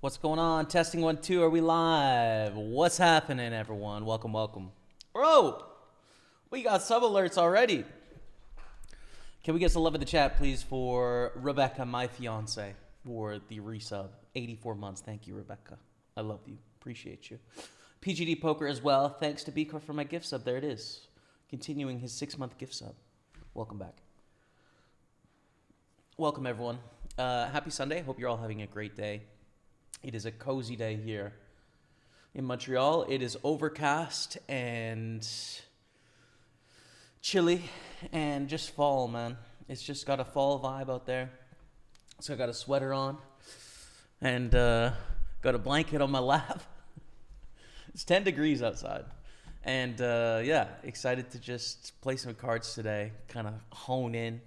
What's going on? Testing 1, 2. Are we live? What's happening, everyone? Welcome, welcome. Bro, we got sub alerts already. Can we get some love in the chat, please, for Rebecca, my fiance, for the resub. 84 months. Thank you, Rebecca. I love you. Appreciate you. PGD Poker as well. Thanks to Beaker for my gift sub. There it is. Continuing his 6-month gift sub. Welcome back. Welcome, everyone. Happy Sunday. Hope you're all having a great day. It is a cozy day here in Montreal. It is overcast and chilly and just fall, man. It's just got a fall vibe out there. So I got a sweater on and got a blanket on my lap. It's 10 degrees outside. And yeah, excited to just play some cards today, kind of hone in,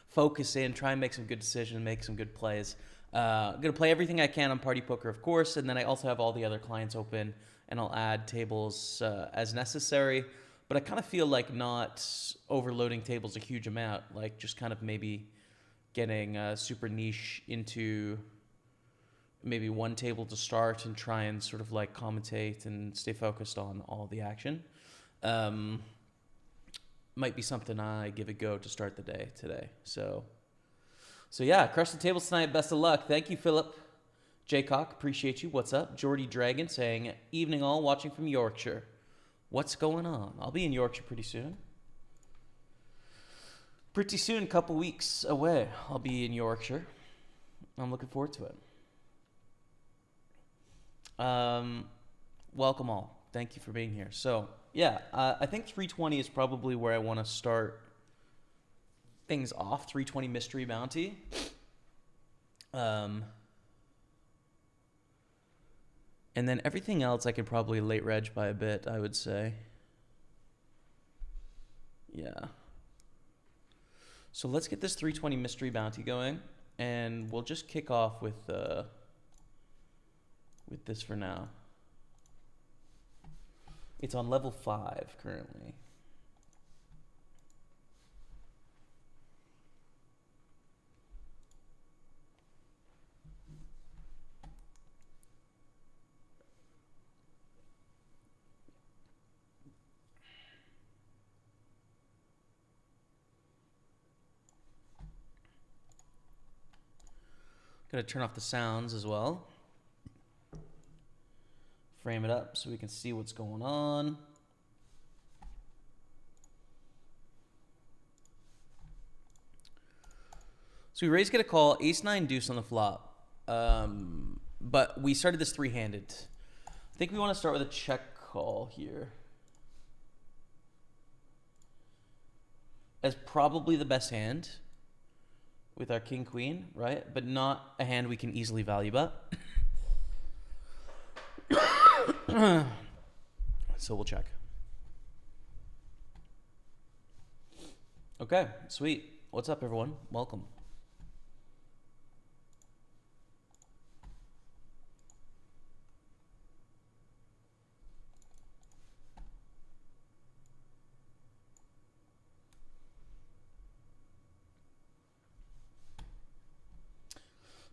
focus in, try and make some good decisions, make some good plays. I'm going to play everything I can on PartyPoker, of course, and then I also have all the other clients open, and I'll add tables as necessary. But I kind of feel like not overloading tables a huge amount, like just kind of maybe getting super niche into maybe one table to start and try and sort of like commentate and stay focused on all the action. Might be something I give a go to start the day today. So yeah, crush the tables tonight. Best of luck. Thank you, Philip. Jaycock, appreciate you. What's up? Jordy Dragon saying, evening all, watching from Yorkshire. What's going on? I'll be in Yorkshire pretty soon. Pretty soon, couple weeks away, I'll be in Yorkshire. I'm looking forward to it. Welcome all. Thank you for being here. So yeah, I think 320 is probably where I want to start things off. 320 mystery bounty. And then everything else I could probably late reg by a bit, I would say. Yeah. So let's get this 320 mystery bounty going, and we'll just kick off with this for now. It's on level 5 currently. Gotta turn off the sounds as well. Frame it up so we can see what's going on. So we raise, get a call, ace-9 deuce on the flop. But we started this three-handed. I think we want to start with a check call here as probably the best hand with our king-queen, right? But not a hand we can easily value bet. So we'll check. Okay, sweet. What's up, everyone? Welcome.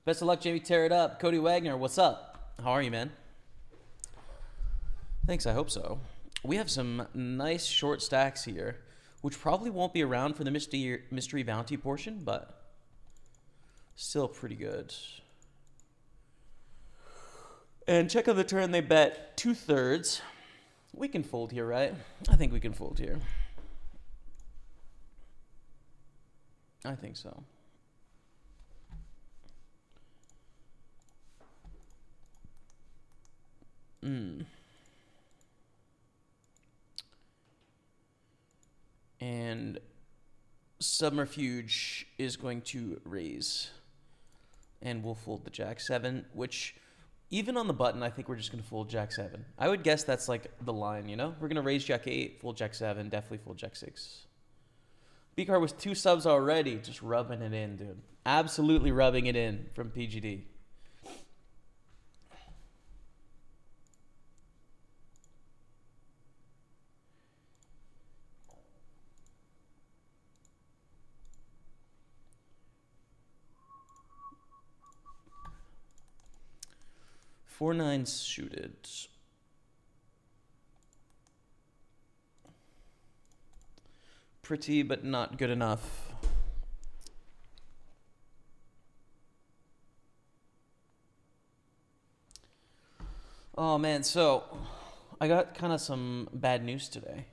Best of luck, Jamie. Tear it up. Cody Wagner, what's up? How are you, man? Thanks, I hope so. We have some nice short stacks here, which probably won't be around for the mystery bounty portion, but still pretty good. And check on the turn, they bet 2/3. We can fold here, right? I think we can fold here. I think so. And Subterfuge is going to raise. And we'll fold the Jack-7, which even on the button, I think we're just going to fold Jack-7. I would guess that's like the line, you know? We're going to raise Jack-8, fold Jack-7, definitely fold Jack-6. B-Car with 2 subs already, just rubbing it in, dude. Absolutely rubbing it in from PGD. 4-9 suited. Pretty, but not good enough. Oh man, so I got kind of some bad news today.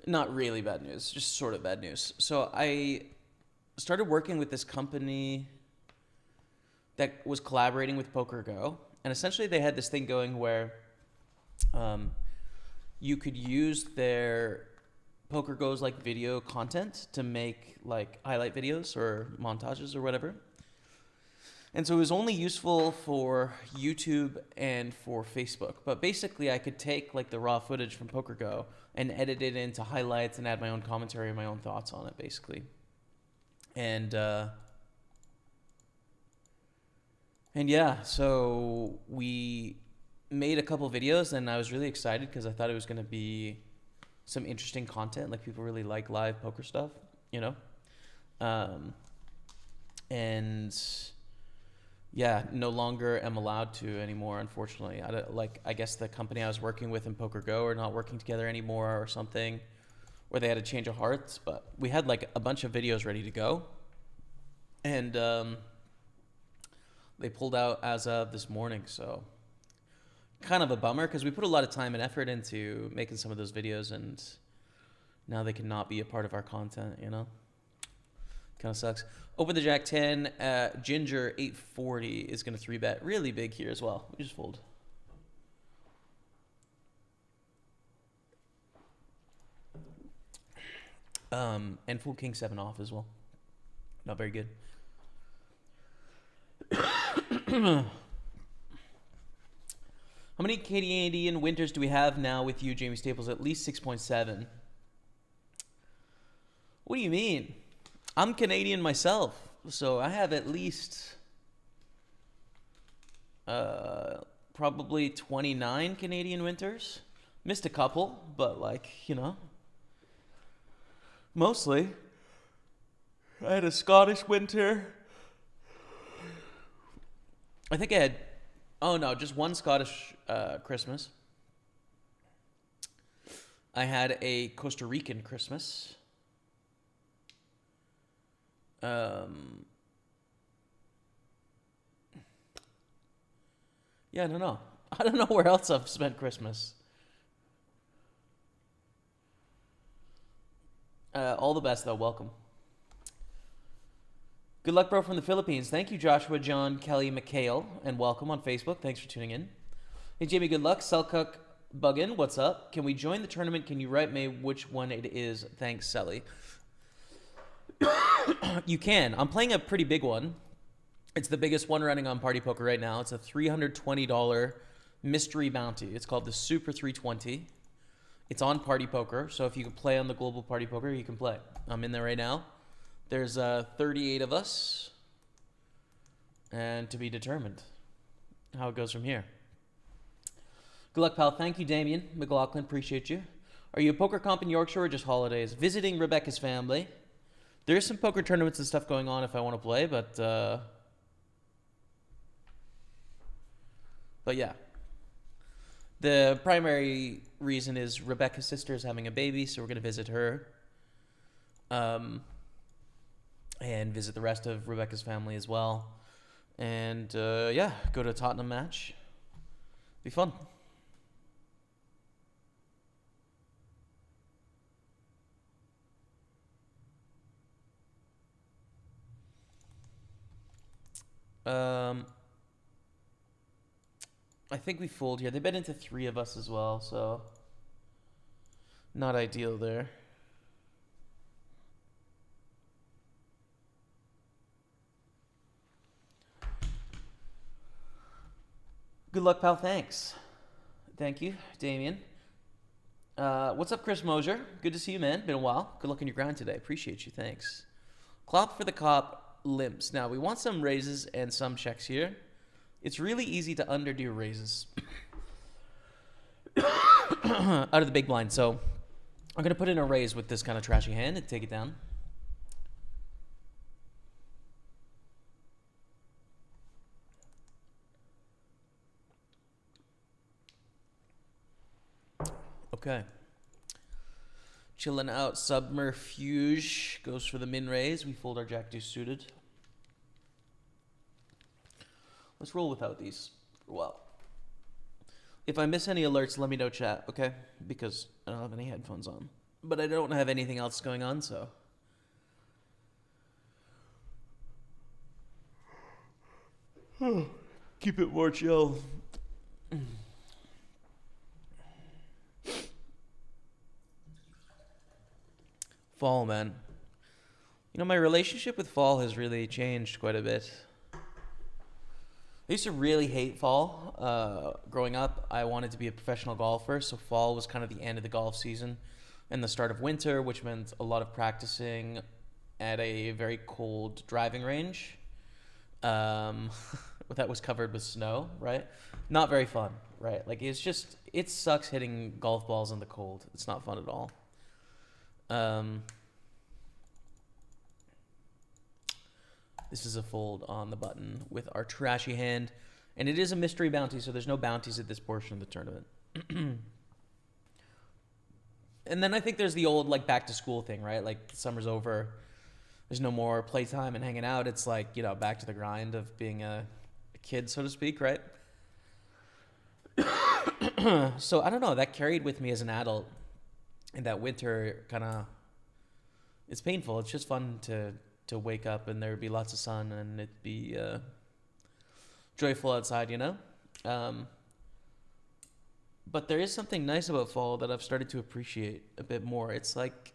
Not really bad news, just sort of bad news. So I started working with this company that was collaborating with PokerGo, and essentially they had this thing going where you could use their PokerGo's like video content to make like highlight videos or montages or whatever. And so it was only useful for YouTube and for Facebook. But basically I could take like the raw footage from PokerGo and edit it into highlights and add my own commentary and my own thoughts on it basically. And yeah, so we made a couple videos and I was really excited because I thought it was going to be some interesting content. Like people really like live poker stuff, you know? And yeah, no longer am allowed to anymore, unfortunately. I guess the company I was working with in PokerGo are not working together anymore or something, or they had a change of hearts. But we had like a bunch of videos ready to go, and they pulled out as of this morning. So kind of a bummer because we put a lot of time and effort into making some of those videos, and now they cannot be a part of our content, you know? Kind of sucks. Open the Jack 10. Ginger 840 is going to 3-bet. Really big here as well. We just fold. And full king 7 off as well. Not very good. How many Canadian winters do we have now with you, Jaime Staples? At least 6.7. What do you mean? I'm Canadian myself, so I have at least probably 29 Canadian winters. Missed a couple, but like, you know, mostly. I had a Scottish winter. I think I had, oh no, just one Scottish Christmas. I had a Costa Rican Christmas. Yeah, I don't know. I don't know where else I've spent Christmas. All the best, though. Welcome. Good luck, bro, from the Philippines. Thank you, Joshua, John, Kelly, McHale, and welcome on Facebook. Thanks for tuning in. Hey, Jamie, good luck. Selcook Buggin, what's up? Can we join the tournament? Can you write me which one it is? Thanks, Sally. You can. I'm playing a pretty big one. It's the biggest one running on PartyPoker right now. It's a $320 mystery bounty. It's called the Super 320. It's on PartyPoker, so if you can play on the global PartyPoker, you can play. I'm in there right now. There's 38 of us, and to be determined how it goes from here. Good luck, pal. Thank you, Damien McLaughlin. Appreciate you. Are you a poker comp in Yorkshire or just holidays? Visiting Rebecca's family. There's some poker tournaments and stuff going on if I want to play, but yeah. The primary reason is Rebecca's sister is having a baby, so we're going to visit her. And visit the rest of Rebecca's family as well. And yeah, go to a Tottenham match. Be fun. I think we fold here. They bet into 3 of us as well, so not ideal there. Good luck, pal. Thanks. Thank you, Damien. What's up, Chris Mosier? Good to see you, man. Been a while. Good luck on your grind today. Appreciate you. Thanks. Clop for the cop, limps. Now, we want some raises and some checks here. It's really easy to underdo raises out of the big blind. So I'm going to put in a raise with this kind of trashy hand and take it down. Okay. Chilling out. Submerfuge goes for the min raise. We fold our jack deuce suited. Let's roll without these for a while. If I miss any alerts, let me know, chat, okay? Because I don't have any headphones on. But I don't have anything else going on, so. Keep it more chill. Fall, man. You know, my relationship with fall has really changed quite a bit. I used to really hate fall. Growing up, I wanted to be a professional golfer, so fall was kind of the end of the golf season and the start of winter, which meant a lot of practicing at a very cold driving range. That was covered with snow, right? Not very fun, right? Like, it sucks hitting golf balls in the cold. It's not fun at all. This is a fold on the button with our trashy hand. And it is a mystery bounty, so there's no bounties at this portion of the tournament. And then I think there's the old, like, back to school thing, right? Like, summer's over. There's no more playtime and hanging out. It's like, you know, back to the grind of being a kid, so to speak, right? So, I don't know. That carried with me as an adult. And that winter kind of... It's painful. It's just fun to wake up and there'd be lots of sun and it'd be joyful outside, you know? But there is something nice about fall that I've started to appreciate a bit more. It's like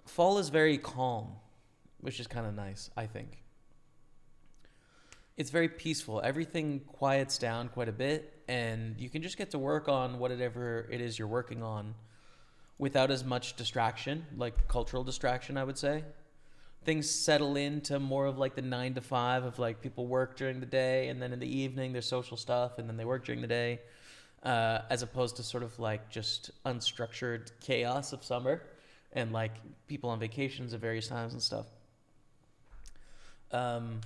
fall is very calm, which is kind of nice, I think. It's very peaceful. Everything quiets down quite a bit and you can just get to work on whatever it is you're working on without as much distraction, like cultural distraction, I would say. Things settle into more of like the 9 to 5 of like people work during the day and then in the evening there's social stuff and then they work during the day, as opposed to sort of like just unstructured chaos of summer and like people on vacations at various times and stuff. And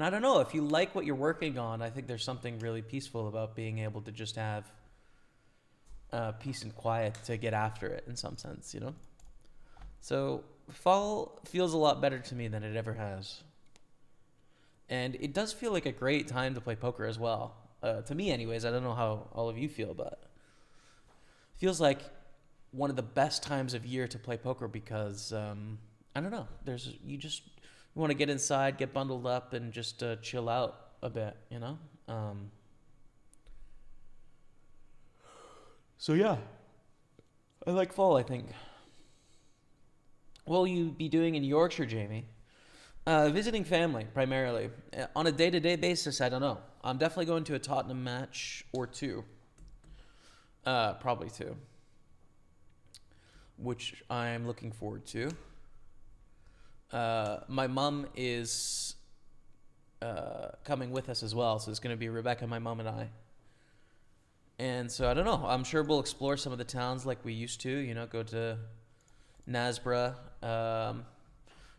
I don't know, if you like what you're working on, I think there's something really peaceful about being able to just have peace and quiet to get after it in some sense, you know? So fall feels a lot better to me than it ever has. And it does feel like a great time to play poker as well. To me anyways, I don't know how all of you feel, but it feels like one of the best times of year to play poker because, I don't know, you want to get inside, get bundled up, and just chill out a bit, you know? So yeah, I like fall, I think. What will you be doing in Yorkshire, Jamie? Visiting family, primarily. On a day-to-day basis, I don't know. I'm definitely going to a Tottenham match or two. Probably two. Which I'm looking forward to. My mum is coming with us as well, so it's going to be Rebecca, my mum, and I. And so, I don't know. I'm sure we'll explore some of the towns like we used to, you know, go to Nasborough,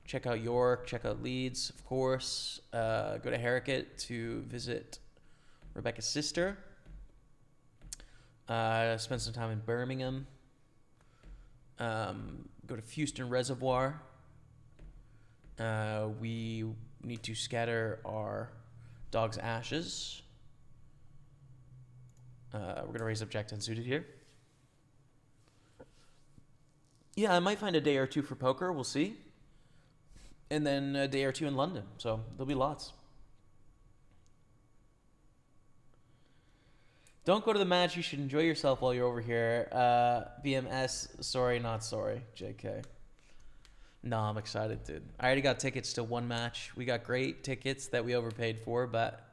check out York, check out Leeds, of course, go to Harrogate to visit Rebecca's sister, spend some time in Birmingham, go to Houston Reservoir. We need to scatter our dog's ashes. We're going to raise up Jack 10 suited here. Yeah, I might find a day or two for poker. We'll see. And then a day or two in London. So there'll be lots. Don't go to the match. You should enjoy yourself while you're over here. BMS, sorry, not sorry. JK. No, I'm excited, dude. I already got tickets to one match. We got great tickets that we overpaid for, but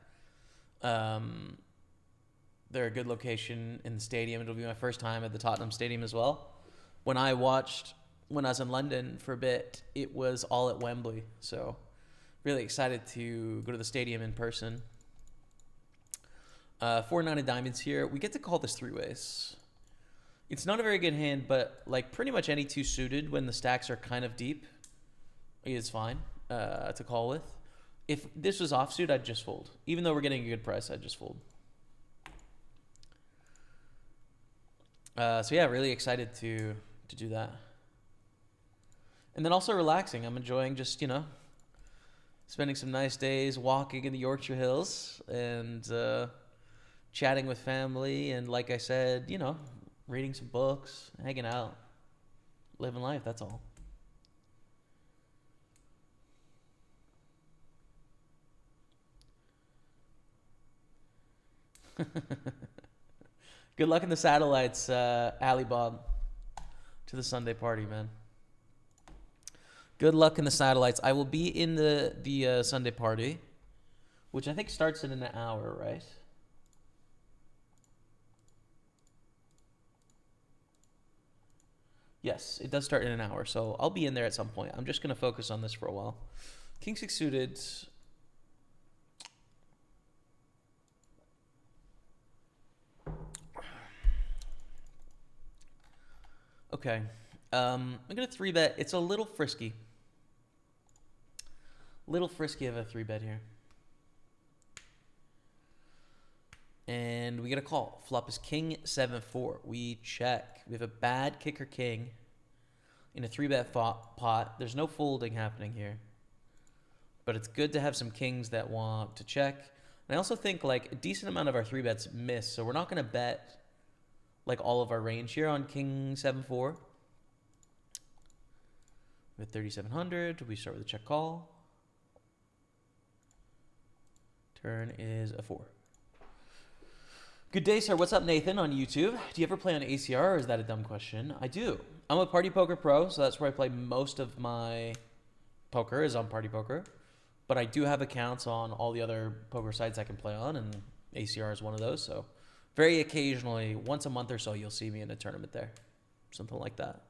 they're a good location in the stadium. It'll be my first time at the Tottenham Stadium as well. When I was in London for a bit, it was all at Wembley. So really excited to go to the stadium in person. 4-9 of diamonds here. We get to call this three ways. It's not a very good hand, but like pretty much any two suited when the stacks are kind of deep is fine to call with. If this was offsuit, I'd just fold. Even though we're getting a good price, I'd just fold. So yeah, really excited to do that. And then also relaxing. I'm enjoying just, spending some nice days walking in the Yorkshire Hills and chatting with family. And like I said, reading some books, hanging out, living life. That's all. Good luck in the satellites, Ali Bob, to the Sunday party, man. Good luck in the satellites. I will be in the Sunday party, which I think starts in an hour, right? Yes, it does start in an hour, so I'll be in there at some point. I'm just going to focus on this for a while. King 6 suited. Okay. I'm going to 3-bet. It's a little frisky. Little frisky of a 3-bet here. And we get a call. Flop is King 7-4. We check. We have a bad kicker king in a 3-bet pot. There's no folding happening here. But it's good to have some kings that want to check. And I also think like a decent amount of our 3-bets miss. So we're not going to bet like all of our range here on King 7-4. With 3,700, we start with a check call. Turn is a 4. Good day, sir. What's up, Nathan, on YouTube? Do you ever play on ACR, or is that a dumb question? I do. I'm a Party Poker pro, so that's where I play most of my poker is on Party Poker. But I do have accounts on all the other poker sites I can play on, and ACR is one of those. So very occasionally, once a month or so, you'll see me in a tournament there. Something like that.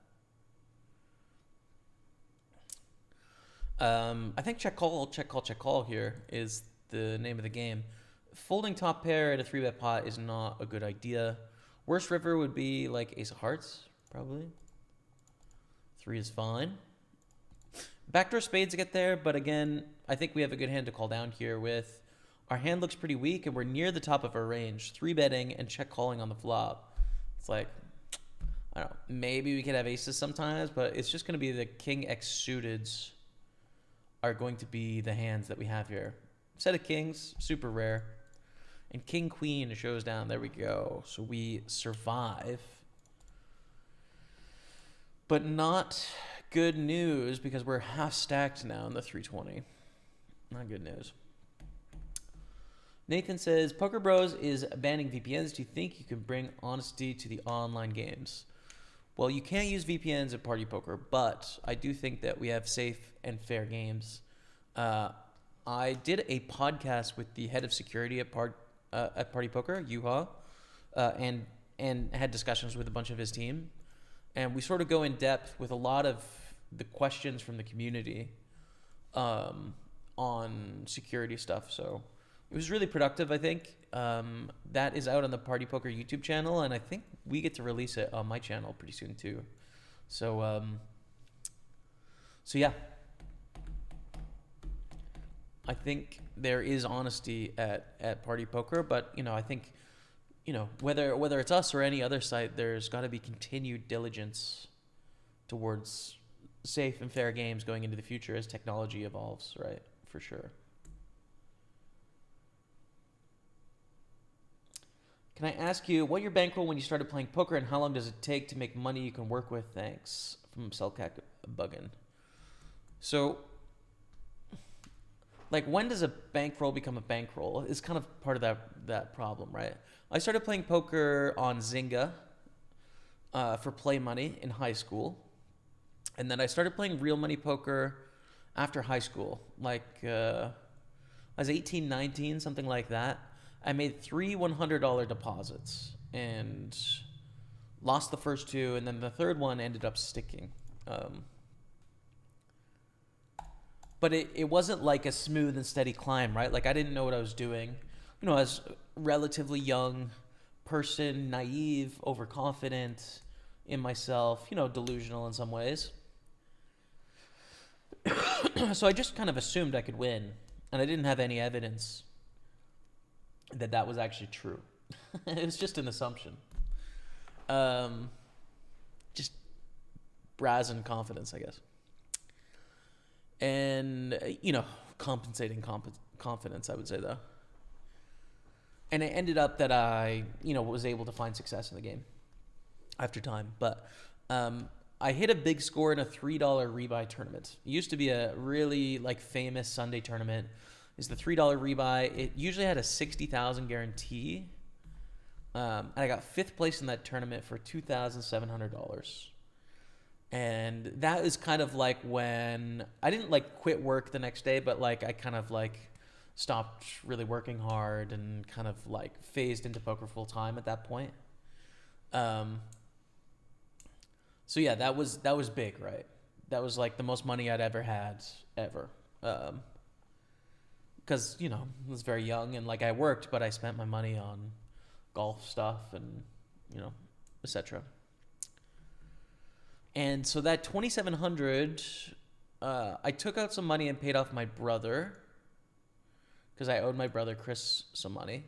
I think check call here is the name of the game. Folding top pair at a 3-bet pot is not a good idea. Worst river would be like ace of hearts, probably. 3 is fine. Backdoor spades get there, but again, I think we have a good hand to call down here with. Our hand looks pretty weak, and we're near the top of our range. 3-betting and check calling on the flop. It's like, I don't know, maybe we could have aces sometimes, but it's just going to be the King X suiteds are going to be the hands that we have here. Set of kings, super rare. And King Queen shows down. There we go. So we survive. But not good news because we're half stacked now in the 320. Not good news. Nathan says, Poker Bros is banning VPNs. Do you think you can bring honesty to the online games? Well, you can't use VPNs at Party Poker, but I do think that we have safe and fair games. I did a podcast with the head of security at Party Poker, Yuha, and had discussions with a bunch of his team. And we sort of go in depth with a lot of the questions from the community on security stuff. So it was really productive, I think. That is out on the Party Poker YouTube channel, and I think we get to release it on my channel pretty soon too. So yeah. I think there is honesty at Party Poker, but I think whether it's us or any other site, there's got to be continued diligence towards safe and fair games going into the future as technology evolves, right? For sure. Can I ask you what your bankroll when you started playing poker, and how long does it take to make money you can work with? Thanks. From Selcat Buggin. So, like, when does a bankroll become a bankroll? It's kind of part of that problem, right? I started playing poker on Zynga for play money in high school. And then I started playing real money poker after high school. Like, I was 18, 19, something like that. I made 3 $100 deposits and lost the first 2, and then the third one ended up sticking. But it wasn't like a smooth and steady climb, right? Like, I didn't know what I was doing. I was a relatively young person, naive, overconfident in myself, delusional in some ways. So I just kind of assumed I could win, and I didn't have any evidence that was actually true. It was just an assumption. Just brazen confidence, I guess. And, compensating confidence, I would say, though. And it ended up that I, was able to find success in the game after time. But I hit a big score in a $3 rebuy tournament. It used to be a really famous Sunday tournament. It's the $3 rebuy. It usually had a 60,000 guarantee. And I got 5th place in that tournament for $2,700. And that is kind of like when I didn't quit work the next day, but I kind of stopped really working hard and kind of phased into poker full time at that point. So yeah, that was big, right? That was the most money I'd ever had ever. Because, I was very young and I worked, but I spent my money on golf stuff and, etc. And so that 2,700, I took out some money and paid off my brother because I owed my brother Chris some money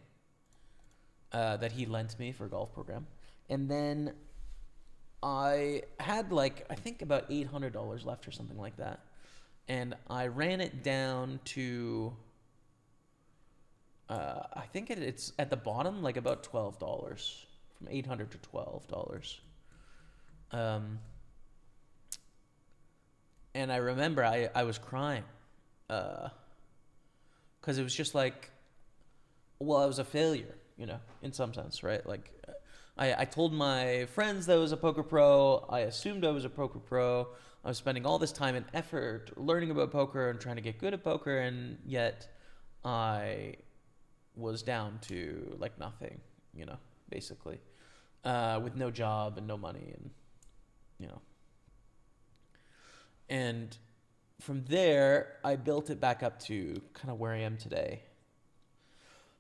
that he lent me for a golf program. And then I had I think about $800 left or something like that. And I ran it down to, I think it's at the bottom, about $12, from $800 to $12. And I remember I was crying because it was just I was a failure, in some sense, right? I told my friends that I was a poker pro. I assumed I was a poker pro. I was spending all this time and effort learning about poker and trying to get good at poker, and yet I was down to nothing, basically, with no job and no money and, And from there, I built it back up to kind of where I am today.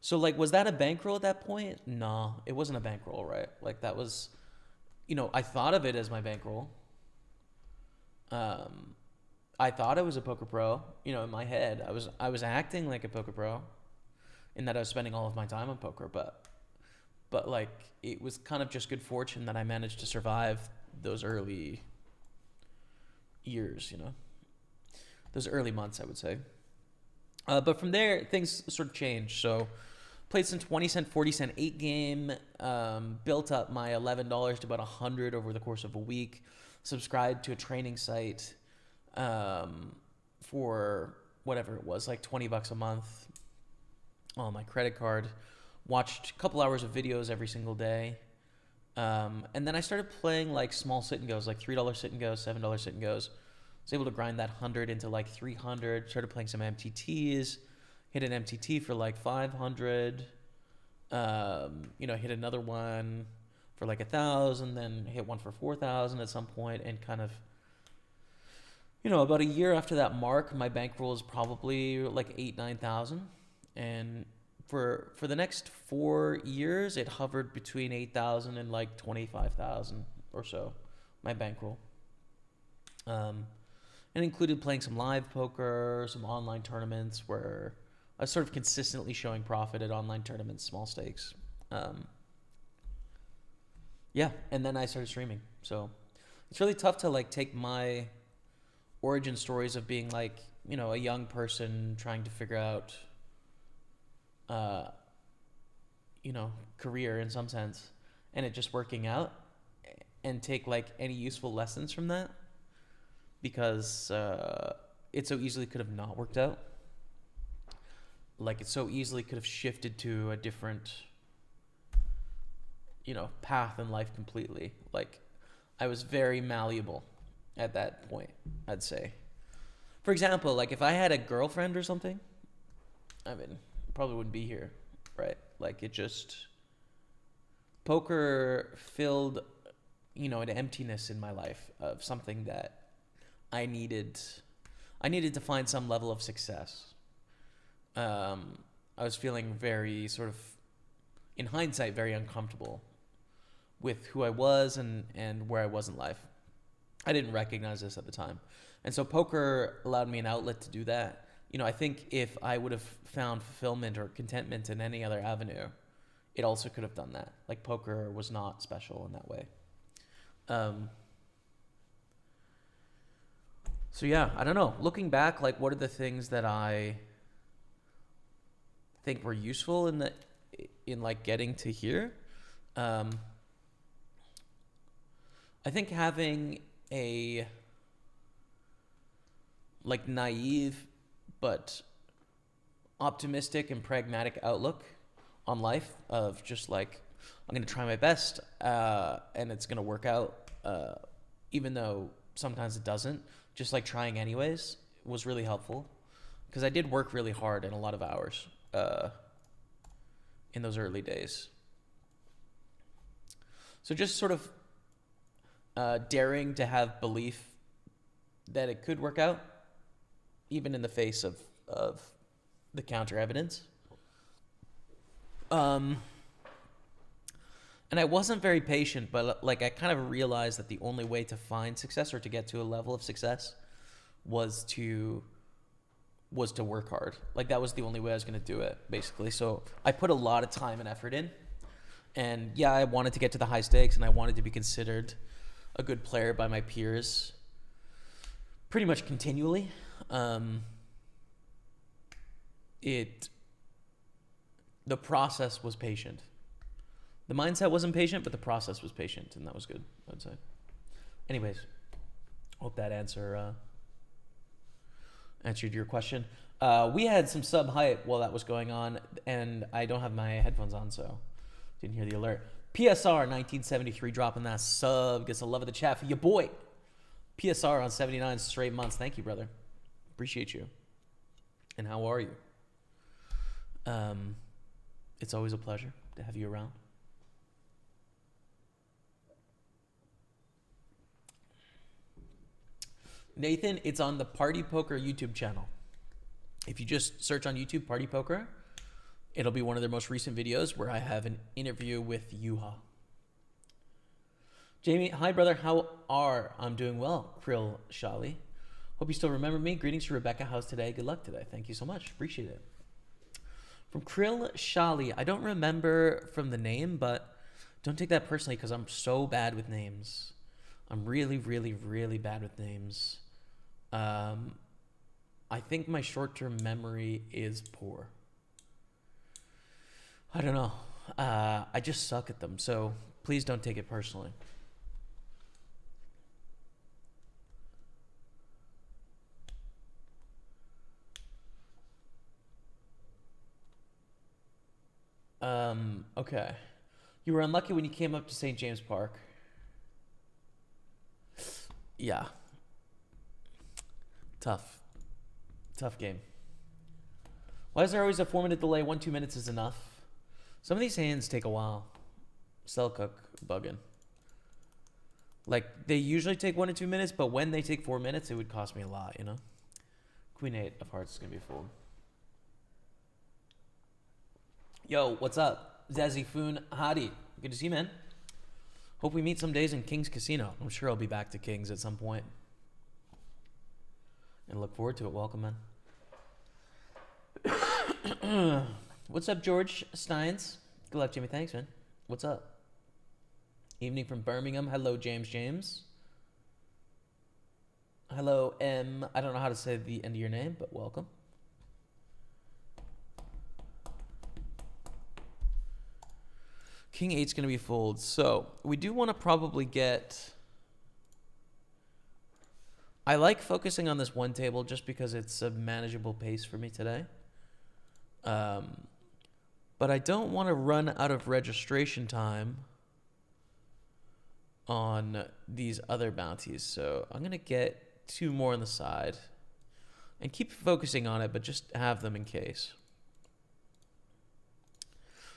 So, was that a bankroll at that point? No, it wasn't a bankroll, right? That was, I thought of it as my bankroll. I thought I was a poker pro, in my head. I was acting like a poker pro in that I was spending all of my time on poker, but it was kind of just good fortune that I managed to survive those early years, those early months, I would say. But from there, things sort of changed. So played some 20-cent, 40-cent 8-game, built up my $11 to about $100 over the course of a week, subscribed to a training site for whatever it was, $20 a month on my credit card, watched a couple hours of videos every single day. And then I started playing small sit and goes, $3 sit and goes, $7 sit and goes. I was able to grind that 100 into 300. Started playing some MTTs, hit an MTT for 500. Hit another one for 1,000, then hit one for 4,000 at some point, and kind of, about a year after that mark, my bankroll is probably 8,000-9,000, and for the next 4 years, it hovered between 8,000 and 25,000 or so, my bankroll. And included playing some live poker, some online tournaments where I was sort of consistently showing profit at online tournaments, small stakes. Yeah, and then I started streaming. So it's really tough to take my origin stories of being a young person trying to figure out career in some sense, and it just working out, and take any useful lessons from that, because it so easily could have not worked out. It so easily could have shifted to a different path in life completely. I was very malleable at that point, I'd say. For example, if I had a girlfriend or something, I mean, probably wouldn't be here, right? Poker filled, an emptiness in my life of something that I needed to find some level of success. I was feeling very sort of, in hindsight, very uncomfortable with who I was and where I was in life. I didn't recognize this at the time. And so poker allowed me an outlet to do that. I think if I would have found fulfillment or contentment in any other avenue, it also could have done that. Like poker was not special in that way. So yeah, I don't know. Looking back, like what are the things that I think were useful in like getting to here? I think having a like naive but optimistic and pragmatic outlook on life of just like I'm gonna try my best and it's gonna work out even though sometimes it doesn't. Just like trying anyways was really helpful because I did work really hard and a lot of hours in those early days. So just sort of daring to have belief that it could work out, even in the face of the counter evidence. And I wasn't very patient, but like I kind of realized that the only way to find success or to get to a level of success was to work hard. Like that was the only way I was going to do it, basically. So I put a lot of time and effort in. And yeah, I wanted to get to the high stakes and I wanted to be considered a good player by my peers pretty much continually. The process was patient. The mindset wasn't patient, but the process was patient, and that was good, I'd say. Anyways, hope that answered your question. We had some sub hype while that was going on, and I don't have my headphones on, so didn't hear the alert. PSR 1973 dropping that sub. Gets a love of the chat for your boy. PSR on 79 straight months. Thank you, brother. Appreciate you. And how are you? It's always a pleasure to have you around. Nathan, it's on the PartyPoker YouTube channel. If you just search on YouTube, PartyPoker, it'll be one of their most recent videos where I have an interview with Yuha. Jamie, hi brother, how are? I'm doing well, Krill Shali. Hope you still remember me. Greetings to Rebecca. How's today? Good luck today. Thank you so much. Appreciate it. From Krill Shali, I don't remember from the name, but don't take that personally because I'm so bad with names. I'm really, really, really bad with names. I think my short-term memory is poor. I don't know. I just suck at them, so please don't take it personally. Okay. You were unlucky when you came up to St. James Park. Yeah. Tough game. Why is there always a 4-minute delay? 1-2 minutes is enough. Some of these hands take a while. Cell cook bugging. Like they usually take 1 to 2 minutes, but when they take 4 minutes, it would cost me a lot, you know? Queen 8 of hearts is gonna be full. Yo, what's up? Zazie Foon Hadi. Good to see you, man. Hope we meet some days in King's Casino. I'm sure I'll be back to King's at some point. And look forward to it. Welcome, man. What's up, George Steins? Good luck, Jimmy. Thanks, man. What's up? Evening from Birmingham. Hello, James. Hello, M. I don't know how to say the end of your name, but welcome. King 8's going to be fold. So we do want to probably get... I like focusing on this one table just because it's a manageable pace for me today. But I don't want to run out of registration time on these other bounties. So I'm going to get 2 more on the side and keep focusing on it, but just have them in case.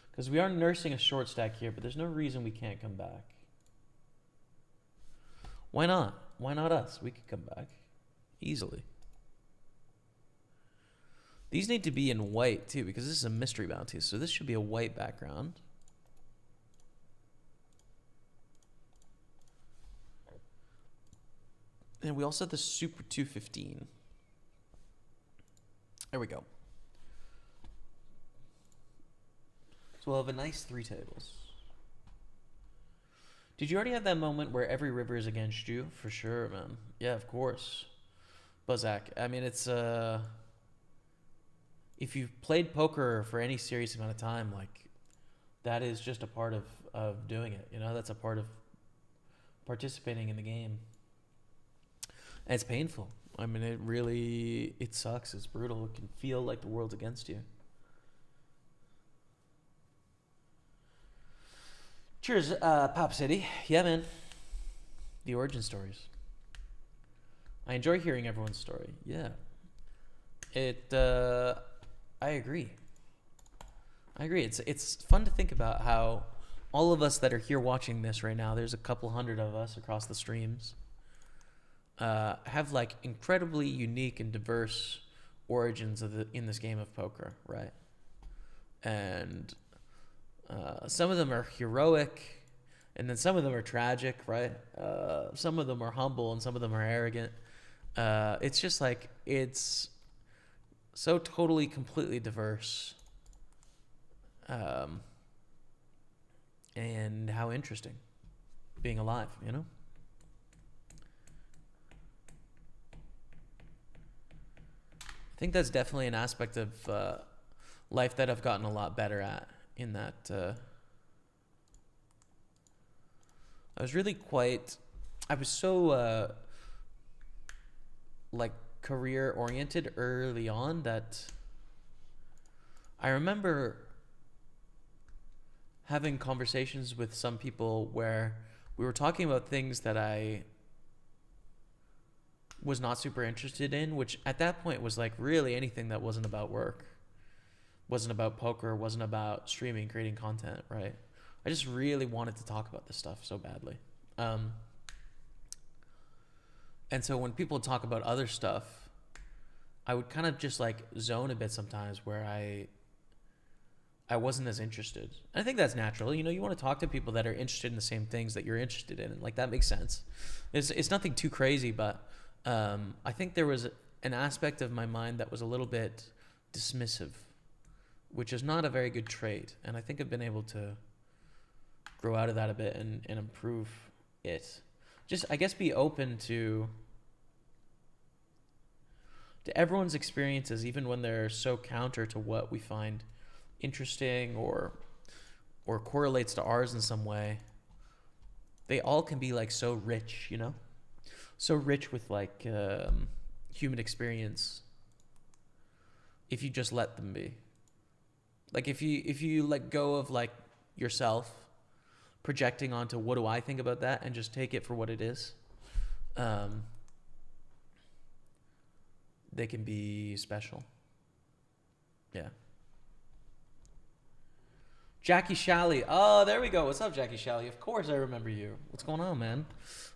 Because we are nursing a short stack here, but there's no reason we can't come back. Why not? Why not us? We could come back easily. These need to be in white too, because this is a mystery bounty, so this should be a white background. And we also have the Super 215. There we go. So So we'll have a nice 3 tables. Did you already have that moment where every river is against you? For sure, man. Yeah, of course. Buzak. I mean, it's if you've played poker for any serious amount of time, like that is just a part of doing it. You know, that's a part of participating in the game. And it's painful. I mean, it sucks. It's brutal. It can feel like the world's against you. Cheers, Pop City. Yeah, man. The origin stories. I enjoy hearing everyone's story. Yeah. I agree. It's fun to think about how all of us that are here watching this right now, there's a couple hundred of us across the streams, have like incredibly unique and diverse origins in this game of poker, right? And some of them are heroic, and then some of them are tragic, right? Some of them are humble, and some of them are arrogant. It's just like, it's so totally, completely diverse. And how interesting being alive, you know? I think that's definitely an aspect of life that I've gotten a lot better at, in that I was so like career oriented early on that I remember having conversations with some people where we were talking about things that I was not super interested in, which at that point was like really anything that wasn't about work, wasn't about poker, wasn't about streaming, creating content, right? I just really wanted to talk about this stuff so badly. And so when people talk about other stuff, I would kind of just like zone a bit sometimes, where I wasn't as interested. And I think that's natural. You know, you want to talk to people that are interested in the same things that you're interested in. Like, that makes sense. It's nothing too crazy, but I think there was an aspect of my mind that was a little bit dismissive, which is not a very good trait. And I think I've been able to grow out of that a bit and improve it. Just, I guess, be open to everyone's experiences, even when they're so counter to what we find interesting or correlates to ours in some way. They all can be like so rich, you know, so rich with like human experience, if you just let them be. Like, if you let go of like yourself projecting onto what do I think about that, and just take it for what it is, they can be special. Yeah. Jackie Shalley. Oh, there we go. What's up, Jackie Shalley? Of course I remember you. What's going on, man?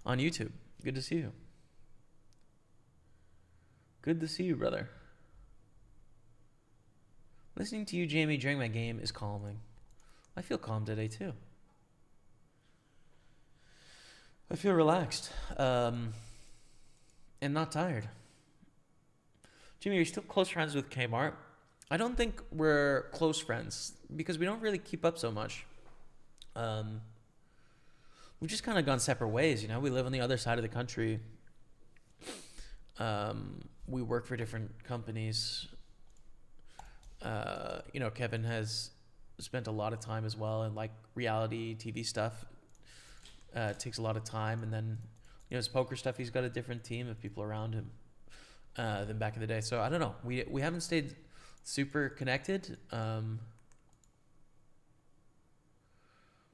On YouTube. Good to see you. Good to see you, brother. Listening to you, Jamie, during my game is calming. I feel calm today, too. I feel relaxed. And not tired. Jimmy, are you still close friends with Kmart? I don't think we're close friends, because we don't really keep up so much. We've just kind of gone separate ways, you know? We live on the other side of the country. We work for different companies. You know, Kevin has spent a lot of time as well in like reality TV stuff. It takes a lot of time. And then, you know, his poker stuff, he's got a different team of people around him than back in the day. So I don't know. We haven't stayed super connected.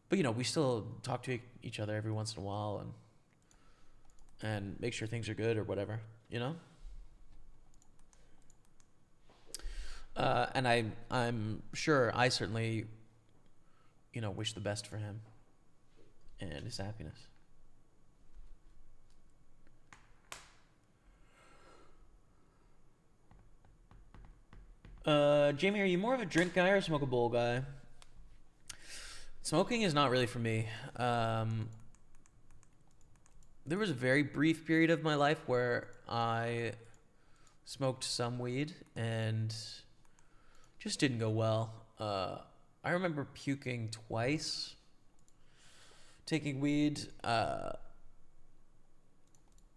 But, you know, we still talk to each other every once in a while and make sure things are good or whatever, you know? And I'm sure I certainly, you know, wish the best for him and his happiness. Jamie, are you more of a drink guy or a smoke a bowl guy? Smoking is not really for me. There was a very brief period of my life where I smoked some weed and just didn't go well. I I remember puking twice. Taking weed. I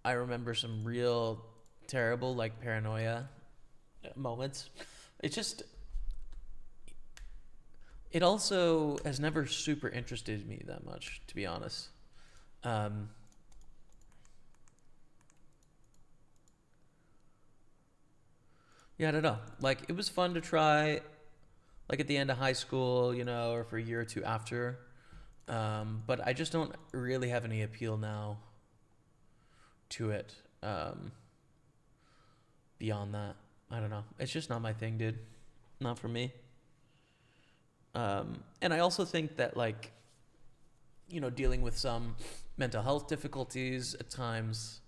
remember some real terrible like paranoia moments. It just it also has never super interested me that much, to be honest. Um, yeah, I don't know. Like it was fun to try, like at the end of high school, or for a year or two after. But I just don't really have any appeal now to it. Beyond that, I don't know. It's just not my thing, dude. Not for me. And I also think that like, dealing with some mental health difficulties at times,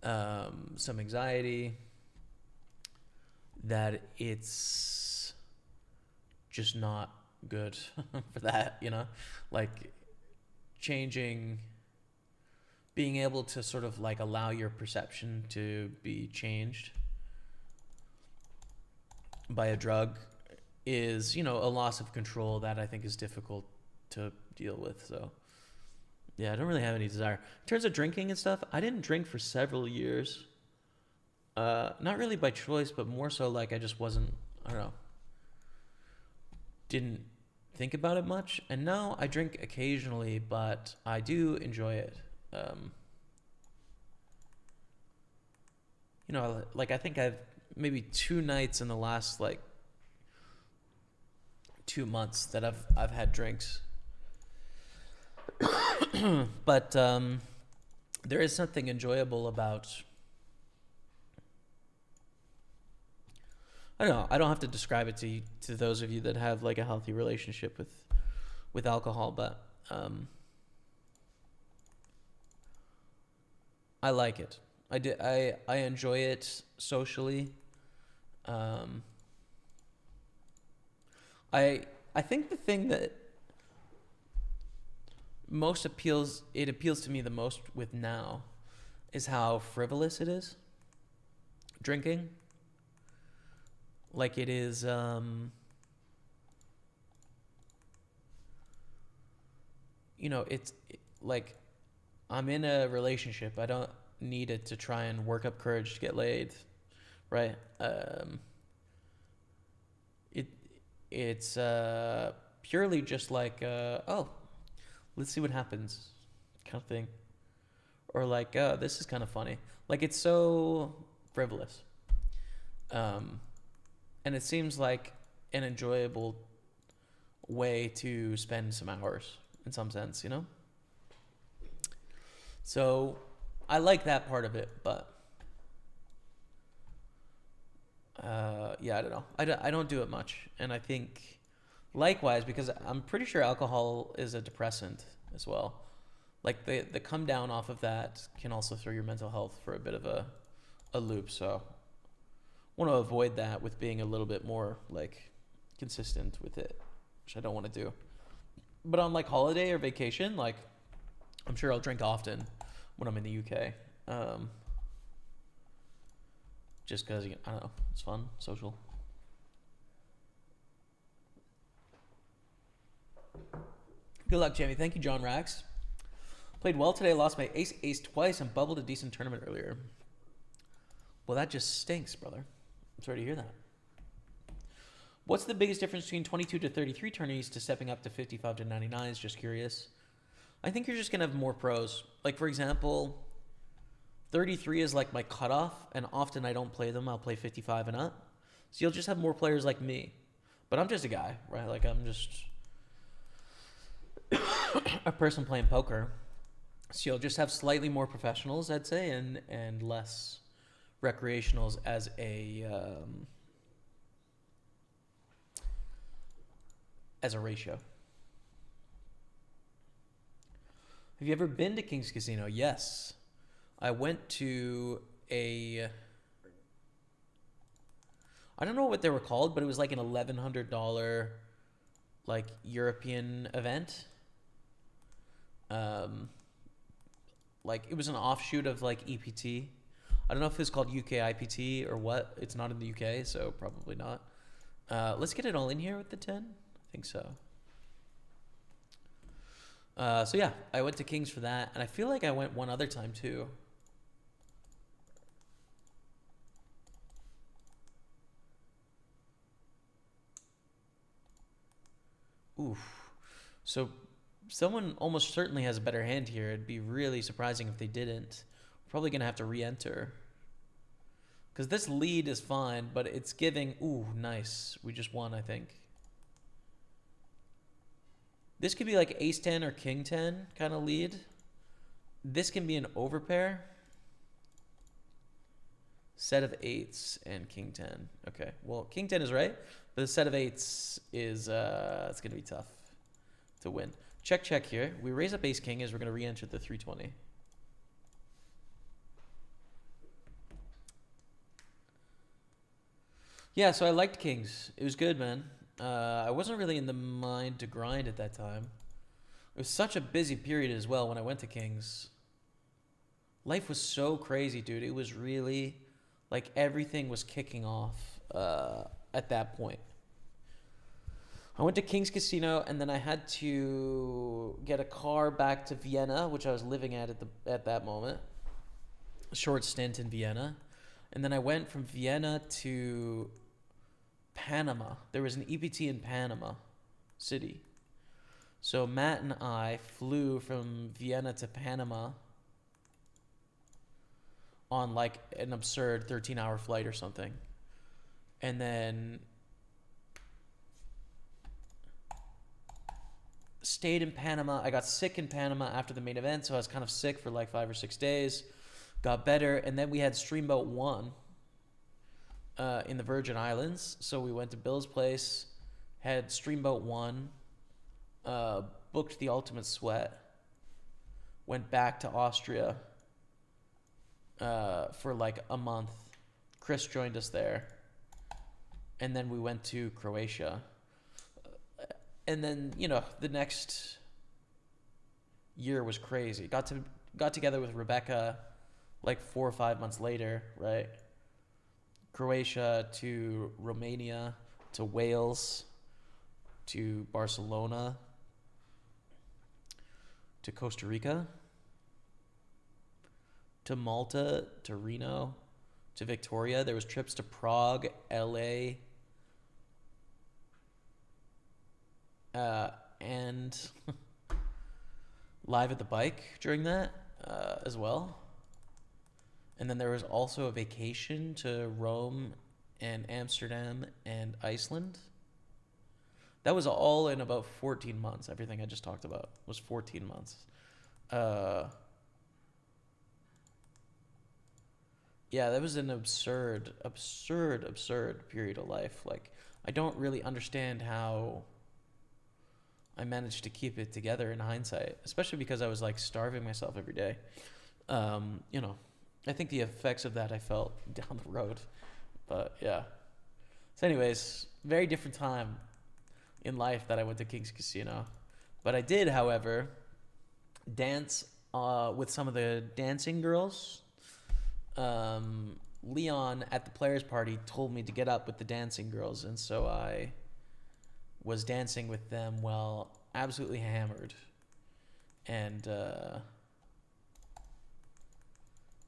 some anxiety, that it's just not good for that. Like changing, being able to sort of like allow your perception to be changed by a drug is, a loss of control that I think is difficult to deal with. So yeah, I don't really have any desire. In terms of drinking and stuff, I didn't drink for several years. Not really by choice, but more so like I just wasn't, I don't know, didn't think about it much. And now I drink occasionally, but I do enjoy it. Like I think I've maybe 2 nights in the last like 2 months that I've had drinks. But there is something enjoyable about, I don't know, I don't have to describe it to those of you that have like a healthy relationship with alcohol, but I like it. I enjoy it socially. Um, I think the thing that it appeals to me the most with now is how frivolous it is. Drinking. Like it is, like I'm in a relationship. I don't need it to try and work up courage to get laid, right? It's purely just like, oh, let's see what happens, kind of thing, or like, oh, this is kind of funny. Like it's so frivolous, and it seems like an enjoyable way to spend some hours in some sense. So I like that part of it, but yeah, I don't know. I don't do it much, and I think likewise because I'm pretty sure alcohol is a depressant as well. Like the come down off of that can also throw your mental health for a bit of a loop. So I want to avoid that with being a little bit more like consistent with it, which I don't want to do. But on like holiday or vacation, like I'm sure I'll drink often when I'm in the UK. Just because, I don't know, it's fun, social. Good luck, Jamie. Thank you, John Rax. Played well today, lost my ace twice, and bubbled a decent tournament earlier. Well, that just stinks, brother. I'm sorry to hear that. What's the biggest difference between 22 to 33 tourneys to stepping up to 55 to 99s? Just curious. I think you're just going to have more pros. Like, for example, 33 is like my cutoff, and often I don't play them. I'll play 55 and up. So you'll just have more players like me. But I'm just a guy, right? Like, I'm just a person playing poker. So you'll just have slightly more professionals, I'd say, and less recreationals as a ratio. Have you ever been to King's Casino? Yes. I went to I don't know what they were called, but it was like an $1,100 like European event. Like it was an offshoot of like EPT. I don't know if it's called UK IPT or what. It's not in the UK, so probably not. Let's get it all in here with the 10. I think so. So yeah, I went to kings for that, and I feel like I went one other time too. Oof. So someone almost certainly has a better hand here. It'd be really surprising if they didn't. Probably gonna have to re-enter. Because this lead is fine, but it's giving... Ooh, nice. We just won, I think. This could be like ace 10 or king 10 kind of lead. This can be an overpair. Set of eights and king 10. Okay, well, king 10 is right, but the set of eights is... it's going to be tough to win. Check, check here. We raise up ace king as we're going to re-enter the 320. Yeah, so I liked kings. It was good, man. I wasn't really in the mind to grind at that time. It was such a busy period as well when I went to kings. Life was so crazy, dude. It was really like everything was kicking off at that point. I went to King's Casino, and then I had to get a car back to Vienna, which I was living at that moment. A short stint in Vienna. And then I went from Vienna to Panama. There was an EPT in Panama City. So Matt and I flew from Vienna to Panama on like an absurd 13-hour flight or something. And then stayed in Panama. I got sick in Panama after the main event, so I was kind of sick for like 5 or 6 days. Got better, and then we had Streamboat 1 in the Virgin Islands. So we went to Bill's place, had Streamboat 1, booked the Ultimate Sweat, went back to Austria for like a month. Chris joined us there, and then we went to Croatia. And then, you know, the next year was crazy. Got together with Rebecca like 4 or 5 months later, right? Croatia to Romania to Wales to Barcelona to Costa Rica to Malta to Reno to Victoria. There was trips to Prague, LA, and live at the bike during that as well. And then there was also a vacation to Rome and Amsterdam and Iceland. That was all in about 14 months. Everything I just talked about was 14 months. Yeah, that was an absurd period of life. Like, I don't really understand how I managed to keep it together in hindsight, especially because I was like starving myself every day. You know, I think the effects of that I felt down the road, but yeah. So anyways, very different time in life that I went to King's Casino. But I did, however, dance with some of the dancing girls. Leon at the players' party told me to get up with the dancing girls, and so I was dancing with them while absolutely hammered. And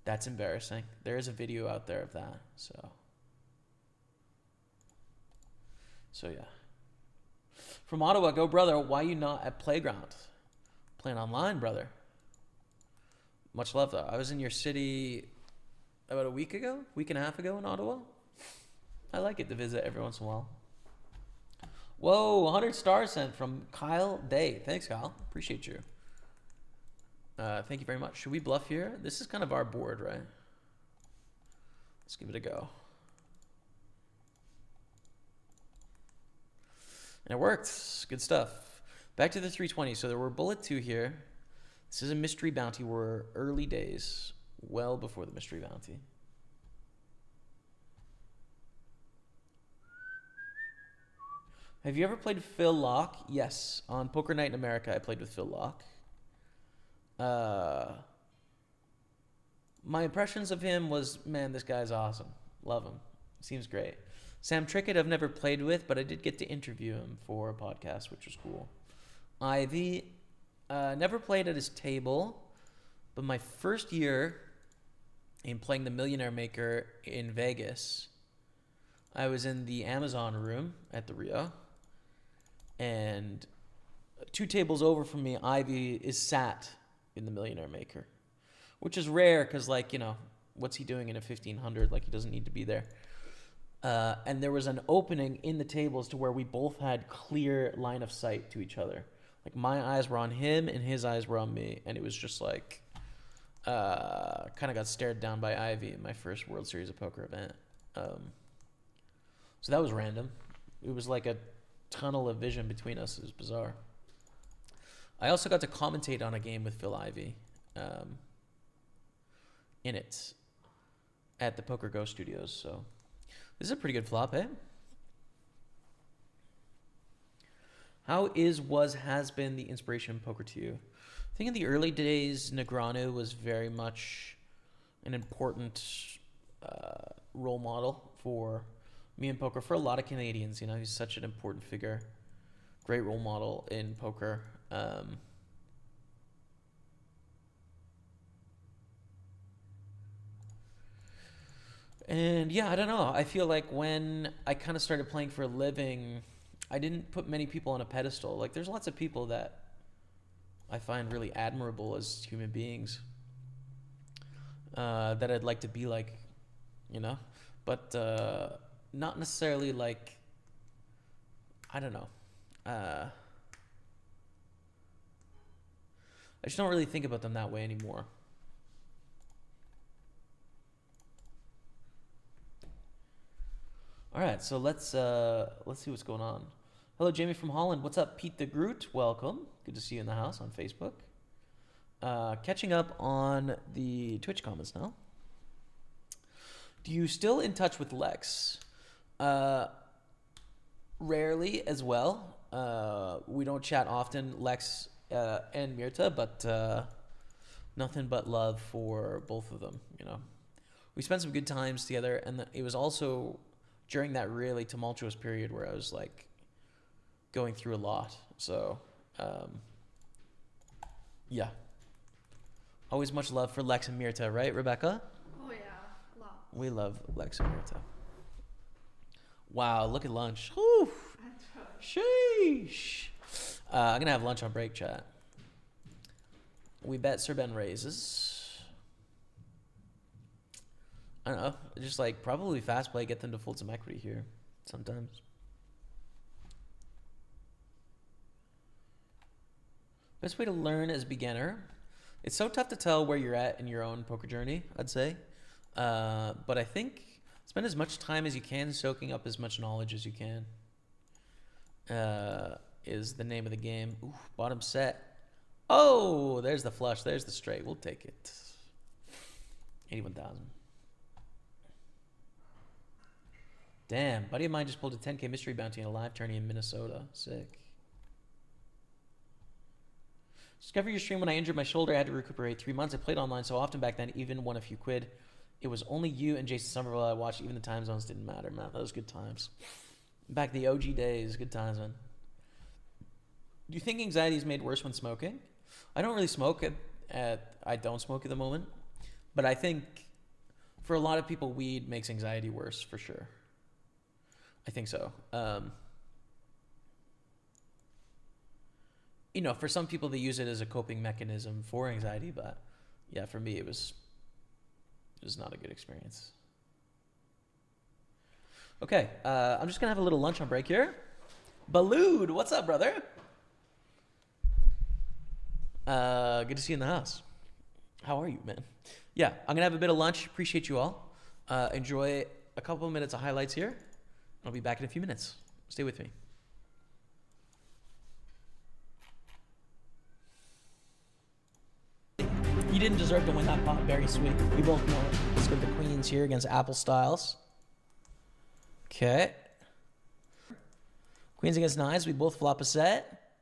that's embarrassing. There is a video out there of that, so yeah. From Ottawa, go brother, why you not at Playground? Playing online, brother. Much love though. I was in your city about a week and a half ago in Ottawa. I like it to visit every once in a while. Whoa, 100 stars sent from Kyle Day. Thanks, Kyle. Appreciate you. Thank you very much. Should we bluff here? This is kind of our board, right? Let's give it a go. And it worked. Good stuff. Back to the 320. So there were bullet 2 here. This is a mystery bounty. We're early days, well before the mystery bounty. Have you ever played with Phil Locke? Yes. On Poker Night in America, I played with Phil Locke. My impressions of him was, man, this guy's awesome. Love him. Seems great. Sam Trickett I've never played with, but I did get to interview him for a podcast, which was cool. Ivy, Never played at his table, but my first year in playing the Millionaire Maker in Vegas, I was in the Amazon room at the Rio, and 2 tables over from me, Ivy is sat in the Millionaire Maker, which is rare because, like, you know, what's he doing in a 1500? Like, he doesn't need to be there. And there was an opening in the tables to where we both had clear line of sight to each other. Like, my eyes were on him and his eyes were on me, and it was just like, kind of got stared down by Ivy in my first World Series of Poker event. So that was random. It was like a tunnel of vision between us. It was bizarre. I also got to commentate on a game with Phil Ivey in it at the Poker Go Studios. So this is a pretty good flop, eh? How has been the inspiration of poker to you? I think in the early days, Negreanu was very much an important role model for me in poker, for a lot of Canadians. You know, he's such an important figure, great role model in poker. And yeah, I don't know. I feel like when I kind of started playing for a living, I didn't put many people on a pedestal. Like, there's lots of people that I find really admirable as human beings, that I'd like to be like, you know, but not necessarily like, I don't know. I just don't really think about them that way anymore. All right, so let's see what's going on. Hello, Jamie from Holland. What's up, Pete the Groot? Welcome. Good to see you in the house on Facebook. Catching up on the Twitch comments now. Do you still in touch with Lex? Rarely as well. We don't chat often, Lex and Mirta, but nothing but love for both of them, you know. We spent some good times together, and it was also during that really tumultuous period where I was like going through a lot. So yeah, always much love for Lex and Mirta, right, Rebecca? Oh yeah, a lot. We love Lex and Mirta. Wow, look at lunch. Whew. Sheesh. I'm gonna have lunch on break, chat. We bet Sir Ben raises. I don't know, just like probably fast play, get them to fold some equity here sometimes. Best way to learn as a beginner. It's so tough to tell where you're at in your own poker journey, I'd say. But I think spend as much time as you can soaking up as much knowledge as you can is the name of the game. Ooh, bottom set. Oh, there's the flush. There's the straight. We'll take it. 81,000. Damn, buddy of mine just pulled a 10K mystery bounty in a live tourney in Minnesota. Sick. Discovered your stream when I injured my shoulder. I had to recuperate 3 months. I played online so often back then, even won a few quid. It was only you and Jason Somerville I watched. Even the time zones didn't matter, man. That was good times. Back in the OG days, good times, man. Do you think anxiety is made worse when smoking? I don't really smoke I don't smoke at the moment. But I think for a lot of people, weed makes anxiety worse, for sure. I think so. You know, for some people, they use it as a coping mechanism for anxiety, but yeah, for me, it was not a good experience. Okay, I'm just gonna have a little lunch on break here. Balud, what's up, brother? Good to see you in the house. How are you, man? Yeah, I'm gonna have a bit of lunch. Appreciate you all. Enjoy a couple of minutes of highlights here. I'll be back in a few minutes. Stay with me. You didn't deserve to win that pot. Very sweet. We both know it. Let's go to the queens here against Apple Styles. Okay. Queens against nines. We both flop a set.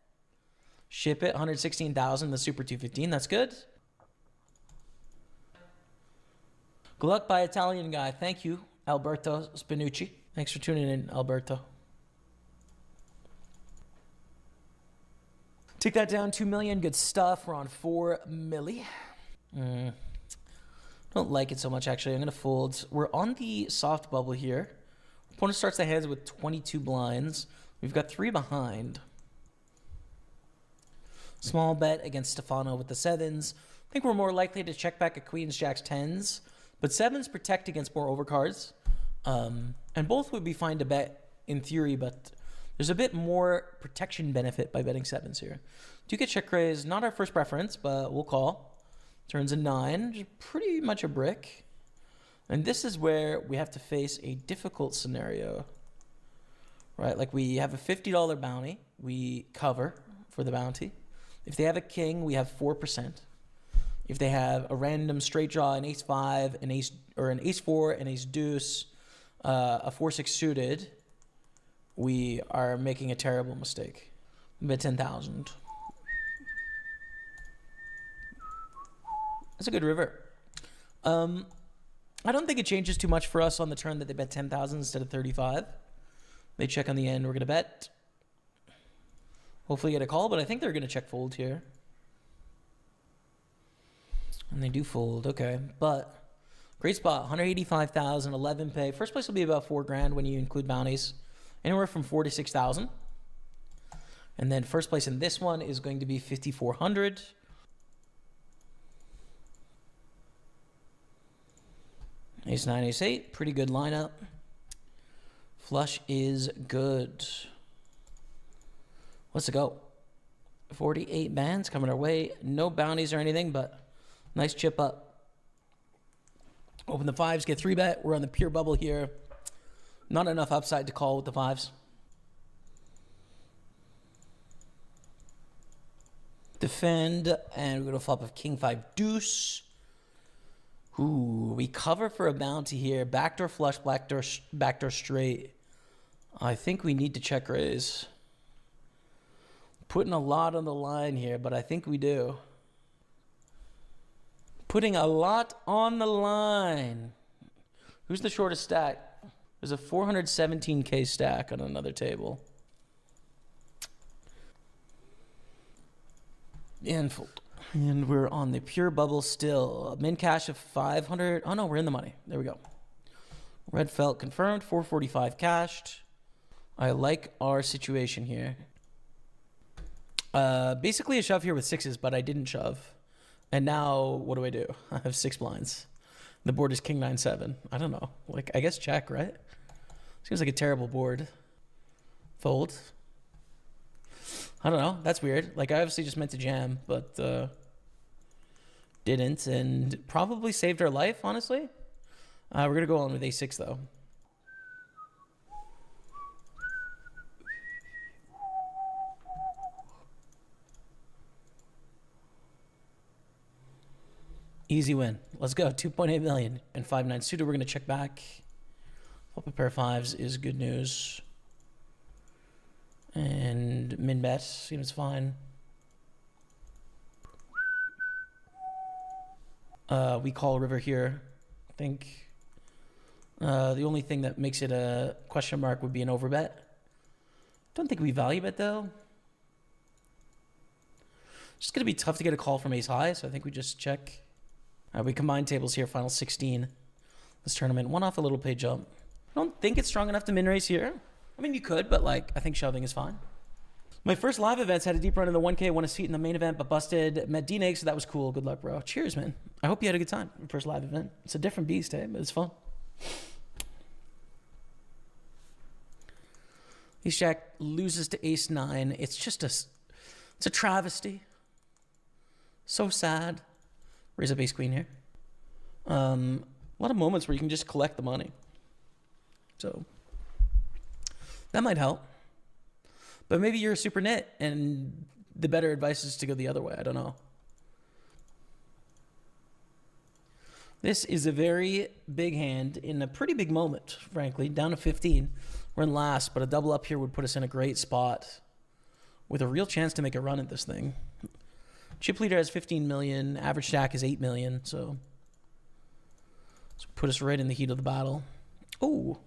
Ship it. 116,000. The super 215. That's good. Good luck by Italian guy. Thank you, Alberto Spinucci. Thanks for tuning in, Alberto. Take that down, 2 million. Good stuff. We're on 4 milli. Don't like it so much, actually. I'm going to fold. We're on the soft bubble here. Opponent starts the hands with 22 blinds. We've got 3 behind. Small bet against Stefano with the 7s. I think we're more likely to check back at queens, jacks, 10s. But 7s protect against more overcards. And both would be fine to bet in theory, but there's a bit more protection benefit by betting 7s here. Do get check raise. Not our first preference, but we'll call. Turns a 9. Just pretty much a brick. And this is where we have to face a difficult scenario. Right? Like we have a $50 bounty. We cover for the bounty. If they have a king, we have 4%. If they have a random straight draw, an ace-5, an ace, or an ace-4, an ace-deuce, a 4-6 suited, we are making a terrible mistake. Bet 10,000. That's a good river. I don't think it changes too much for us on the turn that they bet 10,000 instead of 35. They check on the end. We're going to bet. Hopefully get a call, but I think they're going to check fold here. And they do fold. Okay. But great spot. 185,000, 11 pay. First place will be about 4 grand when you include bounties. Anywhere from 4 to 6,000. And then first place in this one is going to be 5,400. Ace 9, ace 8. Pretty good lineup. Flush is good. Let's go. 48 bands coming our way. No bounties or anything, but nice chip up. Open the 5s, get 3 bet. We're on the pure bubble here. Not enough upside to call with the 5s. Defend, and we're going to flop a king 5 deuce. Ooh, we cover for a bounty here. Backdoor flush, backdoor straight. I think we need to check raise. Putting a lot on the line here, but I think we do. Putting a lot on the line. Who's the shortest stack? There's a 417K stack on another table. And fold. And we're on the pure bubble still. Min cash of 500. Oh no, we're in the money. There we go. Red felt confirmed. 445 cashed. I like our situation here. Basically a shove here with 6s, but I didn't shove. And now what do? I have 6 blinds. The board is king 9-7. I don't know. Like, I guess check, right? Seems like a terrible board. Fold. I don't know. That's weird. Like, I obviously just meant to jam, but didn't, and probably saved our life, honestly. We're going to go on with a6, though. Easy win. Let's go. 2.8 million and 5-9 suited. We're going to check back. Flip a pair of 5s is good news. And min bet seems fine. We call river here. I think the only thing that makes it a question mark would be an overbet. Don't think we value bet though. It's just going to be tough to get a call from ace high, so I think we just check. We combine tables here, final 16. This tournament, one off a little pay jump. I don't think it's strong enough to min raise here. I mean, you could, but like, I think shoving is fine. My first live events had a deep run in the 1K, won a seat in the main event, but busted. Met D-Nate, so that was cool. Good luck, bro. Cheers, man. I hope you had a good time. Your first live event. It's a different beast, eh? But it's fun. Ace Jack loses to Ace 9. It's just it's a travesty. So sad. Raise up Ace Queen here. A lot of moments where you can just collect the money. So that might help. But maybe you're a super nit and the better advice is to go the other way. I don't know. This is a very big hand in a pretty big moment, frankly. Down to 15. We're in last, but a double up here would put us in a great spot with a real chance to make a run at this thing. Chip leader has 15 million. Average stack is 8 million. So put us right in the heat of the battle. Oh.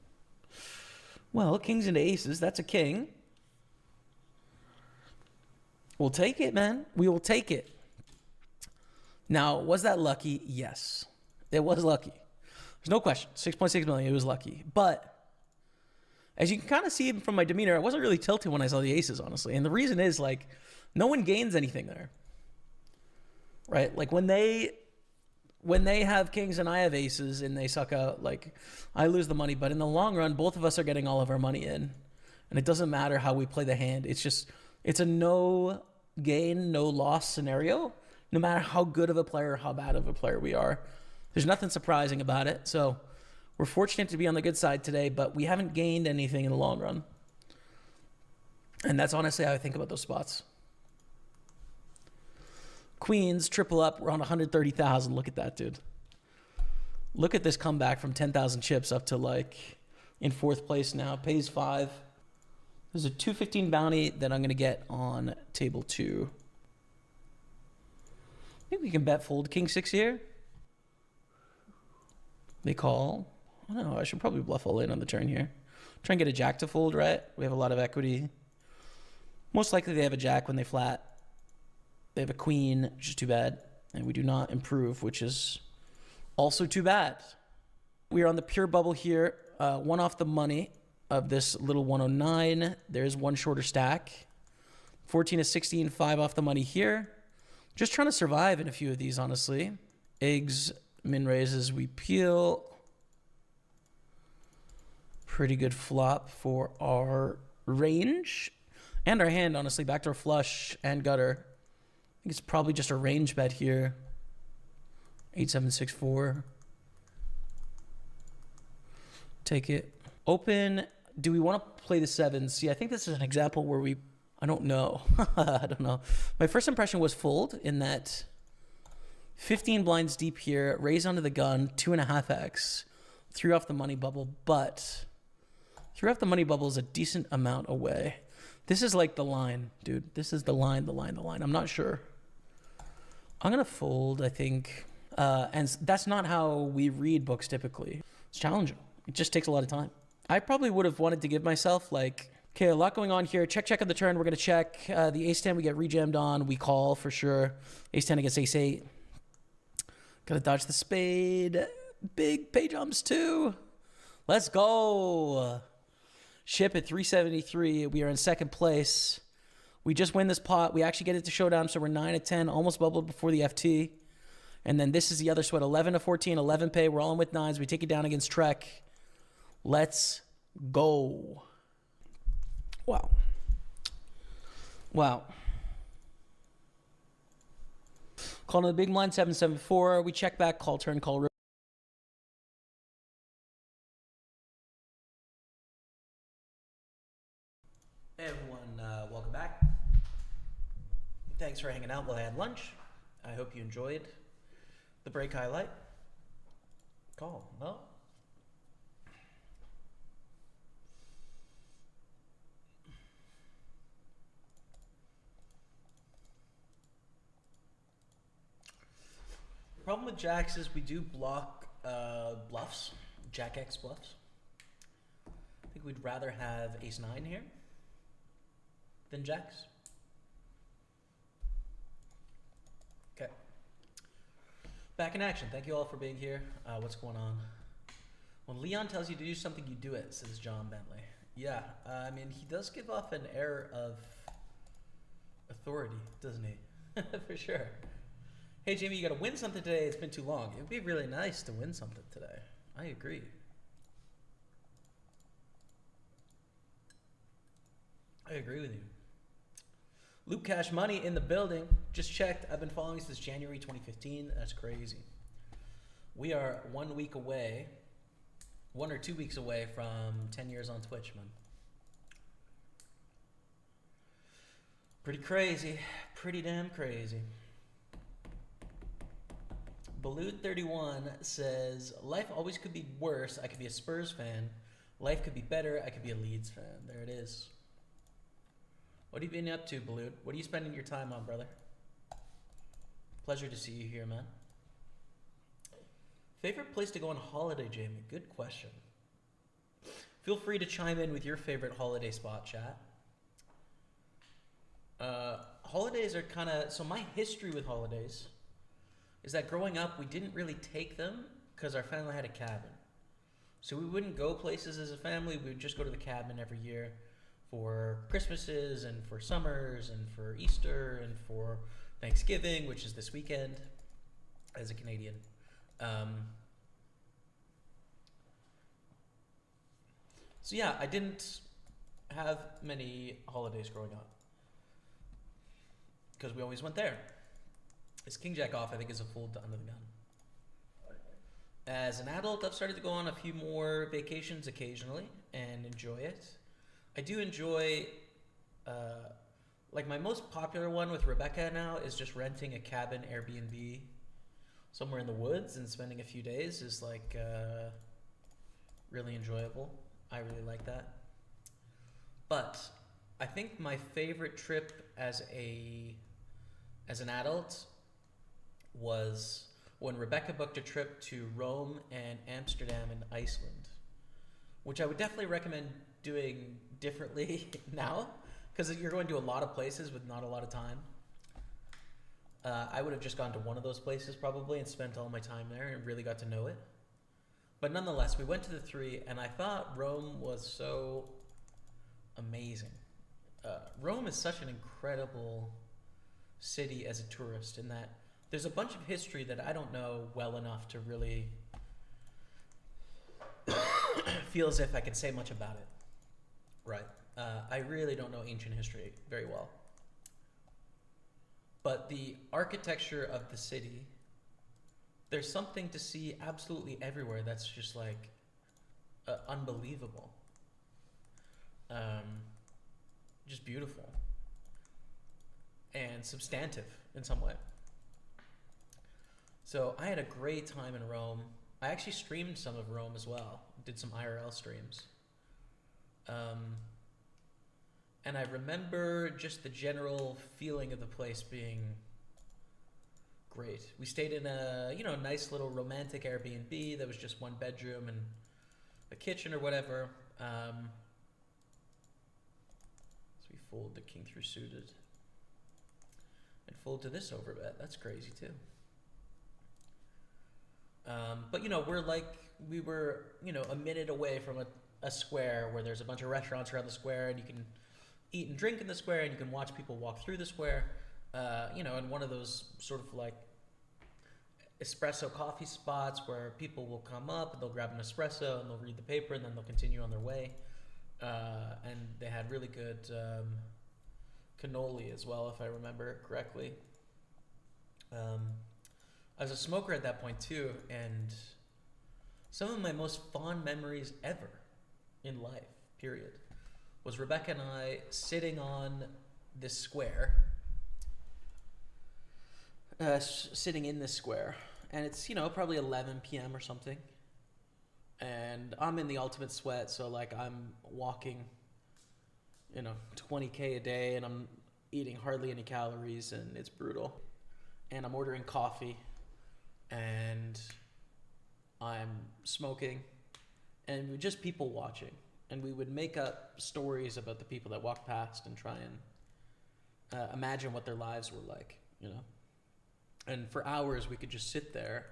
Well, kings into aces. That's a king. We'll take it, man. We will take it. Now, was that lucky? Yes. It was lucky. There's no question. 6.6 million, it was lucky. But as you can kind of see from my demeanor, I wasn't really tilted when I saw the aces, honestly. And the reason is, like, no one gains anything there. Right? Like, when they have kings and I have aces and they suck out, like, I lose the money. But in the long run, both of us are getting all of our money in. And it doesn't matter how we play the hand. It's a no gain, no loss scenario, no matter how good of a player, how bad of a player we are. There's nothing surprising about it. So we're fortunate to be on the good side today, but we haven't gained anything in the long run. And that's honestly how I think about those spots. Queens, triple up. We're on 130,000. Look at that, dude. Look at this comeback from 10,000 chips up to, like, in 4th place now. Pays 5. There's a 215 bounty that I'm going to get on table 2. I think we can bet fold king 6 here. They call. I don't know. I should probably bluff all in on the turn here. Try and get a jack to fold, right? We have a lot of equity. Most likely they have a jack when they flat. They have a queen, which is too bad. And we do not improve, which is also too bad. We are on the pure bubble here. 1 off the money of this little 109. There's 1 shorter stack. 14 to 16, 5 off the money here. Just trying to survive in a few of these, honestly. Eggs, min raises, we peel. Pretty good flop for our range. And our hand, honestly. Backdoor flush and gutter. I think it's probably just a range bet here. 8-7-6-4. Take it. Open. Do we want to play the 7s? See, I think this is an example where I don't know. I don't know. My first impression was fold in that 15 blinds deep here, raise onto the gun, 2.5x, 3 off the money bubble, but 3 off the money bubble is a decent amount away. This is like the line, dude. This is the line. I'm not sure. I'm going to fold, I think. And that's not how we read books typically. It's challenging. It just takes a lot of time. I probably would have wanted to give myself, like, okay, a lot going on here. Check on the turn. We're going to check. The ace-10 we get rejammed on. We call for sure. Ace-10 against ace-8. Got to dodge the spade. Big pay jumps too. Let's go. Ship at 373. We are in 2nd place. We just win this pot. We actually get it to showdown, so we're 9-10, almost bubbled before the FT. And then this is the other sweat, 11-14, 11 pay. We're all in with 9s. We take it down against Trek. Let's go. Wow. Wow. Calling the big line, 7-7-4. We check back, call turn, call river. Hey everyone, welcome back. Thanks for hanging out while I had lunch. I hope you enjoyed the break highlight. Call, no? The problem with jacks is we do block bluffs, jack X bluffs. I think we'd rather have ace-9 here than jacks. Okay. Back in action. Thank you all for being here. What's going on? When Leon tells you to do something, you do it, says John Bentley. Yeah, I mean, he does give off an air of authority, doesn't he? For sure. Hey, Jamie, you got to win something today. It's been too long. It would be really nice to win something today. I agree. I agree with you. Loop Cash Money in the building. Just checked. I've been following since January 2015. That's crazy. We are 1 week away, 1 or 2 weeks away from 10 years on Twitch, man. Pretty crazy. Pretty damn crazy. Balloon31 says, life always could be worse. I could be a Spurs fan. Life could be better. I could be a Leeds fan. There it is. What have you been up to, Balloon? What are you spending your time on, brother? Pleasure to see you here, man. Favorite place to go on holiday, Jamie? Good question. Feel free to chime in with your favorite holiday spot, chat. holidays are kind of, so my history with holidays is that growing up we didn't really take them because our family had a cabin. So we wouldn't go places as a family. We would just go to the cabin every year for Christmases and for summers and for Easter and for Thanksgiving, which is this weekend as a Canadian. So yeah, I didn't have many holidays growing up because we always went there. This King Jack off, I think, is a fold under the gun. As an adult, I've started to go on a few more vacations occasionally and enjoy it. I do enjoy, like my most popular one with Rebecca now is just renting a cabin Airbnb somewhere in the woods and spending a few days is like really enjoyable. I really like that. But I think my favorite trip as an adult was when Rebecca booked a trip to Rome and Amsterdam and Iceland, which I would definitely recommend doing differently now because you're going to a lot of places with not a lot of time. I would have just gone to one of those places probably and spent all my time there and really got to know it. But nonetheless, we went to the three, and I thought Rome was so amazing. Rome is such an incredible city as a tourist in that there's a bunch of history that I don't know well enough to really feel as if I can say much about it. Right. I really don't know ancient history very well. But the architecture of the city, there's something to see absolutely everywhere that's just like unbelievable. Just beautiful. And substantive in some way. So I had a great time in Rome. I actually streamed some of Rome as well. Did some IRL streams. And I remember just the general feeling of the place being great. We stayed in a, nice little romantic Airbnb that was just one bedroom and a kitchen or whatever. So we fold the king through suited. And fold to this overbet. That's crazy too. But we were a minute away from a square where there's a bunch of restaurants around the square and you can eat and drink in the square and you can watch people walk through the square. And one of those sort of like espresso coffee spots where people will come up and they'll grab an espresso and they'll read the paper and then they'll continue on their way. And they had really good cannoli as well, if I remember correctly. I was a smoker at that point too, and some of my most fond memories ever in life, period, was Rebecca and I sitting on this square, sitting in this square, and it's, probably 11 p.m. or something, and I'm in the ultimate sweat, so like I'm walking, 20K a day, and I'm eating hardly any calories, and it's brutal, and I'm ordering coffee, and I'm smoking, and just people watching. And we would make up stories about the people that walked past and try and imagine what their lives were like, And for hours we could just sit there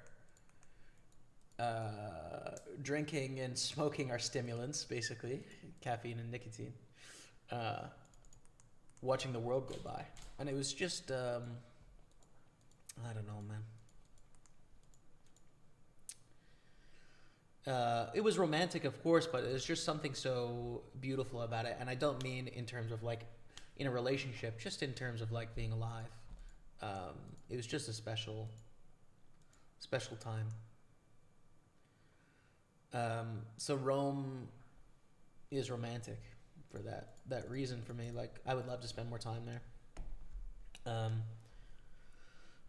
drinking and smoking our stimulants, basically, caffeine and nicotine, watching the world go by. And it was just, I don't know, man. It was romantic, of course, but there's just something so beautiful about it. And I don't mean in terms of like in a relationship, just in terms of like being alive. It was just a special time. So Rome is romantic for that reason for me. Like I would love to spend more time there.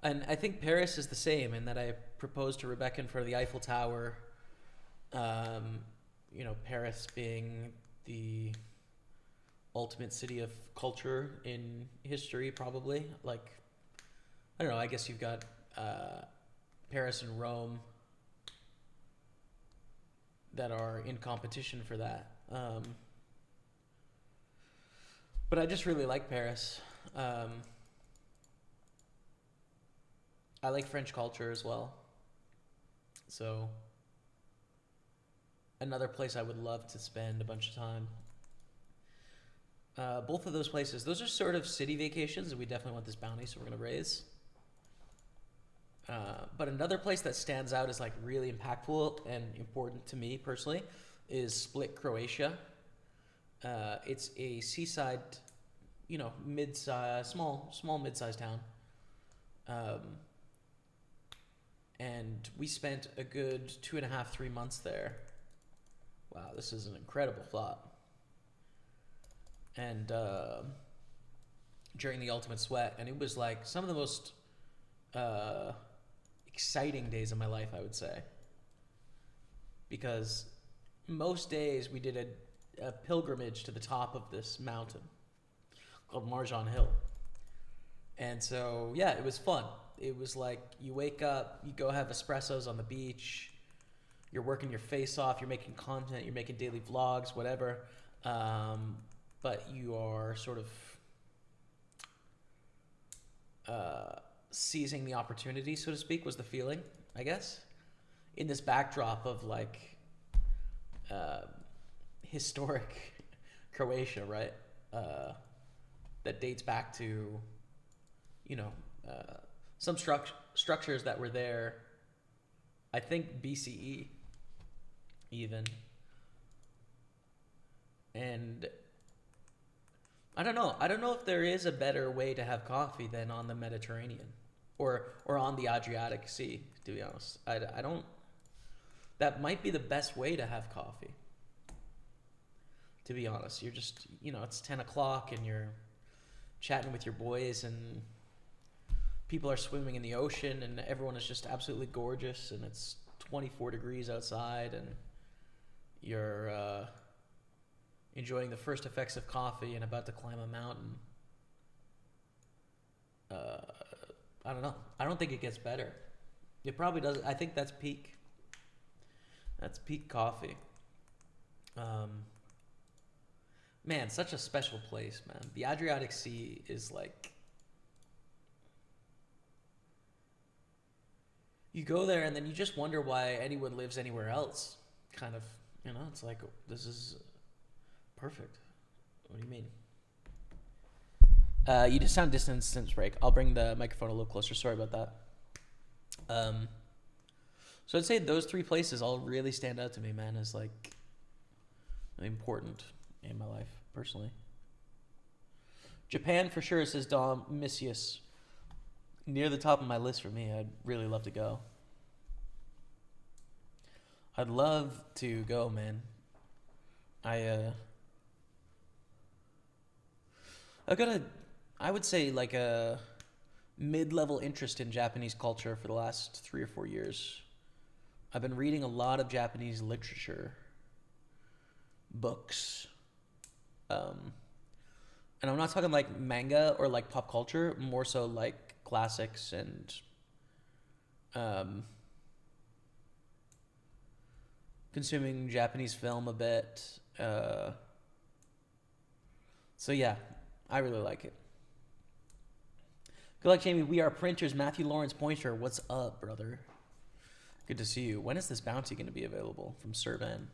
And I think Paris is the same in that I proposed to Rebecca in front of the Eiffel Tower. Paris being the ultimate city of culture in history, probably. Like, I don't know, I guess you've got Paris and Rome that are in competition for that. But I just really like Paris. I like French culture as well. So another place I would love to spend a bunch of time. Both of those places, those are sort of city vacations, and we definitely want this bounty, so we're going to raise. But another place that stands out as like really impactful and important to me personally is Split, Croatia. It's a seaside, small mid-sized town. And we spent a good 2.5, 3 months there. Wow, this is an incredible plot. And during the Ultimate Sweat, and it was like some of the most exciting days of my life, I would say. Because most days we did a pilgrimage to the top of this mountain called Marjan Hill. And so, yeah, it was fun. It was like you wake up, you go have espressos on the beach, you're working your face off, you're making content, you're making daily vlogs, whatever. But you are sort of seizing the opportunity, so to speak, was the feeling, I guess, in this backdrop of like historic Croatia, right? That dates back to, some structures that were there, I think BCE even. And I don't know if there is a better way to have coffee than on the Mediterranean or on the Adriatic Sea, to be honest. I don't, that might be the best way to have coffee, to be honest. You're just, it's 10 o'clock and you're chatting with your boys and people are swimming in the ocean and everyone is just absolutely gorgeous and it's 24 degrees outside and you're enjoying the first effects of coffee and about to climb a mountain. I don't know. I don't think it gets better. It probably doesn't. I think that's peak. That's peak coffee. Man, such a special place, man. The Adriatic Sea is like, you go there and then you just wonder why anyone lives anywhere else. Kind of, it's like, this is perfect. What do you mean? You just sound distant since break. I'll bring the microphone a little closer. Sorry about that. So I'd say those three places all really stand out to me, man, as like important in my life, personally. Japan for sure, says Dom Missius. Near the top of my list for me. I'd really love to go. I'd love to go, man. I've got I would say like a mid-level interest in Japanese culture for the last 3 or 4 years. I've been reading a lot of Japanese literature, books, and I'm not talking like manga or like pop culture, more so like classics and consuming Japanese film a bit. So yeah, I really like it. Good luck, Jamie. We are printers. Matthew Lawrence Pointer. What's up, brother? Good to see you. When is this bounty going to be available? From Servan.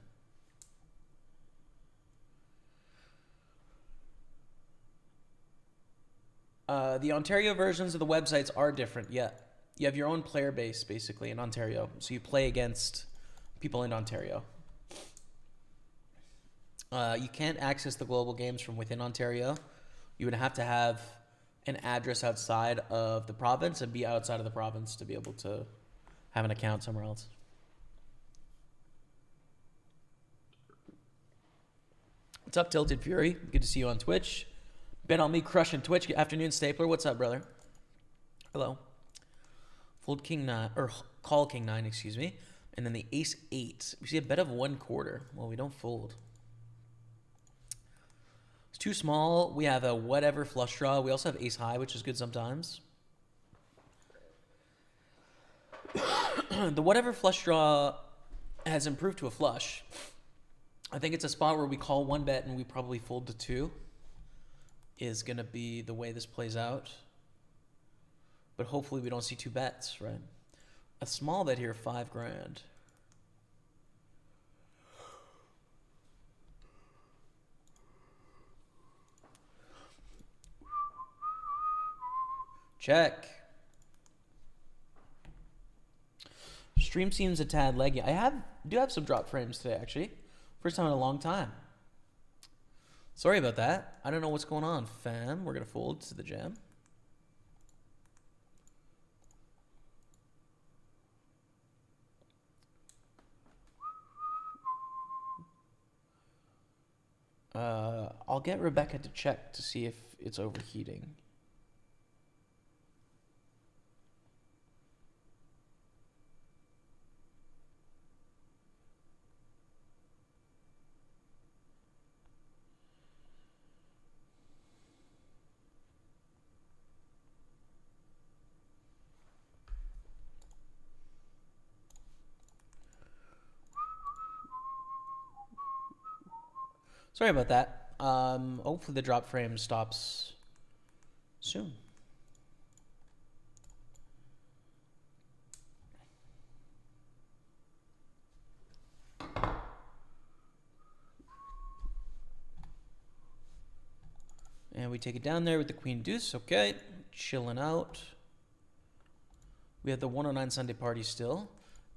The Ontario versions of the websites are different. Yeah. You have your own player base, basically, in Ontario. So you play against people in Ontario. You can't access the global games from within Ontario. You would have to have an address outside of the province and be outside of the province to be able to have an account somewhere else. What's up, Tilted Fury? Good to see you on Twitch. Ben on me crushing Twitch. Good afternoon, Stapler. What's up, brother? Hello. Fold King 9, or call King 9, excuse me. And then the Ace 8. We see a bet of 1/4. Well, we don't fold. It's too small. We have a whatever flush draw. We also have Ace High, which is good sometimes. The whatever flush draw has improved to a flush. I think it's a spot where we call 1 bet and we probably fold to 2 is going to be the way this plays out. But hopefully we don't see 2 bets, right? A small bet here, 5 grand. Check. Stream seems a tad leggy. Do have some drop frames today, actually. First time in a long time. Sorry about that. I don't know what's going on, fam. We're going to fold to the jam. I'll get Rebecca to check to see if it's overheating. Sorry about that. Hopefully the drop frame stops soon. And we take it down there with the queen deuce. Okay, chilling out. We have the 109 Sunday party still,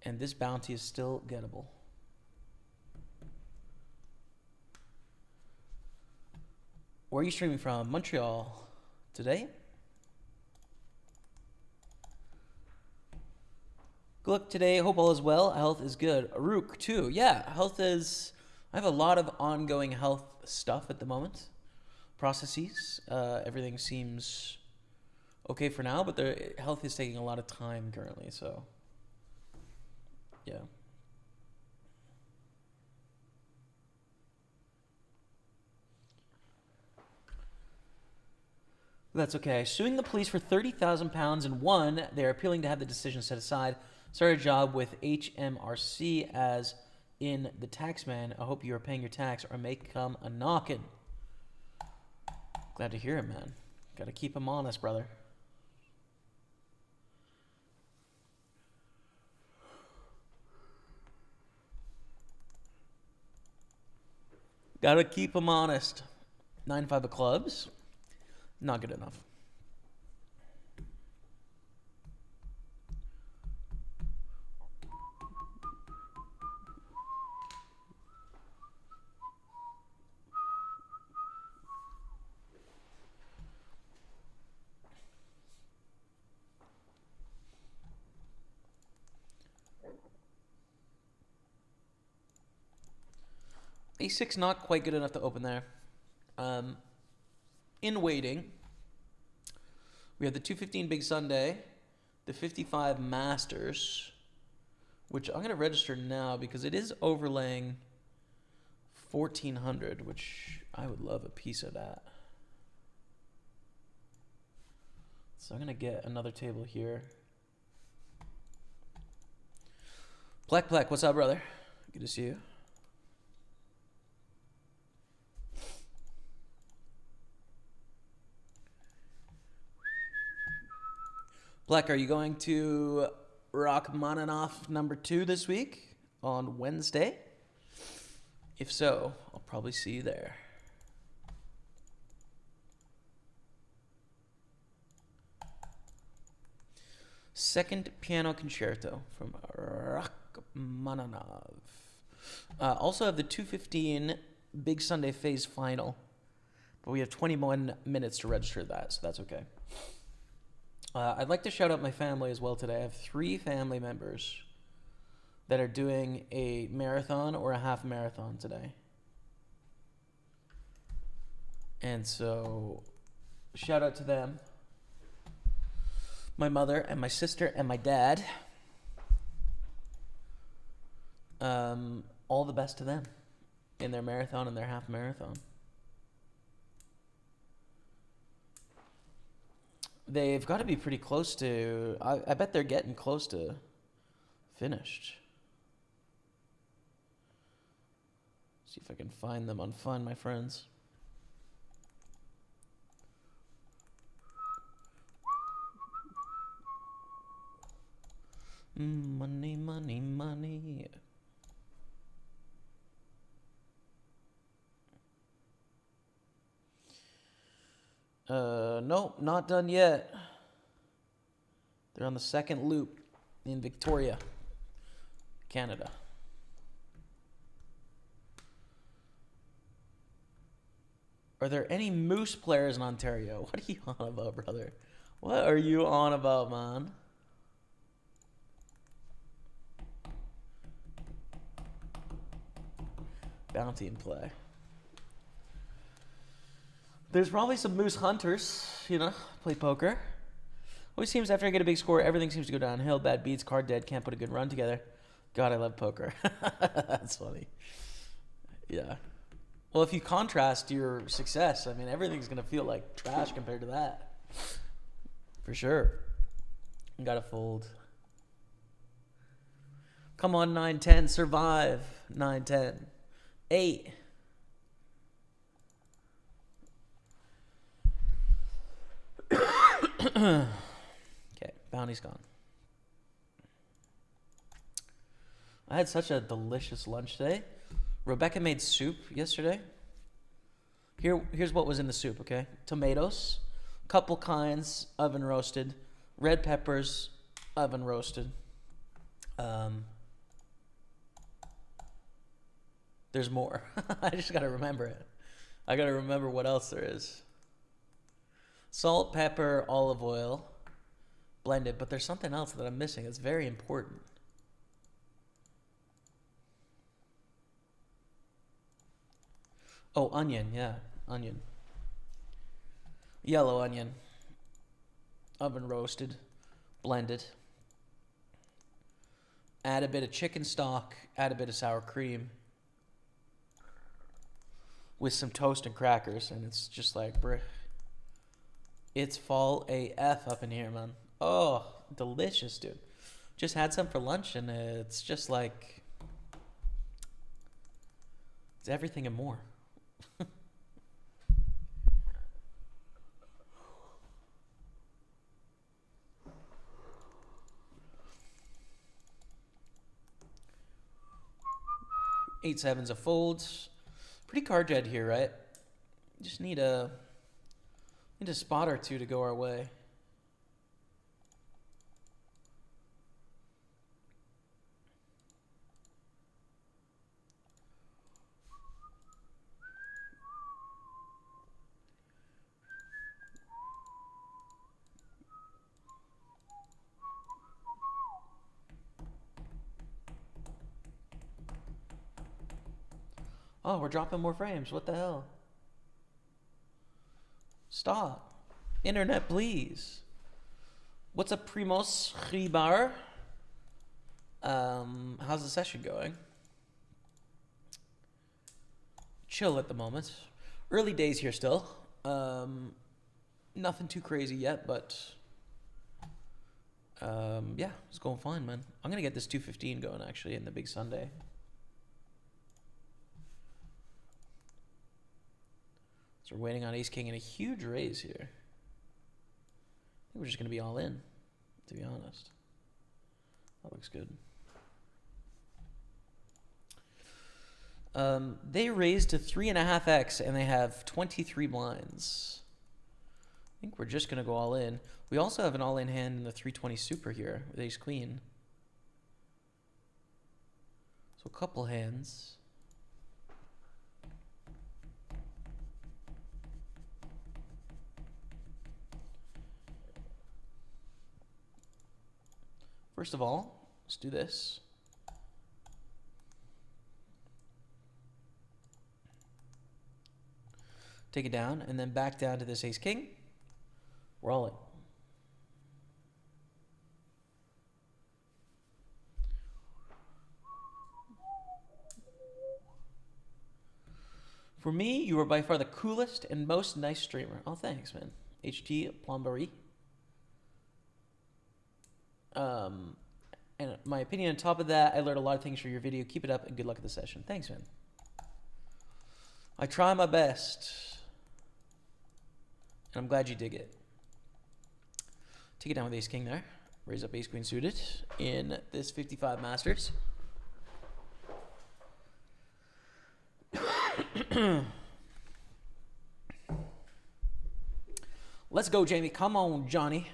and this bounty is still gettable. Where are you streaming from? Montreal today? Good luck today. Hope all is well. Health is good. Rook too. Yeah, health is... I have a lot of ongoing health stuff at the moment. Processes. Everything seems okay for now, but the health is taking a lot of time currently, so... Yeah. That's okay. Suing the police for £30,000 and won. They're appealing to have the decision set aside. Started a job with HMRC as in the taxman. I hope you are paying your tax or may come a knockin'. Glad to hear it, man. Gotta keep him honest, brother. Gotta keep him honest. 9-5 of clubs. Not good enough. A6 not quite good enough to open there. In waiting, we have the 215 Big Sunday, the 55 Masters, which I'm going to register now because it is overlaying 1400, which I would love a piece of that. So I'm going to get another table here. Plek, what's up, brother? Good to see you. Plek, are you going to Rachmaninoff #2 this week on Wednesday? If so, I'll probably see you there. Second Piano Concerto from Rachmaninoff. Also have the 215 Big Sunday Phase Final, but we have 21 minutes to register that, so that's okay. I'd like to shout out my family as well today. I have 3 family members that are doing a marathon or a half marathon today. And so, shout out to them. My mother and my sister and my dad. All the best to them in their marathon and their half marathon. They've got to be pretty close to... I bet they're getting close to finished. See if I can find them on Fun, my friends. Nope, not done yet. They're on the second loop in Victoria, Canada. Are there any Moose players in Ontario? What are you on about, brother? What are you on about, man? Bounty in play. There's probably some Moose hunters, you know, play poker. Always seems after I get a big score, everything seems to go downhill. Bad beats, card dead, can't put a good run together. God, I love poker. That's funny. Yeah. Well, if you contrast your success, I mean, everything's going to feel like trash compared to that. For sure. You got to fold. Come on, 9-10. Survive. 9-10. 8. Okay, bounty's gone. I had such a delicious lunch today. Rebecca made soup yesterday. Here's what was in the soup, okay? Tomatoes, couple kinds, oven roasted. Red peppers, oven roasted. There's more. I just got to remember it. I got to remember what else there is. Salt, pepper, olive oil, blended. But there's something else that I'm missing. It's very important. Oh, onion. Yeah, onion. Yellow onion. Oven roasted, blended. Add a bit of chicken stock. Add a bit of sour cream. With some toast and crackers. And it's just like, bruh. It's fall AF up in here, man. Oh, delicious, dude. Just had some for lunch, and it's just like... It's everything and more. Eight sevens of folds. Pretty card dead here, right? Just need a spot or two to go our way. Oh, we're dropping more frames. What the hell? Stop. Internet, please. What's up, Primos Ribar? How's the session going? Chill at the moment. Early days here still. Nothing too crazy yet, but yeah, it's going fine, man. I'm gonna get this 215 going actually in the big Sunday. So we're waiting on Ace King in a huge raise here. I think we're just going to be all in, to be honest. That looks good. They raised to 3.5x and they have 23 blinds. I think we're just going to go all in. We also have an all-in hand in the 320 super here with Ace Queen. So a couple hands. First of all, let's do this. Take it down, and then back down to this Ace King. We're all in. For me, you are by far the coolest and most nice streamer. Oh, thanks, man. HT Plomberie. And my opinion on top of that, I learned a lot of things from your video. Keep it up and good luck at the session. Thanks, man. I try my best. And I'm glad you dig it. Take it down with Ace King there. Raise up Ace Queen suited in this 55 Masters. Let's go, Jamie. Come on, Johnny.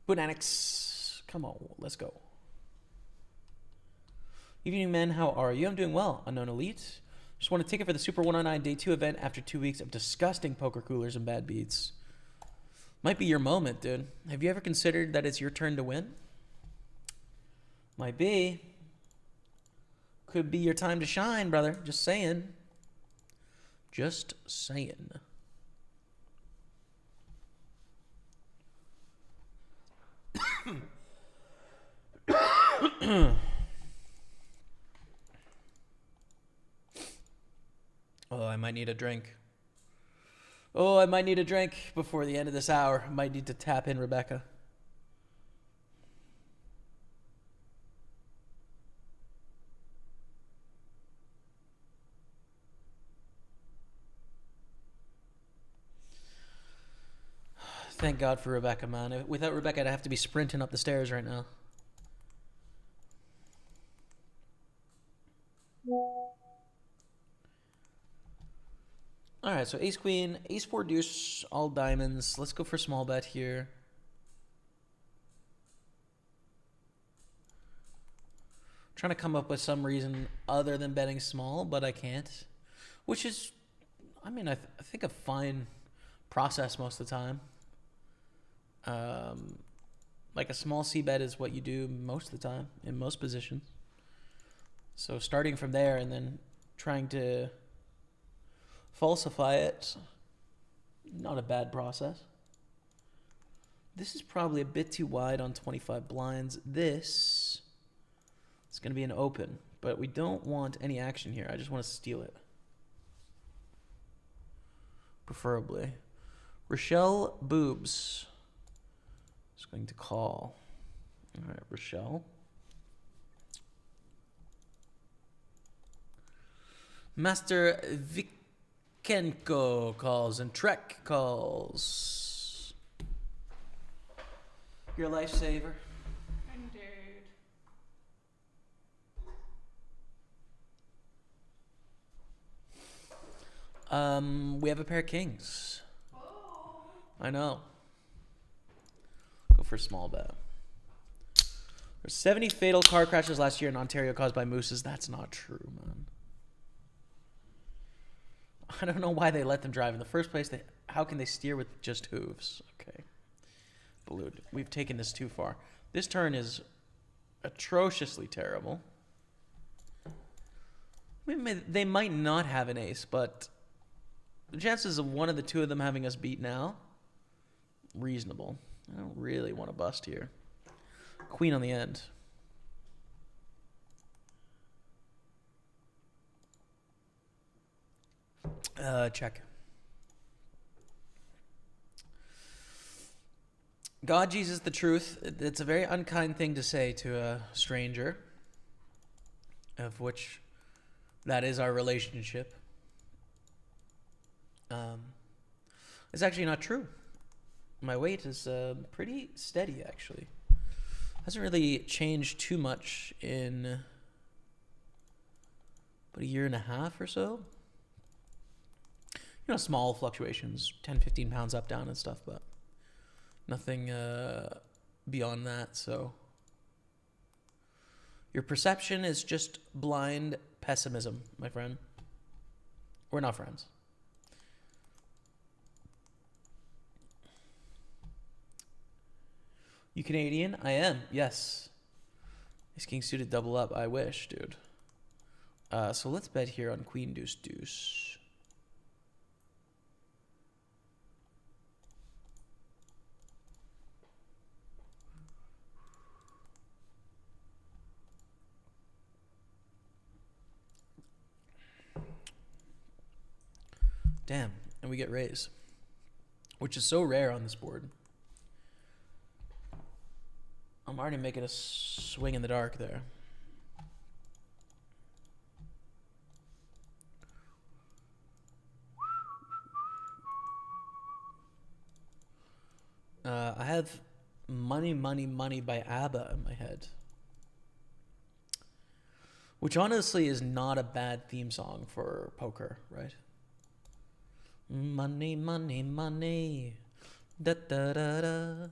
Bunanix. Come on, let's go. Evening, men. How are you? I'm doing well. Unknown Elite. Just want a ticket for the Super 109 Day 2 event after 2 weeks of disgusting poker coolers and bad beats. Might be your moment, dude. Have you ever considered that it's your turn to win? Might be. Could be your time to shine, brother. Just saying. Just saying. Oh, I might need a drink. Oh, I might need a drink before the end of this hour. I might need to tap in Rebecca. Thank God for Rebecca, man. Without Rebecca, I'd have to be sprinting up the stairs right now. All right, so ace queen, ace four deuce, all diamonds. Let's go for small bet here. Trying to come up with some reason other than betting small, but I can't. Which is, I mean, I think a fine process most of the time. Like a small C bet is what you do most of the time in most positions. So starting from there and then trying to falsify it, not a bad process. This is probably a bit too wide on 25 blinds. This is going to be an open, but we don't want any action here. I just want to steal it. Preferably. Rochelle Boobs is going to call. All right, Rochelle. Master Vikenko calls and Trek calls. Your lifesaver. Indeed. We have a pair of kings. Oh. I know. Go for a small bet. There's 70 fatal car crashes last year in Ontario caused by mooses. That's not true, man. I don't know why they let them drive in the first place. How can they steer with just hooves? Okay. Balloon. We've taken this too far. This turn is atrociously terrible. They might not have an ace, but the chances of one of the two of them having us beat now, reasonable. I don't really want to bust here. Queen on the end. Check. God, Jesus, the truth. It's a very unkind thing to say to a stranger, of which that is our relationship. It's actually not true. My weight is pretty steady, actually. Hasn't really changed too much in about a year and a half or so. You know, small fluctuations, 10, 15 pounds up, down and stuff, but nothing beyond that. So your perception is just blind pessimism, my friend. We're not friends. You Canadian? I am, yes. Ace king suited double up. I wish, dude. So let's bet here on queen deuce deuce. Damn, and we get raise, which is so rare on this board. I'm already making a swing in the dark there. I have Money, Money, Money by ABBA in my head, which honestly is not a bad theme song for poker, right? Money, money, money. Da da da da.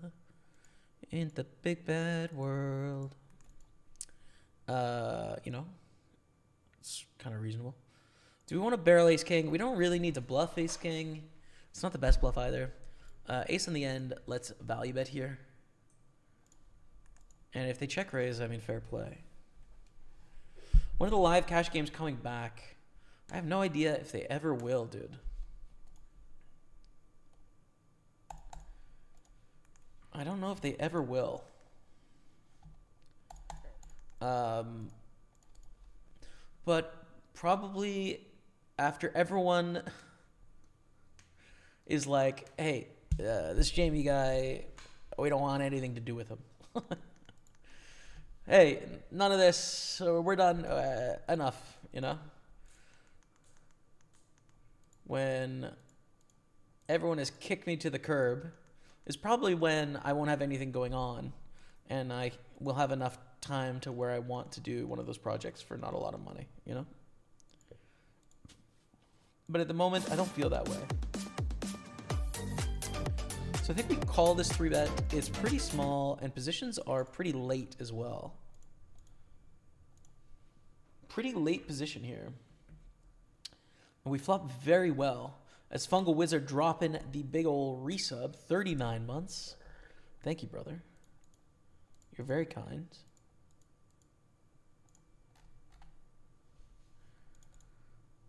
In the big bad world. You know, it's kind of reasonable. Do we want to barrel ace king? We don't really need to bluff ace king. It's not the best bluff either. Ace in the end. Let's value bet here. And if they check raise, I mean, fair play. One of the live cash games coming back. I have no idea if they ever will, dude. I don't know if they ever will. But probably after everyone is like, hey, this Jamie guy, we don't want anything to do with him. Hey, none of this, so we're done, enough, you know? When everyone has kicked me to the curb is probably when I won't have anything going on and I will have enough time to where I want to do one of those projects for not a lot of money, you know? But at the moment, I don't feel that way. So I think we call this 3-bet. It's pretty small, and positions are pretty late as well. Pretty late position here. And we flop very well. As Fungal Wizard dropping the big old resub, 39 months. Thank you, brother. You're very kind.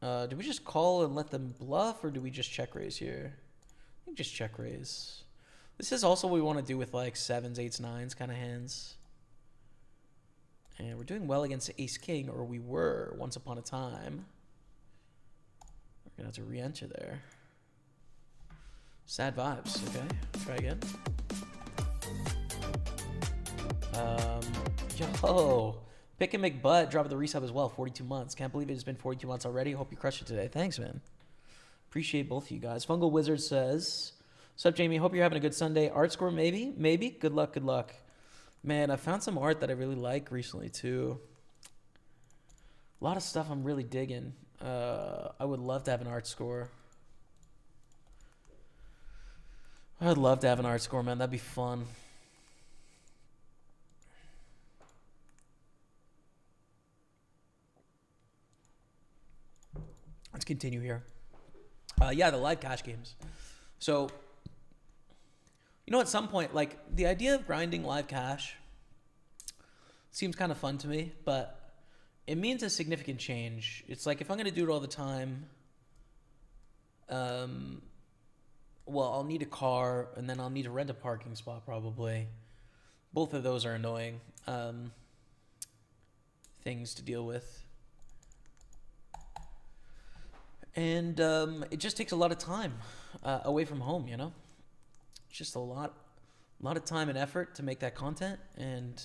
Do we just call and let them bluff, or do we just check raise here? I think just check raise. This is also what we want to do with like 7s, 8s, 9s kind of hands. And we're doing well against ace king, or we were once upon a time. We're going to have to re-enter there. Sad vibes. Okay, try again. Yo, Pick and McButt dropped the resub as well, 42 months. Can't believe it has been 42 months already. Hope you crushed it today. Thanks, man. Appreciate both of you guys. Fungal Wizard says, "What's up, Jamie? Hope you're having a good Sunday. Art score, maybe? Maybe? Good luck, good luck." Man, I found some art that I really like recently, too. A lot of stuff I'm really digging. I would love to have an art score. I'd love to have an art score, man. That'd be fun. Let's continue here. Yeah, the live cash games. So, you know, at some point, like, the idea of grinding live cash seems kind of fun to me, but it means a significant change. It's like, if I'm going to do it all the time, well, I'll need a car, and then I'll need to rent a parking spot, probably. Both of those are annoying things to deal with. And it just takes a lot of time away from home, you know? It's just a lot of time and effort to make that content, and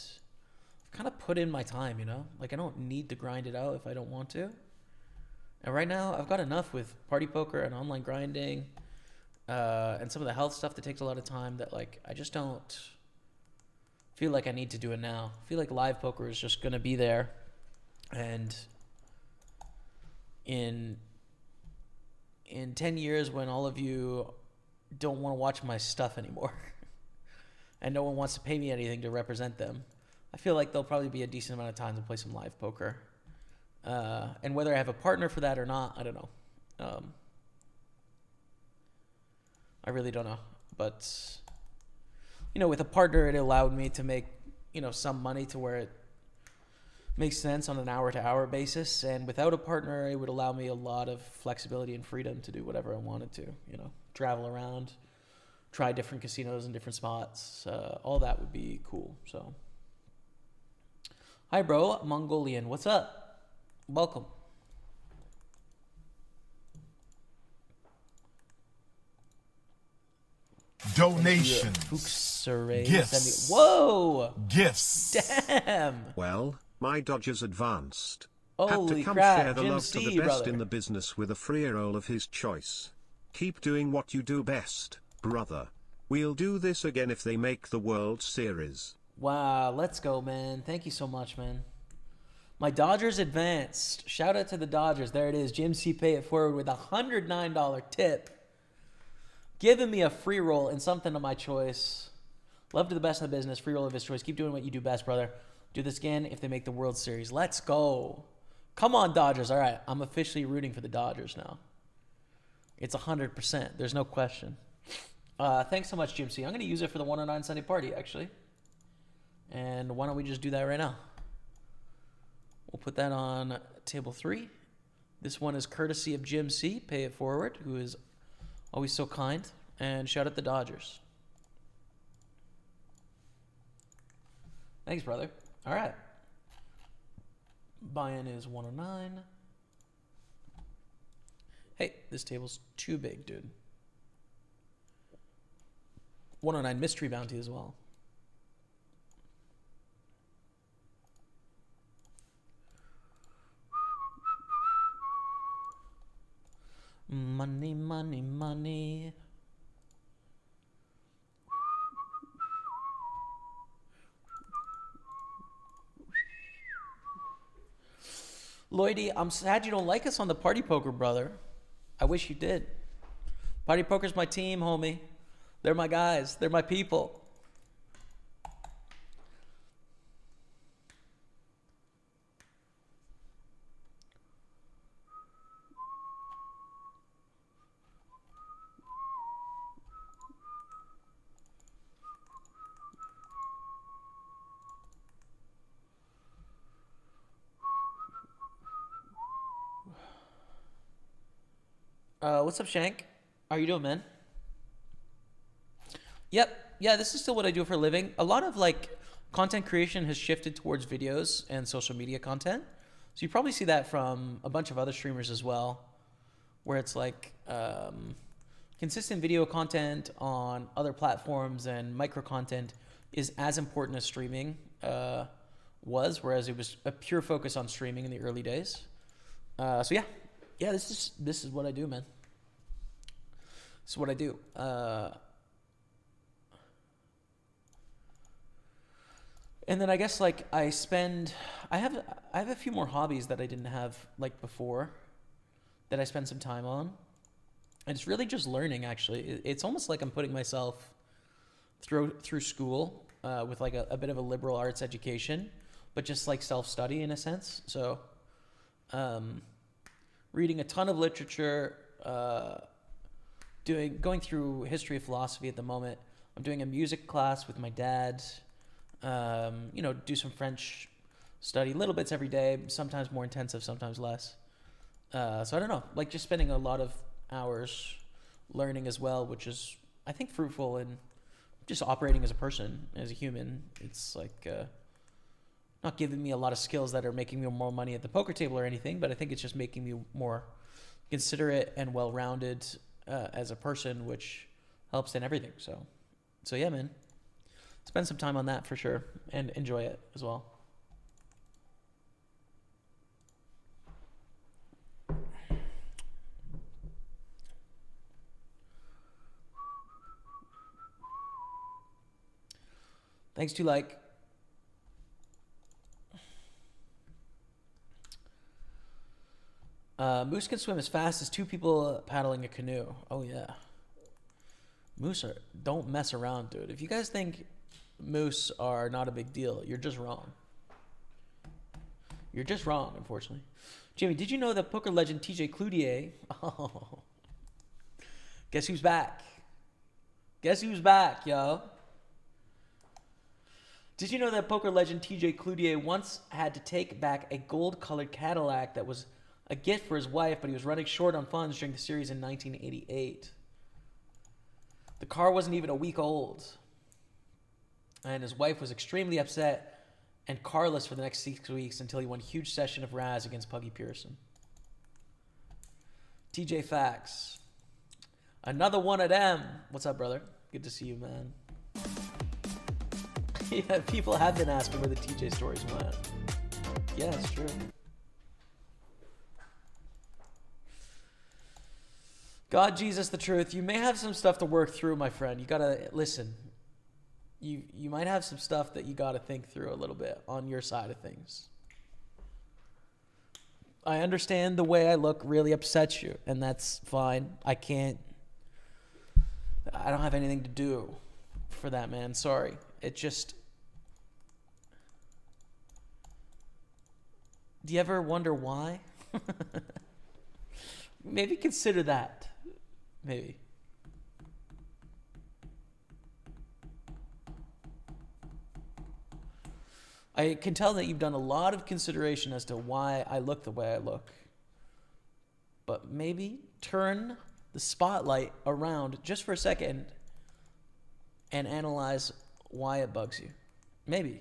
I've kind of put in my time, you know? Like, I don't need to grind it out if I don't want to. And right now, I've got enough with party poker and online grinding and some of the health stuff that takes a lot of time that, like, I just don't feel like I need to do it now. I feel like live poker is just going to be there, and in 10 years, when all of you don't want to watch my stuff anymore and no one wants to pay me anything to represent them, I feel like there'll probably be a decent amount of time to play some live poker. And whether I have a partner for that or not, I don't know. I really don't know. But, you know, with a partner, it allowed me to make, you know, some money to where it makes sense on an hour-to-hour basis, and without a partner, it would allow me a lot of flexibility and freedom to do whatever I wanted to, you know, travel around, try different casinos in different spots, all that would be cool. So, hi, bro, Mongolian, what's up? Welcome. Donations. Gifts. Whoa! Gifts. Damn! Well, my Dodgers advanced. Had Holy to come crap, share the Jim love C, to the best brother. in the business with a free roll of his choice. Keep doing what you do best, brother. We'll do this again if they make the World Series. Wow, let's go, man. Thank you so much, man. My Dodgers advanced. Shout out to the Dodgers. There it is. Jim C. Pay it forward with a $109 tip. giving me a free roll and something of my choice. Love to the best in the business. Free roll of his choice. Keep doing what you do best, brother. Do this again if they make the World Series. Let's go. Come on, Dodgers. All right, I'm officially rooting for the Dodgers now. It's 100%. There's no question. Thanks so much, Jim C. I'm going to use it for the 109 Sunday party, actually. And why don't we just do that right now? We'll put that on table 3. This one is courtesy of Jim C. Pay it forward, who is always so kind. And shout out the Dodgers. Thanks, brother. All right. Buy-in is 109. Hey, this table's too big, dude. 109 mystery bounty as well. Money, money, money. Lloydie, I'm sad you don't like us on the Party Poker, brother. I wish you did. Party Poker's my team, homie. They're my guys. They're my people. What's up, Shank? How are you doing, man? Yep. Yeah, this is still what I do for a living. A lot of like content creation has shifted towards videos and social media content. So you probably see that from a bunch of other streamers as well, where it's like consistent video content on other platforms and micro content is as important as streaming was, whereas it was a pure focus on streaming in the early days. So yeah, this is what I do, man. This is what I do. And then I guess like I have a few more hobbies that I didn't have like before that I spend some time on. And it's really just learning, actually. It's almost like I'm putting myself through school with like a bit of a liberal arts education, but just like self-study in a sense. So reading a ton of literature, going through history of philosophy at the moment. I'm doing a music class with my dad. Do some French study, little bits every day, sometimes more intensive, sometimes less. So I don't know, like just spending a lot of hours learning as well, which is, I think, fruitful in just operating as a person, as a human. It's like not giving me a lot of skills that are making me more money at the poker table or anything, but I think it's just making me more considerate and well-rounded as a person, which helps in everything. So yeah, man. Spend some time on that for sure and enjoy it as well. Thanks to like. Moose can swim as fast as 2 people paddling a canoe. Oh yeah. Moose don't mess around, dude. If you guys think moose are not a big deal, you're just wrong. You're just wrong, unfortunately. Jimmy, did you know that poker legend TJ Cloutier? Oh. Guess who's back? Guess who's back, yo? Did you know that poker legend TJ Cloutier once had to take back a gold-colored Cadillac that was a gift for his wife, but he was running short on funds during the series in 1988? The car wasn't even a week old. And his wife was extremely upset and carless for the next 6 weeks until he won a huge session of Raz against Puggy Pearson. TJ Fax. Another one of them. What's up, brother? Good to see you, man. Yeah, people have been asking where the TJ stories went. Yeah, it's true. God, Jesus, the truth. You may have some stuff to work through, my friend. You gotta listen. You might have some stuff that you gotta think through a little bit on your side of things. I understand the way I look really upsets you, and that's fine. I can't I don't have anything to do for that, man. Sorry. It just... Do you ever wonder why? Maybe consider that. Maybe. I can tell that you've done a lot of consideration as to why I look the way I look. But maybe turn the spotlight around just for a second and analyze why it bugs you. Maybe.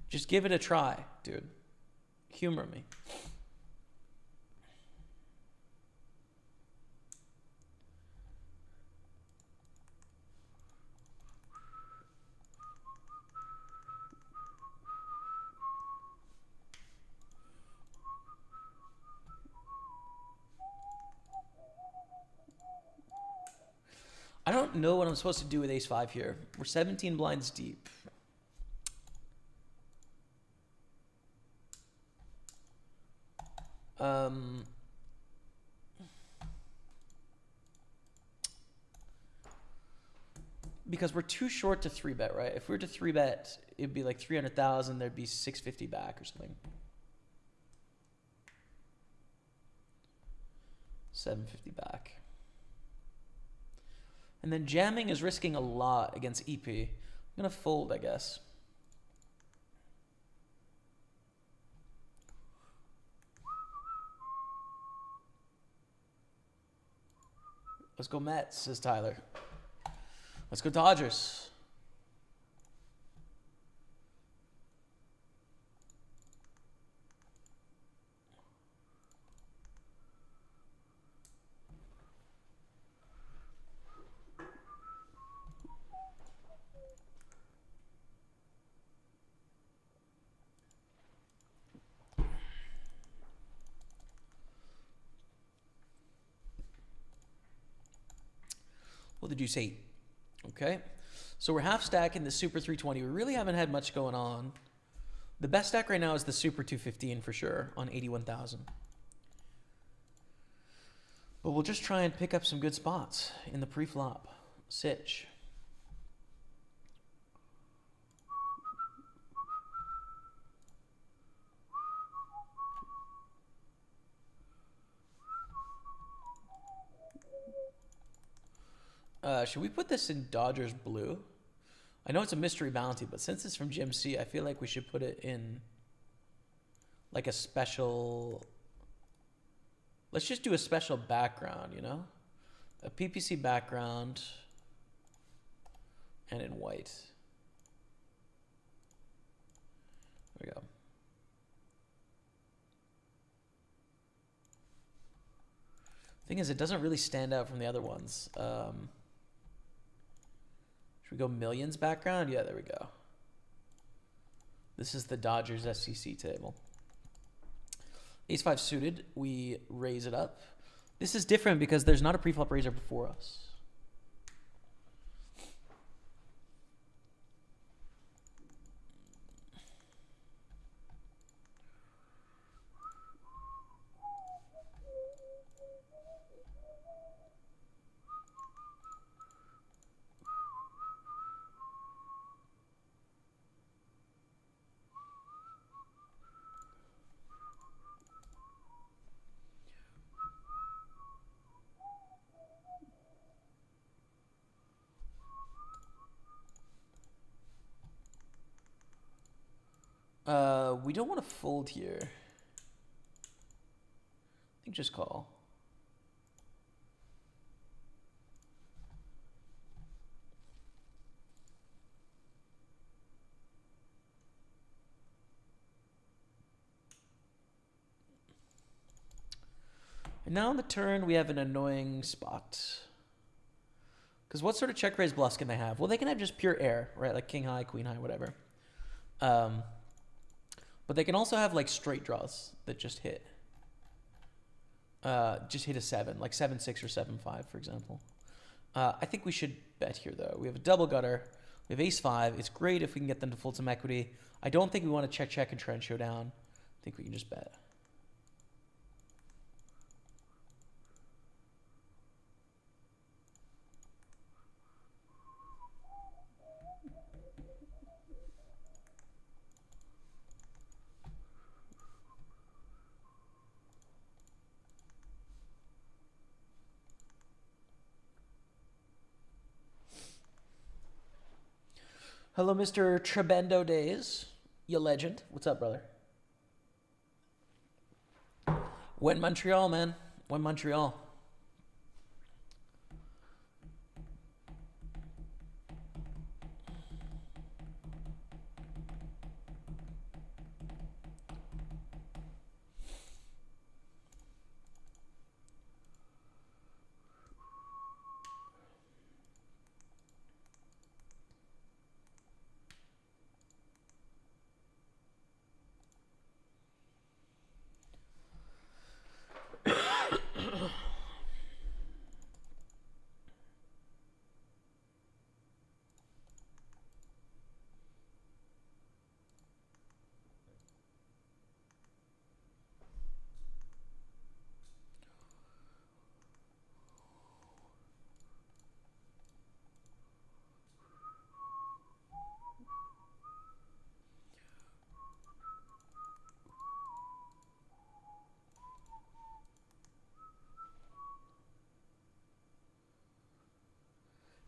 Just give it a try, dude. Humor me. I don't know what I'm supposed to do with ace-5 here. We're 17 blinds deep. Because we're too short to 3-bet, right? If we were to 3-bet, it'd be like 300,000. There'd be 650 back or something. 750 back. And then jamming is risking a lot against EP. I'm going to fold, I guess. Let's go Mets, says Tyler. Let's go Dodgers. What did you say? Okay. So we're half stacking the Super 320. We really haven't had much going on. The best stack right now is the Super 215 for sure on 81,000. But we'll just try and pick up some good spots in the pre-flop. Sitch. Should we put this in Dodgers blue? I know it's a mystery bounty, but since it's from Jim C, I feel like we should put it in like a special... Let's just do a special background, you know? A PPC background and in white. There we go. Thing is, it doesn't really stand out from the other ones. Should we go millions background? Yeah, there we go. This is the Dodgers SCC table. Ace-5 suited, we raise it up. This is different because there's not a preflop raiser before us. We don't want to fold here. I think just call. And now on the turn, we have an annoying spot. Because what sort of check raise bluffs can they have? Well, they can have just pure air, right? Like king high, queen high, whatever. But they can also have like straight draws that just hit. Just hit a 7, like 7-6 or 7-5, for example. I think we should bet here, though. We have a double gutter. We have ace-5. It's great if we can get them to fold some equity. I don't think we want to check and try and show down. I think we can just bet. Hello, Mr. Trebendo Days. You legend. What's up, brother? When Montreal, man. When Montreal.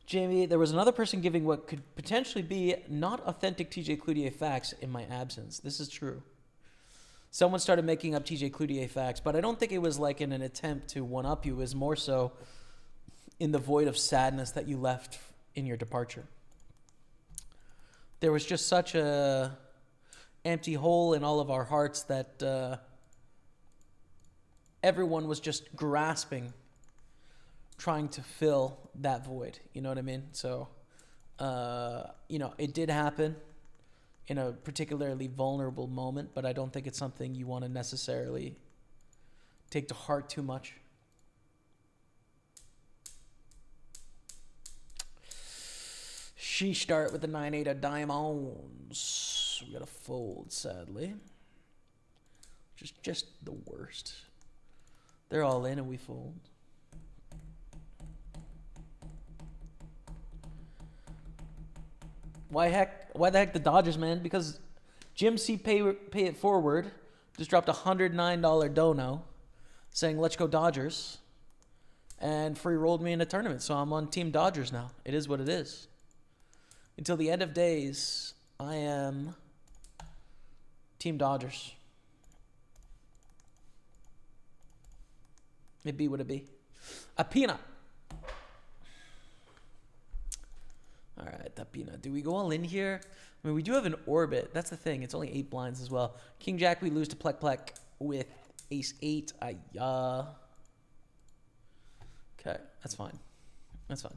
Jamie, there was another person giving what could potentially be not authentic TJ Cloutier facts in my absence. This is true. Someone started making up TJ Cloutier facts, but I don't think it was like in an attempt to one-up you. It was more so in the void of sadness that you left in your departure. There was just such a empty hole in all of our hearts that everyone was just grasping, trying to fill that void. You know what I mean? So, it did happen in a particularly vulnerable moment, but I don't think it's something you want to necessarily take to heart too much. She start with the 9-8 of diamonds. We got to fold, sadly. Just the worst. They're all in and we fold. Why the heck the Dodgers, man? Because Jim C. Pay It Forward just dropped a $109 dono saying, let's go Dodgers, and free rolled me in a tournament. So I'm on Team Dodgers now. It is what it is. Until the end of days, I am Team Dodgers. It be what it be. A peanut. All right, Tapina. Do we go all in here? I mean, we do have an orbit. That's the thing. It's only 8 blinds as well. King Jack, we lose to Plek Plek with Ace 8. Okay, that's fine. That's fine.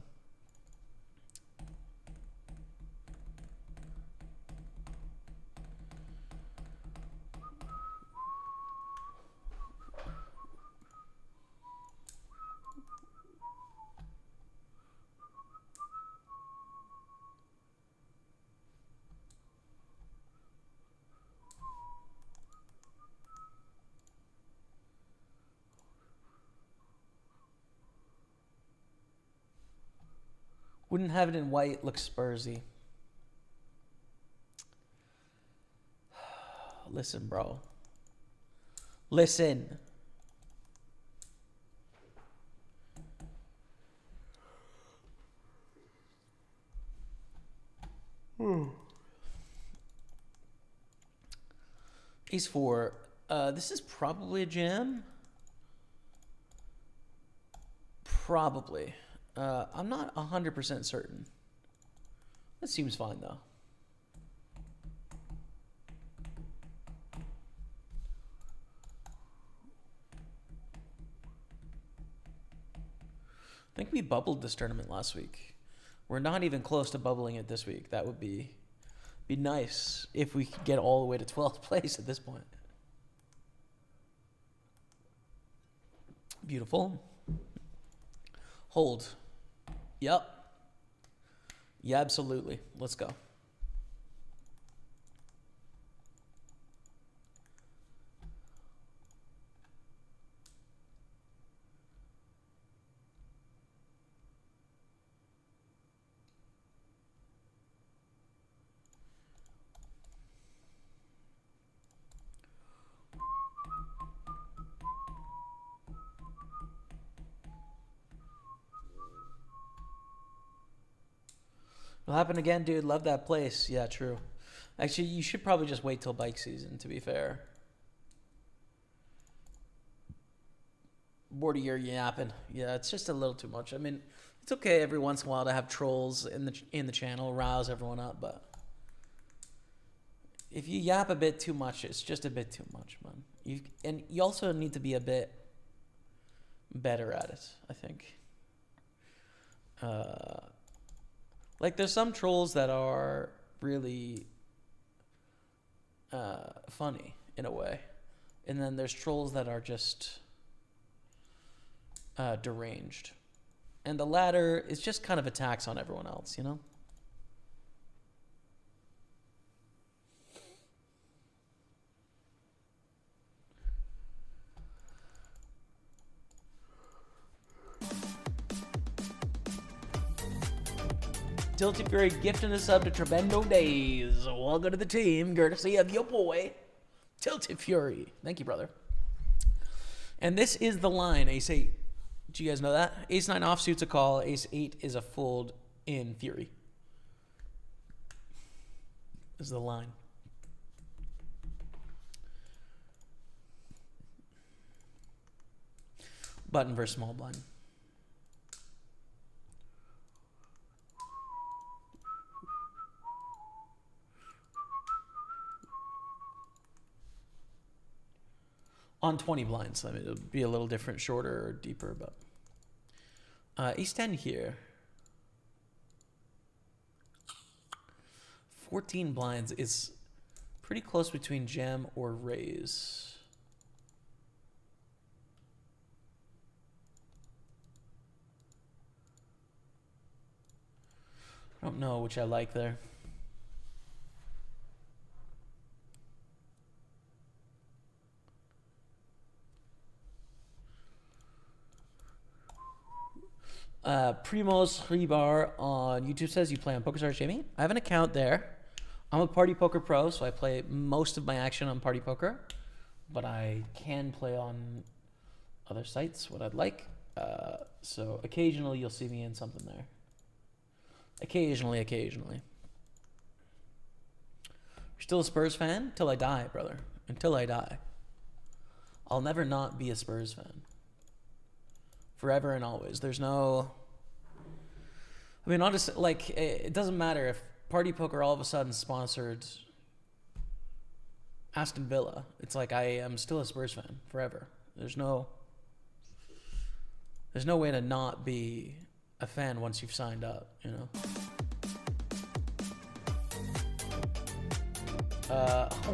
Wouldn't have it in white. Looks Spursy. Listen, bro. Listen. Ace 4. This is probably a jam. Probably. I'm not 100% certain. That seems fine, though. I think we bubbled this tournament last week. We're not even close to bubbling it this week. That would be nice if we could get all the way to 12th place at this point. Beautiful. Hold. Yep. Yeah, absolutely. Let's go. It'll happen again, dude. Love that place. Yeah, true. Actually, you should probably just wait till bike season, to be fair. Bored of your yapping. Yeah, it's just a little too much. I mean, it's okay every once in a while to have trolls in the channel, rouse everyone up, but if you yap a bit too much, it's just a bit too much, man. And you also need to be a bit better at it, I think. Like, there's some trolls that are really funny in a way, and then there's trolls that are just deranged, and the latter is just kind of attacks on everyone else, you know. Tilted Fury gifting a sub to Trebendo Days. Welcome to the team, courtesy of your boy, Tilted Fury. Thank you, brother. And this is the line, Ace 8. Do you guys know that? Ace 9 offsuit's a call. Ace 8 is a fold in Fury. This is the line. Button versus small blind. On 20 blinds. I mean, it'll be a little different, shorter or deeper, but Ace 10 here. 14 blinds is pretty close between jam or raise. I don't know which I like there. Primo's Rebar on YouTube says you play on PokerStars, Jamie. I have an account there. I'm a Party Poker pro, so I play most of my action on Party Poker, but I can play on other sites what I'd like. So occasionally you'll see me in something there. Occasionally. You're still a Spurs fan? Till I die, brother. Until I die. I'll never not be a Spurs fan. Forever and always. There's no... I mean, honestly, like, it doesn't matter if Party Poker all of a sudden sponsored Aston Villa. It's like I am still a Spurs fan forever. There's no way to not be a fan once you've signed up, you know?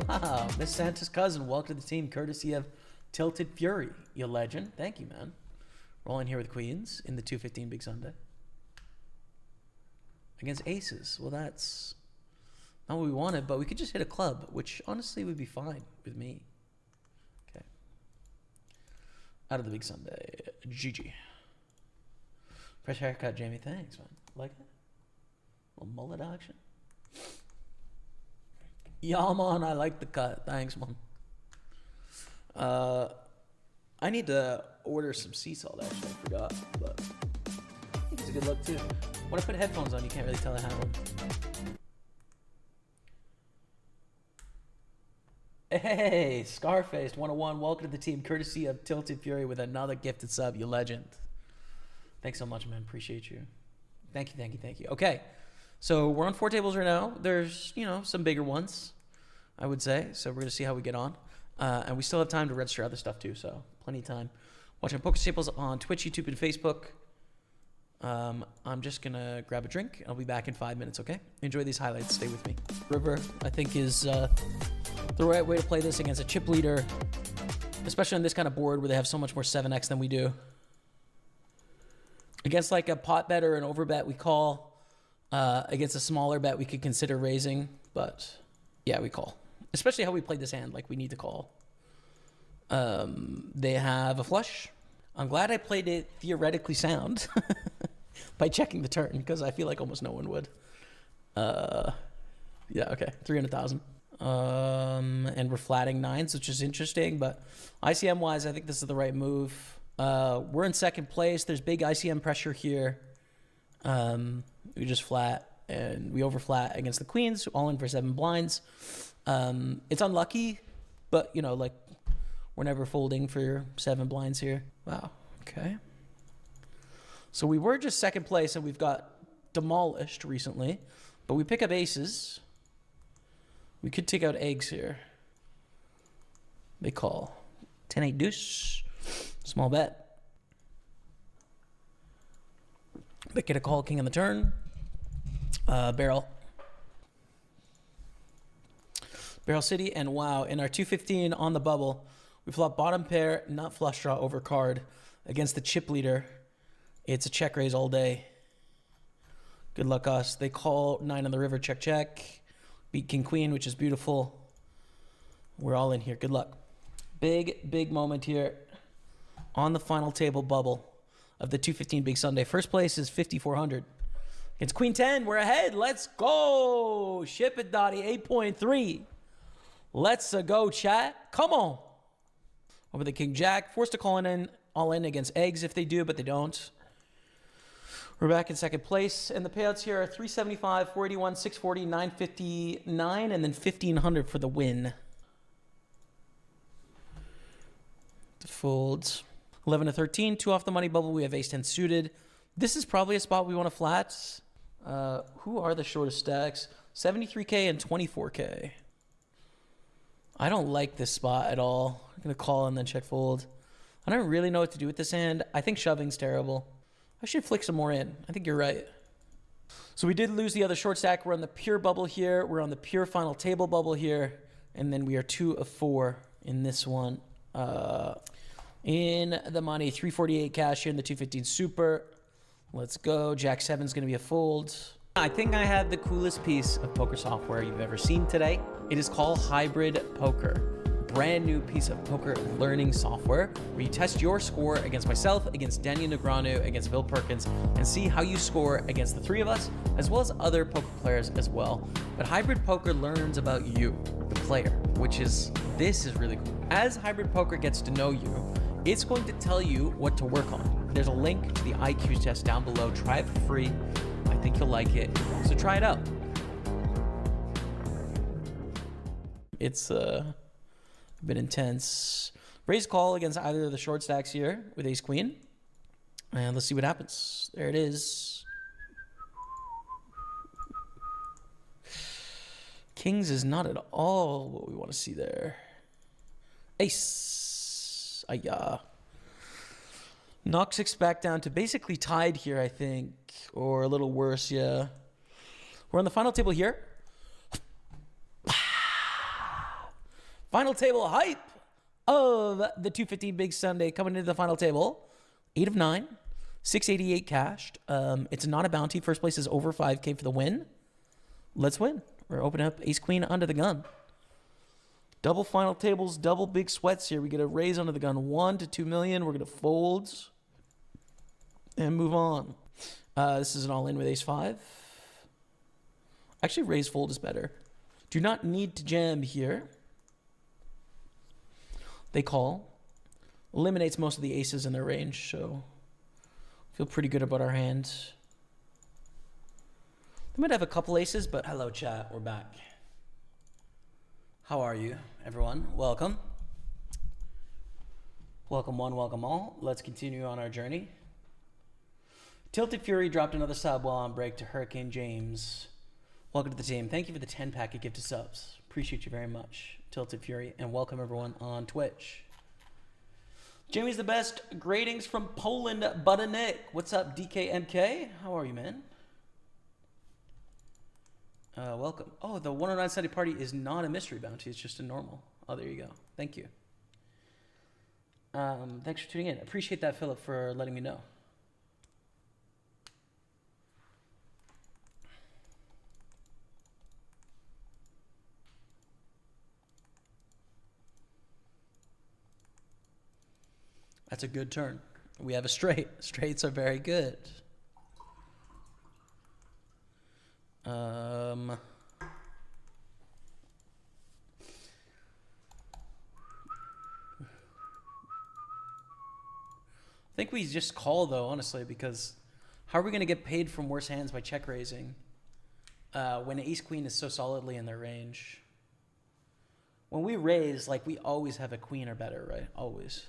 Wow, Miss Santa's cousin, welcome to the team, courtesy of Tilted Fury, you legend. Thank you, man. Rolling here with queens in the 215 Big Sunday. Against aces. Well, that's not what we wanted, but we could just hit a club, which honestly would be fine with me. Okay. Out of the Big Sunday. GG. Fresh haircut, Jamie. Thanks, man. Like it? A little mullet action. Yeah, man, I like the cut. Thanks, man. I need to order some sea salt, actually. I forgot, but I think it's a good look, too. When I put headphones on, you can't really tell I have them. Hey, Scarface 101, welcome to the team, courtesy of Tilted Fury with another gifted sub, you legend. Thanks so much, man. Appreciate you. Thank you. Okay, so we're on 4 tables right now. There's, some bigger ones, I would say. So we're going to see how we get on. And we still have time to register other stuff, too, so plenty of time. Watching Pokerstaples on Twitch, YouTube, and Facebook. I'm just going to grab a drink. I'll be back in 5 minutes, okay? Enjoy these highlights. Stay with me. River, I think, is the right way to play this against a chip leader, especially on this kind of board where they have so much more 7x than we do. Against like a pot bet or an over bet, we call. Against a smaller bet, we could consider raising, but yeah, we call. Especially how we played this hand, like we need to call. They have a flush. I'm glad I played it theoretically sound by checking the turn, because I feel like almost no one would. Yeah, okay, 300,000. And we're flatting nines, which is interesting, but ICM wise, I think this is the right move. We're in second place. There's big ICM pressure here. We just flat. and we overflat against the queens, all in for 7 blinds. It's unlucky, but you know, like, we're never folding for 7 blinds here. Wow. Okay. So we were just second place, and we've got demolished recently, but we pick up aces. We could take out eggs here. They call 10-8 deuce. Small bet. They get a call king on the turn. Barrel. Barrel City, and wow, in our 215 on the bubble, we flop bottom pair, nut flush draw over card against the chip leader. It's a check raise all day. Good luck us. They call 9 on the river, check, check. Beat king queen, which is beautiful. We're all in here. Good luck. Big, big moment here on the final table bubble of the 215 Big Sunday. First place is 5,400. It's queen 10. We're ahead. Let's go. Ship it, Dottie. 8.3. Let's go, chat. Come on. Over the king jack. Forced to call in all in against eggs if they do, but they don't. We're back in second place, and the payouts here are 375, 481, 640, 959, and then 1,500 for the win. The folds. 11 to 13, 2 off the money bubble. We have ace-10 suited. This is probably a spot we want to flat. Who are the shortest stacks? 73K and 24K. I don't like this spot at all. I'm going to call and then check fold. I don't really know what to do with this hand. I think shoving's terrible. I should flick some more in. I think you're right. So we did lose the other short stack. We're on the pure bubble here. We're on the pure final table bubble here. And then we are 2 of 4 in this one. In the money, 348 cash here in the 215 super. Let's go. Jack 7's going to be a fold. I think I have the coolest piece of poker software you've ever seen today. It is called Hybrid Poker. Brand new piece of poker learning software where you test your score against myself, against Daniel Negreanu, against Bill Perkins, and see how you score against the 3 of us, as well as other poker players as well. But Hybrid Poker learns about you, the player, this is really cool. As Hybrid Poker gets to know you, it's going to tell you what to work on. There's a link to the IQ test down below. Try it for free. I think you'll like it. So try it out. It's a bit intense. Raise call against either of the short stacks here with ace queen. And let's see what happens. There it is. Kings is not at all what we want to see there. Ace. Ayah. Knock 6 back down to basically tied here, I think. Or a little worse, yeah. We're on the final table here. Final table hype of the 215 Big Sunday coming into the final table. 8 of 9, 688 cashed. It's not a bounty. First place is over 5K for the win. Let's win. We're opening up ace queen under the gun. Double final tables, double big sweats here. We get a raise under the gun 1 to 2 million. We're going to fold and move on. This is an all-in with ace 5. Actually, raise fold is better. Do not need to jam here. They call. Eliminates most of the aces in their range, so feel pretty good about our hand. They might have a couple aces, but hello, chat. We're back. How are you, everyone? Welcome. Welcome one, welcome all. Let's continue on our journey. Tilted Fury dropped another sub while on break to Hurricane James. Welcome to the team. Thank you for the 10-packet gift of subs. Appreciate you very much, Tilted Fury, and welcome everyone on Twitch. Jamie's the best. Gradings from Poland, Butta Nick. What's up, DKMK? How are you, man? Welcome. Oh, the 109 Sunday party is not a mystery bounty. It's just a normal. Oh, there you go. Thank you. Thanks for tuning in. Appreciate that, Philip, for letting me know. That's a good turn. We have a straight. Straights are very good. I think we just call, though, honestly, because how are we going to get paid from worse hands by check raising? when ace queen is so solidly in their range. When we raise, like, we always have a queen or better, right? Always.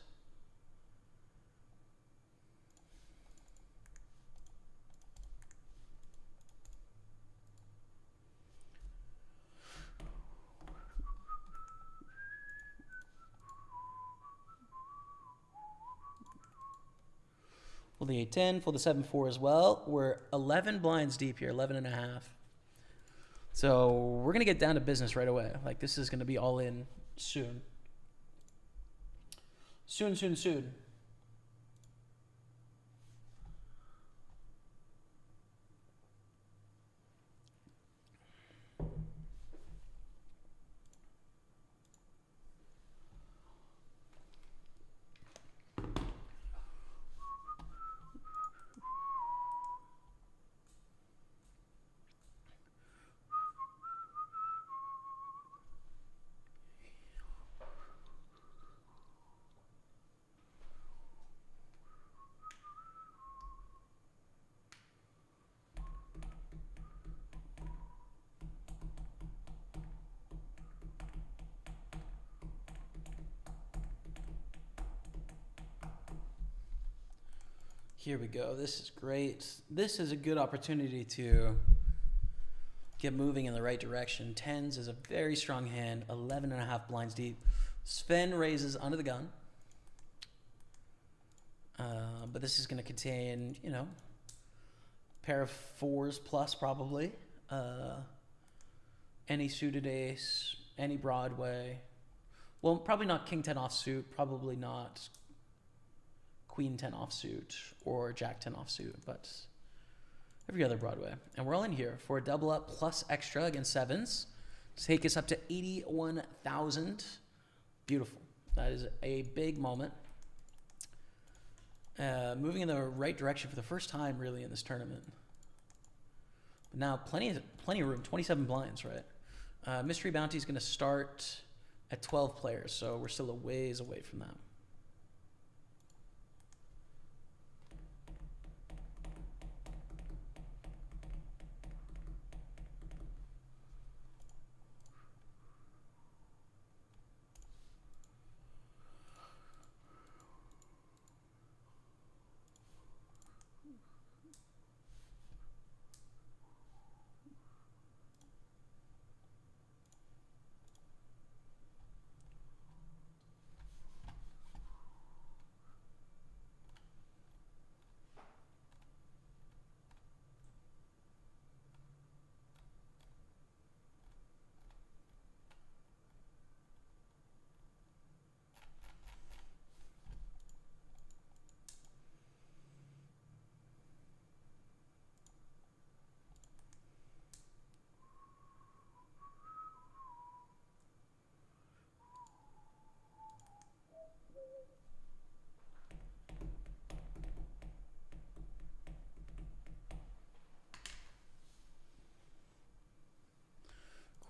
Fold the 8-10, fold the 7-4 as well. We're 11 blinds deep here, 11 and a half. So we're going to get down to business right away. Like, this is going to be all in soon. Soon, soon, soon. Here we go. This is great. This is a good opportunity to get moving in the right direction. Tens is a very strong hand, 11 and a half blinds deep. Sven raises under the gun. But this is going to contain, you know, a pair of fours plus probably. Any suited ace, any Broadway. Well, probably not king 10 offsuit, probably not queen 10 offsuit or jack 10 offsuit, but every other Broadway. And we're all in here for a double up plus extra against sevens to take us up to 81,000. Beautiful. That is a big moment. Moving in the right direction for the first time really in this tournament. But now plenty of room, 27 blinds, right? Mystery Bounty is going to start at 12 players, so we're still a ways away from that.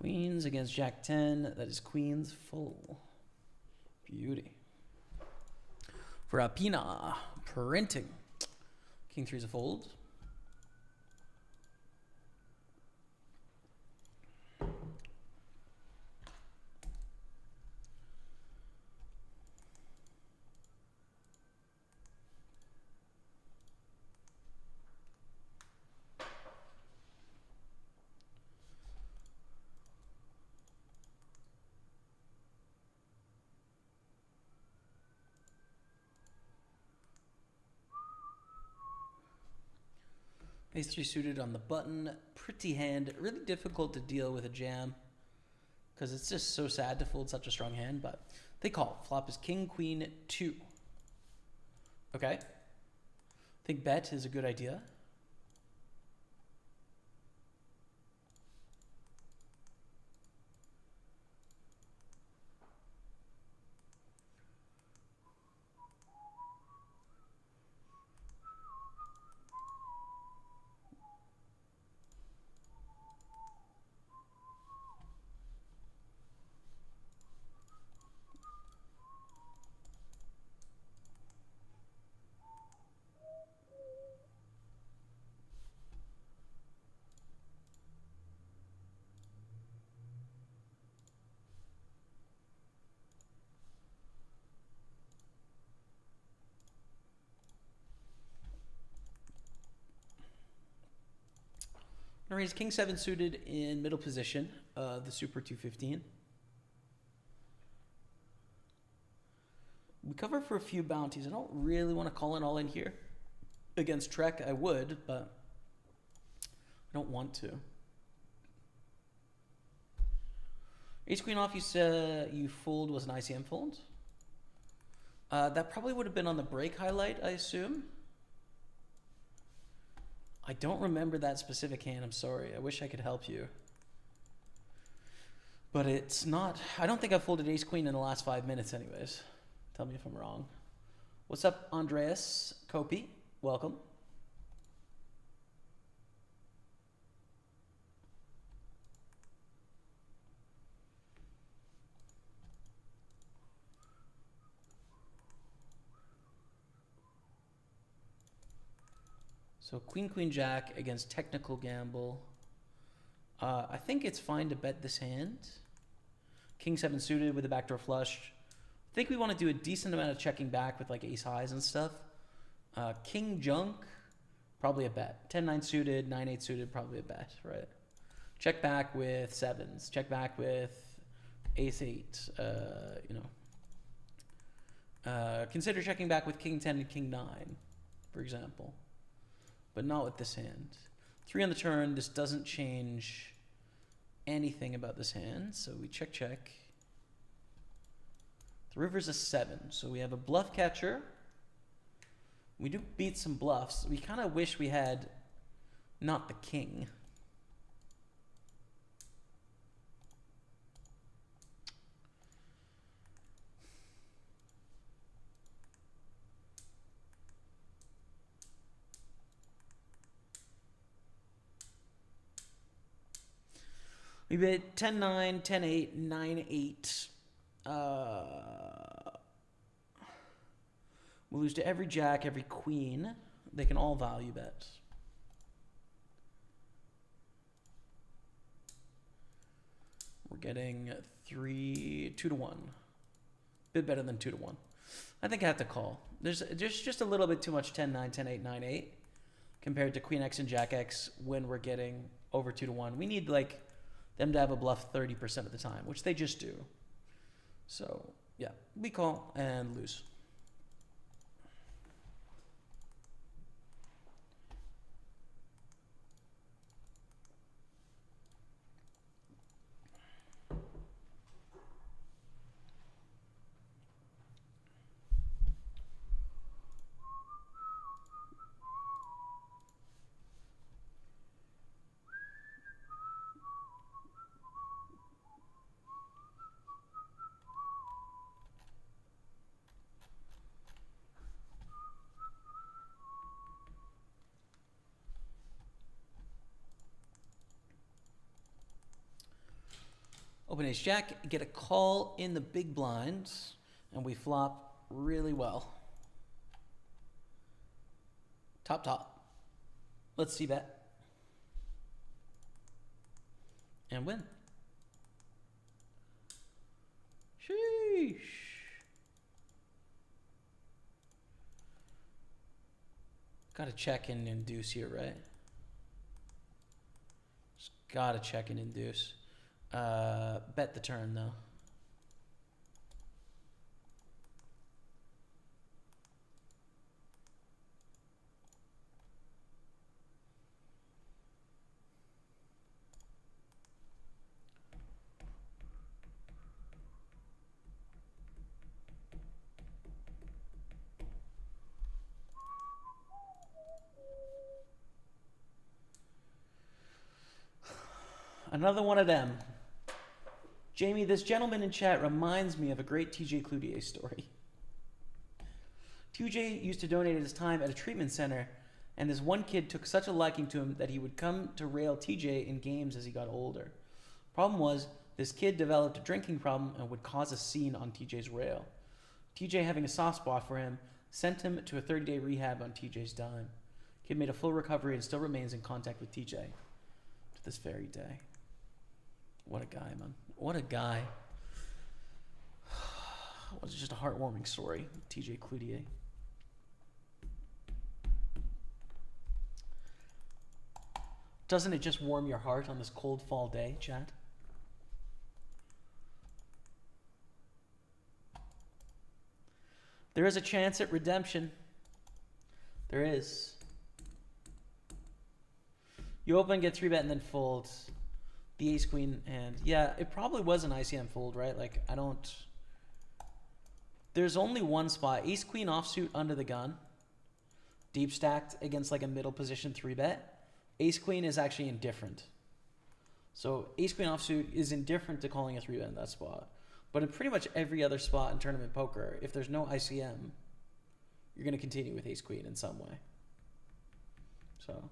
Queens against Jack 10. That is queens full. Beauty. For Apina, printing. King 3 is a fold. Ace 3 suited on the button. Pretty hand. Really difficult to deal with a jam because it's just so sad to fold such a strong hand, but they call. Flop is king, queen, 2. Okay. I think bet is a good idea. raise king 7 suited in middle position of the Super 215. We cover for a few bounties. I don't really want to call it all in here. Against Trek, I would, but I don't want to. Ace Queen off, you said you fold was an ICM fold. That probably would have been on the break highlight, I assume. I don't remember that specific hand. I'm sorry. I wish I could help you. But it's not. I don't think I've folded Ace Queen in the last 5 minutes anyways. Tell me if I'm wrong. What's up, Andreas Kopi? Welcome. So Queen, Queen, Jack against Technical Gamble. I think it's fine to bet this hand. King 7 suited with a backdoor flush. I think we want to do a decent amount of checking back with like ace highs and stuff. King junk, probably a bet. 10-9 suited, 9-8 suited, probably a bet, right? Check back with sevens. Check back with ace 8. Consider checking back with King 10 and King 9, for example. But not with this hand. 3 on the turn. This doesn't change anything about this hand. So we check, check. The river's a 7. So we have a bluff catcher. We do beat some bluffs. We kind of wish we had not the king. We bet 10-9, 10-8, 9-8. We'll lose to every jack, every queen. They can all value bet. We're getting 2 to 1. Bit better than 2 to 1. I think I have to call. There's just a little bit too much 10-9, 10-8, 9-8 compared to Queen X and Jack X when we're getting over 2 to 1. We need like them to have a bluff 30% of the time, which they just do. So yeah, we call and lose. Open ace jack, get a call in the big blind, and we flop really well. Top, top. Let's see bet. And win. Sheesh. Gotta check and induce here, right? Just gotta check and induce. Bet the turn though. Another one of them. Jamie, this gentleman in chat reminds me of a great TJ Cloutier story. TJ used to donate his time at a treatment center, and this one kid took such a liking to him that he would come to rail TJ in games as he got older. Problem was, this kid developed a drinking problem and would cause a scene on TJ's rail. TJ, having a soft spot for him, sent him to a 30-day rehab on TJ's dime. Kid made a full recovery and still remains in contact with TJ to this very day. What a guy, man. What a guy. It was just a heartwarming story, TJ Cloutier. Doesn't it just warm your heart on this cold fall day, chat? There is a chance at redemption. There is. You open, get 3-bet, and then fold. The ace queen hand. Yeah, it probably was an ICM fold, right? Like, I don't... There's only one spot. Ace queen offsuit under the gun. Deep stacked against like a middle position 3-bet. Ace queen is actually indifferent. So ace queen offsuit is indifferent to calling a 3-bet in that spot. But in pretty much every other spot in tournament poker, if there's no ICM, you're going to continue with ace queen in some way. So...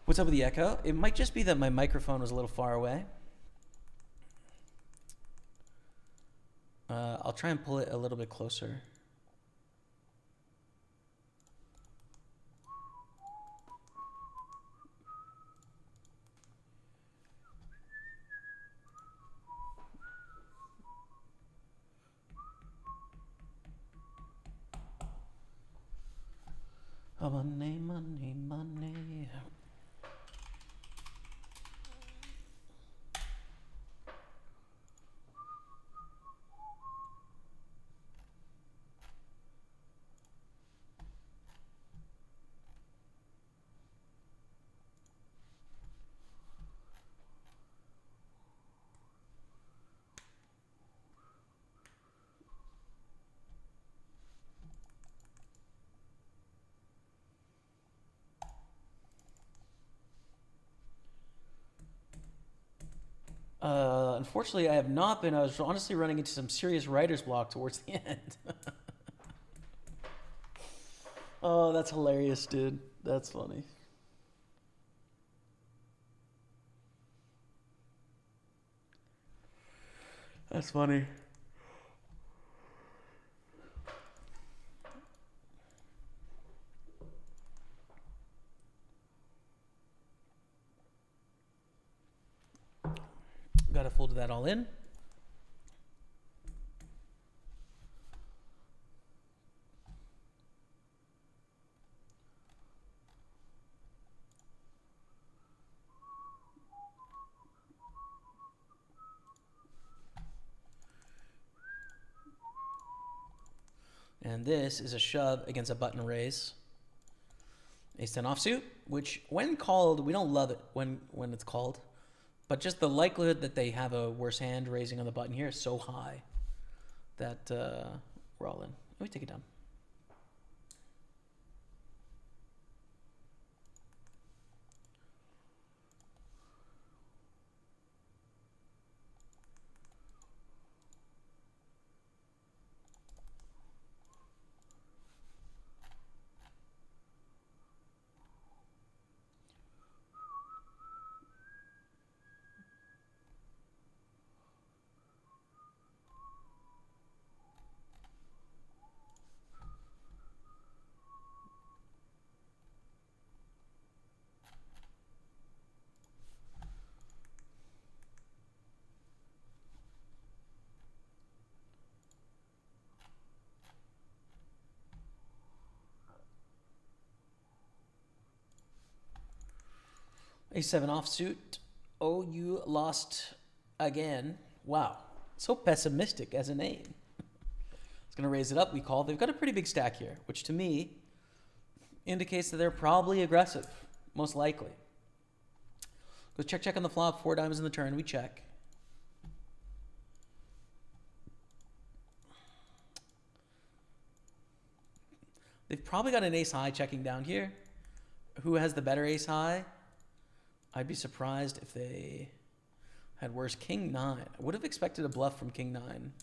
What's up with the echo? It might just be that my microphone was a little far away. I'll try and pull it a little bit closer. Oh, money, money, money. Unfortunately, I have not been. I was honestly running into some serious writer's block towards the end. Oh, that's hilarious, dude. That's funny. That's funny. Got to fold that all in. And this is a shove against a button raise. Ace 10 offsuit, which when called, we don't love it when it's called. But just the likelihood that they have a worse hand raising on the button here is so high that we're all in. Let me take it down. A7 offsuit. Oh, you lost again. Wow. So pessimistic as a name. It's going to raise it up. We call. They've got a pretty big stack here, which to me indicates that they're probably aggressive, most likely. Go check, check on the flop. 4 diamonds in the turn. We check. They've probably got an ace high checking down here. Who has the better ace high? I'd be surprised if they had worse. King 9. I would have expected a bluff from King 9.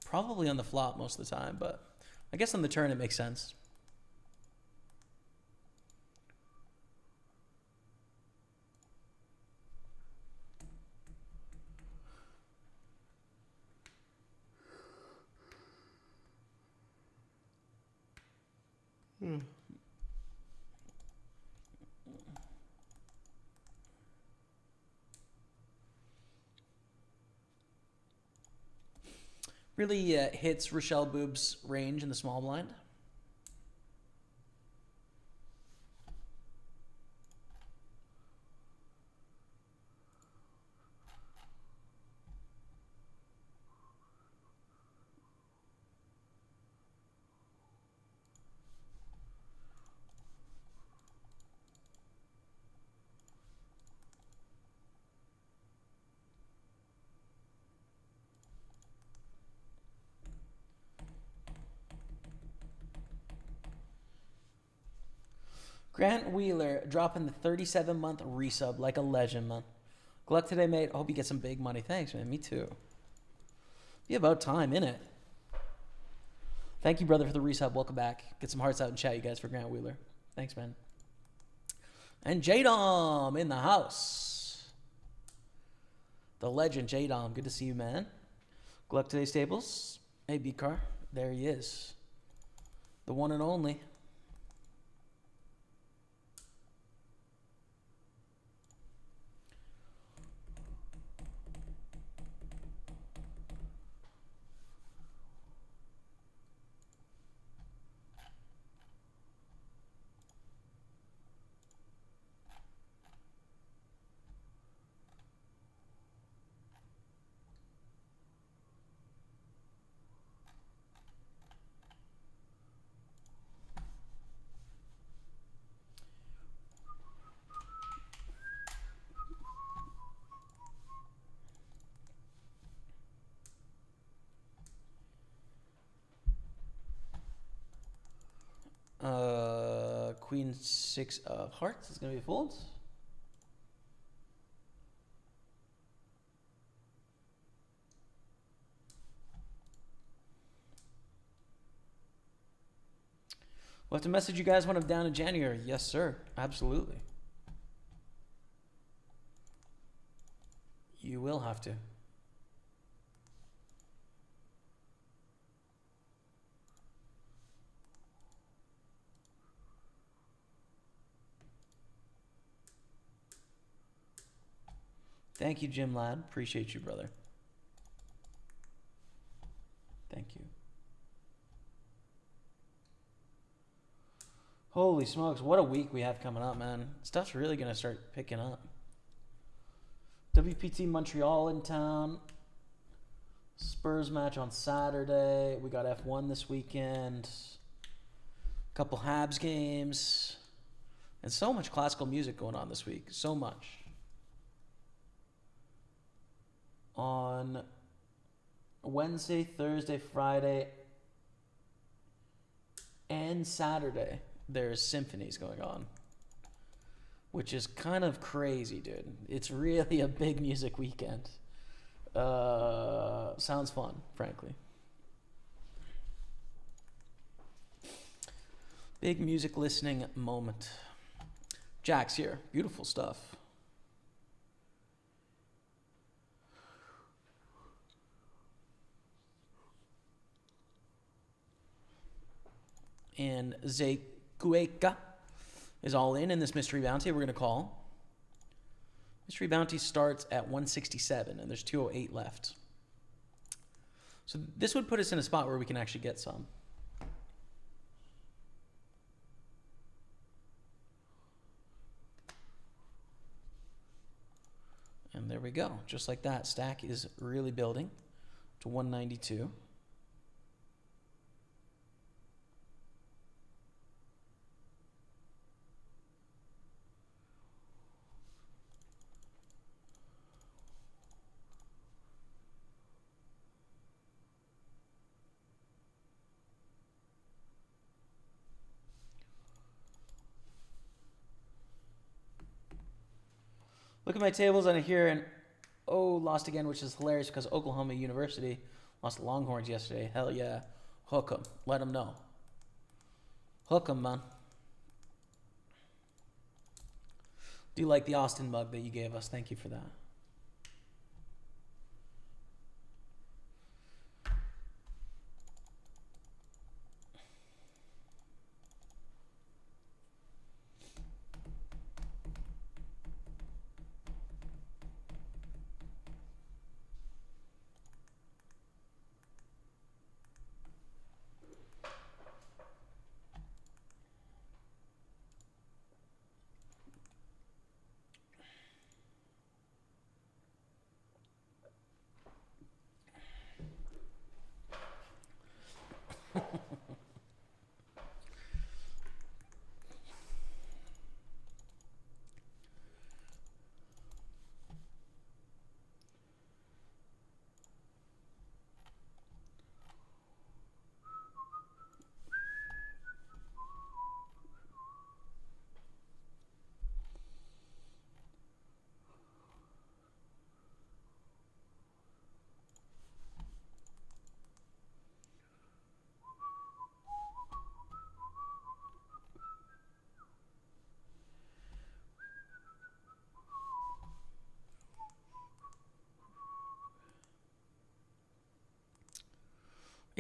Probably on the flop most of the time, but I guess on the turn it makes sense. Really hits Rochelle Boob's range in the small blind. Grant Wheeler dropping the 37-month resub like a legend, man. Good luck today, mate. I hope you get some big money. Thanks, man. Me too. Be about time, innit? Thank you, brother, for the resub. Welcome back. Get some hearts out in chat, you guys, for Grant Wheeler. Thanks, man. And J-Dom in the house. The legend, J-Dom. Good to see you, man. Good luck today, Staples. Hey, B-Car. There he is. The one and only. Queen 6 of hearts is going to be fold. We'll have to message you guys when I'm down in January. Yes, sir. Absolutely. You will have to. Thank you, Jim Ladd. Appreciate you, brother. Thank you. Holy smokes, what a week we have coming up, man. Stuff's really going to start picking up. WPT Montreal in town. Spurs match on Saturday. We got F1 this weekend. A couple Habs games. And so much classical music going on this week. So much. On Wednesday, Thursday, Friday, and Saturday, there's symphonies going on, which is kind of crazy, dude. It's really a big music weekend. Sounds fun, frankly. Big music listening moment. Jack's here. Beautiful stuff. And Zekueka is all in this mystery bounty we're going to call. Mystery bounty starts at 167, and there's 208 left. So this would put us in a spot where we can actually get some. And there we go. Just like that, stack is really building to 192. Look at my tables and I hear an lost again, which is hilarious because Oklahoma University lost the Longhorns yesterday. Hell yeah. Hook them. Let them know. Hook them, man. Do like the Austin mug that you gave us. Thank you for that.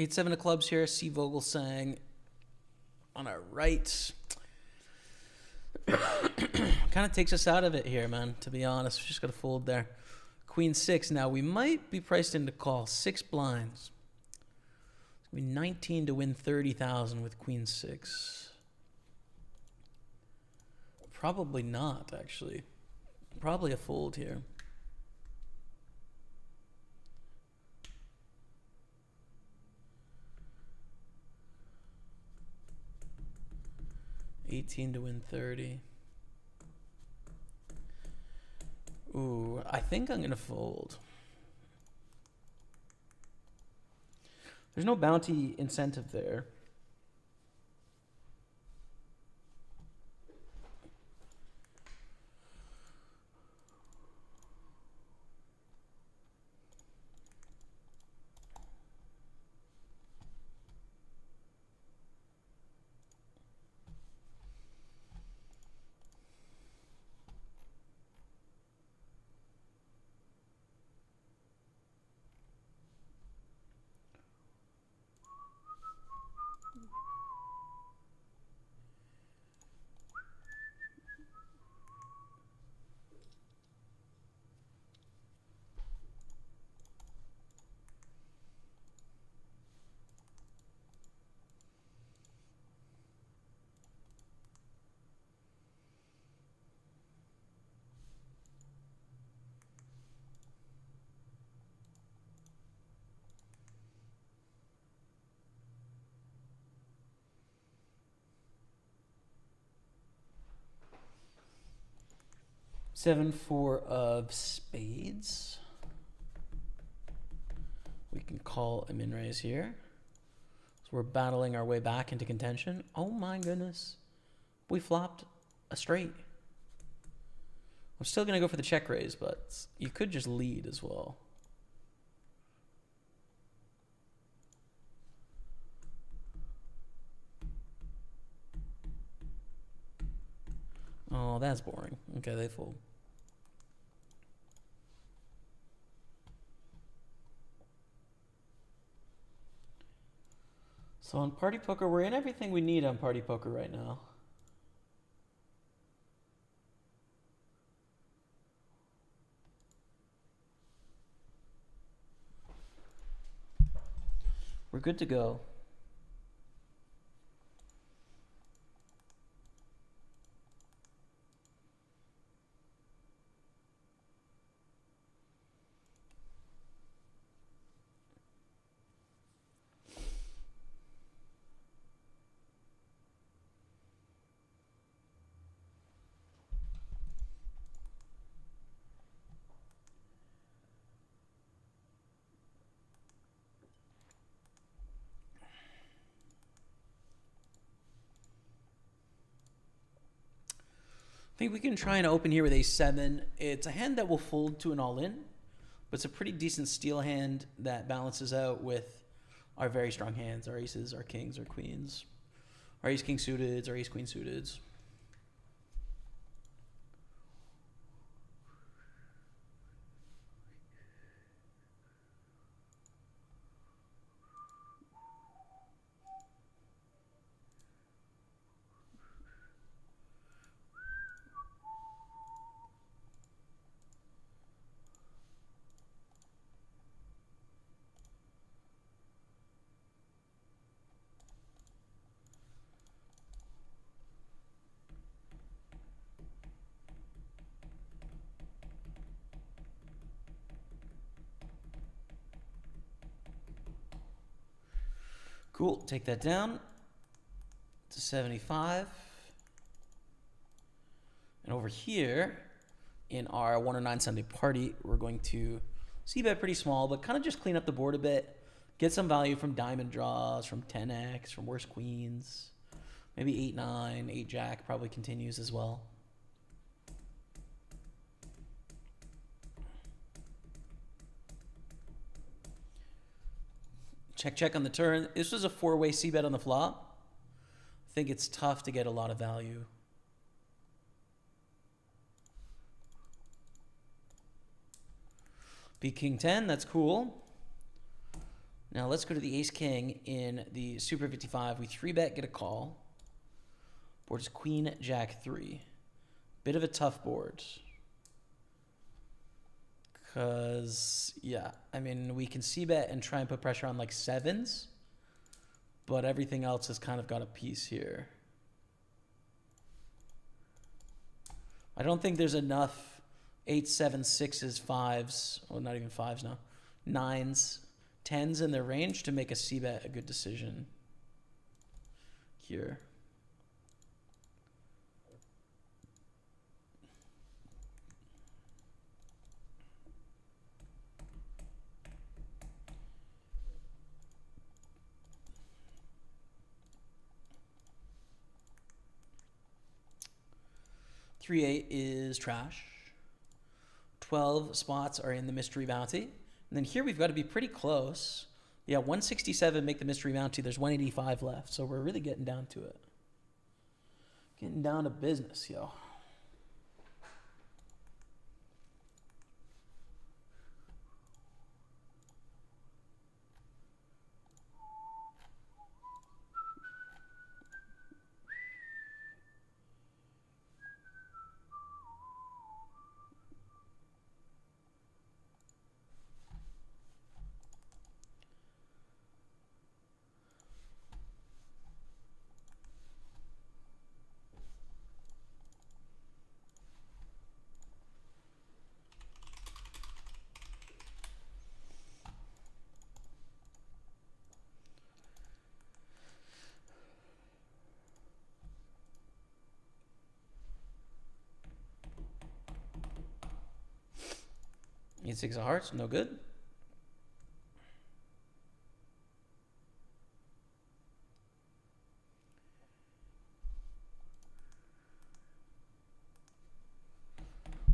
8-7 of clubs here. C. Vogel sang on our right. Kind of takes us out of it here, man, to be honest. We just got to fold there. Queen 6. Now, we might be priced into call. 6 blinds. It's going to be 19 to win 30,000 with Queen 6. Probably not, actually. Probably a fold here. $18 to win 30. Ooh, I think I'm going to fold. There's no bounty incentive there. Seven, 4 of spades. We can call a min raise here. So we're battling our way back into contention. Oh my goodness. We flopped a straight. I'm still going to go for the check raise, but you could just lead as well. Oh, that's boring. Okay, they fold. So on Party Poker, we're in everything we need on Party Poker right now. We're good to go. I think we can try and open here with a7. It's a hand that will fold to an all-in, but it's a pretty decent steal hand that balances out with our very strong hands, our aces, our kings, our queens, our ace-king suiteds, our ace-queen suiteds. Cool, take that down to 75. And over here in our 109 Sunday party, we're going to c-bet pretty small, but kind of just clean up the board a bit. Get some value from diamond draws, from 10x, from worse queens. Maybe 8-9, 8-jack probably continues as well. Check, check on the turn. This was a 4-way c-bet on the flop. I think it's tough to get a lot of value. B King 10, that's cool. Now let's go to the ace king in the Super 55. We 3-bet, get a call. Board is queen, jack 3. Bit of a tough board. Because, yeah, I mean, we can c-bet and try and put pressure on like sevens. But everything else has kind of got a piece here. I don't think there's enough 8, 7, 6s, 5s, well, not even 5s now, 9s, 10s in their range to make a c-bet a good decision here. Three eight is trash. 12 spots are in the mystery bounty. And then here we've got to be pretty close. Yeah, 167 make the mystery bounty. There's 185 left. So we're really getting down to it. Getting down to business, yo. Need 6 of hearts, no good.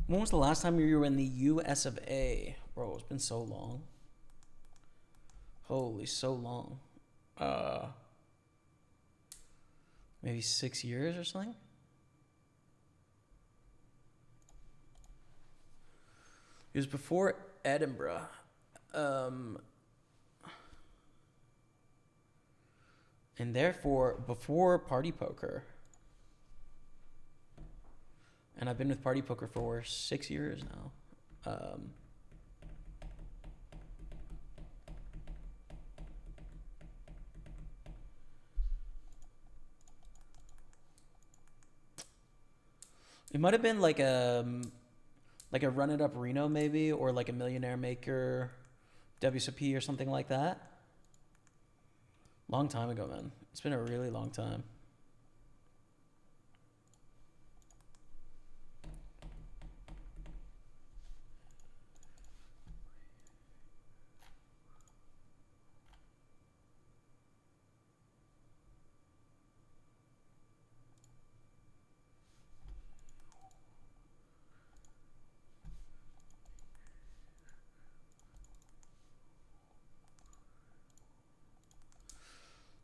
When was the last time you were in the US of A? Bro, it's been so long. Holy, so long. Maybe 6 years or something? It was before Edinburgh. And therefore, before Party Poker. And I've been with Party Poker for 6 years now. It might have been like a Run It Up Reno maybe, or like a Millionaire Maker WSOP or something like that. Long time ago, man. It's been a really long time.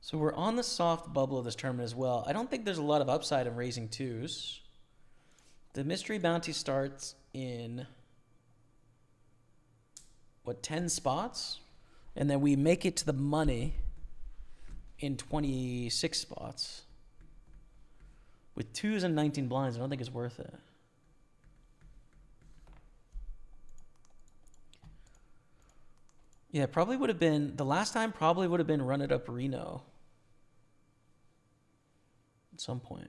So we're on the soft bubble of this tournament as well. I don't think there's a lot of upside in raising 2s. The mystery bounty starts in, 10 spots? And then we make it to the money in 26 spots. With 2s and 19 blinds, I don't think it's worth it. Yeah, probably would have been, the last time probably would have been Run It Up Reno. At some point.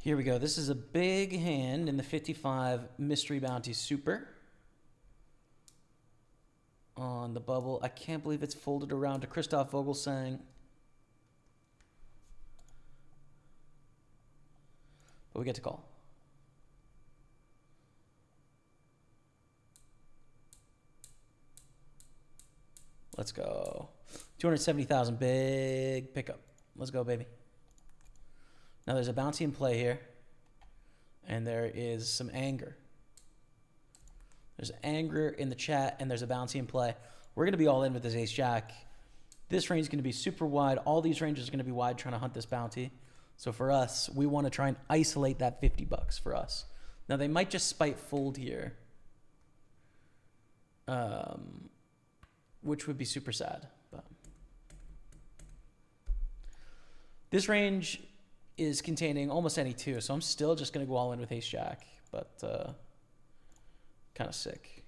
Here we go. This is a big hand in the 55 Mystery Bounty Super on on the bubble. I can't believe it's folded around to Christoph Vogelsang. But we get to call. Let's go. 270,000, big pickup. Let's go, baby. Now there's a bounty in play here. And there is some anger. There's anger in the chat, and there's a bounty in play. We're going to be all in with this ace-jack. This range is going to be super wide. All these ranges are going to be wide trying to hunt this bounty. So for us, we want to try and isolate that 50 bucks for us. Now, they might just spite fold here. Which would be super sad. But this range is containing almost any two, so I'm still just going to go all in with ace-jack. But kind of sick.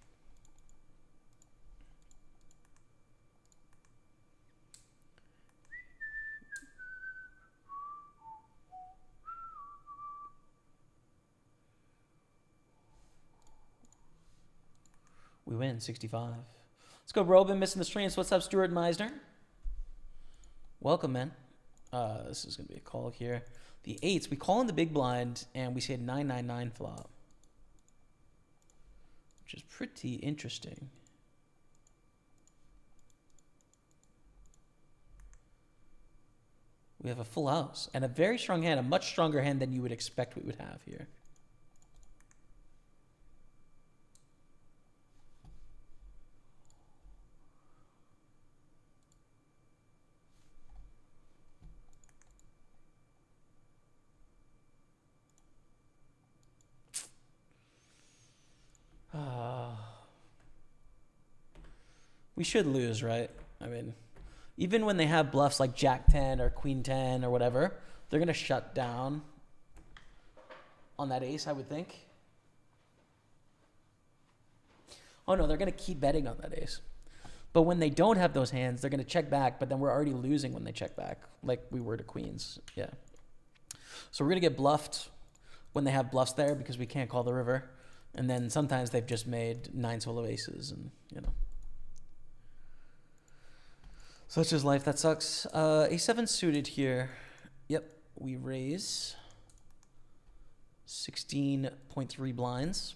We win 65. Let's go, Robin, missing the streams. What's up, Stuart Meisner? Welcome, man. This is going to be a call here. The eights, we call in the big blind, and we say 999 flop. Which is pretty interesting. We have a full house, and a very strong hand, a much stronger hand than you would expect we would have here. We should lose, right? I mean, even when they have bluffs like Jack 10 or Queen 10 or whatever, they're going to shut down on that ace, I would think. Oh, no, they're going to keep betting on that ace. But when they don't have those hands, they're going to check back, but then we're already losing when they check back, like we were to queens. Yeah. So we're going to get bluffed when they have bluffs there because we can't call the river. And then sometimes they've just made 9 solo aces and, you know. Such is life. That sucks. A7 suited here. Yep. We raise 16.3 blinds.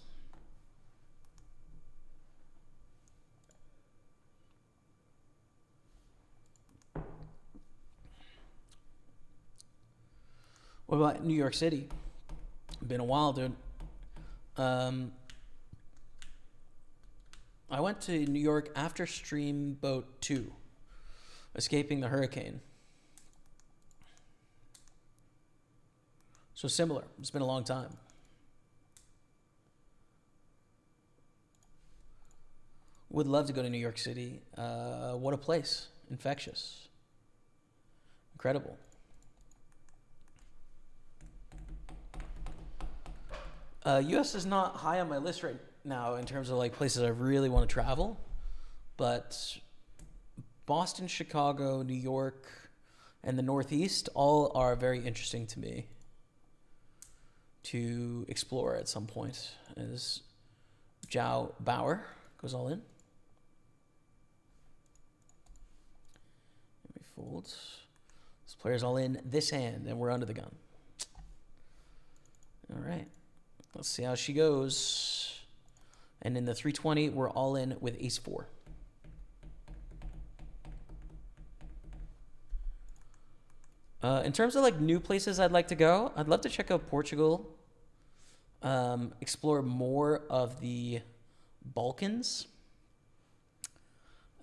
What about New York City? Been a while, dude. I went to New York after Streamboat 2. Escaping the hurricane. So similar. It's been a long time. Would love to go to New York City. What a place. Infectious. Incredible. US is not high on my list right now in terms of like places I really want to travel. But Boston, Chicago, New York, and the Northeast all are very interesting to me to explore at some point. As Joe Bauer goes all in. And we fold. This player's all in this hand, and we're under the gun. All right. Let's see how she goes. And in the 320, we're all in with ace-4. In terms of like new places I'd like to go, I'd love to check out Portugal, explore more of the Balkans,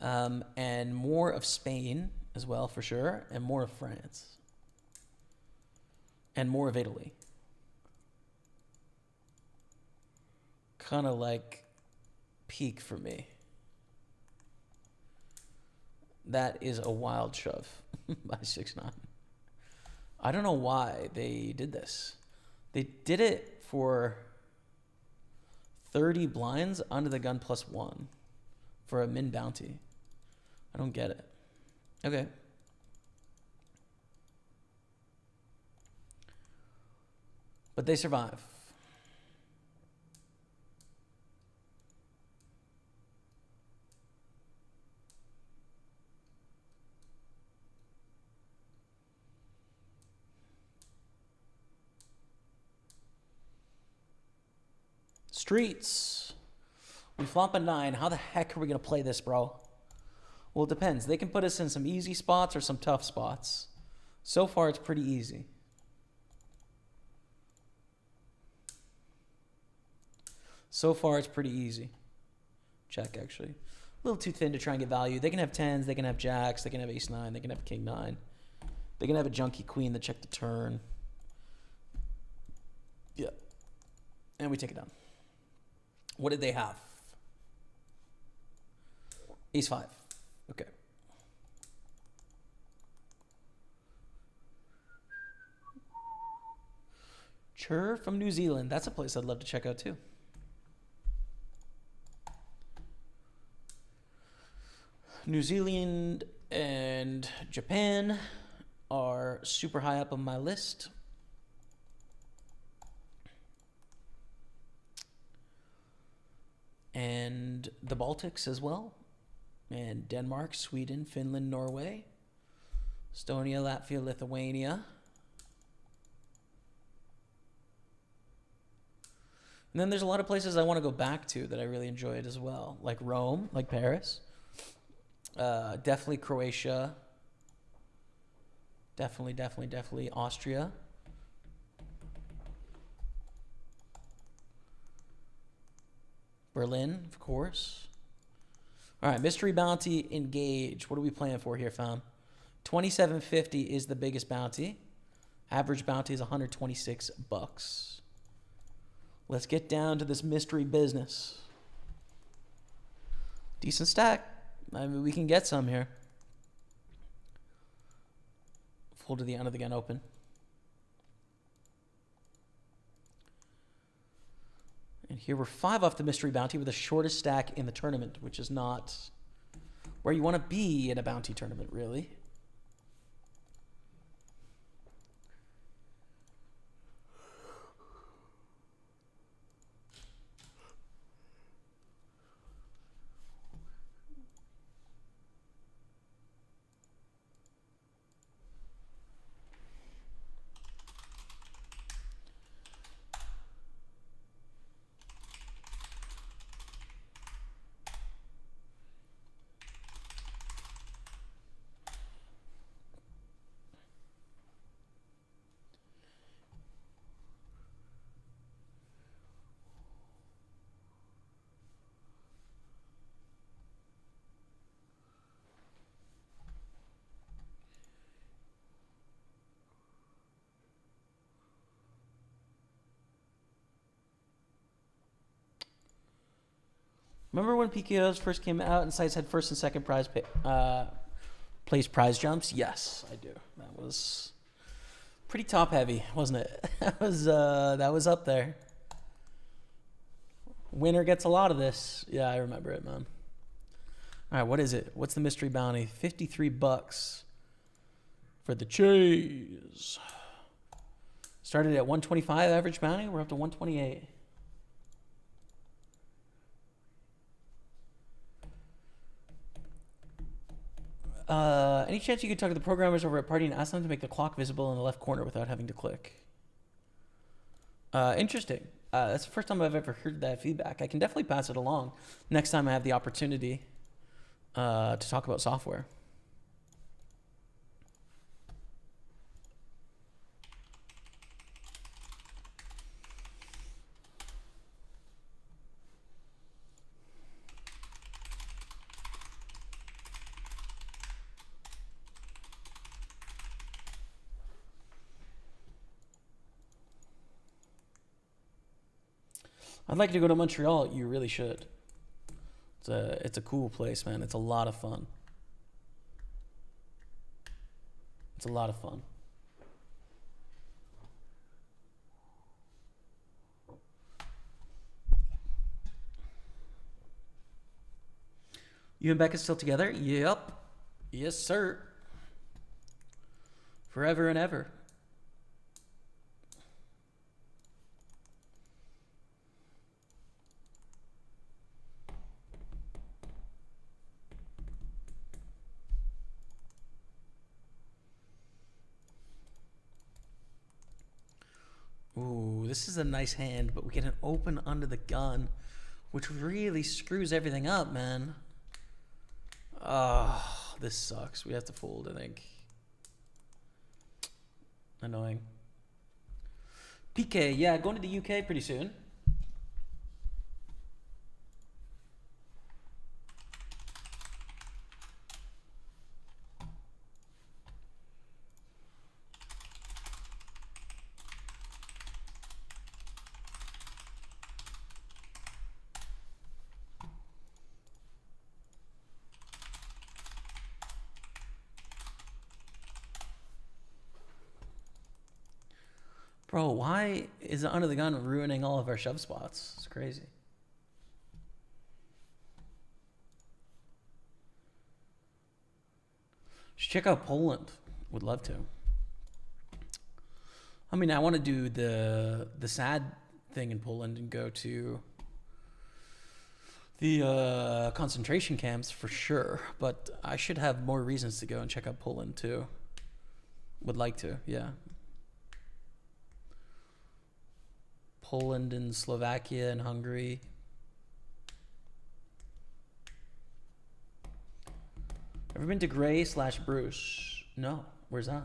and more of Spain as well for sure, and more of France, and more of Italy. Kind of like peak for me. That is a wild shove by 6-9. I don't know why they did this. They did it for 30 blinds under the gun +1 for a min bounty. I don't get it. Okay. But they survive. Streets. We flop a 9. How the heck are we going to play this, bro? Well, it depends. They can put us in some easy spots or some tough spots. So far, it's pretty easy. So far, it's pretty easy. Check, actually. A little too thin to try and get value. They can have 10s. They can have jacks. They can have ace-9. They can have king-9. They can have a junky queen that check the turn. Yeah. And we take it down. What did they have? Ace-5. Okay. Chur from New Zealand. That's a place I'd love to check out too. New Zealand and Japan are super high up on my list. And the Baltics as well. And Denmark, Sweden, Finland, Norway, Estonia, Latvia, Lithuania. And then there's a lot of places I want to go back to that I really enjoyed as well, like Rome, like Paris. Definitely Croatia. Definitely Austria. Berlin, of course. All right, mystery bounty, engage. What are we playing for here, fam? 2750 is the biggest bounty. Average bounty is 126 bucks. Let's get down to this mystery business. Decent stack. I mean, we can get some here. Full to the end of the gun open. And here we're 5 off the mystery bounty with the shortest stack in the tournament, which is not where you want to be in a bounty tournament, really. Remember when PKOs first came out and sites had first and second place prize jumps? Yes, I do. That was pretty top heavy, wasn't it? That was up there. Winner gets a lot of this. Yeah, I remember it, man. All right, what is it? What's the mystery bounty? 53 bucks for the cheese. Started at 125 average bounty. We're up to 128. Any chance you could talk to the programmers over at Party and ask them to make the clock visible in the left corner without having to click? Interesting. That's the first time I've ever heard that feedback. I can definitely pass it along next time I have the opportunity to talk about software. I'd like to go to Montreal. You really should. It's a cool place, man. It's a lot of fun. It's a lot of fun. You and Becca still together? Yep. Yes, sir. Forever and ever. this is a nice hand, but we get an open under the gun, which really screws everything up, man. Oh, this sucks. We have to fold, I think. Annoying. PK, yeah, going to the UK pretty soon. Bro, why is it under the gun ruining all of our shove spots? It's crazy. Should check out Poland. Would love to. I mean, I want to do the sad thing in Poland and go to the concentration camps for sure. But I should have more reasons to go and check out Poland too. Would like to, yeah. Poland and Slovakia and Hungary. Ever been to Gray/Bruce? No. Where's that?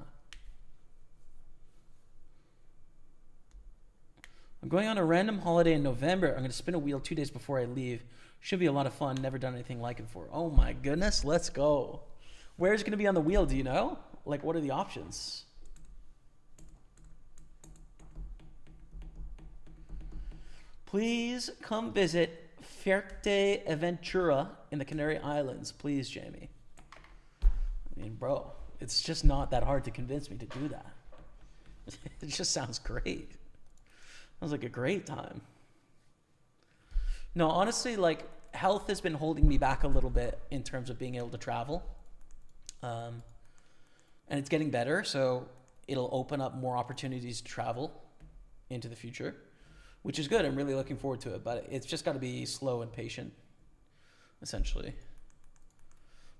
I'm going on a random holiday in November. I'm going to spin a wheel 2 days before I leave. Should be a lot of fun. Never done anything like it before. Oh my goodness. Let's go. Where's it going to be on the wheel? Do you know? Like, what are the options? Please come visit Fuerteventura in the Canary Islands. Please, Jamie. I mean, bro, it's just not that hard to convince me to do that. It just sounds great. Sounds like a great time. No, honestly, like, health has been holding me back a little bit in terms of being able to travel. And it's getting better, so it'll open up more opportunities to travel into the future, which is good. I'm really looking forward to it, but it's just got to be slow and patient, essentially.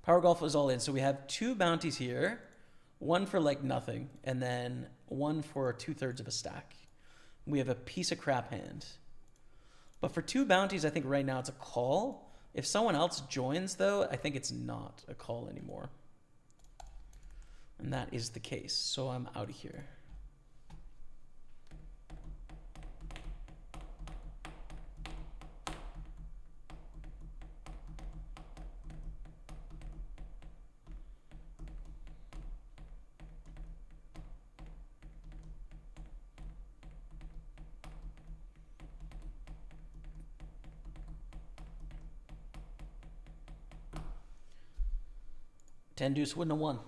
Power Golf is all in. So we have 2 bounties here, one for like nothing, and then one for 2/3 of a stack. We have a piece of crap hand. But for 2 bounties, I think right now it's a call. If someone else joins, though, I think it's not a call anymore. And that is the case. So I'm out of here. Ten deuce wouldn't have won.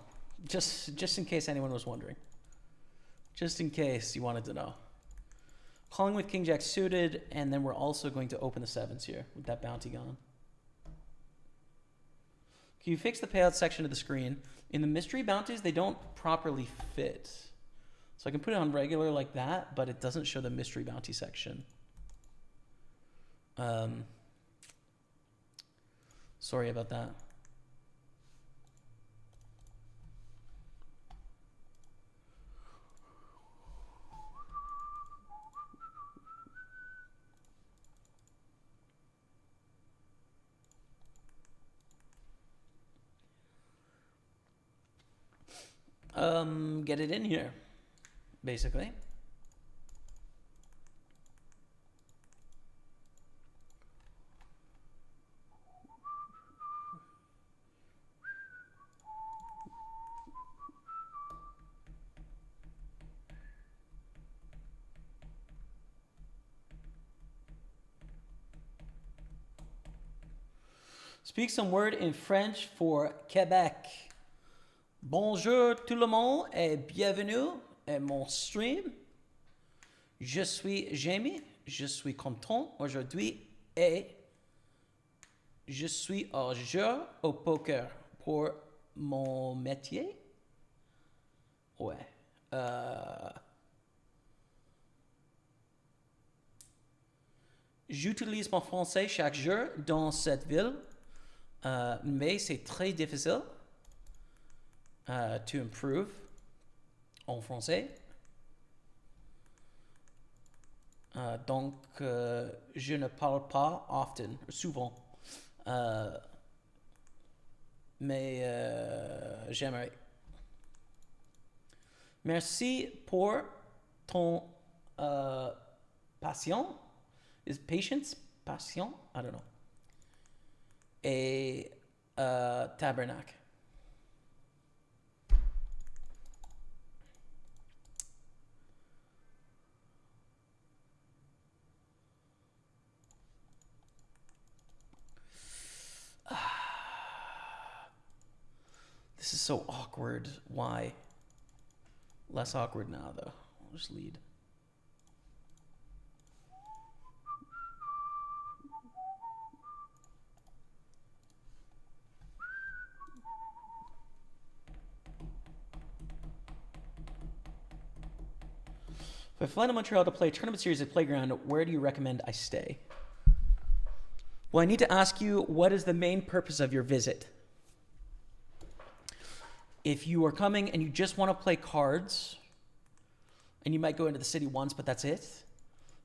Just in case anyone was wondering. Just in case you wanted to know. Calling with king jack suited, and then we're also going to open the 7s here with that bounty gone. Can you fix the payout section of the screen? In the mystery bounties, they don't properly fit. So I can put it on regular like that, but it doesn't show the mystery bounty section. Sorry about that. Get it in here, basically. Speak some word in French for Quebec. Bonjour tout le monde et bienvenue à mon stream. Je suis Jaime, je suis content aujourd'hui et je suis au jeu au poker pour mon métier. Ouais. J'utilise mon français chaque jour dans cette ville, mais c'est très difficile. To improve en français. Donc, je ne parle pas often, or souvent. Mais j'aimerais. Merci pour ton passion. Is patience? Passion? I don't know. Et tabernacle. This is so awkward. Why? Less awkward now, though. I'll just lead. If I fly to Montreal to play a tournament series at Playground, where do you recommend I stay? Well, I need to ask you, what is the main purpose of your visit? If you are coming and you just want to play cards, and you might go into the city once, but that's it,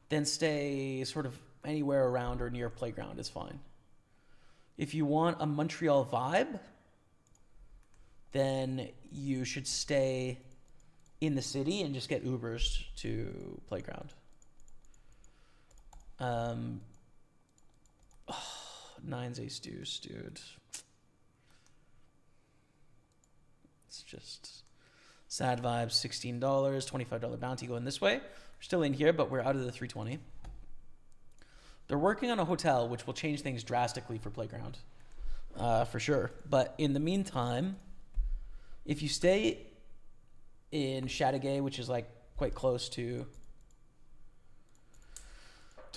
then stay sort of anywhere around or near Playground is fine. If you want a Montreal vibe, then you should stay in the city and just get Ubers to Playground. Nines ace deuce, dude. It's just sad vibes. $16, $25 bounty going this way. We're still in here, but we're out of the 320. They're working on a hotel, which will change things drastically for Playground, for sure. But in the meantime, if you stay in Chateauguay, which is like quite close to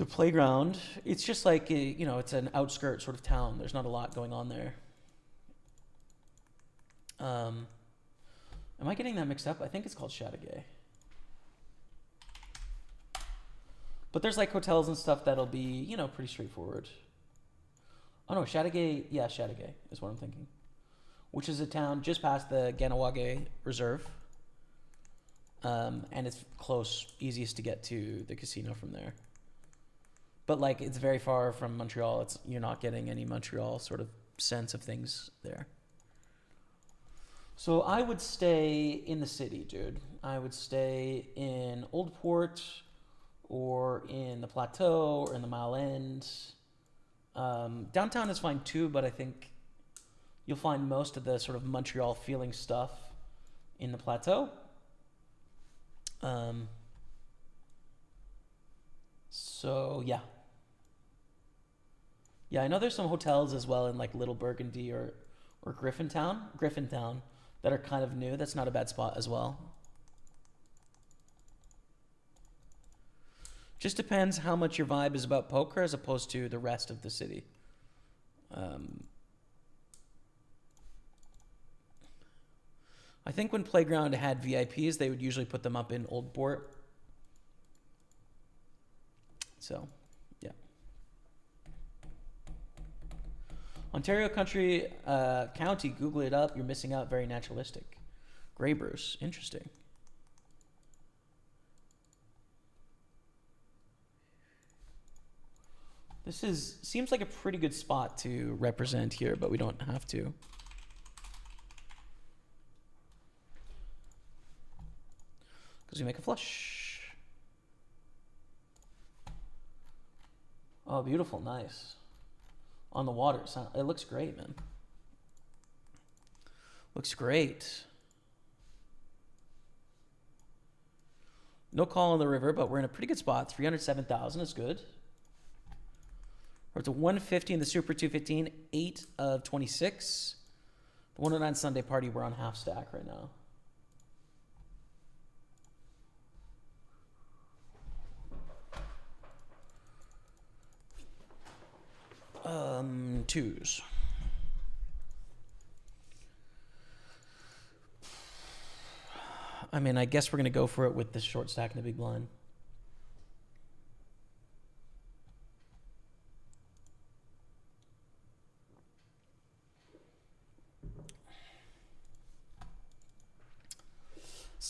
Playground, it's just like, you know, it's an outskirt sort of town. There's not a lot going on there. Am I getting that mixed up? I think it's called Chateauguay. But there's like hotels and stuff that'll be, you know, pretty straightforward. Oh no, Chateauguay, yeah, Chateauguay is what I'm thinking. Which is a town just past the Ganawage Reserve. And it's close, easiest to get to the casino from there. But like, it's very far from Montreal. You're not getting any Montreal sort of sense of things there. So I would stay in the city, dude. I would stay in Old Port or in the Plateau or in the Mile End. Downtown is fine too, but I think you'll find most of the sort of Montreal feeling stuff in the Plateau. So yeah. Yeah, I know there's some hotels as well in like Little Burgundy or Griffintown that are kind of new. That's not a bad spot as well. Just depends how much your vibe is about poker as opposed to the rest of the city. I think when Playground had VIPs, they would usually put them up in Old Port. So, yeah. Ontario County, Google it up. You're missing out. Very naturalistic. Grey Bruce. Interesting. This seems like a pretty good spot to represent here, but we don't have to. Because we make a flush. Oh, beautiful. Nice. On the water. It looks great, man. Looks great. No call on the river, but we're in a pretty good spot. 307,000 is good. We're at 150 in the Super 215, 8 of 26. The 109 Sunday party, we're on half stack right now. Twos. I mean, I guess we're going to go for it with this short stack in the big blind.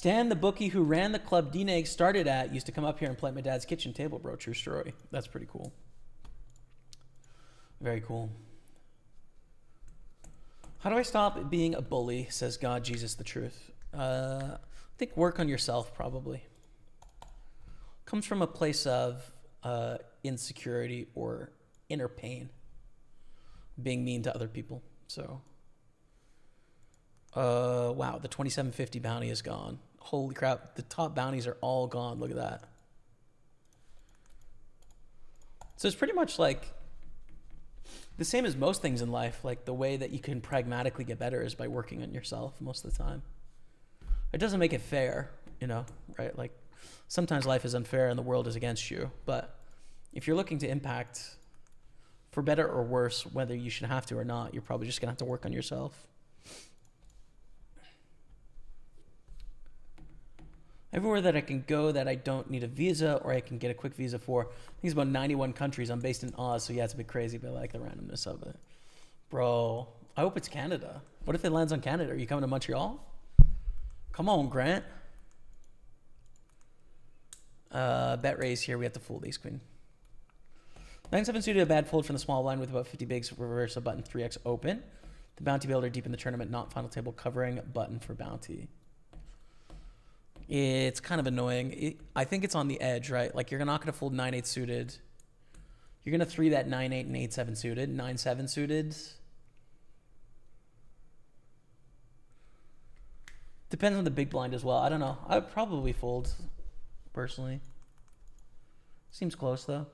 Stan, the bookie who ran the club D-Neg started at, used to come up here and play at my dad's kitchen table, bro. True story. That's pretty cool. Very cool. How do I stop being a bully, says God, Jesus, the truth? I think work on yourself, probably. Comes from a place of insecurity or inner pain. Being mean to other people. So, wow, the 2750 bounty is gone. Holy crap, the top bounties are all gone. Look at that. So it's pretty much like the same as most things in life. Like the way that you can pragmatically get better is by working on yourself most of the time. It doesn't make it fair, you know, right? Like sometimes life is unfair and the world is against you. But if you're looking to impact for better or worse, whether you should have to or not, you're probably just going to have to work on yourself. Everywhere that I can go that I don't need a visa or I can get a quick visa for, I think it's about 91 countries. I'm based in Oz, so yeah, it's a bit crazy, but I like the randomness of it. Bro, I hope it's Canada. What if it lands on Canada? Are you coming to Montreal? Come on, Grant. Bet raise here. We have to fold ace queen. 9-7 suited, a bad fold from the small blind with about 50 bigs, reverse a button 3x open. The bounty builder deep in the tournament, not final table, covering button for bounty. It's kind of annoying. I think it's on the edge, right? Like you're not going to fold 9-8 suited. You're going to 3 that 9-8 and 8-7 suited. 9-7 suited. Depends on the big blind as well. I don't know. I would probably fold, personally. Seems close, though.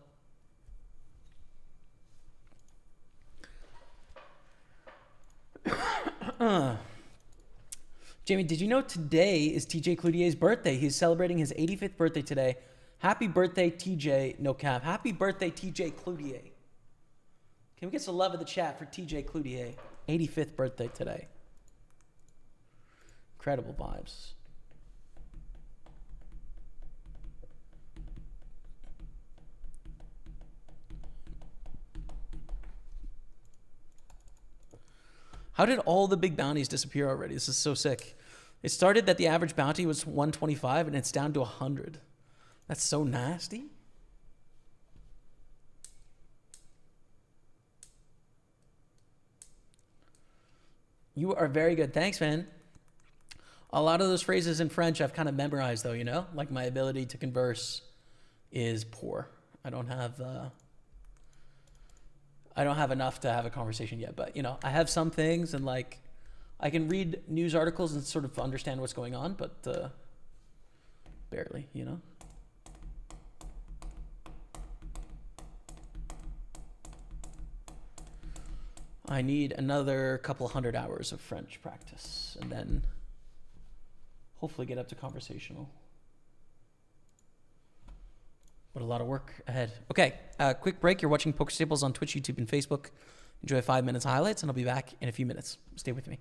Jamie, did you know today is TJ Cloutier's birthday? He's celebrating his 85th birthday today. Happy birthday, TJ. No cap. Happy birthday, TJ Cloutier. Can we get some love in the chat for TJ Cloutier? 85th birthday today. Incredible vibes. How did all the big bounties disappear already? This is so sick. It started that the average bounty was 125 and it's down to 100. That's so nasty. You are very good. Thanks, man. A lot of those phrases in French I've kind of memorized, though, you know? Like my ability to converse is poor. I don't have enough to have a conversation yet, but, you know, I have some things and, like, I can read news articles and sort of understand what's going on, but barely, you know? I need another couple hundred hours of French practice and then hopefully get up to conversational. But a lot of work ahead. Okay, quick break. You're watching Pokerstaples on Twitch, YouTube, and Facebook. Enjoy 5 minutes of highlights, and I'll be back in a few minutes. Stay with me.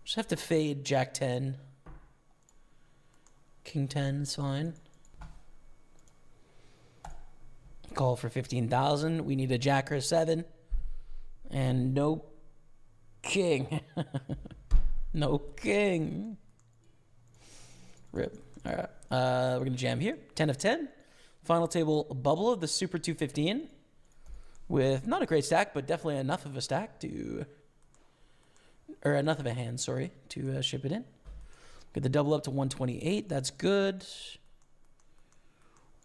Just have to fade Jack 10. King 10 is fine. Call for 15,000. We need a Jack or a 7. And no king. No king. Rip. All right. We're going to jam here. 10 of 10. Final table bubble of the Super 215 with not a great stack, but definitely enough of a stack to, or enough of a hand, sorry, to ship it in. Get the double up to 128. That's good.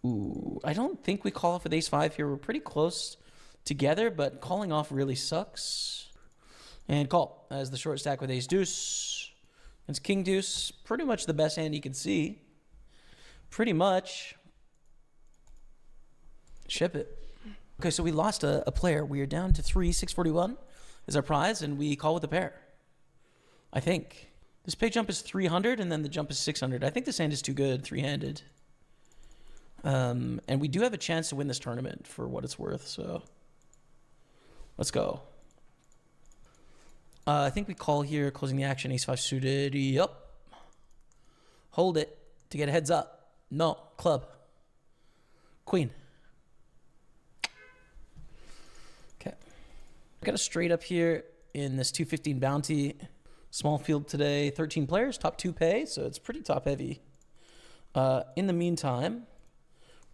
Ooh, I don't think we call off with ace-5 here. We're pretty close together, but calling off really sucks. And call as the short stack with ace-deuce. It's king-deuce. Pretty much the best hand you can see. Pretty much. Ship it. Okay, so we lost a player. We are down to 3. 641 is our prize, and we call with a pair. I think. This pay jump is 300, and then the jump is 600. I think this hand is too good, three-handed. And we do have a chance to win this tournament for what it's worth, so let's go. I think we call here, closing the action, ace-5 suited. Yup. Hold it to get a heads up. No, club. Queen. Okay. Got a straight up here. in this 215 bounty. Small field today, 13 players, top 2 pay, so it's pretty top heavy. In the meantime,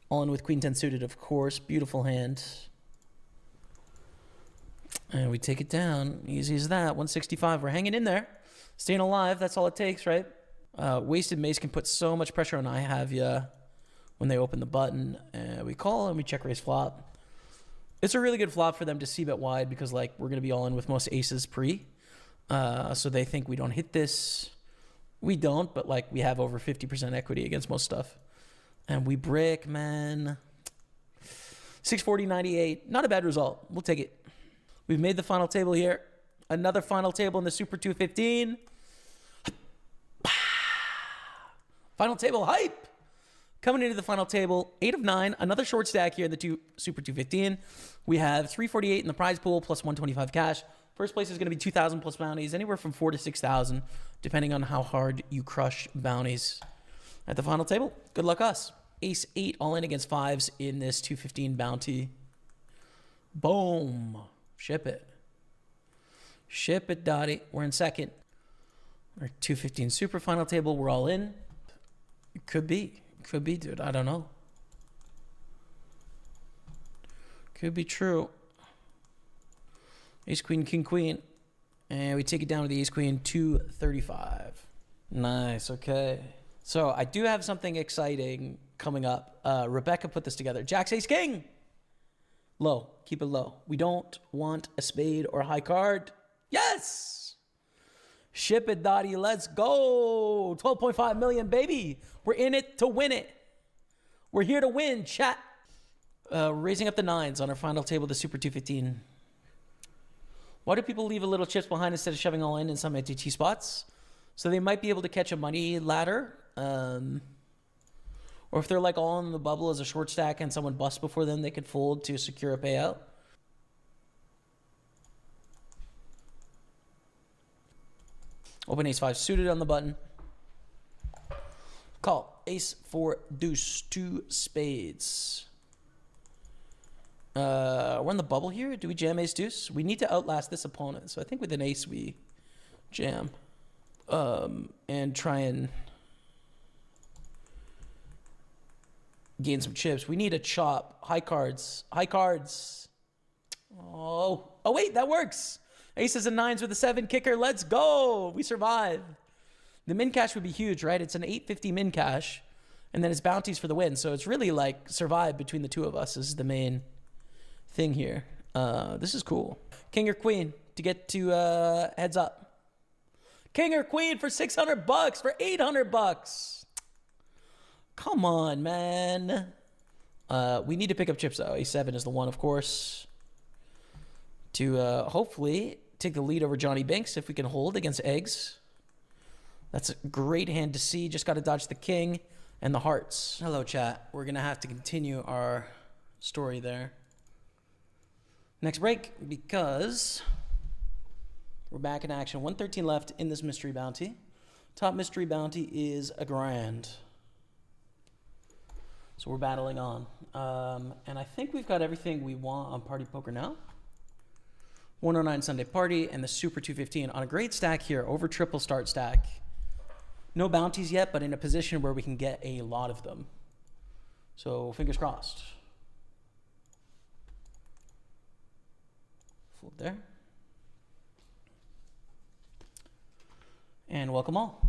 all in with queen 10 suited, of course. Beautiful hand. And we take it down. Easy as that. 165. We're hanging in there. Staying alive. That's all it takes, right? Wasted Mace can put so much pressure on I have ya when they open the button. We call and we check raise flop. It's a really good flop for them to c-bet wide because like we're going to be all in with most aces pre. So they think we don't hit this. We don't, but like we have over 50% equity against most stuff. And we brick, man. 640.98. Not a bad result. We'll take it. We've made the final table here. Another final table in the Super 215. Final table hype. Coming into the final table, 8 of 9. Another short stack here in the Super 215. We have 348 in the prize pool plus 125 cash. First place is going to be 2,000 plus bounties, anywhere from 4,000 to 6,000, depending on how hard you crush bounties. At the final table, good luck us. Ace 8 all in against 5s in this 215 bounty. Boom. Ship it. Ship it, Dottie. We're in second. Our 215 super final table, we're all in. It could be. Could be, dude. I don't know. Could be true. Ace, queen, king, queen. And we take it down to the ace, queen, 235. Nice, okay. So I do have something exciting coming up. Rebecca put this together. Jack's ace, king. Low. Keep it low. We don't want a spade or a high card. Yes! Ship it, Dottie. Let's go. 12.5 million, baby. We're in it to win it. We're here to win, chat. Raising up the 9s on our final table, the Super 215. Why do people leave a little chips behind instead of shoving all in some MTT spots? So they might be able to catch a money ladder. Or if they're like all in the bubble as a short stack and someone busts before them, they could fold to secure a payout. Open ace 5 suited on the button. Call ace 4 deuce 2 spades. We're in the bubble here. Do we jam ace deuce? We need to outlast this opponent. So I think with an ace we jam. And try and gain some chips. We need a chop. High cards. High cards. Oh wait, that works. Aces and 9s with a 7 kicker. Let's go. We survive. The min cash would be huge, right? It's an 850 min cash. And then it's bounties for the win. So it's really like survive between the two of us is the main thing here. This is cool. King or queen to get to heads up. King or queen for $600, for $800. Come on, man. We need to pick up chips though. A7 is the one, of course, to hopefully take the lead over Johnny Banks if we can hold against eggs. That's a great hand to see. Just got to dodge the king and the hearts. Hello, chat. We're going to have to continue our story there. Next break, because we're back in action. 113 left in this mystery bounty. Top mystery bounty is a grand. So we're battling on. And I think we've got everything we want on Party Poker now. 109 Sunday Party and the Super 215 on a great stack here over triple start stack. No bounties yet, but in a position where we can get a lot of them. So fingers crossed. Fold there. And welcome all.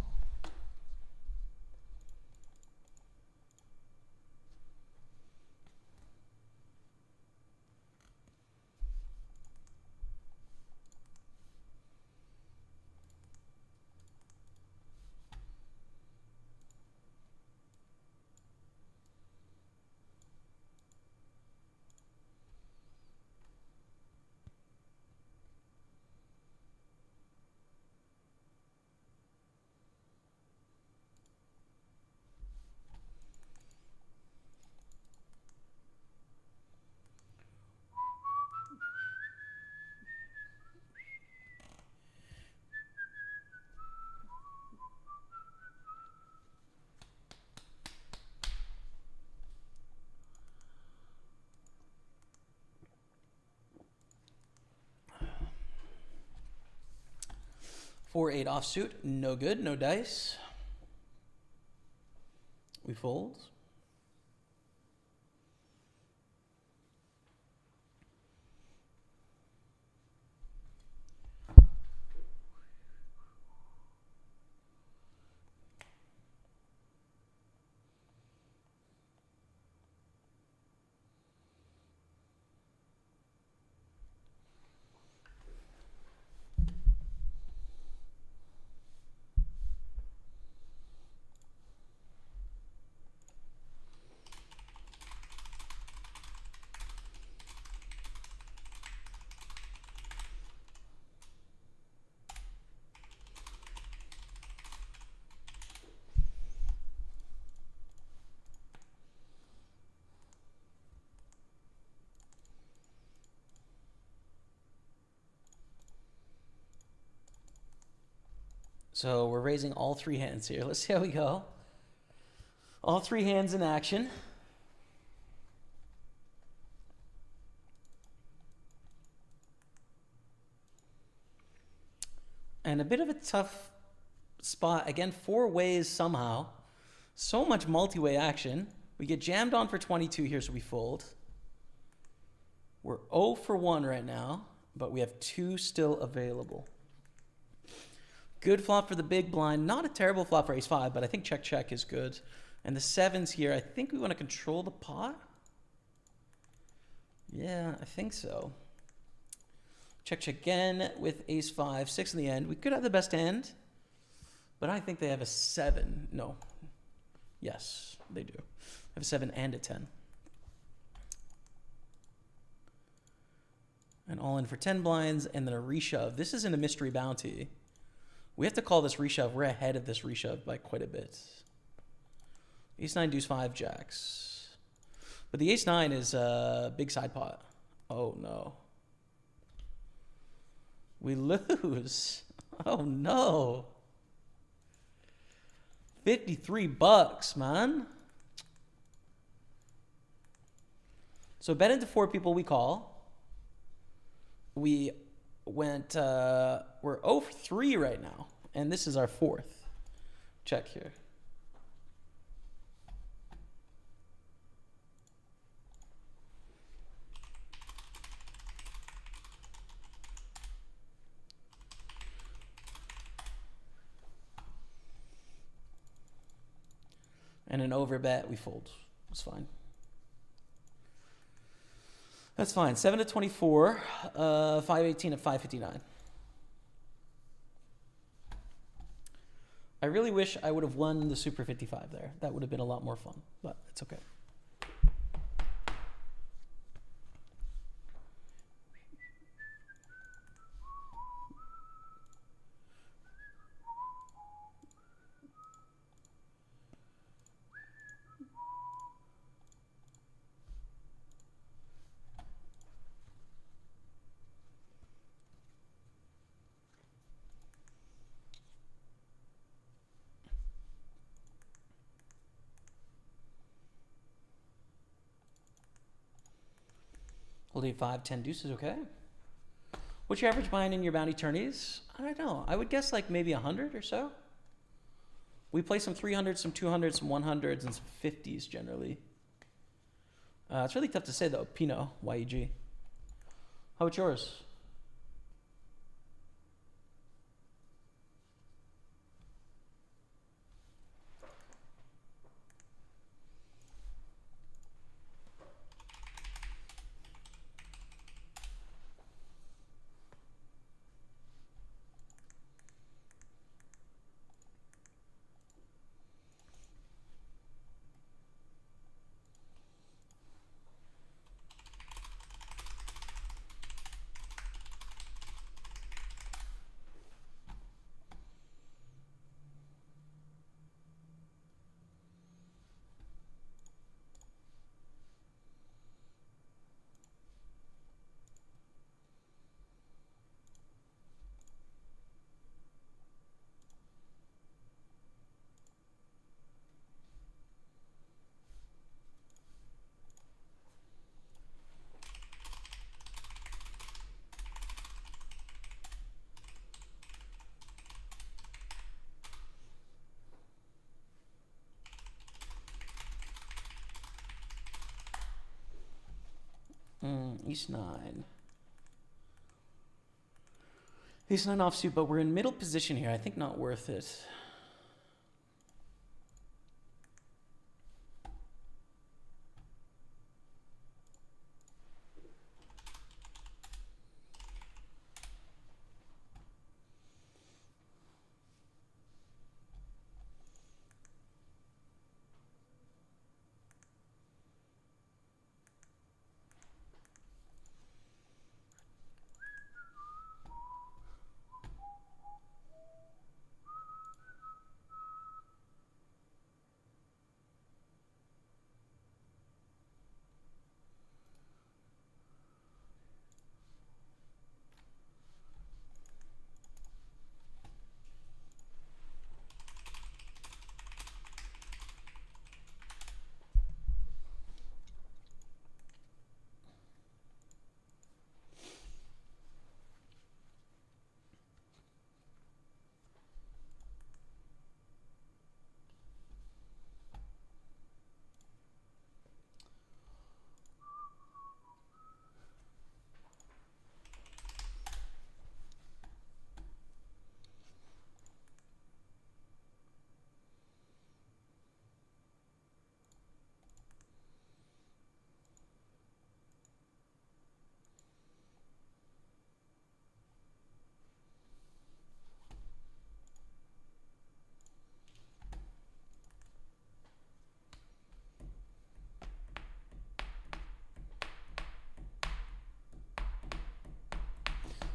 4-8 offsuit, no good, no dice. We fold. So we're raising all 3 hands here. Let's see how we go. All 3 hands in action. And a bit of a tough spot. Again, 4 ways somehow. So much multi-way action. We get jammed on for 22 here, so we fold. We're 0 for 1 right now, but we have 2 still available. Good flop for the big blind. Not a terrible flop for ace-5, but I think check-check is good. And the 7s here, I think we want to control the pot. Yeah, I think so. Check-check again with ace-5, 6 in the end. We could have the best hand, but I think they have a 7. No. Yes, they do. They have a 7 and a 10. And all in for 10 blinds, and then a reshove. This isn't a mystery bounty. We have to call this reshove. We're ahead of this reshove by quite a bit. Ace-9, deuce-5, jacks. But the ace-9 is a big side pot. Oh, no. We lose. Oh, no. $53, man. So bet into 4 people we call. We went, we're 0 for 3 right now, and this is our 4th. Check here. And an overbet, we fold. It's fine. That's fine. 7 to 24, 518 at 559. I really wish I would have won the Super 55 there. That would have been a lot more fun, but it's okay. Holding 5, 10 deuces, okay. What's your average buy-in in your bounty tourneys? I don't know. I would guess like maybe 100 or so. We play some 300s, some 200s, some 100s, and some 50s generally. It's really tough to say though. Pinot, YEG. How about yours? Ace 9. Ace 9 offsuit, but we're in middle position here. I think not worth it.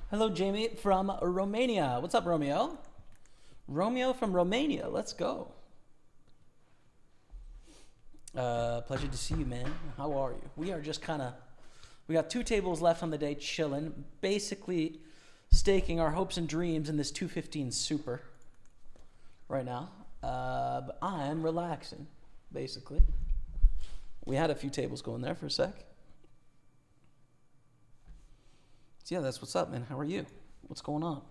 Hello, Jamie from Romania. What's up, Romeo? Romeo from Romania. Let's go. Pleasure to see you, man. How are you? We are just we got 2 tables left on the day, chilling, basically staking our hopes and dreams in this 215 super right now. But I'm relaxing, basically. We had a few tables going there for a sec. So yeah, that's what's up, man. How are you? What's going on?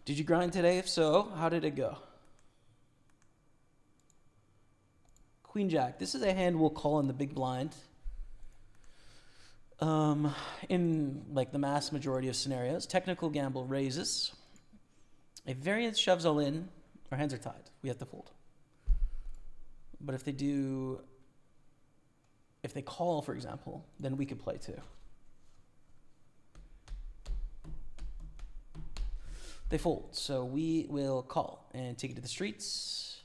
Did you grind today? If so, how did it go? Queen Jack. This is a hand we'll call in the big blind. In like the mass majority of scenarios, technical gamble raises. A variance shoves all in. Our hands are tied. We have to fold. But if they call, for example, then we could play too. They fold, so we will call and take it to the streets.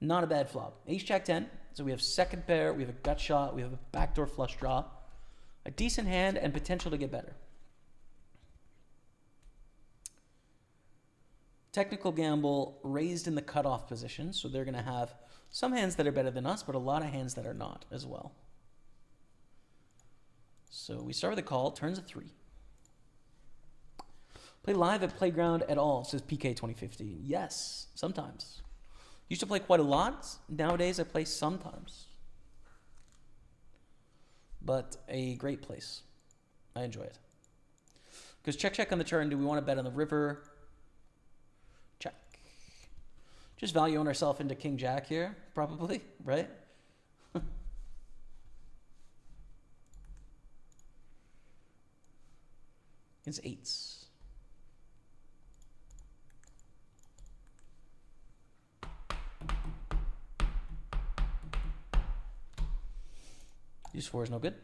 Not a bad flop. Ace Jack 10, so we have second pair, we have a gut shot, we have a backdoor flush draw. A decent hand and potential to get better. Technical gamble raised in the cutoff position, so they're going to have some hands that are better than us, but a lot of hands that are not as well. So we start with a call, turns a 3. Play live at Playground at all, says PK 2015. Yes, sometimes. Used to play quite a lot. Nowadays I play sometimes. But a great place. I enjoy it. Because check on the turn. Do we want to bet on the river? Check. Just value on ourselves into King Jack here, probably, right? It's 8s. Use 4 is no good.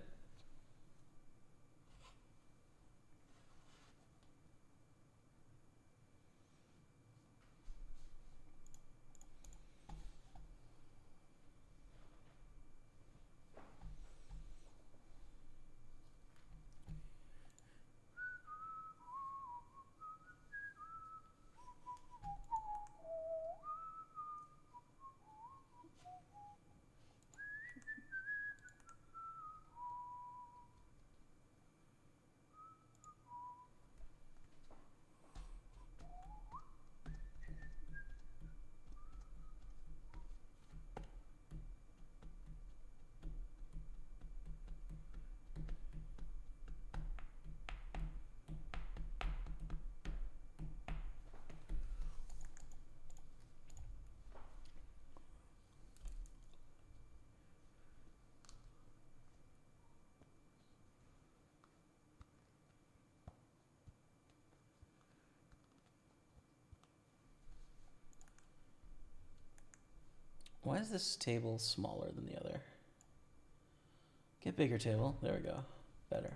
Why is this table smaller than the other? Get bigger table. There we go. Better.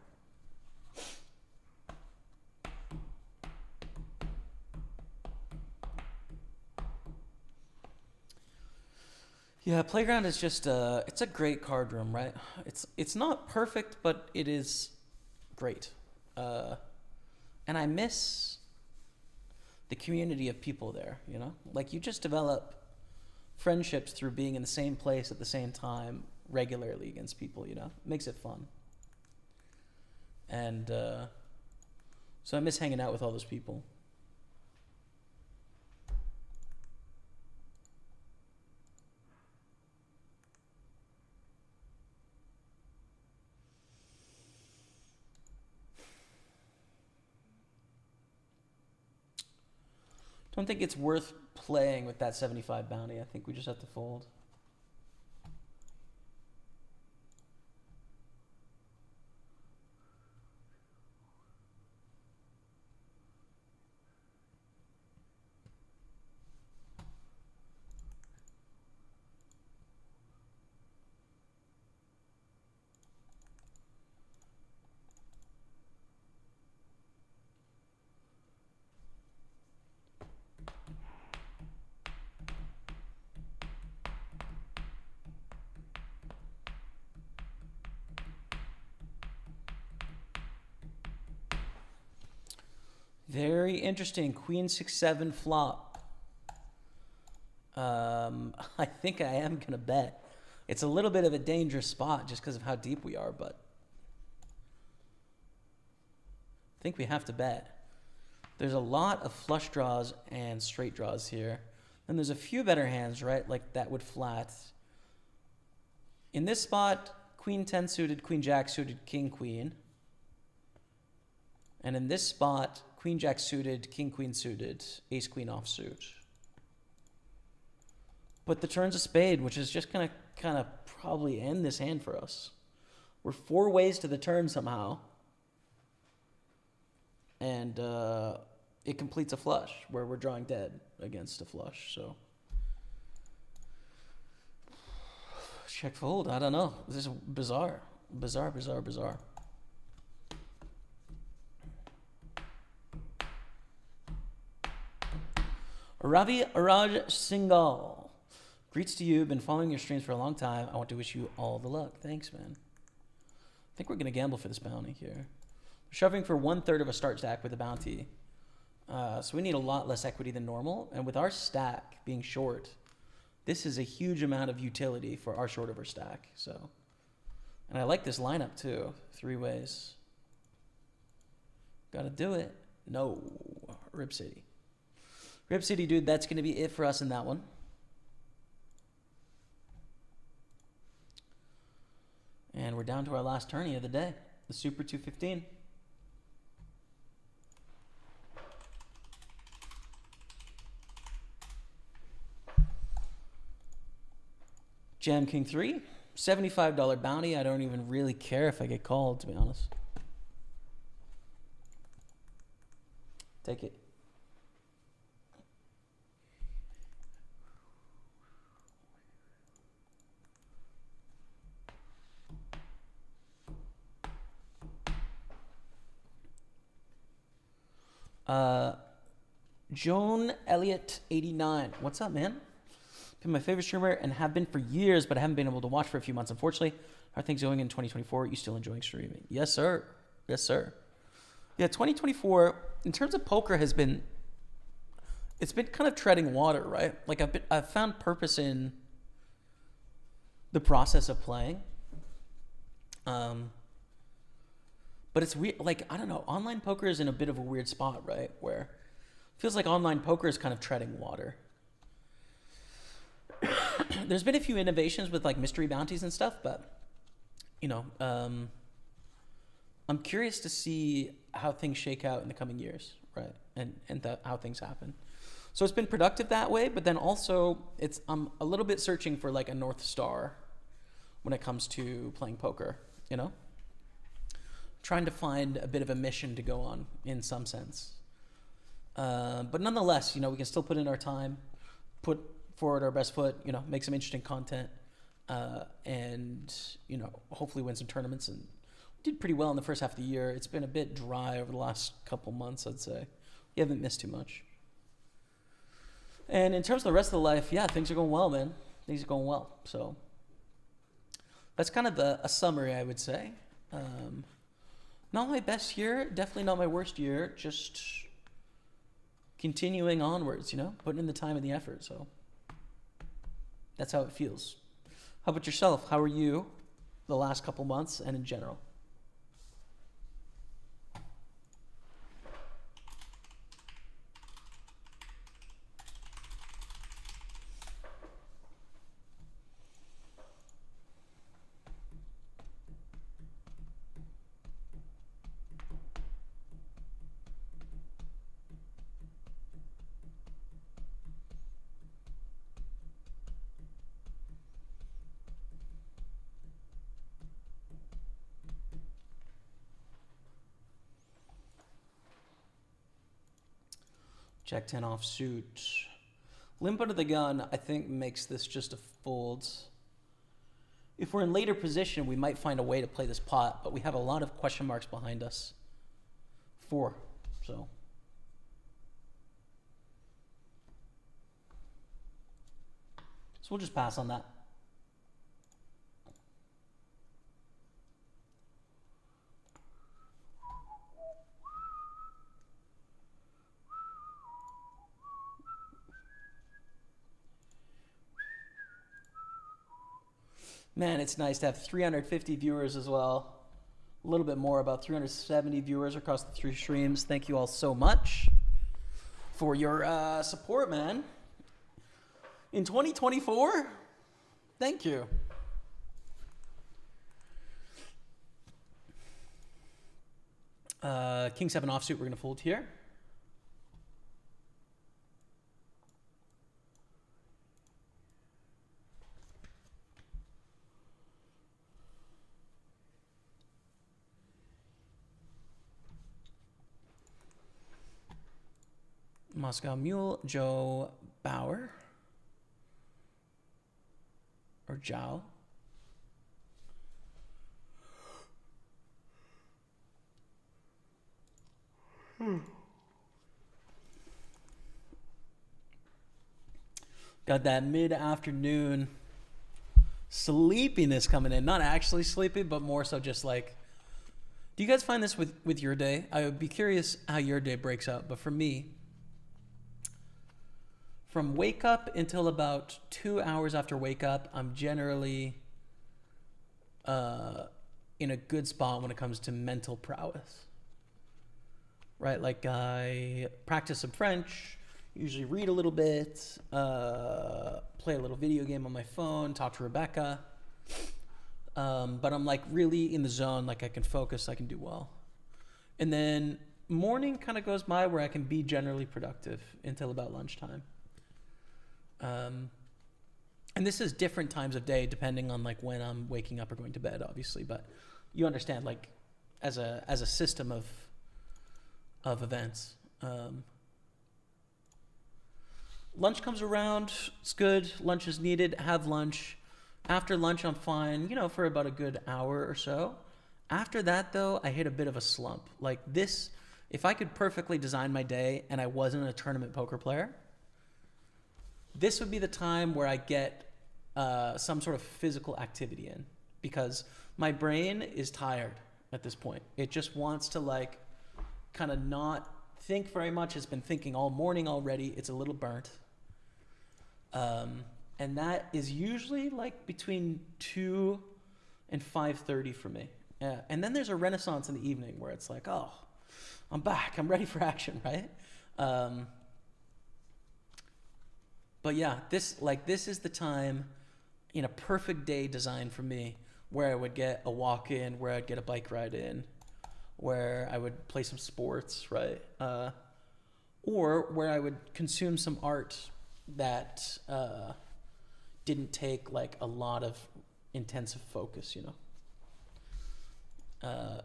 Yeah, Playground is just it's a great card room, right? It's not perfect, but it is great. And I miss the community of people there, you know? Like, you just develop friendships through being in the same place at the same time regularly against people, you know? It makes it fun. And so I miss hanging out with all those people. Don't think it's worth playing with that 75 bounty. I think we just have to fold. Very interesting. Queen 6-7 flop. I think I am gonna bet. It's a little bit of a dangerous spot just because of how deep we are, but I think we have to bet. There's a lot of flush draws and straight draws here. And there's a few better hands, right? Like that would flat. In this spot, Queen 10 suited, Queen Jack suited, King Queen. And in this spot, Queen Jack suited, King Queen suited, Ace Queen offsuit. But the turn's a spade, which is just gonna kind of probably end this hand for us. We're 4 ways to the turn somehow. And it completes a flush where we're drawing dead against a flush, so. Check fold, I don't know. This is bizarre. Bizarre, bizarre, bizarre. Ravi Raj Singhal. Greets to you. Been following your streams for a long time. I want to wish you all the luck. Thanks, man. I think we're going to gamble for this bounty here. We're shoving for 1/3 of a start stack with a bounty. So we need a lot less equity than normal. And with our stack being short, this is a huge amount of utility for our short of our stack. So, and I like this lineup too. 3 ways. Got to do it. No. Rip City. Rip City, dude, that's going to be it for us in that one. And we're down to our last tourney of the day, the Super 215. Jam King 3, $75 bounty. I don't even really care if I get called, to be honest. Take it. Joan Elliott 89. What's up, man? Been my favorite streamer and have been for years, but I haven't been able to watch for a few months, unfortunately. How are things going in 2024? Are you still enjoying streaming? Yes, sir. Yes, sir. Yeah, 2024, in terms of poker, it's been kind of treading water, right? Like I've found purpose in the process of playing. But it's weird, like, I don't know, online poker is in a bit of a weird spot, right? Where it feels like online poker is kind of treading water. There's been a few innovations with like mystery bounties and stuff, but, you know, I'm curious to see how things shake out in the coming years, right? And how things happen. So it's been productive that way, but then also I'm a little bit searching for like a North Star when it comes to playing poker, you know? Trying to find a bit of a mission to go on in some sense. But nonetheless, you know, we can still put in our time, put forward our best foot, you know, make some interesting content, and, you know, hopefully win some tournaments. And we did pretty well in the first half of the year. It's been a bit dry over the last couple months, I'd say. We haven't missed too much. And in terms of the rest of the life, yeah, things are going well, man. Things are going well. So that's kind of a summary, I would say. Not my best year, definitely not my worst year, just continuing onwards, you know, putting in the time and the effort. So that's how it feels. How about yourself? How are you the last couple months and in general? Jack 10 offsuit. Limp under the gun, I think, makes this just a fold. If we're in later position, we might find a way to play this pot, but we have a lot of question marks behind us. 4, so. So we'll just pass on that. Man, it's nice to have 350 viewers as well. A little bit more, about 370 viewers across the 3 streams. Thank you all so much for your support, man. In 2024, thank you. King 7 offsuit, we're going to fold here. Moscow Mule, Joe Bauer, or Zhao. Got that mid-afternoon sleepiness coming in. Not actually sleepy, but more so just like, do you guys find this with your day? I would be curious how your day breaks out, but for me, from wake up until about 2 hours after wake up, I'm generally in a good spot when it comes to mental prowess. Right? Like I practice some French, usually read a little bit, play a little video game on my phone, talk to Rebecca. But I'm like really in the zone, like I can focus, I can do well. And then morning kind of goes by where I can be generally productive until about lunchtime. And this is different times of day depending on like when I'm waking up or going to bed, obviously, but you understand, like as a system of events. Lunch comes around, it's good, lunch is needed, have lunch. After lunch I'm fine, you know, for about a good hour or so. After that though, I hit a bit of a slump. Like this, if I could perfectly design my day and I wasn't a tournament poker player, this would be the time where I get some sort of physical activity in, because my brain is tired at this point. It just wants to like kind of not think very much. It's been thinking all morning already. It's a little burnt. And that is usually like between 2 and 5:30 for me. Yeah. And then there's a renaissance in the evening where it's like, oh, I'm back. I'm ready for action, right? But yeah, this is the time in a perfect day designed for me where I would get a walk in, where I'd get a bike ride in, where I would play some sports, right? Or where I would consume some art that didn't take like a lot of intensive focus, you know?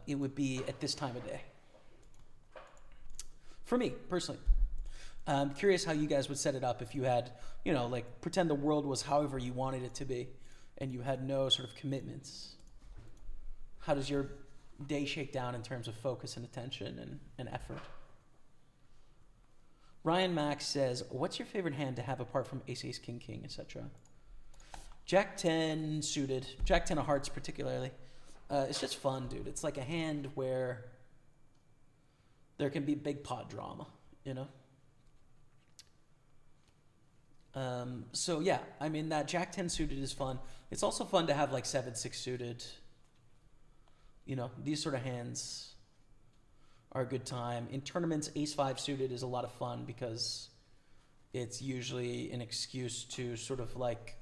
It would be at this time of day. For me, personally. I'm curious how you guys would set it up if you had, like pretend the world was however you wanted it to be and you had no sort of commitments. How does your day shake down in terms of focus and attention and effort? Ryan Max says, what's your favorite hand to have apart from ace, ace, king, king, etc.? Jack 10 suited, Jack 10 of hearts particularly. It's just fun, dude. It's like a hand where there can be big pot drama, So yeah, I mean that Jack 10 suited is fun. It's also fun to have like 7-6 suited. These sort of hands are a good time. In tournaments, ace 5 suited is a lot of fun because it's usually an excuse to sort of like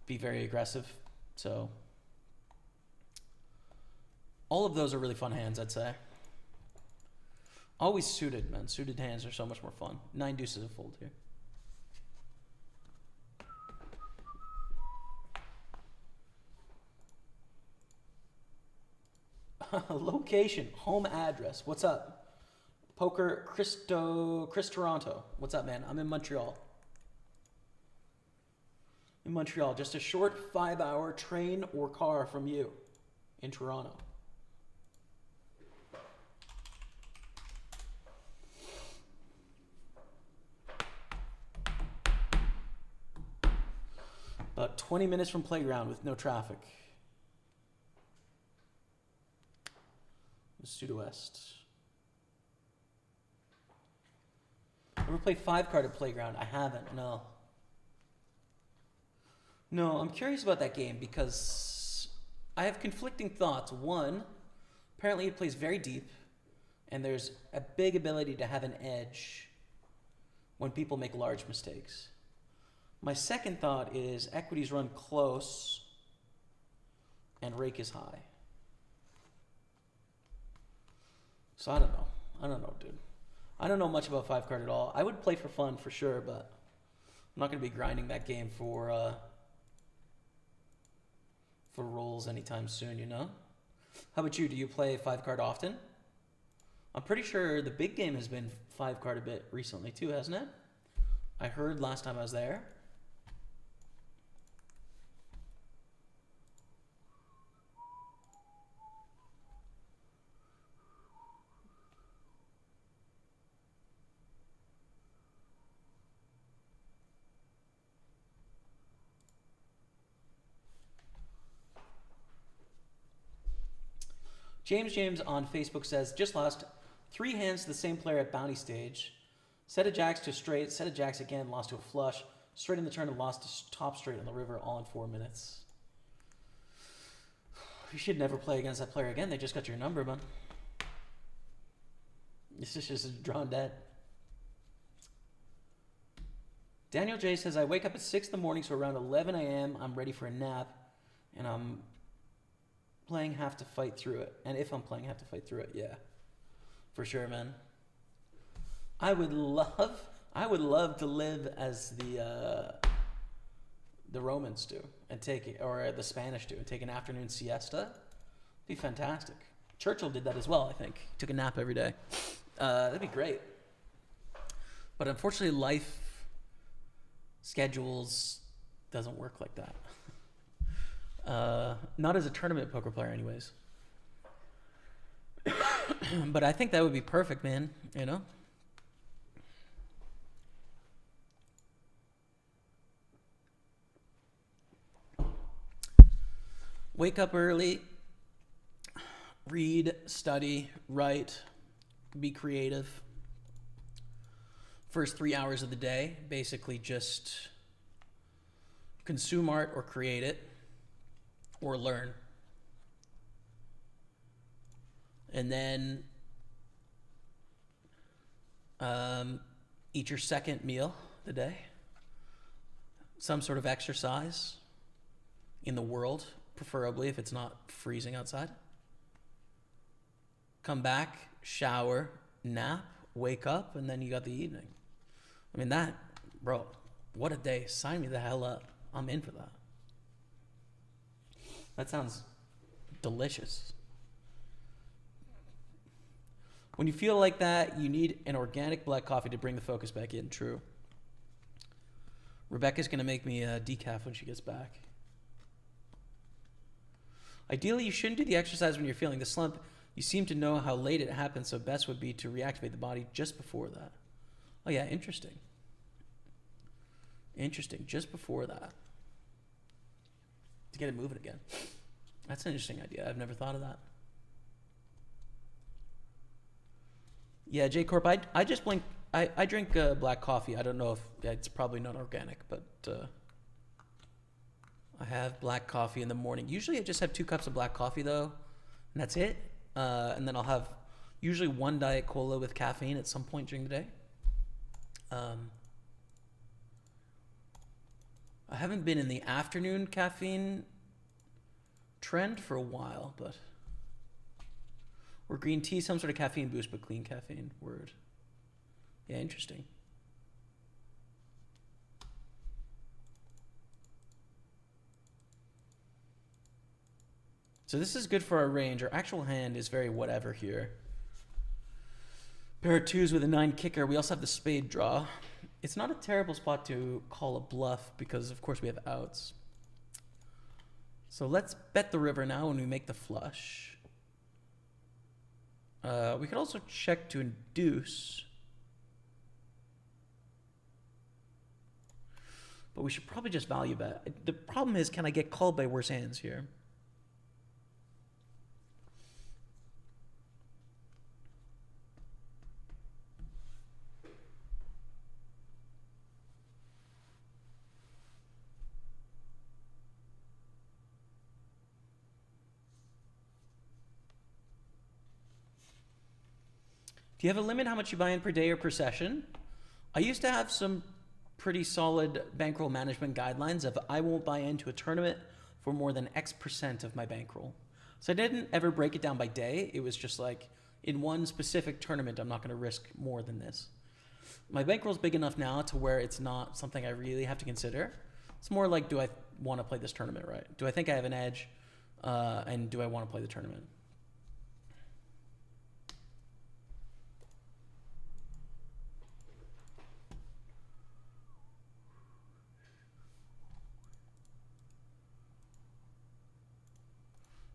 be very aggressive. So all of those are really fun hands, I'd say. Always suited, man. Suited hands are so much more fun. 9 deuces of fold here. Location, home address. What's up? Poker Chris Toronto. What's up, man? I'm in Montreal. Just a short 5-hour train or car from you in Toronto. About 20 minutes from playground with no traffic. Pseudo-West. Ever played 5-card at Playground? I haven't, no. No, I'm curious about that game because I have conflicting thoughts. One, apparently it plays very deep, and there's a big ability to have an edge when people make large mistakes. My second thought is equities run close and rake is high. So I don't know, dude. I don't know much about 5-card at all. I would play for fun for sure, but I'm not going to be grinding that game for rolls anytime soon, How about you? Do you play 5-card often? I'm pretty sure the big game has been 5-card a bit recently too, hasn't it? I heard last time I was there. James on Facebook says, just lost 3 hands to the same player at bounty stage. Set of jacks to straight, set of jacks again, lost to a flush. Straight in the turn and lost to top straight on the river, all in 4 minutes. You should never play against that player again. They just got your number, man. This is just drawn dead. Daniel J says, I wake up at 6 in the morning, so around 11 a.m. I'm ready for a nap, and I'm playing have to fight through it. And if I'm playing have to fight through it, yeah. For sure, man. I would love to live as the Romans do and take it, or the Spanish do, and take an afternoon siesta. It'd be fantastic. Churchill did that as well, I think. He took a nap every day. That'd be great. But unfortunately, life schedules doesn't work like that. Not as a tournament poker player anyways. But I think that would be perfect, man, Wake up early, read, study, write, be creative. First 3 hours of the day, basically just consume art or create it or learn. And then eat your second meal of the day. Some sort of exercise in the world, preferably if it's not freezing outside. Come back, shower, nap, wake up, and then you got the evening. I mean, that, bro, what a day. Sign me the hell up. I'm in for that. That sounds delicious. When you feel like that, you need an organic black coffee to bring the focus back in. True. Rebecca's going to make me a decaf when she gets back. Ideally, you shouldn't do the exercise when you're feeling the slump. You seem to know how late it happens, so best would be to reactivate the body just before that. Oh yeah, interesting. Interesting, just before that. To get it moving again. That's an interesting idea. I've never thought of that. Yeah, J Corp, I just blink. I drink black coffee. I don't know if it's probably not organic, but I have black coffee in the morning. Usually I just have 2 cups of black coffee though, and that's it. And then I'll have usually 1 Diet Cola with caffeine at some point during the day. I haven't been in the afternoon caffeine trend for a while, but... Or green tea, some sort of caffeine boost, but clean caffeine. Word. Yeah, interesting. So this is good for our range. Our actual hand is very whatever here. Pair of 2s with a 9 kicker. We also have the spade draw. It's not a terrible spot to call a bluff because, of course, we have outs. So let's bet the river now when we make the flush. We could also check to induce. But we should probably just value bet. The problem is, can I get called by worse hands here? Do you have a limit how much you buy in per day or per session? I used to have some pretty solid bankroll management guidelines of I won't buy into a tournament for more than X% of my bankroll. So I didn't ever break it down by day. It was just like in one specific tournament, I'm not going to risk more than this. My bankroll's big enough now to where it's not something I really have to consider. It's more like, do I want to play this tournament right? Do I think I have an edge? And do I want to play the tournament?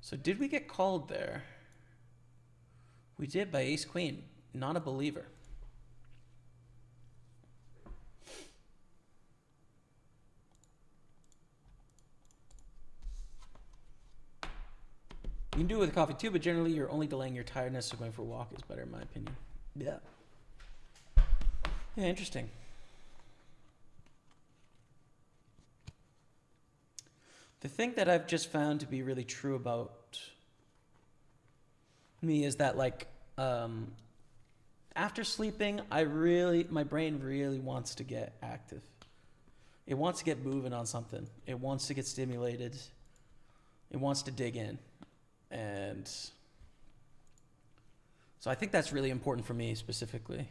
So did we get called there? We did by ace queen. Not a believer. You can do it with coffee too, but generally you're only delaying your tiredness, so going for a walk is better in my opinion. Yeah. Yeah, interesting. The thing that I've just found to be really true about me is that, like, after sleeping, my brain really wants to get active. It wants to get moving on something. It wants to get stimulated. It wants to dig in. And so I think that's really important for me specifically.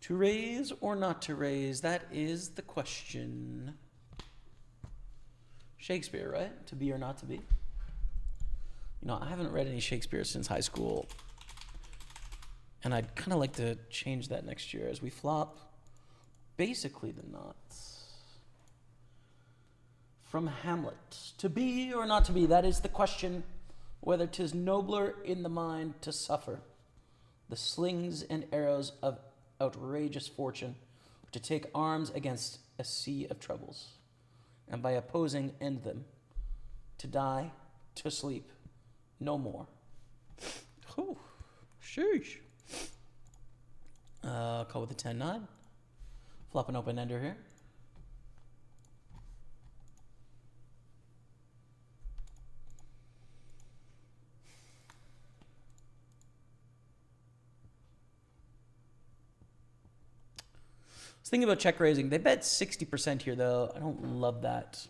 To raise or not to raise, that is the question. Shakespeare, right? To be or not to be. You know, I haven't read any Shakespeare since high school, and I'd kind of like to change that next year as we flop basically the nuts. From Hamlet, to be or not to be, that is the question, whether 'tis nobler in the mind to suffer the slings and arrows of outrageous fortune, to take arms against a sea of troubles, and by opposing end them, to die, to sleep, no more. Whew. Sheesh. Call with a 10-9. Flop an open ender here. I was thinking about check raising. They bet 60% here, though. I don't love that.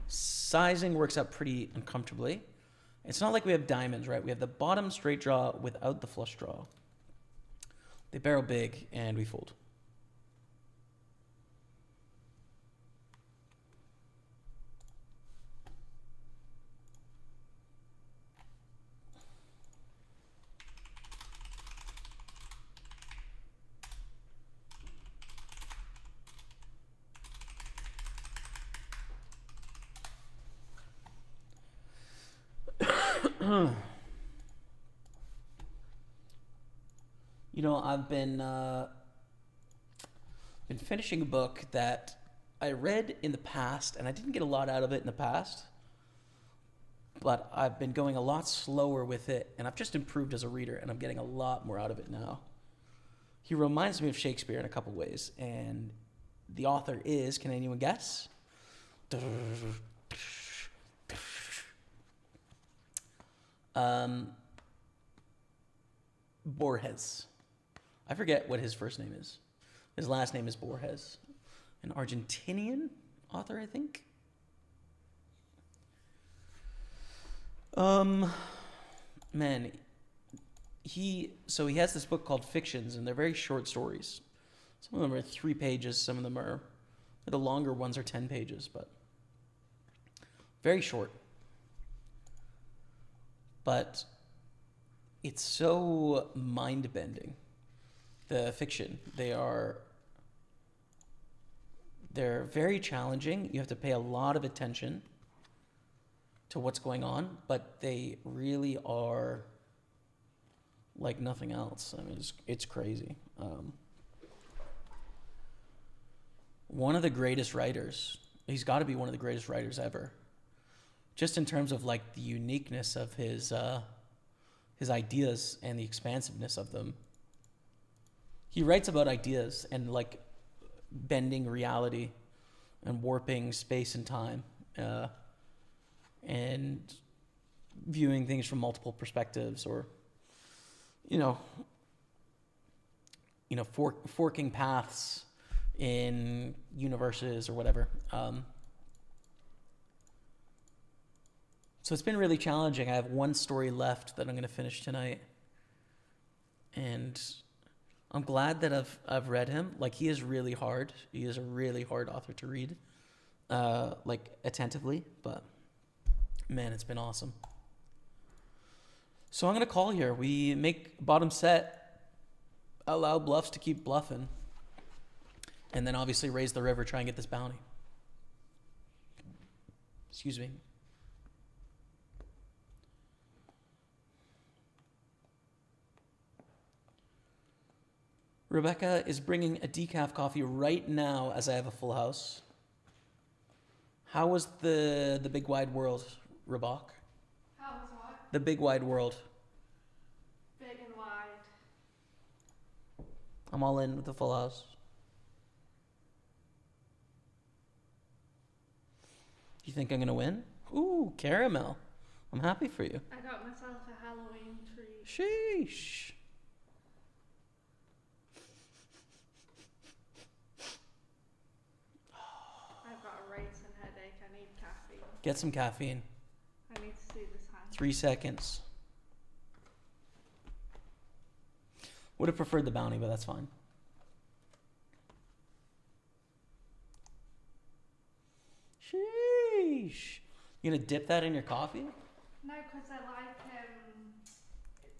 Sizing works out pretty uncomfortably. It's not like we have diamonds, right? We have the bottom straight draw without the flush draw. They barrel big, and we fold. You know, I've been finishing a book that I read in the past, and I didn't get a lot out of it in the past, but I've been going a lot slower with it, and I've just improved as a reader, and I'm getting a lot more out of it now. He reminds me of Shakespeare in a couple ways, and the author is, can anyone guess? Borges. I forget what his first name is. His last name is Borges. An Argentinian author, I think. Man, he has this book called Fictions, and they're very short stories. Some of them are 3 pages, some of them are, the longer ones are 10 pages, but very short. But it's so mind-bending. The fiction, they're very challenging. You have to pay a lot of attention to what's going on, but they really are like nothing else. I mean, it's crazy. One of the greatest writers. He's got to be one of the greatest writers ever. Just in terms of like the uniqueness of his ideas and the expansiveness of them. He writes about ideas and like bending reality and warping space and time, and viewing things from multiple perspectives, or forking paths in universes or whatever. So it's been really challenging. I have one story left that I'm going to finish tonight, and I'm glad that I've read him. Like, he is really hard. He is a really hard author to read, like attentively. But man, it's been awesome. So I'm gonna call here. We make bottom set, allow bluffs to keep bluffing, and then obviously raise the river, try and get this bounty. Excuse me. Rebecca is bringing a decaf coffee right now as I have a full house. How was the big wide world, Rebok? How was what? The big wide world. Big and wide. I'm all in with the full house. You think I'm going to win? Ooh, caramel. I'm happy for you. I got myself a Halloween tree. Sheesh. I've got a racing headache. I need caffeine. Get some caffeine. I need to see this hand. 3 seconds. Would have preferred the bounty, but that's fine. Sheesh. You gonna dip that in your coffee? No, because I like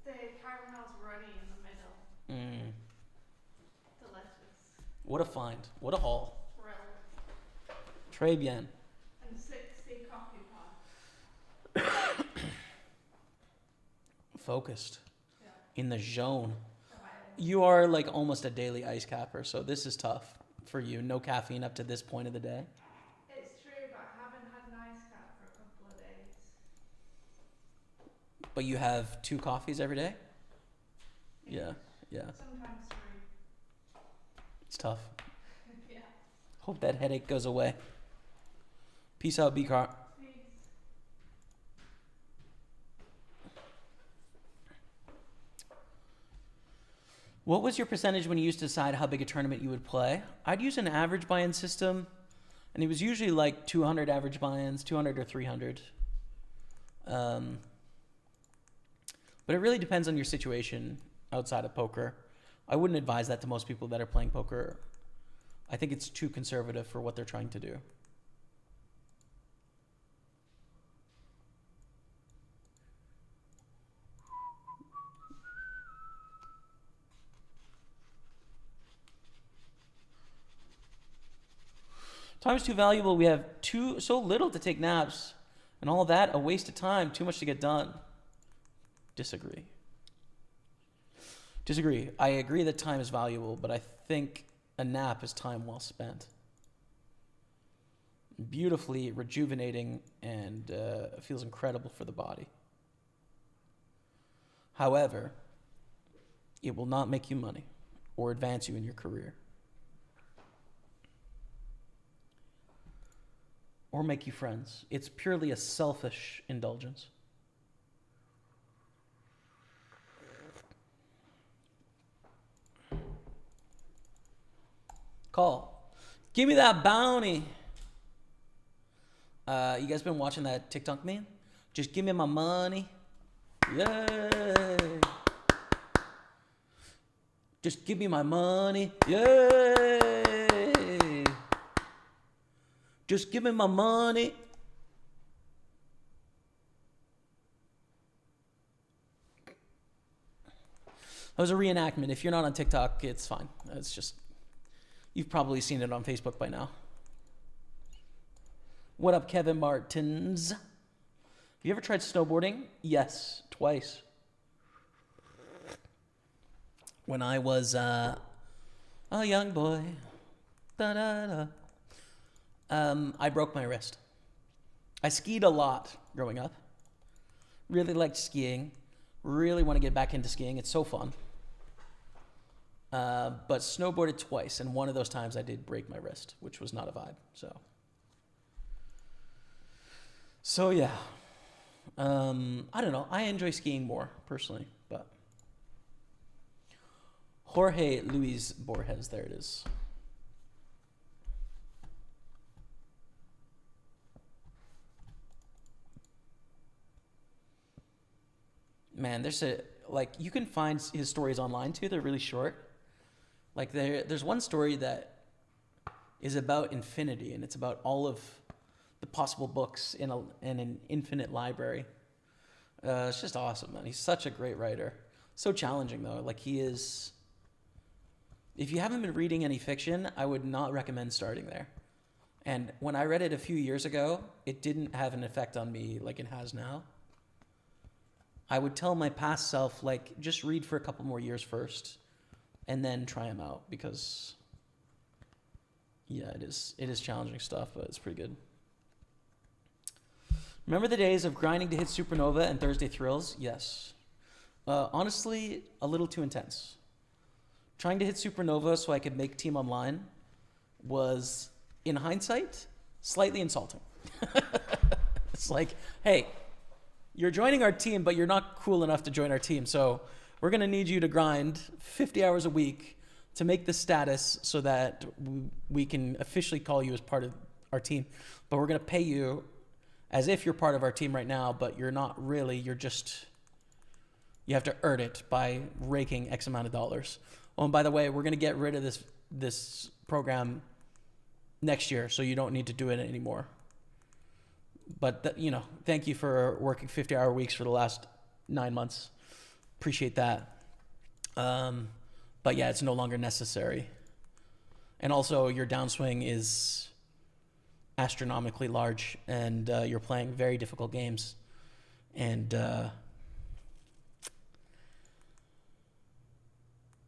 the caramel's runny in the middle. Mm. Delicious. What a find. What a haul. Thrilled. Très bien. And 60 coffee pods. Focused. Yeah. In the zone. Right. You are like almost a daily ice capper, so this is tough for you. No caffeine up to this point of the day. It's true, but I haven't had an ice cap for a couple of days. But you have 2 coffees every day? Yeah. Sometimes 3. It's tough. Yeah. Hope that headache goes away. Peace out, B-Car. Please. What was your percentage when you used to decide how big a tournament you would play? I'd use an average buy-in system, and it was usually like 200 average buy-ins, 200 or 300. But it really depends on your situation outside of poker. I wouldn't advise that to most people that are playing poker. I think it's too conservative for what they're trying to do. Time is too valuable. We have so little to take naps, and all that a waste of time. Too much to get done. Disagree. I agree that time is valuable, but I think a nap is time well spent. Beautifully rejuvenating and feels incredible for the body. However, it will not make you money or advance you in your career. Or make you friends. It's purely a selfish indulgence. Call. Give me that bounty. You guys been watching that TikTok meme? Just give me my money. Yay. Just give me my money. Yay. Just give me my money. That was a reenactment. If you're not on TikTok, it's fine. It's just, you've probably seen it on Facebook by now. What up, Kevin Martins? Have you ever tried snowboarding? Yes, twice. When I was a young boy. Da-da-da. I broke my wrist. I skied a lot growing up. Really liked skiing. Really want to get back into skiing. It's so fun. But snowboarded twice, and one of those times I did break my wrist, which was not a vibe. So yeah. I don't know. I enjoy skiing more, personally, but Jorge Luis Borges, there it is. Man, you can find his stories online too. They're really short. Like there's one story that is about infinity, and it's about all of the possible books in an infinite library. It's just awesome, man. He's such a great writer. So challenging though. Like he is. If you haven't been reading any fiction, I would not recommend starting there. And when I read it a few years ago, it didn't have an effect on me like it has now. I would tell my past self, like, just read for a couple more years first and then try them out, because yeah, it is challenging stuff, but it's pretty good. Remember the days of grinding to hit Supernova and Thursday Thrills? Yes. Honestly, a little too intense. Trying to hit Supernova so I could make Team Online was, in hindsight, slightly insulting. It's like, hey, you're joining our team, but you're not cool enough to join our team. So we're going to need you to grind 50 hours a week to make the status so that we can officially call you as part of our team. But we're going to pay you as if you're part of our team right now, but you're not really. You have to earn it by raking X amount of dollars. Oh, and by the way, we're going to get rid of this program next year, so you don't need to do it anymore. But you know, thank you for working 50-hour weeks for the last 9 months. Appreciate that. But yeah, it's no longer necessary. And also, your downswing is astronomically large, and you're playing very difficult games. And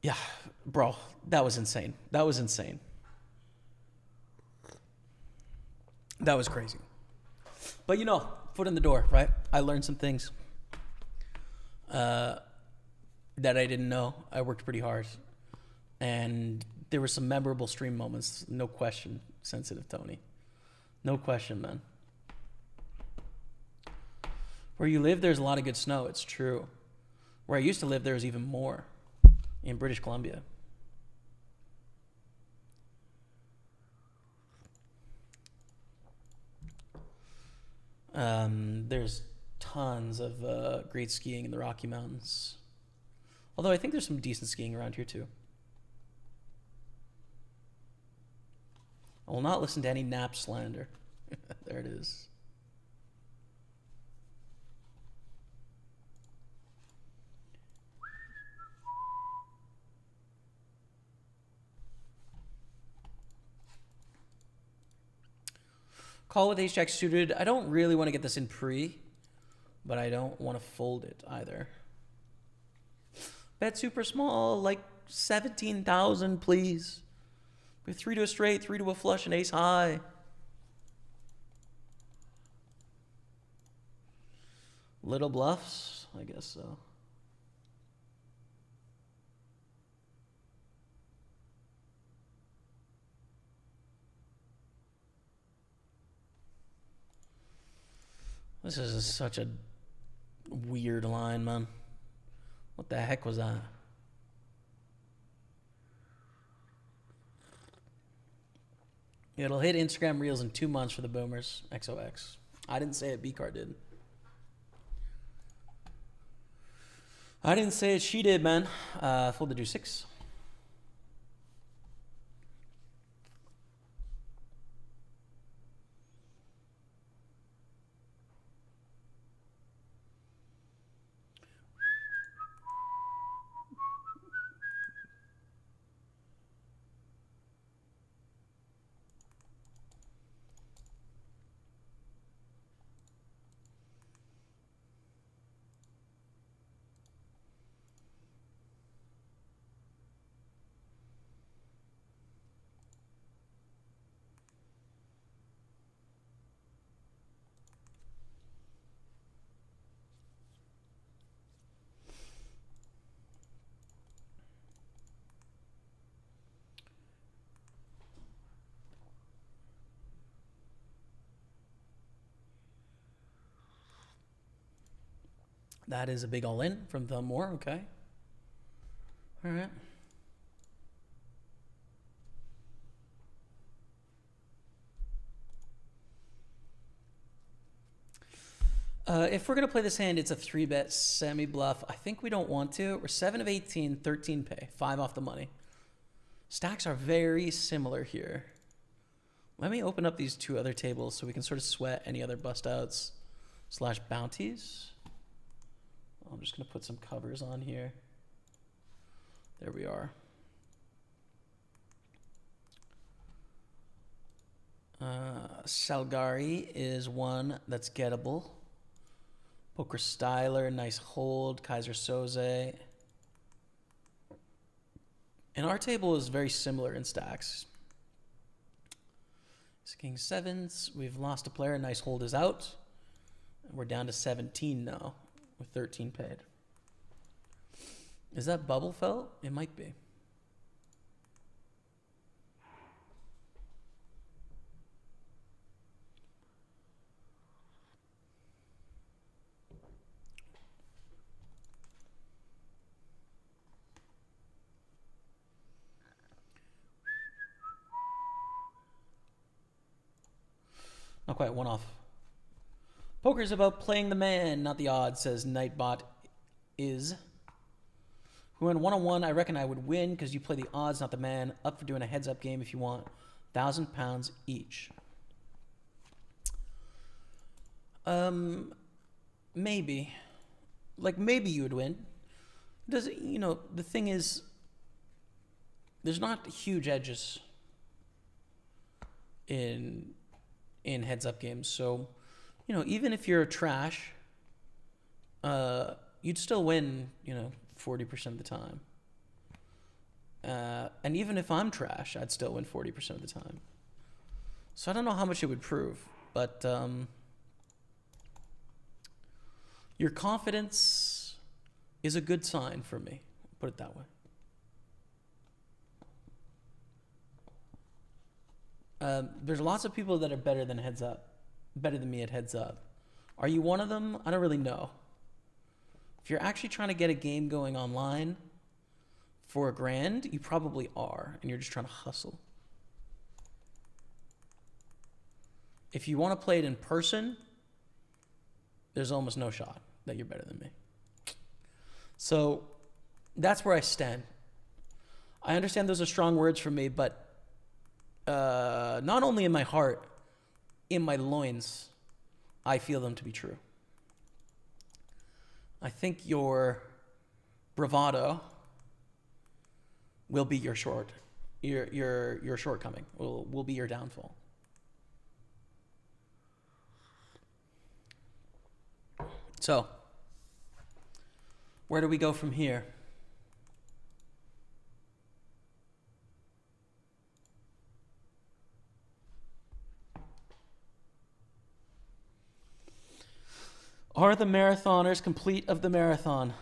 yeah, bro, that was insane. That was insane. That was crazy. But you know, foot in the door, right? I learned some things that I didn't know. I worked pretty hard. And there were some memorable stream moments. No question, Sensitive Tony. No question, man. Where you live, there's a lot of good snow. It's true. Where I used to live, there was even more in British Columbia. There's tons of great skiing in the Rocky Mountains. Although I think there's some decent skiing around here too. I will not listen to any nap slander. There it is. Call with ace-jack suited. I don't really want to get this in pre, but I don't want to fold it either. Bet super small, like 17,000, please. With 3 to a straight, 3 to a flush, and ace high. Little bluffs? I guess so. This is such a weird line, man. What the heck was that? It'll hit Instagram Reels in 2 months for the boomers. XOX. I didn't say it. B-Card did. I didn't say it. She did, man. Fold the deuce 6. That is a big all-in from Thumbmore. Okay. All right. If we're going to play this hand, it's a 3-bet semi-bluff. I think we don't want to. We're 7 of 18, 13 pay, 5 off the money. Stacks are very similar here. Let me open up these 2 other tables so we can sort of sweat any other bust-outs / bounties. I'm just going to put some covers on here. There we are. Salgari is one that's gettable. Poker Styler, nice hold. Kaiser Soze. And our table is very similar in stacks. It's King 7s. We've lost a player. Nice hold is out. And we're down to 17 now with 13 paid. Is that bubble felt? It might be. Not quite, one off. Poker's about playing the man, not the odds, says Nightbot is. Who in one-on-one, I reckon I would win because you play the odds, not the man. Up for doing a heads-up game if you want. £1,000 each. Maybe. Like, maybe you would win. Does it, the thing is, there's not huge edges in heads up games. So, even if you're trash, you'd still win, 40% of the time. And even if I'm trash, I'd still win 40% of the time. So I don't know how much it would prove, but your confidence is a good sign for me. Put it that way. There's lots of people that are better than me at heads up. Are you one of them? I don't really know. If you're actually trying to get a game going online for $1,000, you probably are, and you're just trying to hustle. If you want to play it in person, there's almost no shot that you're better than me. So that's where I stand. I understand those are strong words for me, but not only in my heart, in my loins, I feel them to be true. I think your bravado will be your shortcoming. Will be your downfall. So, where do we go from here? Are the marathoners complete of the marathon?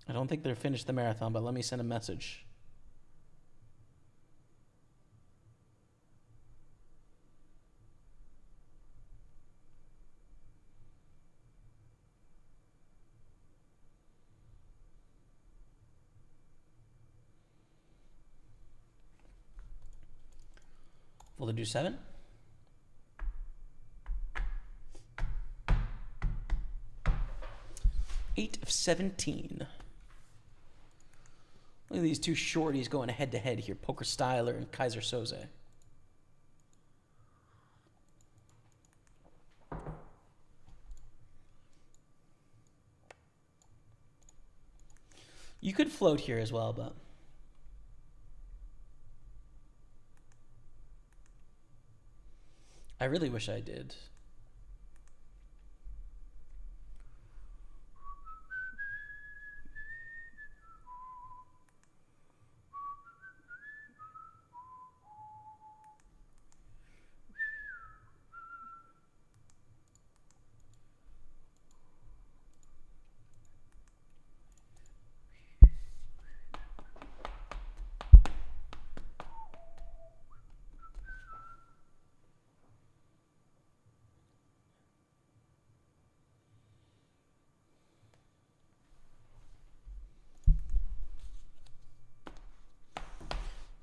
I don't think they're finished the marathon, but let me send a message. Will they do 7? Eight of 17. Look at these two shorties going head to head here. Poker Styler and Kaiser Soze. You could float here as well, but I really wish I did.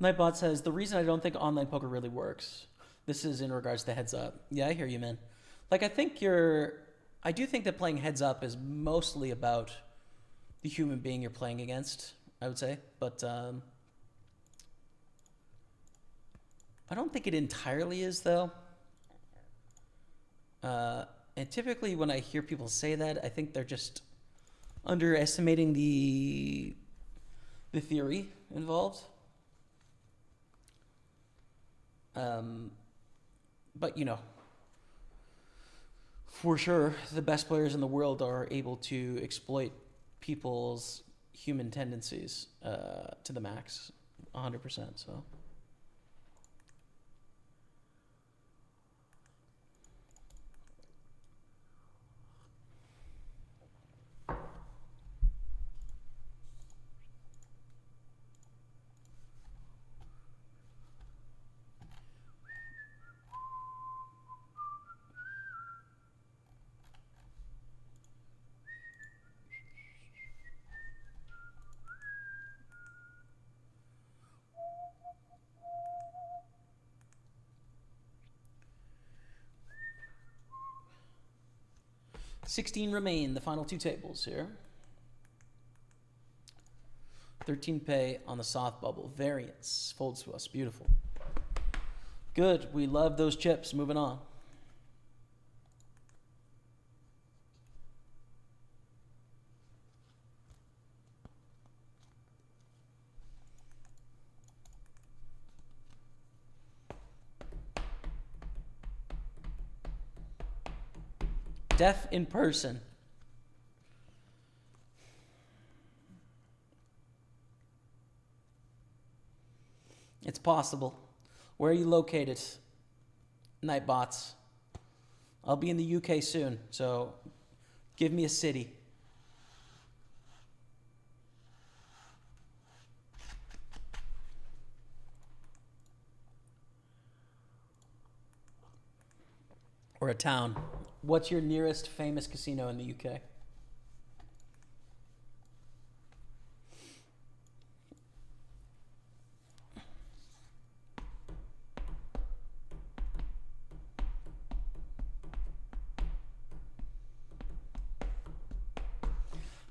Nightbot says, the reason I don't think online poker really works, this is in regards to heads up. Yeah, I hear you, man. Like, I do think that playing heads up is mostly about the human being you're playing against, I would say. But I don't think it entirely is, though. And typically when I hear people say that, I think they're just underestimating the theory involved. But for sure, the best players in the world are able to exploit people's human tendencies to the max, 100%. So. $16 remain, the final two tables here. 13 pay on the soft bubble. Variance folds to us. Beautiful. Good. We love those chips. Moving on. Deaf in person. It's possible. Where are you located? Nightbots. I'll be in the UK soon, so give me a city. Or a town. What's your nearest famous casino in the UK?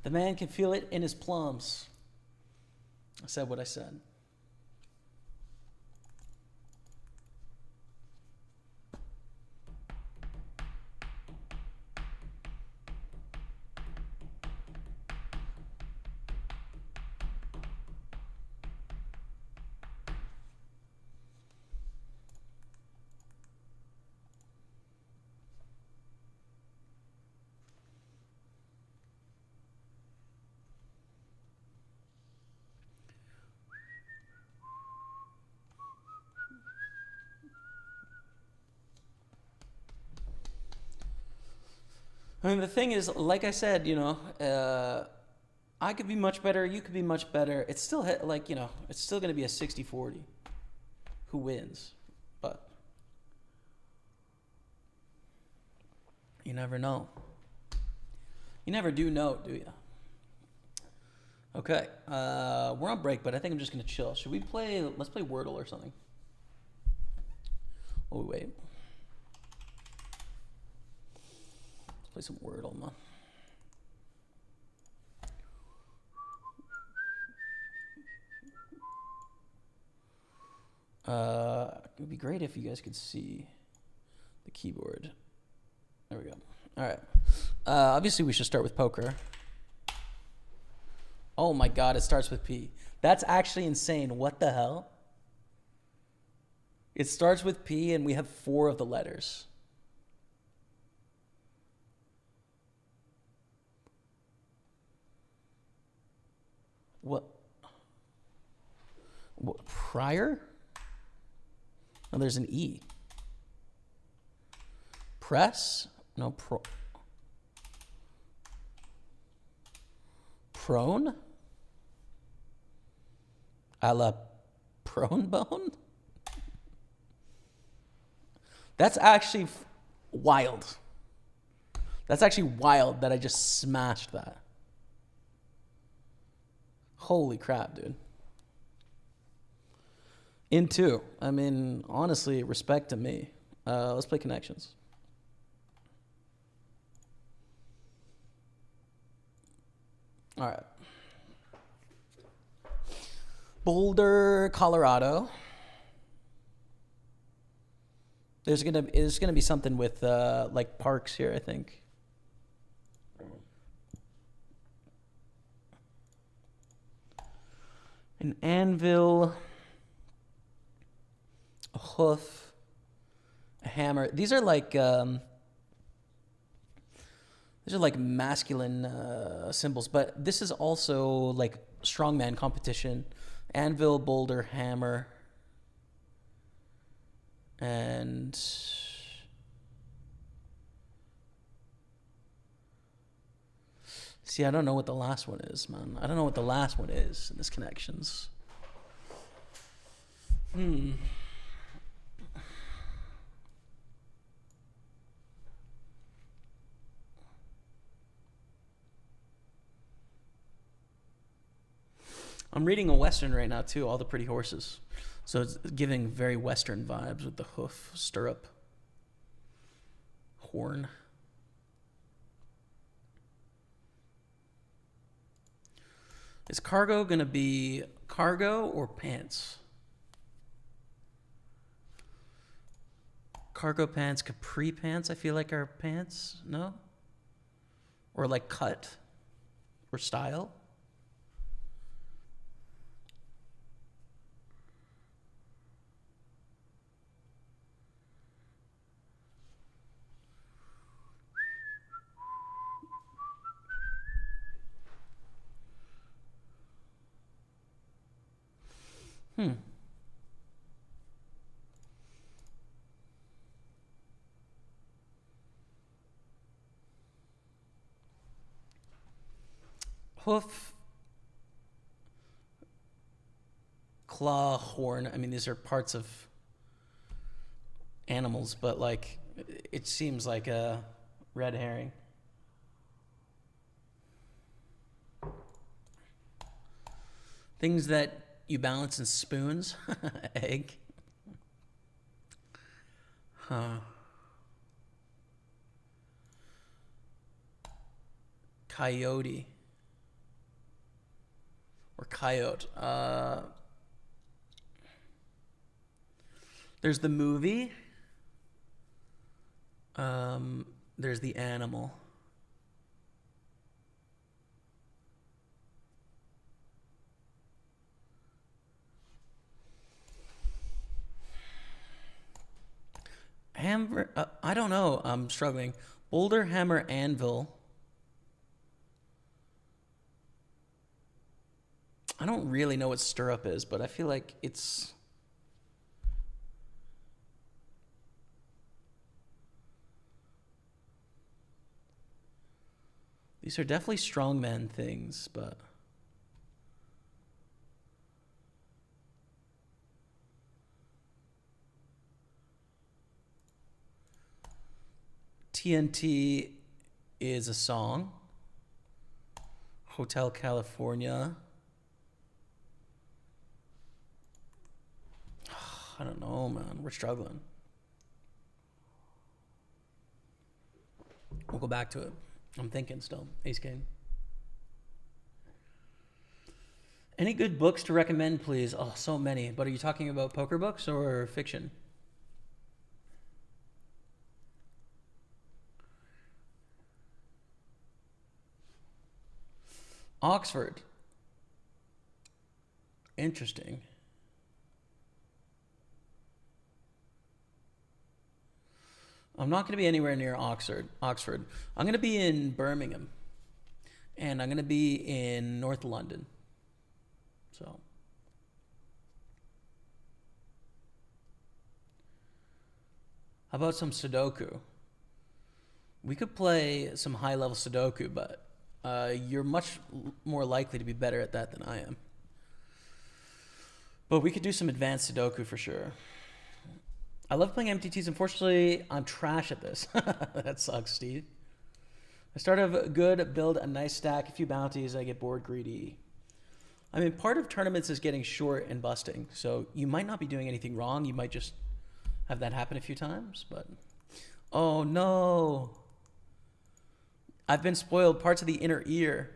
The man can feel it in his plums. I said what I said. I mean, the thing is, like I said, I could be much better. You could be much better. It's still it's still going to be a 60-40 who wins. But you never know. You never do know, do you? Okay. We're on break, but I think I'm just going to chill. Should we play? Let's play Wordle or something. Oh, wait. Play some Wordle, man. It would be great if you guys could see the keyboard. There we go. All right. Obviously, we should start with poker. Oh my God, it starts with P. That's actually insane. What the hell? It starts with P, and we have 4 of the letters. What? Prior? No, there's an E. Press? No, prone? A la prone bone? That's actually wild. That's actually wild that I just smashed that. Holy crap, dude. In 2. I mean, honestly, respect to me. Let's play connections. All right. Boulder, Colorado. There's gonna be something with like parks here, I think. An anvil, a hoof, a hammer. These are like masculine symbols, but this is also like strongman competition. Anvil, boulder, hammer, and see, I don't know what the last one is, man. I don't know what the last one is in this connections. I'm reading a Western right now, too, All the Pretty Horses. So it's giving very Western vibes with the hoof, stirrup, horn. Is cargo going to be cargo or pants? Cargo pants, capri pants, I feel like are pants, no? Or like cut or style? Hoof, claw, horn. I mean, these are parts of animals, but like, it seems like a red herring. Things that you balance in spoons. Egg. Huh. Coyote. Or coyote. There's the movie. There's the animal. Hammer. I don't know. I'm struggling. Boulder, hammer, anvil. I don't really know what stirrup is, but I feel like it's... These are definitely strongman things, but... TNT is a song. Hotel California. I don't know, man. We're struggling. We'll go back to it. I'm thinking still. Ace King. Any good books to recommend, please? Oh, so many. But are you talking about poker books or fiction? Oxford. Interesting. I'm not going to be anywhere near Oxford. I'm going to be in Birmingham. And I'm going to be in North London. So. How about some Sudoku? We could play some high-level Sudoku, but you're much more likely to be better at that than I am. But we could do some advanced Sudoku for sure. I love playing MTTs. Unfortunately, I'm trash at this. That sucks, Steve. I start a good, build a nice stack, a few bounties, I get bored greedy. I mean, part of tournaments is getting short and busting. So you might not be doing anything wrong. You might just have that happen a few times. But oh no. I've been spoiled. Parts of the inner ear.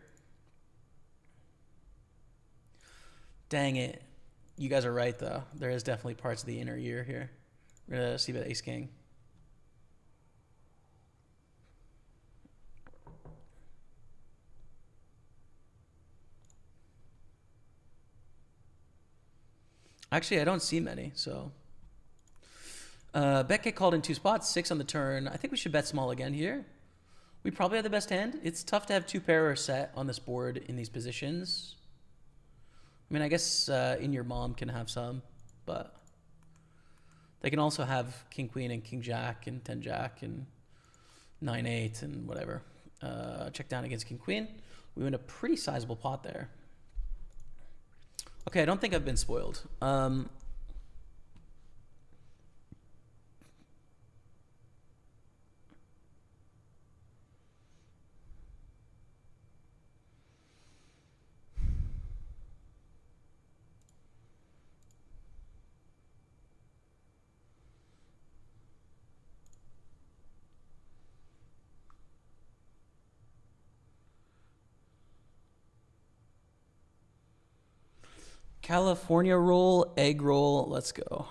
Dang it. You guys are right, though. There is definitely parts of the inner ear here. We're going to see about Ace King. Actually, I don't see many, so. Bet get called in 2 spots, 6 on the turn. I think we should bet small again here. We probably have the best hand. It's tough to have 2 pair or set on this board in these positions. I mean, I guess in your mom can have some, but they can also have King Queen and King Jack and 10 Jack and 9-8 and whatever. Check down against King Queen. We win a pretty sizable pot there. Okay, I don't think I've been spoiled. California roll, egg roll. Let's go.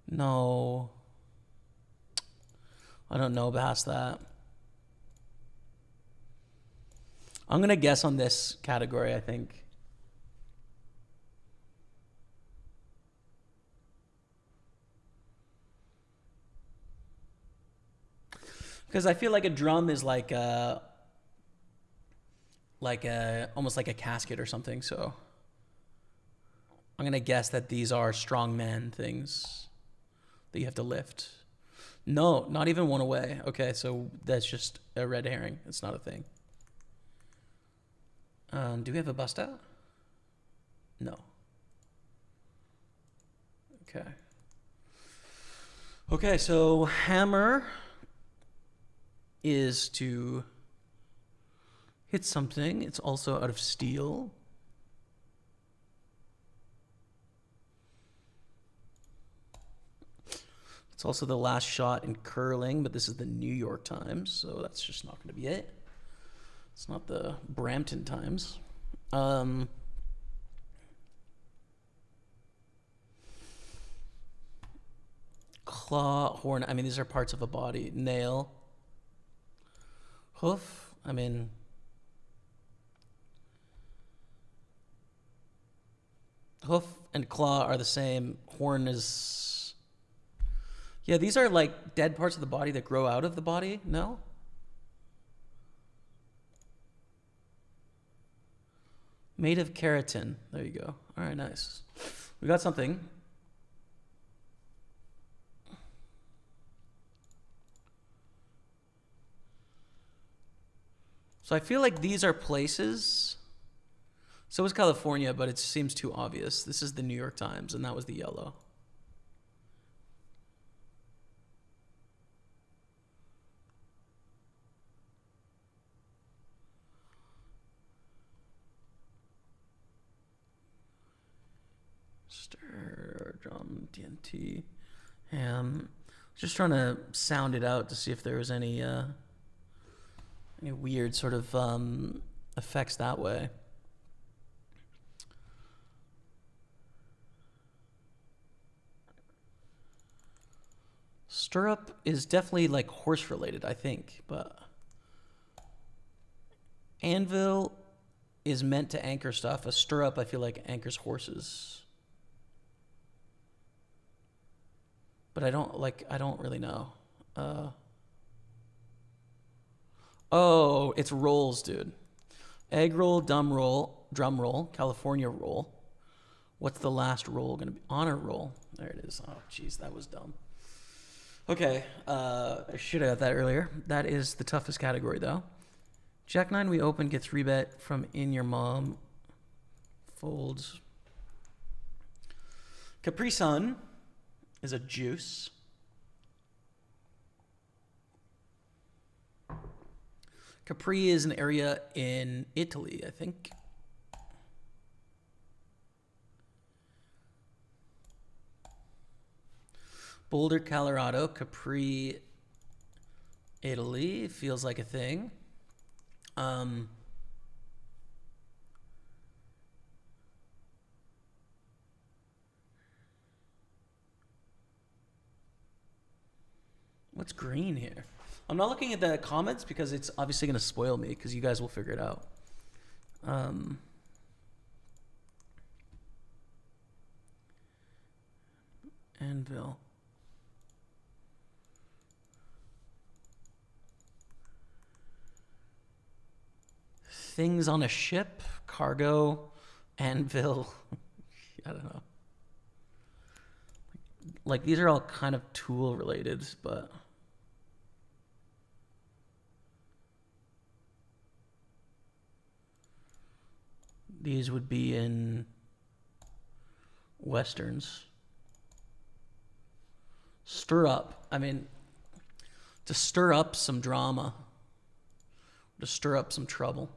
No. I don't know past that. I'm going to guess on this category, I think. Because I feel like a drum is like a almost like a casket or something. So I'm going to guess that these are strongman things that you have to lift. No, not even one away. Okay, so that's just a red herring. It's not a thing. Do we have a bust out? No. Okay. Okay, so hammer is to hit something. It's also out of steel. It's also the last shot in curling, but this is the New York Times, so that's just not going to be it. It's not the Brampton Times. Claw, horn. I mean, these are parts of a body. Nail. Hoof. I mean, hoof and claw are the same. Horn is... Yeah, these are like dead parts of the body that grow out of the body. No? Made of keratin. There you go. All right, nice. We got something. So I feel like these are places. So is California, but it seems too obvious. This is the New York Times, and that was the yellow. Stir, drum, TNT, ham. Just trying to sound it out to see if there was any weird sort of effects that way. Stirrup is definitely like horse related, I think, but anvil is meant to anchor stuff. A stirrup, I feel like, anchors horses. But I don't really know. Oh, it's rolls, dude. Egg roll, drum roll, California roll. What's the last roll going to be? Honor roll. There it is. Oh, jeez, that was dumb. Okay, I should have got that earlier. That is the toughest category, though. Jack 9, we open, get 3-bet from in your mom. Folds. Capri Sun is a juice. Capri is an area in Italy, I think. Boulder, Colorado, Capri, Italy. Feels like a thing. What's green here? I'm not looking at the comments because it's obviously going to spoil me because you guys will figure it out. Anvil. Things on a ship, cargo, anvil. I don't know. Like these are all kind of tool related, but these would be in Westerns. Stir up. I mean, to stir up some drama, to stir up some trouble.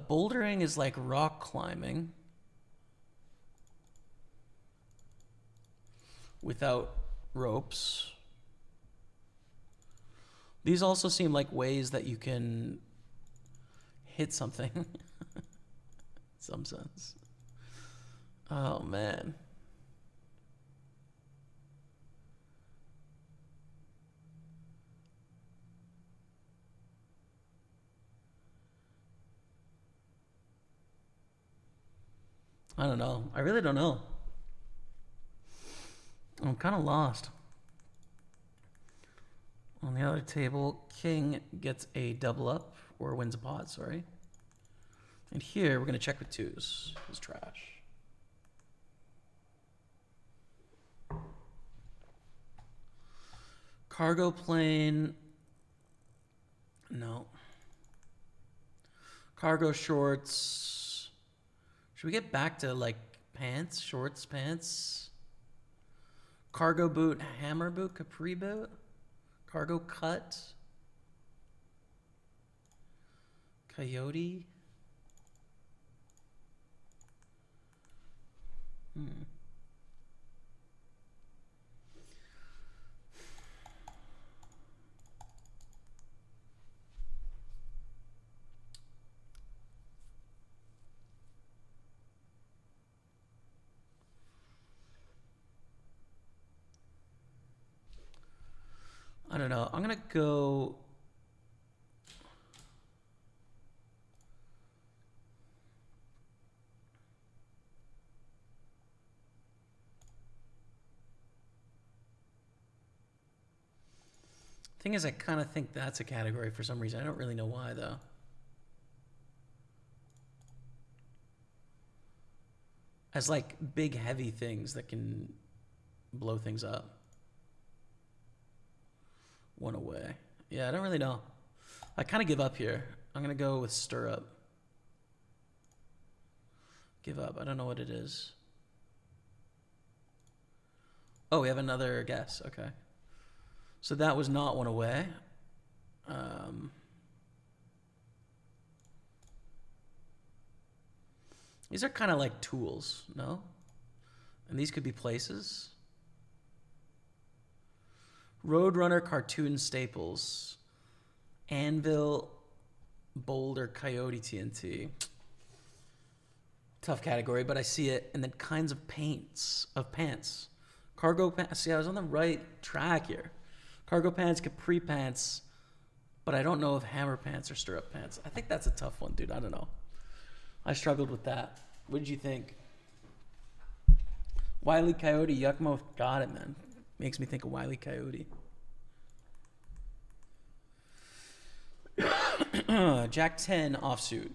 Bouldering is like rock climbing without ropes. These also seem like ways that you can hit something in some sense. Oh, man. I don't know. I really don't know. I'm kind of lost. On the other table, king gets a double up, or wins a pot, sorry. And here, we're going to check with twos. It's trash. Cargo plane. No. Cargo shorts. Should we get back to, like, pants? Shorts, pants? Cargo boot, hammer boot, capri boot? Cargo cut. Coyote. I don't know. I'm going to go... Thing is, I kind of think that's a category for some reason. I don't really know why, though. As, like, big, heavy things that can blow things up. One away. Yeah, I don't really know. I kind of give up here. I'm going to go with stirrup. Give up. I don't know what it is. Oh, we have another guess. Okay. So that was not one away. These are kind of like tools, no? And these could be places. Roadrunner, cartoon staples. Anvil, boulder, coyote, TNT. Tough category, but I see it. And then kinds of pants. Cargo pants. See, I was on the right track here. Cargo pants, capri pants. But I don't know if hammer pants or stirrup pants. I think that's a tough one, dude. I don't know. I struggled with that. What did you think? Wile E. Coyote, Yuckmo got it, man. Makes me think of Wile E. Coyote. Jack 10 offsuit.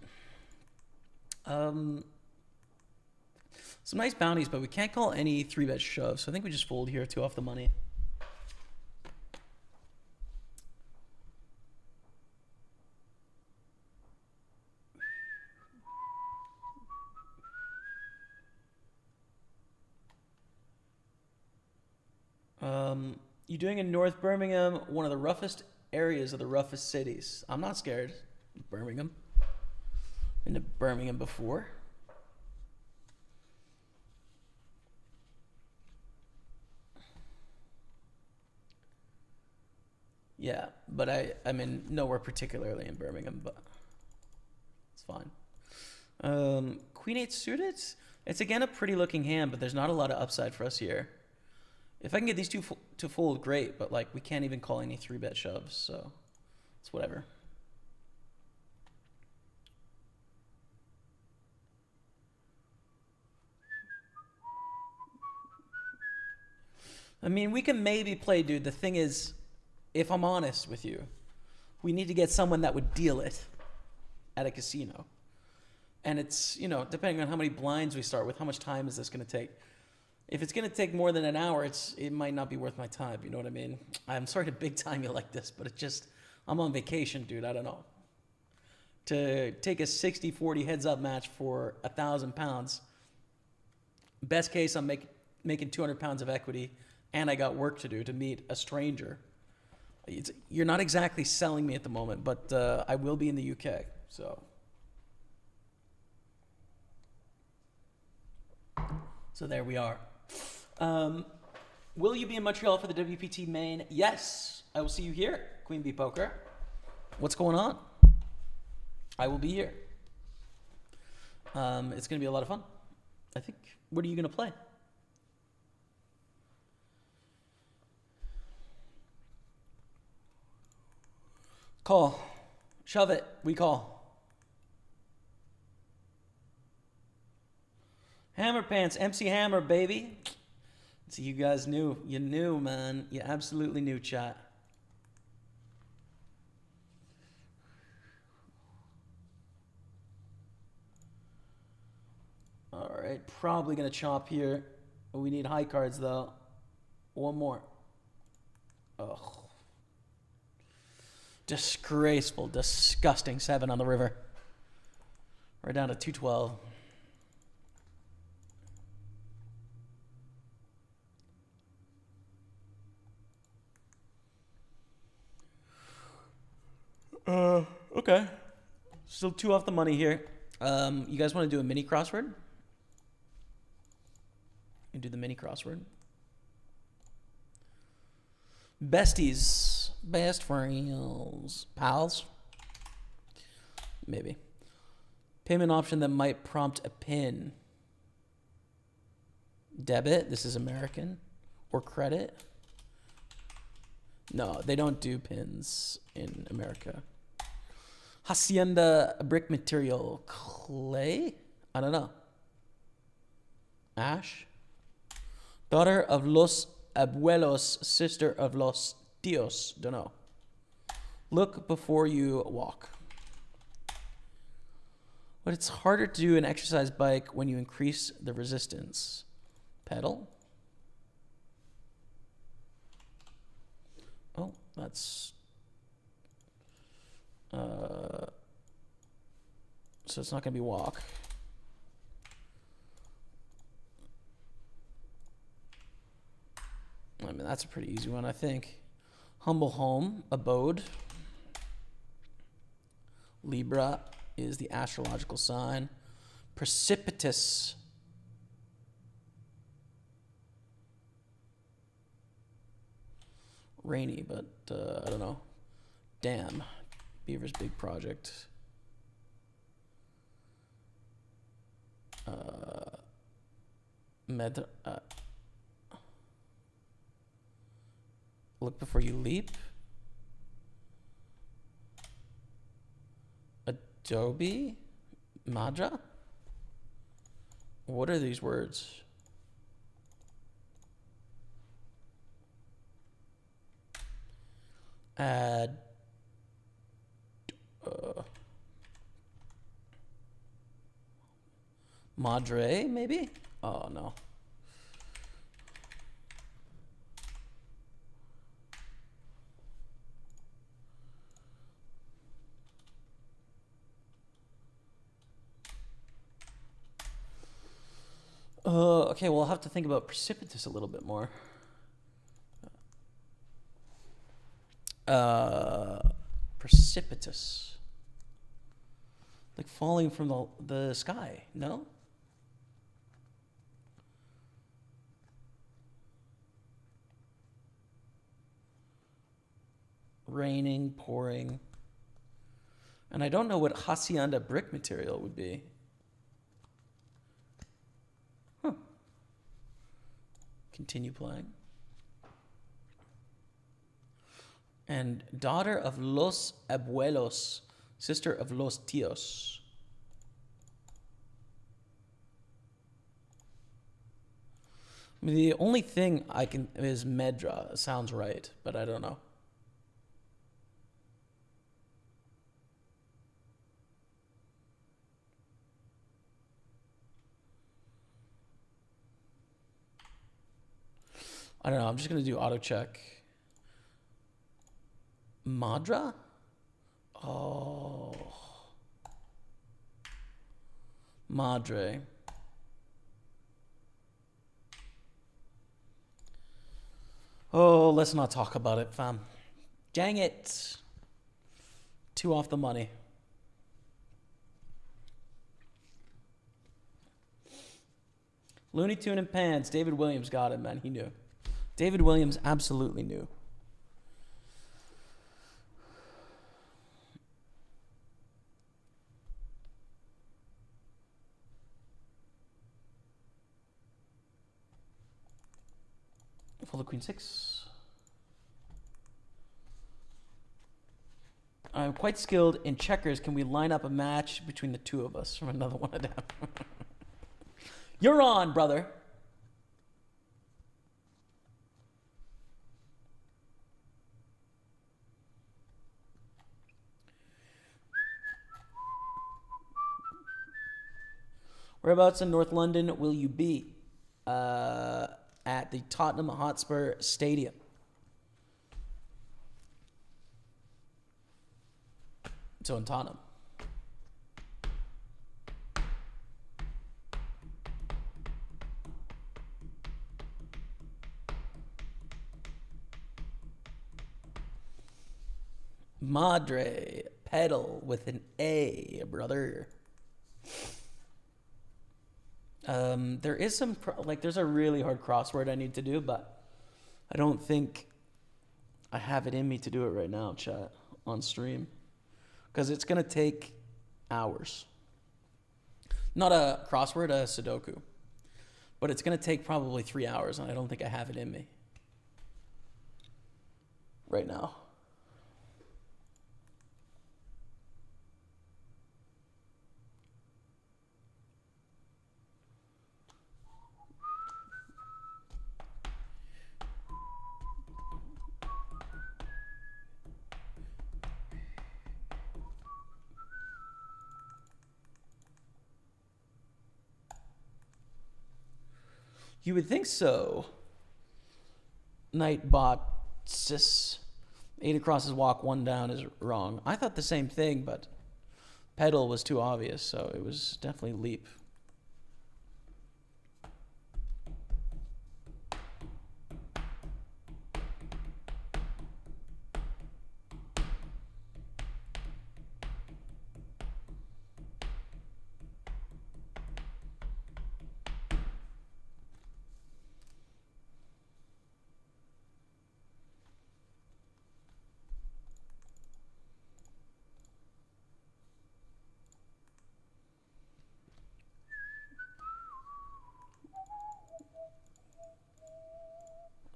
Some nice bounties, but we can't call any 3-bet shoves. So I think we just fold here, 2 off the money. You doing in North Birmingham, one of the roughest areas of the roughest cities. I'm not scared. Birmingham. Been to Birmingham before. Yeah, but I mean, nowhere particularly in Birmingham, but it's fine. Queen 8 suited? It's again a pretty looking hand, but there's not a lot of upside for us here. If I can get these two to fold, great, but like we can't even call any 3-bet shoves, so it's whatever. I mean, we can maybe play, dude. The thing is, if I'm honest with you, we need to get someone that would deal it at a casino. And it's, you know, depending on how many blinds we start with, how much time is this going to take? If it's going to take more than an hour, it might not be worth my time. You know what I mean? I'm sorry to big time you like this, but it's just, I'm on vacation, dude. I don't know. to take a 60-40 heads-up match for £1,000. Best case, I'm making 200 pounds of equity, and I got work to do to meet a stranger. You're not exactly selling me at the moment, but I will be in the UK, so there we are. Will you be in Montreal for the WPT main? Yes, I will see you here, Queen Bee Poker. What's going on? I will be here. It's going to be a lot of fun, I think. What are you going to play? Call. Shove it. We call. Hammer Pants. MC Hammer, baby. See, you guys knew. You knew, man. You absolutely knew, chat. All right. Probably going to chop here. We need high cards, though. One more. Ugh. Disgraceful, disgusting 7 on the river. We're down to 212. Okay. Still 2 off the money here. You guys want to do a mini crossword? You do the mini crossword. Besties. Best friends. Pals? Maybe. Payment option that might prompt a PIN. Debit. This is American. Or credit. No, they don't do PINs in America. Hacienda brick material. Clay? I don't know. Ash? Daughter of los abuelos, sister of los tíos. Don't know. Look before you walk. But it's harder to do an exercise bike when you increase the resistance. Pedal? Oh, that's... so it's not going to be walk. I mean, that's a pretty easy one, I think. Humble home, abode. Libra is the astrological sign. Precipitous. Rainy, but I don't know. Dam. Beaver's big project. Look before you leap. Adobe? Madra? What are these words? Madre, maybe? Oh, no. Okay, well, I'll have to think about precipitous a little bit more. Precipitous. Like falling from the sky, no? Raining, pouring. And I don't know what hacienda brick material would be. Huh. Continue playing. And daughter of los abuelos, sister of los tíos. I mean, the only thing I can is Medra. Sounds right, but I don't know. I don't know. I'm just going to do auto check. Madra? Oh. Madre. Oh, let's not talk about it, fam. Dang it. 2 off the money. Looney Tune and Pants. David Williams got it, man. He knew. David Williams absolutely knew. Full of Queen 6. I'm quite skilled in checkers. Can we line up a match between the two of us from another one of them? You're on, brother. Whereabouts in North London will you be? At the Tottenham Hotspur Stadium. So in Tottenham. Madre. Pedal with an A, brother. There is some, there's a really hard crossword I need to do, but I don't think I have it in me to do it right now, chat, on stream. Because it's going to take hours. Not a crossword, a Sudoku. But it's going to take probably 3 hours, and I don't think I have it in me right now. You would think so. Nightbot sis. 8 across is walk, 1 down is wrong. I thought the same thing, but pedal was too obvious, so it was definitely leap.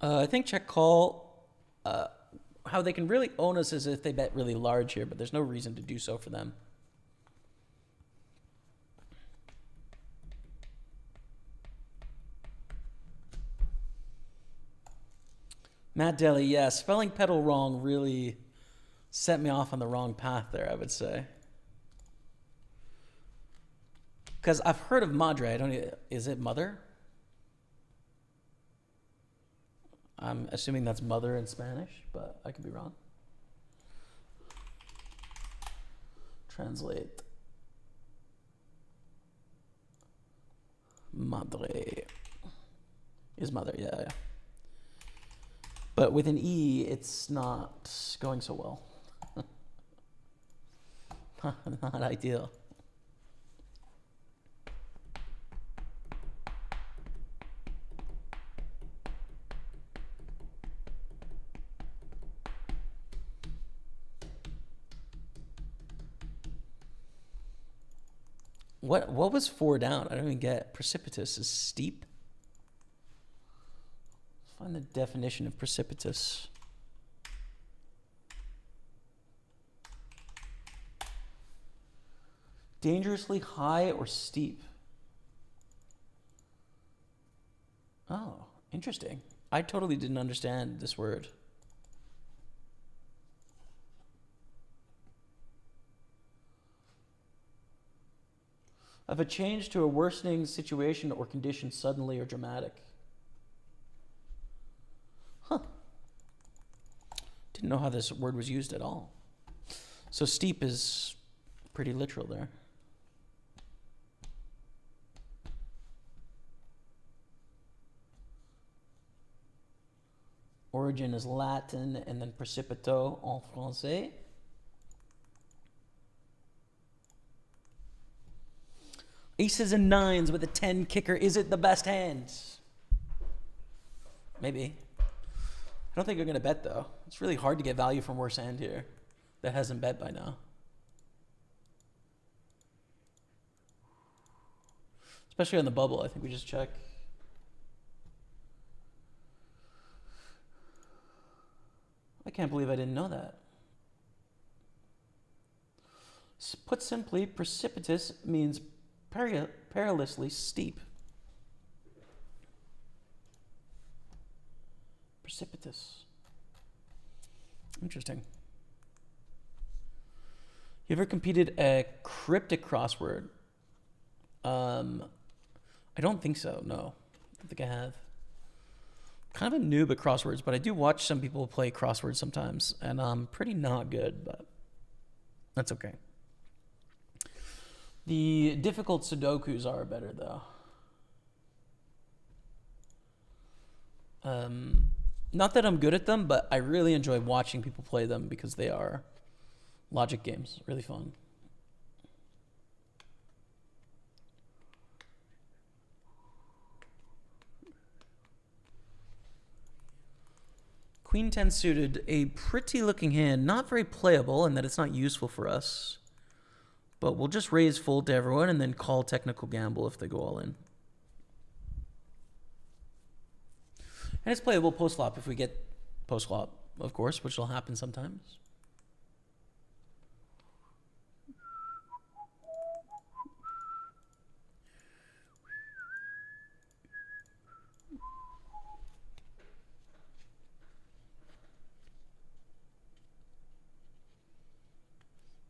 I think check call, how they can really own us is if they bet really large here, but there's no reason to do so for them. Matt Daly, yeah, spelling pedal wrong really set me off on the wrong path there, I would say. Because I've heard of Madre, is it mother? I'm assuming that's mother in Spanish, but I could be wrong. Translate. Madre. Is mother, yeah. But with an E, it's not going so well. Not ideal. What was 4 down? I don't even get. Precipitous is steep. Let's find the definition of precipitous. Dangerously high or steep. Oh, interesting. I totally didn't understand this word. Of a change to a worsening situation or condition suddenly or dramatic. Huh. Didn't know how this word was used at all. So steep is pretty literal there. Origin is Latin, and then Precipito en français. Aces and nines with a 10 kicker. Is it the best hand? Maybe. I don't think you're going to bet, though. It's really hard to get value from worse hand here that hasn't bet by now. Especially on the bubble, I think we just check. I can't believe I didn't know that. Put simply, precipitous means perilously steep. Precipitous. Interesting. You ever competed a cryptic crossword? I don't think so, no. I don't think I have. Kind of a noob at crosswords, but I do watch some people play crosswords sometimes, and I'm pretty not good, but that's okay. The difficult Sudokus are better, though. Not that I'm good at them, but I really enjoy watching people play them because they are logic games. Really fun. Queen 10 suited, a pretty looking hand, not very playable in that it's not useful for us. But we'll just raise fold to everyone and then call technical gamble if they go all in. And it's playable post-flop if we get post-flop, of course, which will happen sometimes.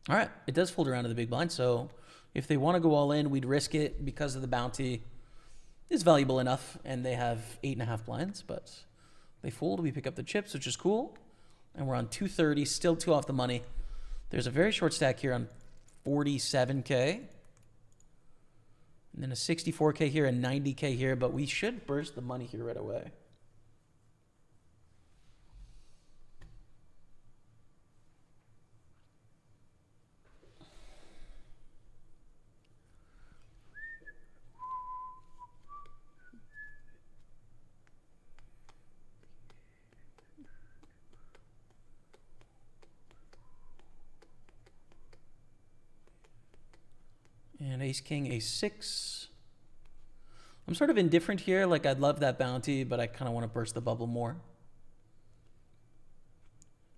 All right, it does fold around to the big blind, so if they want to go all in, we'd risk it because of the bounty is valuable enough, and they have 8.5 blinds, but they fold, we pick up the chips, which is cool, and we're on 230, still 2 off the money. There's a very short stack here on 47K, and then a 64K here and 90K here, but we should burst the money here right away. And ace, king, ace, 6. I'm sort of indifferent here. Like, I'd love that bounty, but I kind of want to burst the bubble more.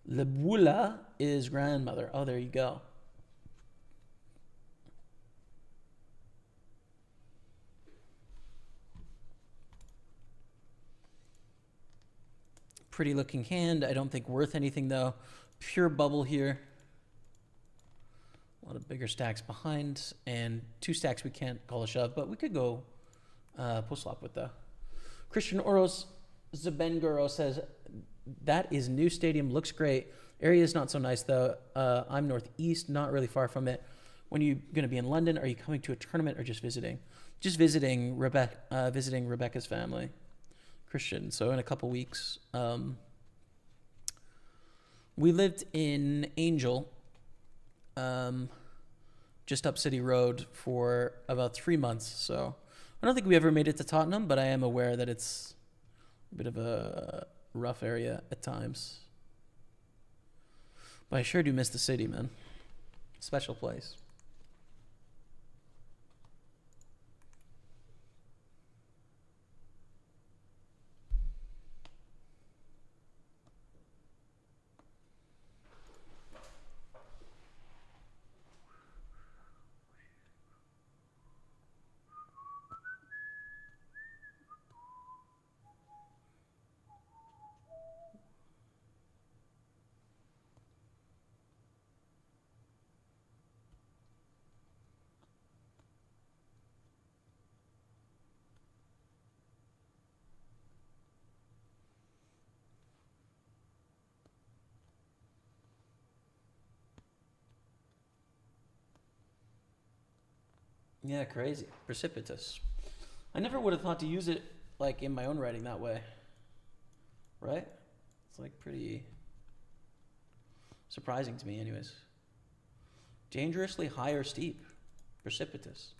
Le Bula is grandmother. Oh, there you go. Pretty looking hand. I don't think worth anything, though. Pure bubble here. A lot of bigger stacks behind, and 2 stacks we can't call a shove, but we could go post-flop with the Christian Oros Zabenguro says, that is new stadium, looks great. Area is not so nice, though. I'm northeast, not really far from it. When are you going to be in London? Are you coming to a tournament or just visiting? Just visiting Rebecca's family. Christian, so in a couple weeks. We lived in Angel, just up City Road for about 3 months. So I don't think we ever made it to Tottenham, but I am aware that it's a bit of a rough area at times. But I sure do miss the city, man. Special place. Yeah, crazy. Precipitous. I never would have thought to use it like in my own writing that way. Right? It's like pretty surprising to me, anyways. Dangerously high or steep, precipitous.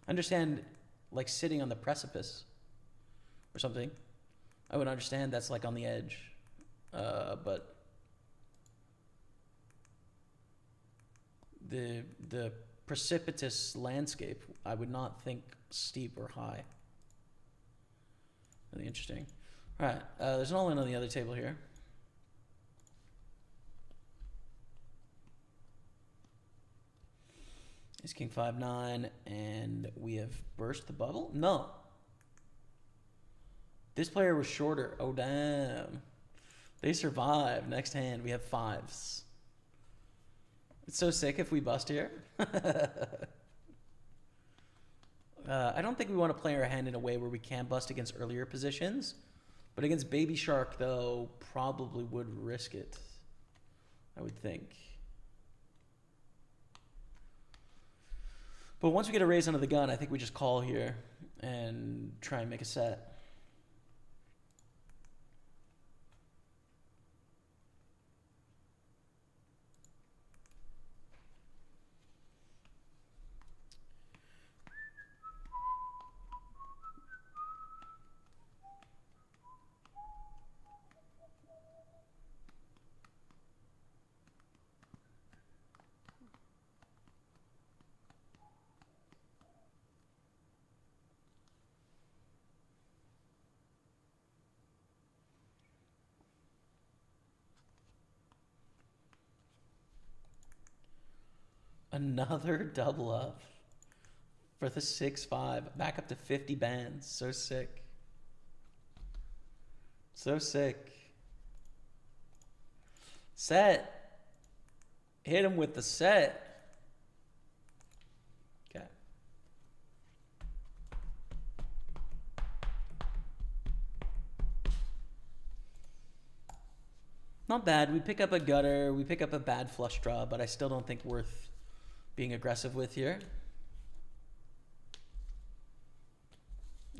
I understand, like sitting on the precipice or something. I would understand that's like on the edge, but the precipitous landscape, I would not think steep or high. Really interesting. All right, there's an all-in on the other table here. It's King 5-9, and we have burst the bubble? No. This player was shorter. Oh, damn. They survive. Next hand, we have 5s. It's so sick if we bust here. I don't think we want to play our hand in a way where we can bust against earlier positions. But against Baby Shark, though, probably would risk it, I would think. But once we get a raise under the gun, I think we just call here and try and make a set. Another double up for the 6-5. Back up to 50 bands. So sick. So sick. Set. Hit him with the set. Okay. Not bad. We pick up a gutter. We pick up a bad flush draw, but I still don't think worth being aggressive with here.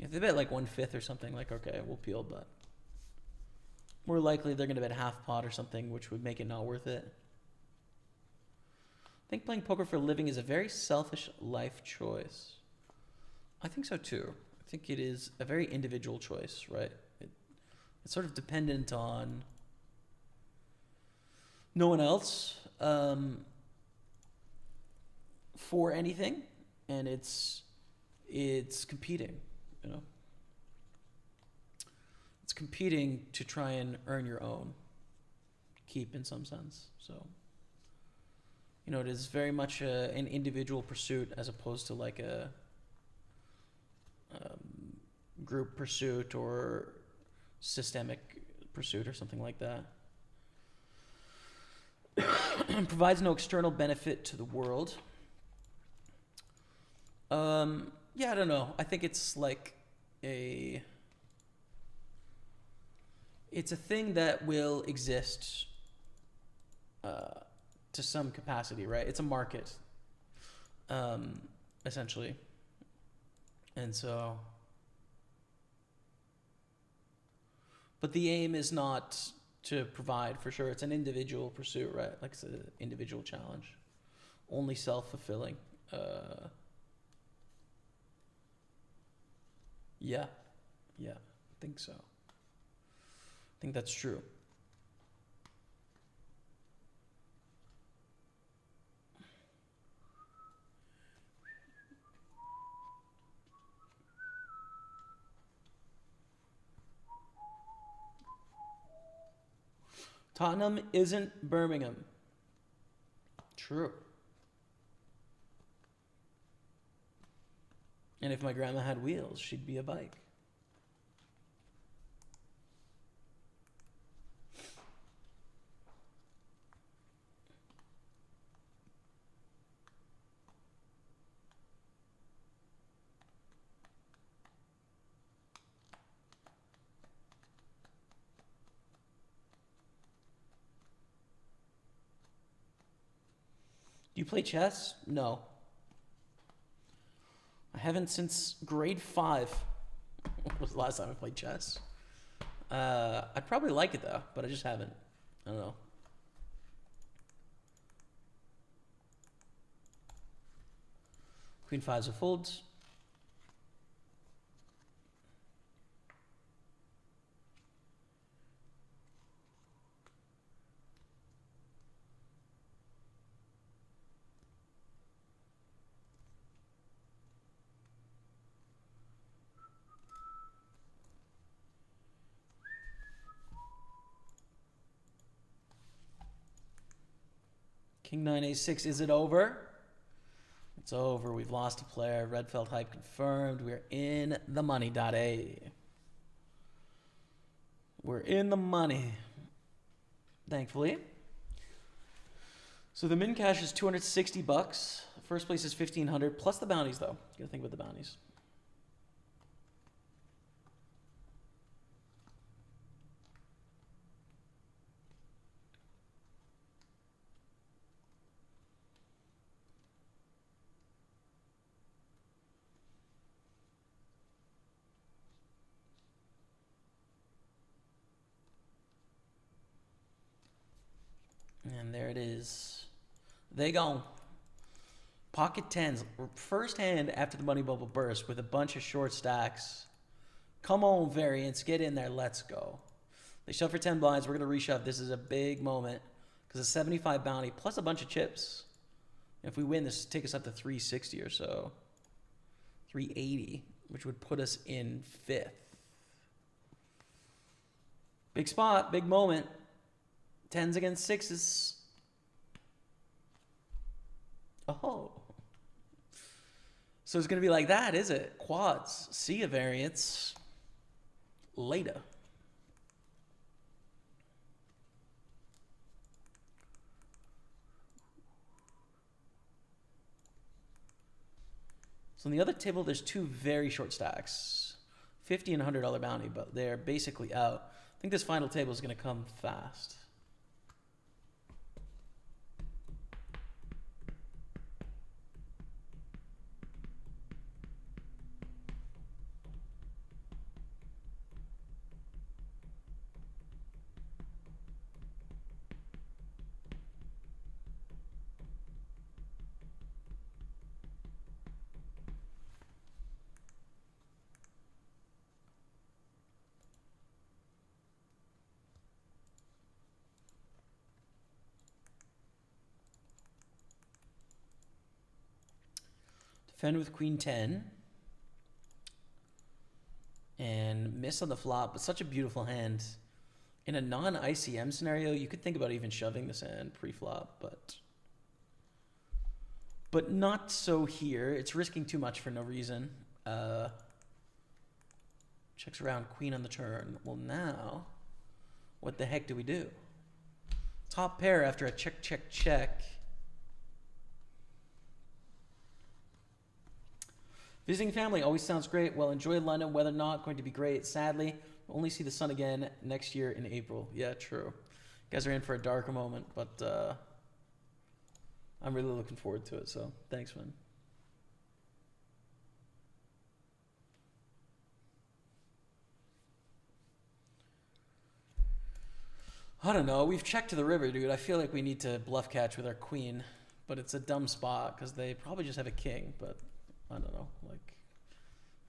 If they bet like 1/5 or something, like, okay, we'll peel, but more likely they're going to bet half pot or something, which would make it not worth it. I think playing poker for a living is a very selfish life choice. I think so too. I think it is a very individual choice, right? It's sort of dependent on no one else. For anything, and it's competing, you know. It's competing to try and earn your own keep in some sense. So, you know, it is very much an individual pursuit as opposed to like a group pursuit or systemic pursuit or something like that. Provides no external benefit to the world. Yeah, I don't know. I think it's like it's a thing that will exist to some capacity, right? It's a market, essentially. And so, but the aim is not to provide, for sure. It's an individual pursuit, right? Like it's an individual challenge, only self-fulfilling. Yeah, I think so. I think that's true. Tottenham isn't Birmingham. True. And if my grandma had wheels, she'd be a bike. Do you play chess? No. I haven't since grade 5. Was the last time I played chess. I'd probably like it though, but I just haven't. I don't know. Queen fives of folds. King 9 a6. Is it over? It's over. We've lost a player. Red felt hype confirmed. We're in the money. .A. We're in the money. Thankfully. So the min cash is $260. First place is $1,500 plus the bounties though. You gotta think about the bounties. And there it is. They go. Pocket tens. First hand after the money bubble burst with a bunch of short stacks. Come on, variants. Get in there. Let's go. They shove for 10 blinds. We're going to reshove. This is a big moment because a 75 bounty plus a bunch of chips. If we win, this take us up to 360 or so. 380, which would put us in 5th. Big spot. Big moment. Tens against sixes. Oh. So it's going to be like that, is it? Quads. See ya, variants. Later. So on the other table, there's two very short stacks. $50 and $100 bounty, but they're basically out. I think this final table is going to come fast. Defend with queen 10. And miss on the flop, but such a beautiful hand. In a non-ICM scenario, you could think about even shoving this hand pre-flop, but not so here. It's risking too much for no reason. Checks around queen on the turn. Well, now, what the heck do we do? Top pair after a check, check, check. Visiting family always sounds great. Well, enjoy London. Weather not going to be great. Sadly, we'll only see the sun again next year in April. Yeah, true. You guys are in for a darker moment, but I'm really looking forward to it. So thanks, man. I don't know. We've checked to the river, dude. I feel like we need to bluff catch with our queen, but it's a dumb spot because they probably just have a king, but I don't know, like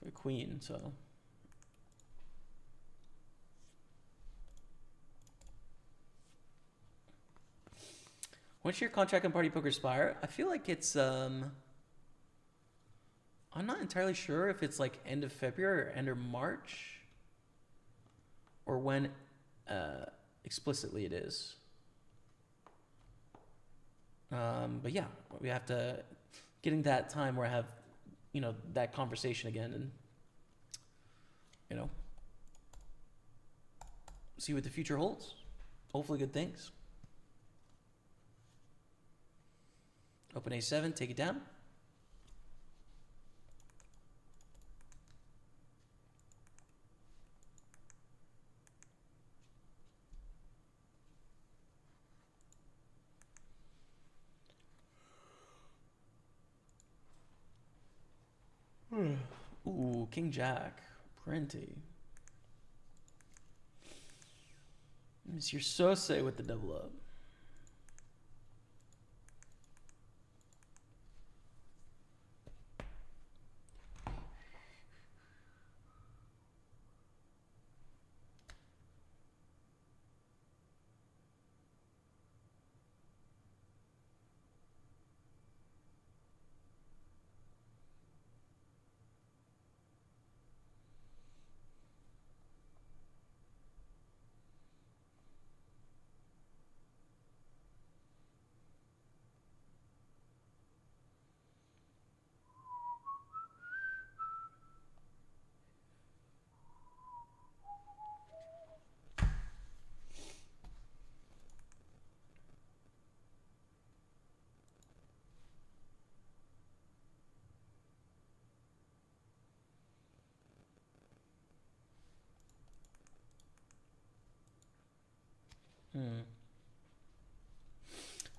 a queen, so. When's your contract on Party Poker expire? I feel like it's, I'm not entirely sure if it's like end of February or end of March or when explicitly it is. But yeah, we have to, getting that time where I have, you know, that conversation again and, you know, see what the future holds. Hopefully good things. Open A7, take it down. Ooh, King Jack. Plenty. Monsieur Sose with the double up.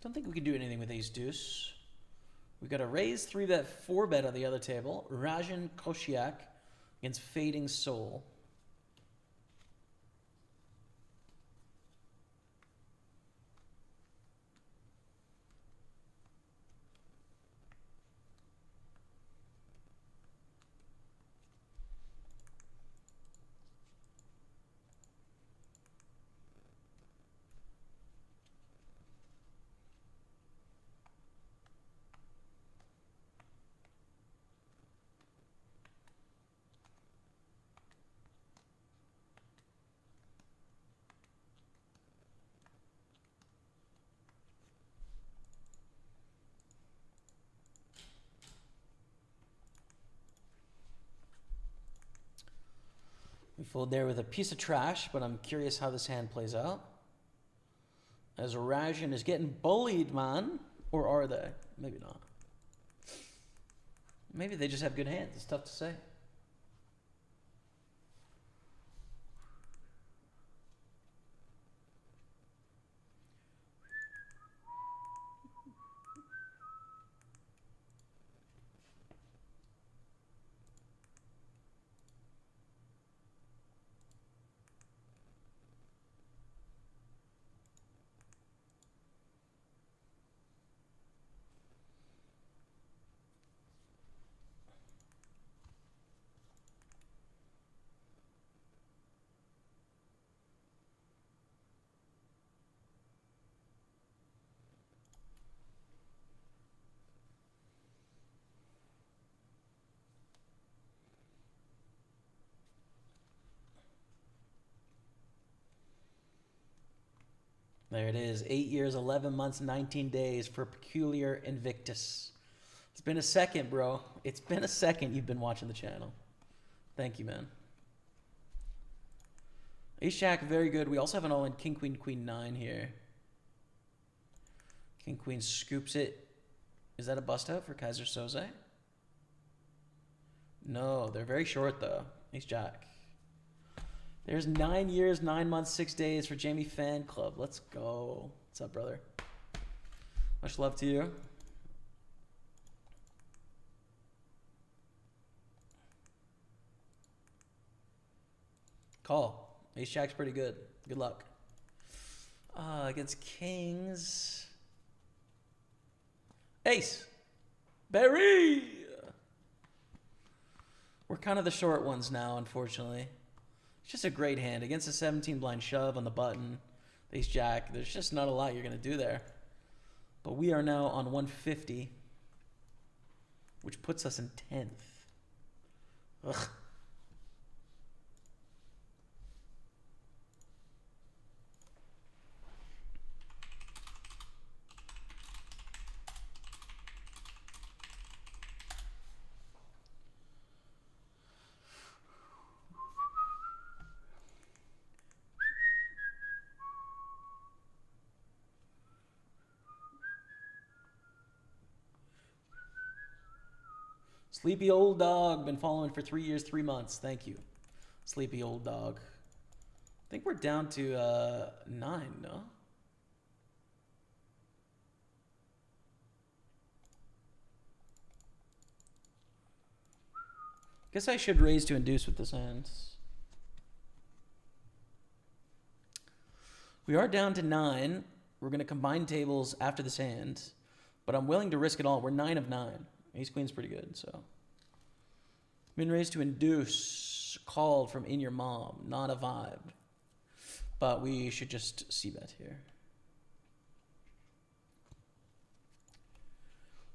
Don't think we can do anything with ace deuce. We got a raise 3-bet, 4-bet on the other table. Rajan Koshiak against Fading Soul. We fold there with a piece of trash, but I'm curious how this hand plays out. As Rajan is getting bullied, man. Or are they? Maybe not. Maybe they just have good hands. It's tough to say. There it is. 8 years, 11 months, 19 days for Peculiar Invictus. It's been a second, bro. It's been a second you've been watching the channel. Thank you, man. Ace Jack, very good. We also have an all-in King, Queen, Queen 9 here. King, Queen scoops it. Is that a bust out for Kaiser Soze? No, they're very short, though. Ace Jack. There's 9 years, 9 months, 6 days for Jamie Fan Club. Let's go. What's up, brother? Much love to you. Call. Ace Jack's pretty good. Good luck. Against Kings. Ace. Barry. We're kind of the short ones now, unfortunately. It's just a great hand. Against a 17 blind shove on the button, Ace Jack, there's just not a lot you're going to do there. But we are now on 150, which puts us in 10th. Ugh. Sleepy old dog, been following for 3 years, 3 months. Thank you, sleepy old dog. I think we're down to 9, no? Guess I should raise to induce with this hand. We are down to 9. We're going to combine tables after this hand, but I'm willing to risk it all. We're 9 of 9. Ace Queen's pretty good, so. Min raised to induce, called from in your mom, not a vibe. But we should just see bet here.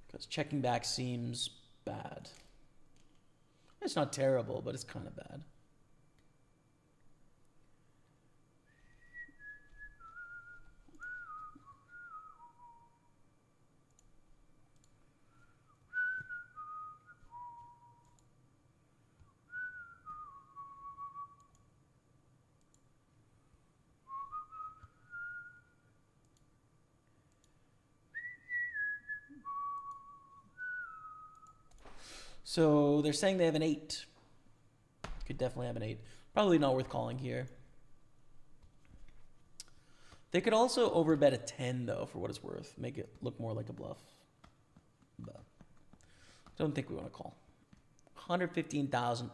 Because checking back seems bad. It's not terrible, but it's kind of bad. So they're saying they have an 8. Could definitely have an 8. Probably not worth calling here. They could also overbet a 10 though, for what it's worth. Make it look more like a bluff. But don't think we want to call. 115,000.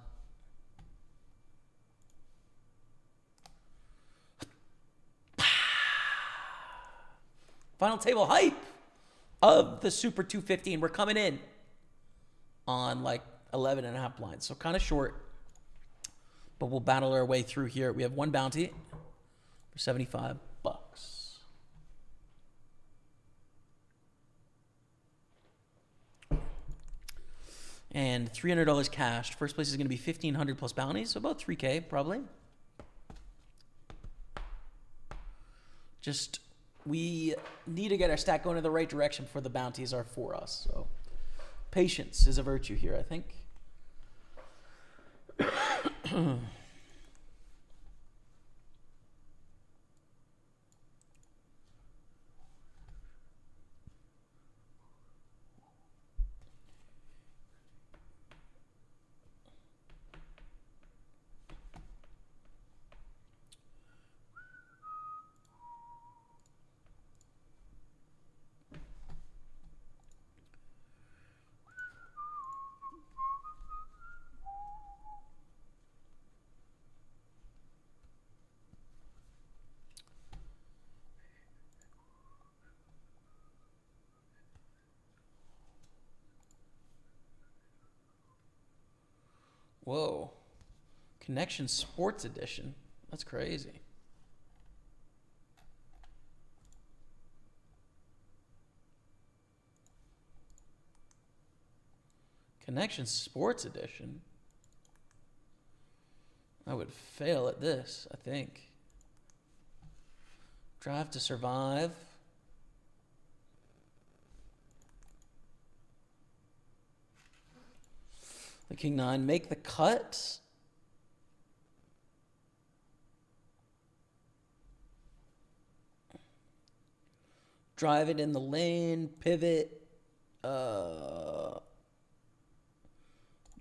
Final table hype of the Super 215. We're coming in on like 11 and a half blinds. So kind of short, but we'll battle our way through here. We have one bounty for $75. And $300 cashed. First place is going to be $1,500 plus bounties, so about $3K probably. Just, we need to get our stack going in the right direction before the bounties are for us, so. Patience is a virtue here, I think. Whoa. Connection Sports Edition. That's crazy. Connection Sports Edition. I would fail at this, I think. Drive to survive. The King 9, make the cut. Drive it in the lane, pivot,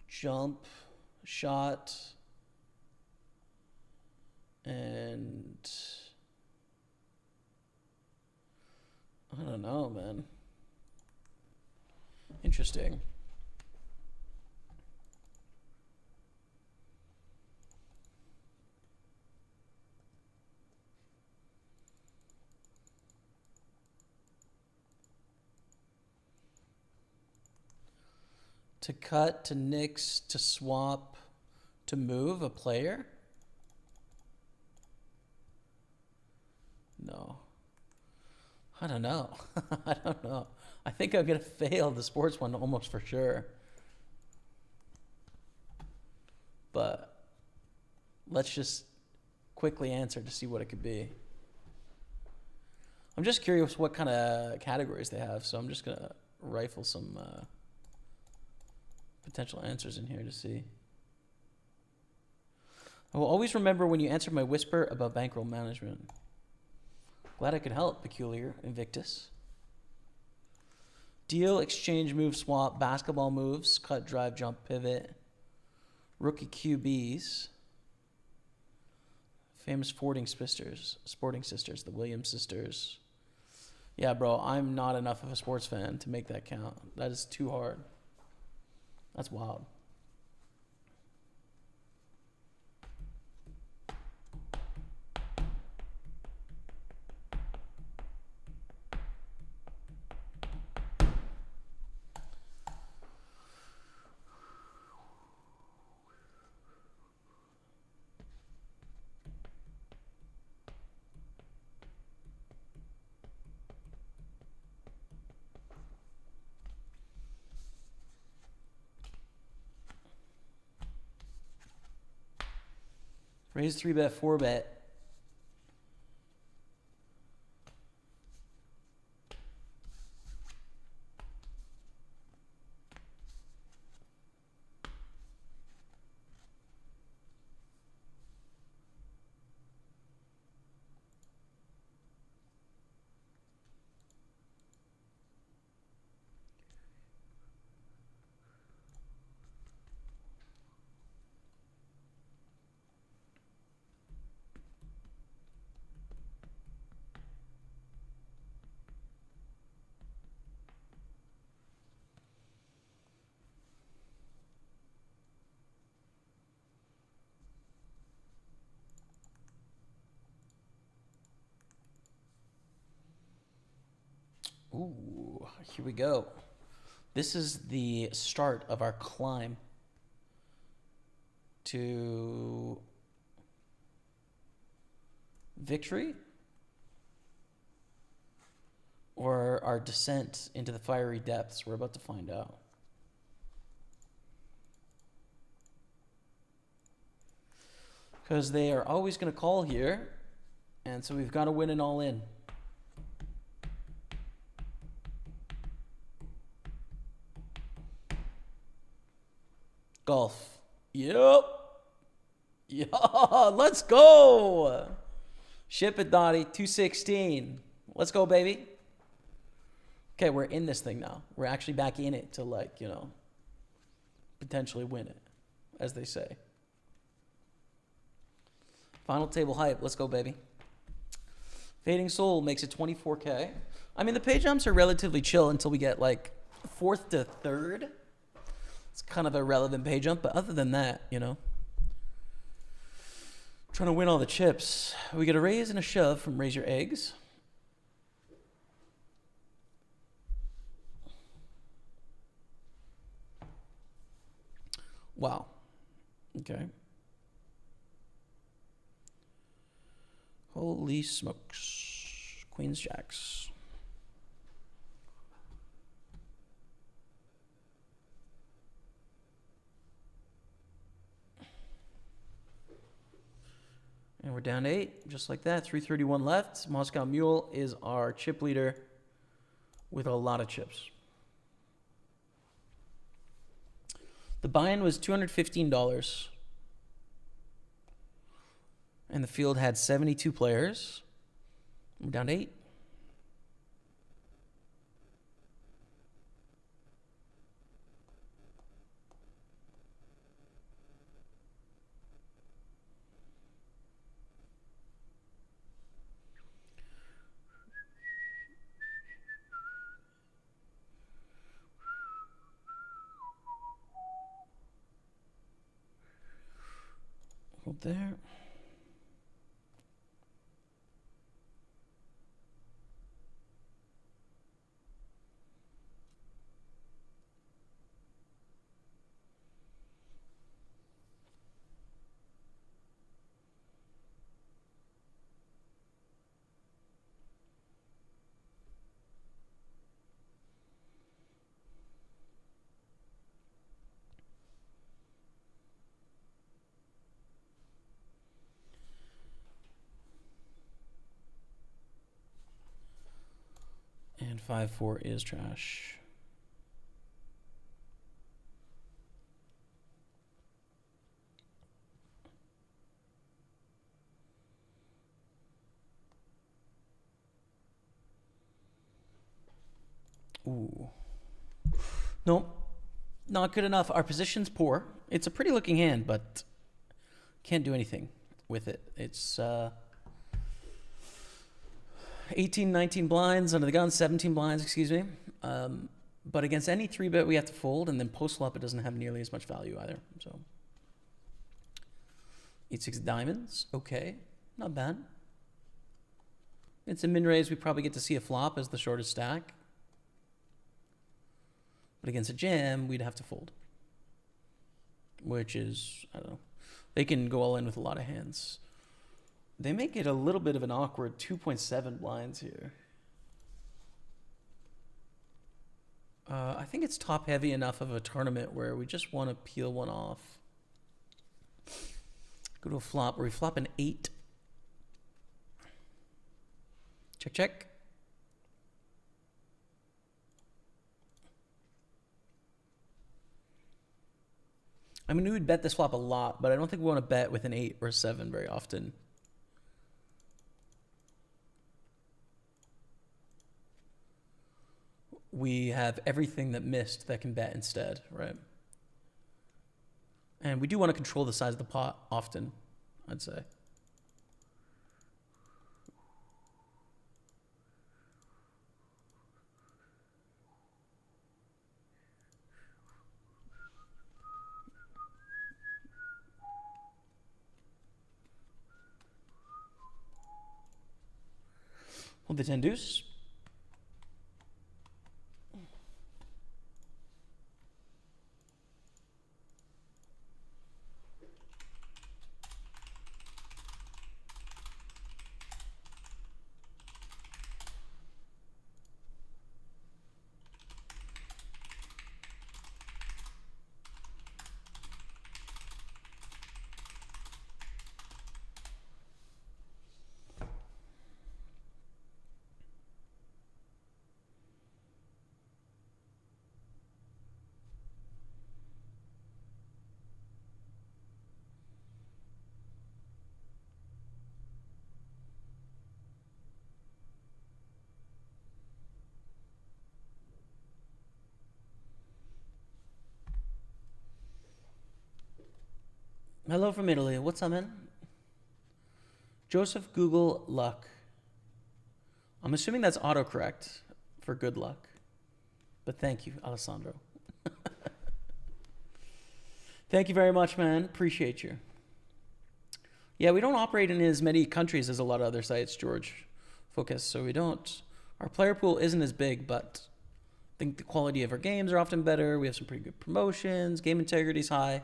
jump, shot, and I don't know, man. Interesting. To cut, to nix, to swap, to move a player? No. I don't know. I don't know. I think I'm going to fail the sports one almost for sure. But let's just quickly answer to see what it could be. I'm just curious what kind of categories they have, so I'm just going to rifle some potential answers in here to see. I will always remember when you answered my whisper about bankroll management. Glad I could help, Peculiar Invictus. Deal, exchange, move, swap, basketball moves, cut, drive, jump, pivot, rookie QBs, famous sporting sisters, the Williams sisters. Yeah, bro, I'm not enough of a sports fan to make that count. That is too hard. That's wild. Raise 3-bet, 4-bet. Ooh, here we go. This is the start of our climb to victory, or our descent into the fiery depths. We're about to find out. Because they are always going to call here, and so we've got to win an all-in. Golf. Yep. Yeah, let's go. Ship it, Dottie. 216. Let's go, baby. Okay, we're in this thing now. We're actually back in it to, like, you know, potentially win it, as they say. Final table hype. Let's go, baby. Fading Soul makes it 24K. I mean, the pay jumps are relatively chill until we get, like, 4th to 3rd. It's kind of a relevant pay jump, but other than that, you know, trying to win all the chips. We get a raise and a shove from Raise Your Eggs. Wow. Okay. Holy smokes. Queens, jacks. And we're down to 8, just like that. 331 left. Moscow Mule is our chip leader with a lot of chips. The buy-in was $215. And the field had 72 players. We're down to 8. Hold there. And 5-4 is trash. Ooh. Nope. Not good enough. Our position's poor. It's a pretty looking hand, but can't do anything with it. It's 18, 19 blinds under the gun, 17 blinds, excuse me. But against any 3-bet, we have to fold, and then post-flop, it doesn't have nearly as much value either. So 8-6 diamonds. Okay. Not bad. It's a min-raise. We probably get to see a flop as the shortest stack. But against a jam, we'd have to fold. Which is, I don't know. They can go all in with a lot of hands. They make it a little bit of an awkward 2.7 blinds here. I think it's top heavy enough of a tournament where we just want to peel one off. Go to a flop where we flop an 8. Check, check. I mean, we would bet this flop a lot, but I don't think we want to bet with an 8 or a 7 very often. We have everything that missed that can bet instead, right? And we do want to control the size of the pot often, I'd say. Hold the 10 deuce. Hello from Italy. What's up, man? Joseph Google luck. I'm assuming that's autocorrect for good luck. But thank you, Alessandro. Thank you very much, man. Appreciate you. Yeah, we don't operate in as many countries as a lot of other sites, George. Focus. So we don't. Our player pool isn't as big, but I think the quality of our games are often better. We have some pretty good promotions. Game integrity is high.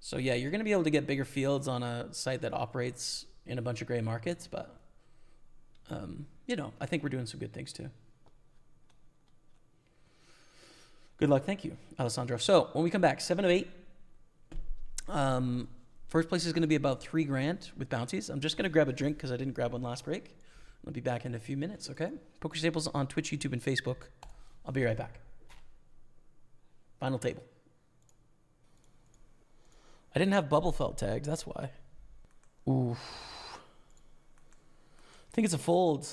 So yeah, you're going to be able to get bigger fields on a site that operates in a bunch of gray markets, but you know, I think we're doing some good things too. Good luck. Thank you, Alessandro. So when we come back, 7 of 8. First place is going to be about $3,000 with bounties. I'm just going to grab a drink because I didn't grab one last break. I'll be back in a few minutes, okay? Pokerstaples on Twitch, YouTube, and Facebook. I'll be right back. Final table. I didn't have bubble felt tagged, that's why. Ooh. I think it's a fold.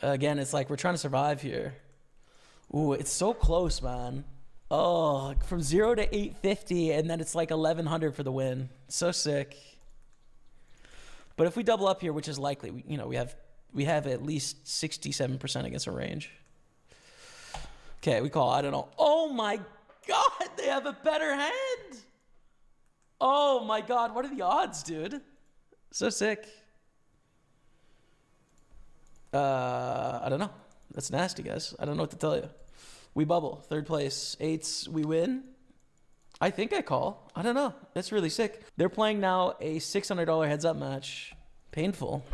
Again, it's like we're trying to survive here. Ooh, it's so close, man. Oh, from 0 to 850, and then it's like 1100 for the win. So sick. But if we double up here, which is likely, we have at least 67% against a range. Okay, we call. I don't know. Oh my God, they have a better hand. Oh my God, what are the odds, dude? So sick. I don't know. That's nasty, guys. I don't know what to tell you. We bubble. Third place. 8s, we win. I think I call. I don't know. That's really sick. They're playing now a $600 heads up match. Painful.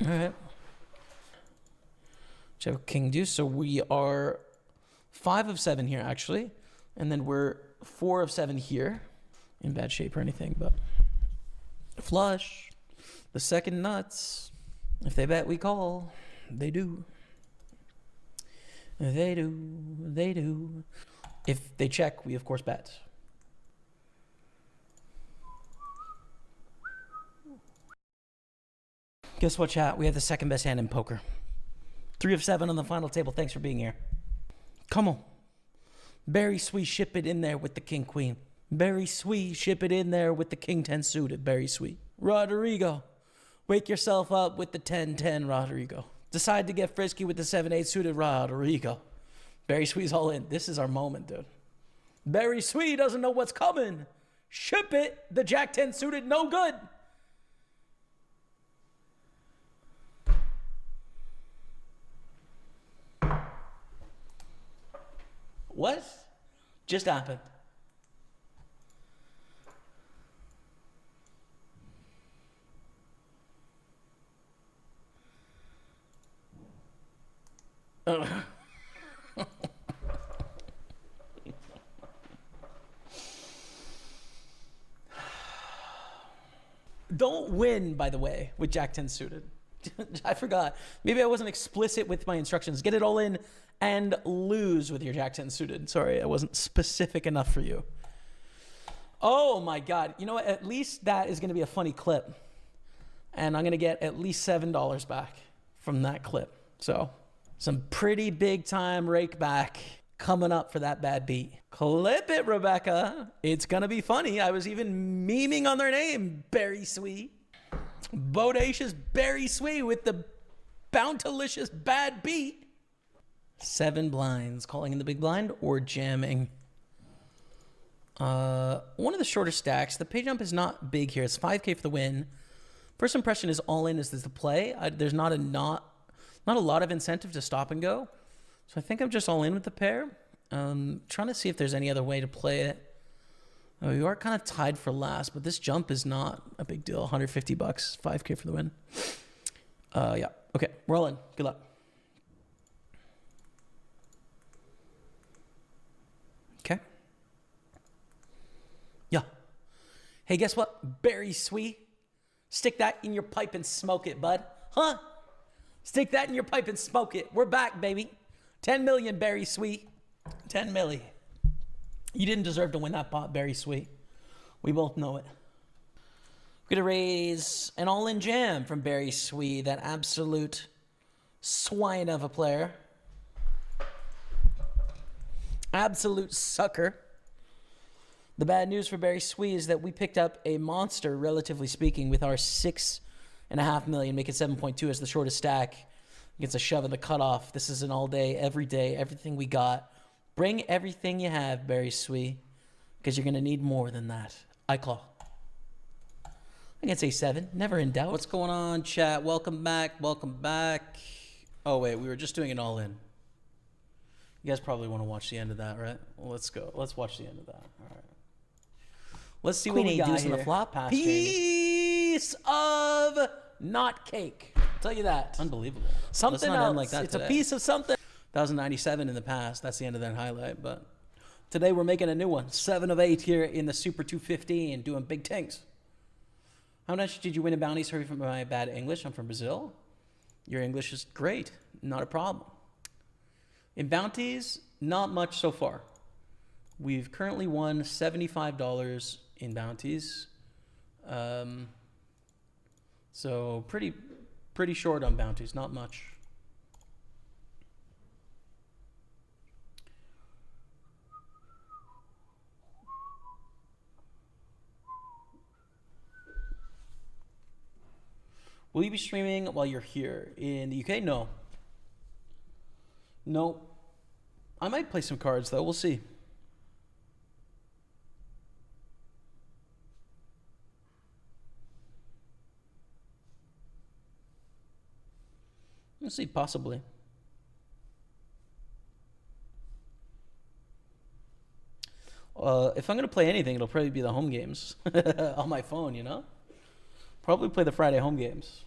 All right. Check King Deuce. So we are 5 of 7 here, actually. And then we're 4 of 7 here. In bad shape or anything, but flush. The second nuts. If they bet, we call. They do. They do. They do. If they check, we of course bet. Guess what, chat? We have the second best hand in poker. 3 of 7 on the final table. Thanks for being here. Come on. Very sweet. Ship it in there with the king queen. Very sweet. Ship it in there with the king 10 suited. Very sweet. Rodrigo. Wake yourself up with the 10-10, Rodrigo. Decide to get frisky with the 7-8 suited, Rodrigo. Very sweet's all in. This is our moment, dude. Very sweet doesn't know what's coming. Ship it. The jack 10 suited, no good. What just happened? Don't win, by the way, with Jack 10 suited. I forgot. Maybe I wasn't explicit with my instructions. Get it all in and lose with your Jack 10 suited. Sorry, I wasn't specific enough for you. Oh my God. You know what? At least that is going to be a funny clip. And I'm going to get at least $7 back from that clip. So some pretty big time rake back coming up for that bad beat. Clip it, Rebecca. It's going to be funny. I was even memeing on their name. Berry Sweet. Bodacious Berry Sweet with the bountilicious bad beat. 7 blinds. Calling in the big blind or jamming. One of the shorter stacks. The pay jump is not big here. It's 5K for the win. First impression is all in is the play. There's not a lot of incentive to stop and go. So I think I'm just all in with the pair. Trying to see if there's any other way to play it. You are kind of tied for last, but this jump is not a big deal. $150, 5K for the win. Yeah. Okay, we're all in. Good luck. Okay. Yeah. Hey, guess what? Berry Sweet. Stick that in your pipe and smoke it, bud. Huh? Stick that in your pipe and smoke it. We're back, baby. 10 million, Berry Sweet. 10 milli. You didn't deserve to win that pot, Berry Sweet. We both know it. We're going to raise an all-in jam from Berry Sweet, that absolute swine of a player. Absolute sucker. The bad news for Berry Sweet is that we picked up a monster, relatively speaking, with our 6.5 million, make it 7.2 as the shortest stack. Gets a shove in the cutoff. This is an all day, every day, everything we got. Bring everything you have, Berry Sweet, because you're going to need more than that. I call. I can say 7. Never in doubt. What's going on, chat? Welcome back. Welcome back. Oh, wait. We were just doing it all in. You guys probably want to watch the end of that, right? Well, let's go. Let's watch the end of that. All right. Let's see what we got here. In the flop pass, Piece of not cake. I'll tell you that. Unbelievable. Something Let's not else. end like that It's today. a piece of something. 1,097 in the past. That's the end of that highlight. But today we're making a new one. 7 of 8 here in the Super 215, doing big things. How much did you win in bounties? Sorry for my bad English. I'm from Brazil. Your English is great. Not a problem. In bounties, not much so far. We've currently won $75 in bounties. So pretty short on bounties. Not much. Will you be streaming while you're here in the UK? No. No. I might play some cards though. We'll see. We'll see, possibly. If I'm going to play anything, it'll probably be the home games on my phone, you know? Probably play the Friday home games.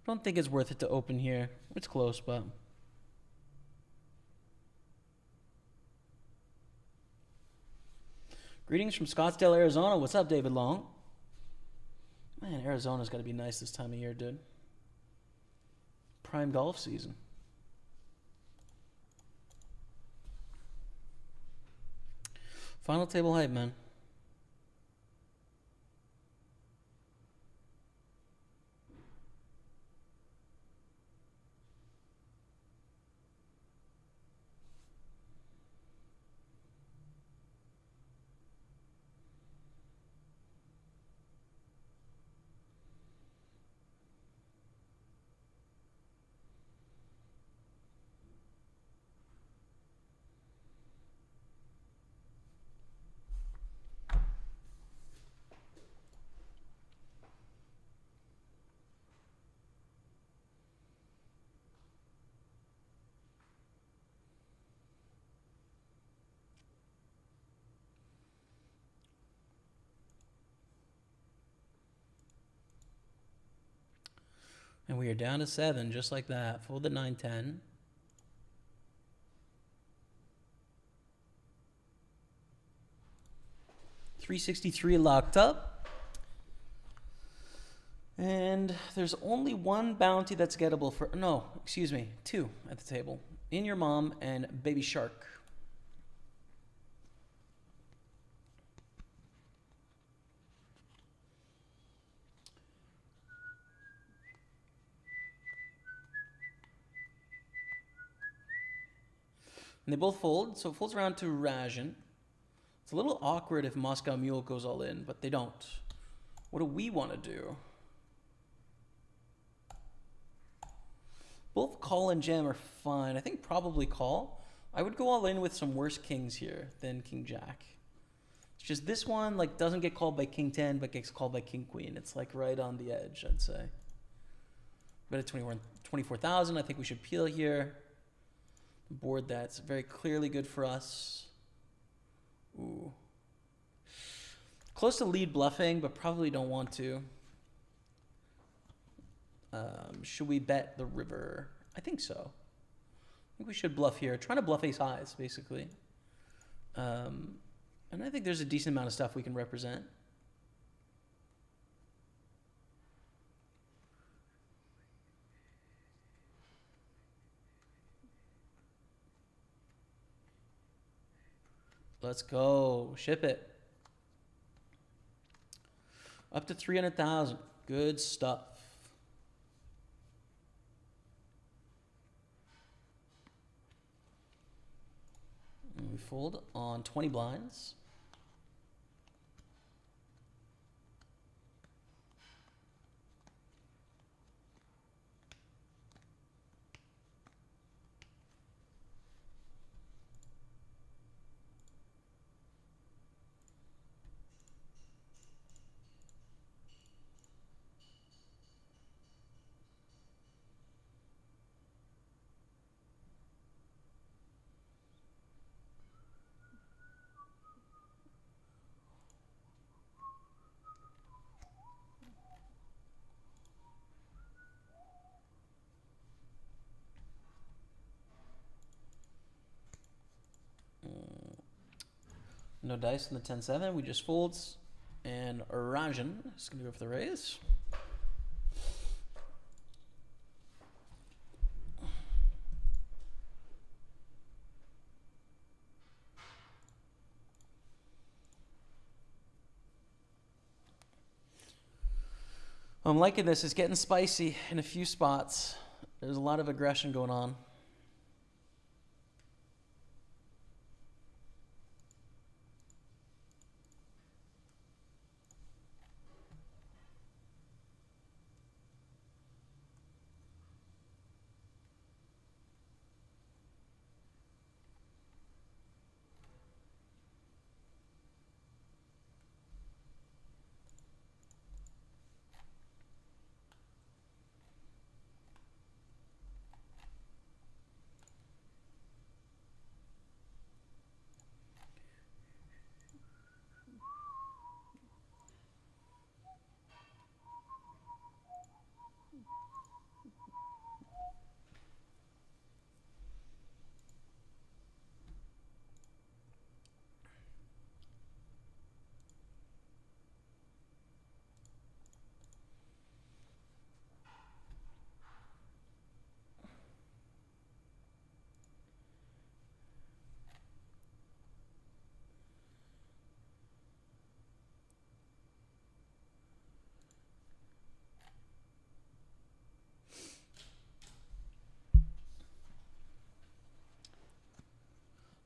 Don't think it's worth it to open here. It's close, but... Greetings from Scottsdale, Arizona. What's up, David Long? Man, Arizona's got to be nice this time of year, dude. Prime golf season. Final table hype, man. And we are down to 7, just like that. Fold the 9-10. $363 locked up. And there's only one bounty that's gettable for... No, excuse me. 2 at the table. In Your Mom and Baby Shark. And they both fold, so it folds around to Rajan. It's a little awkward if Moscow Mule goes all in, but they don't. What do we want to do? Both call and jam are fine. I think probably call. I would go all in with some worse kings here than King Jack. It's just this one like doesn't get called by King 10, but gets called by King Queen. It's like right on the edge, I'd say. But at 24,000, I think we should peel here. Board that's very clearly good for us. Ooh. Close to lead bluffing, but probably don't want to. Should we bet the river? I think so. I think we should bluff here. Trying to bluff ace highs, basically. And I think there's a decent amount of stuff we can represent. Let's go. Ship it. Up to 300,000. Good stuff. And we fold on 20 blinds. No dice in the 10-7. We just folds. And Rajan is going to go for the raise. I'm liking this. It's getting spicy in a few spots. There's a lot of aggression going on.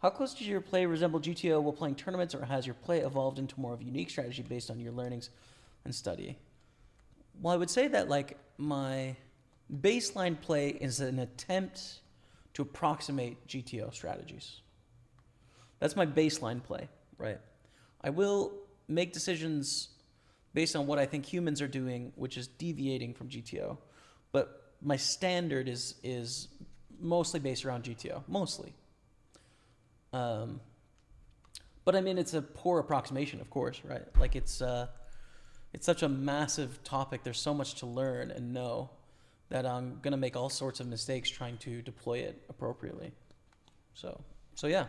How close does your play resemble GTO while playing tournaments, or has your play evolved into more of a unique strategy based on your learnings and study? Well, I would say that like my baseline play is an attempt to approximate GTO strategies. That's my baseline play, right? I will make decisions based on what I think humans are doing, which is deviating from GTO. But my standard is mostly based around GTO, mostly. But I mean, it's a poor approximation, of course, right? Like it's such a massive topic. There's so much to learn and know that I'm gonna make all sorts of mistakes trying to deploy it appropriately. So yeah.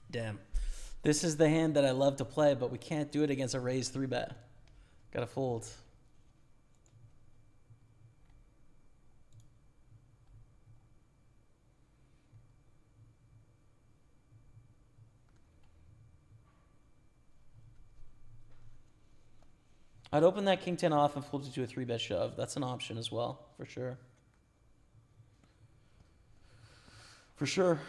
Damn. This is the hand that I love to play, but we can't do it against a raised 3-bet. Gotta fold. I'd open that king 10 off and fold it to a 3-bet shove. That's an option as well, for sure. For sure.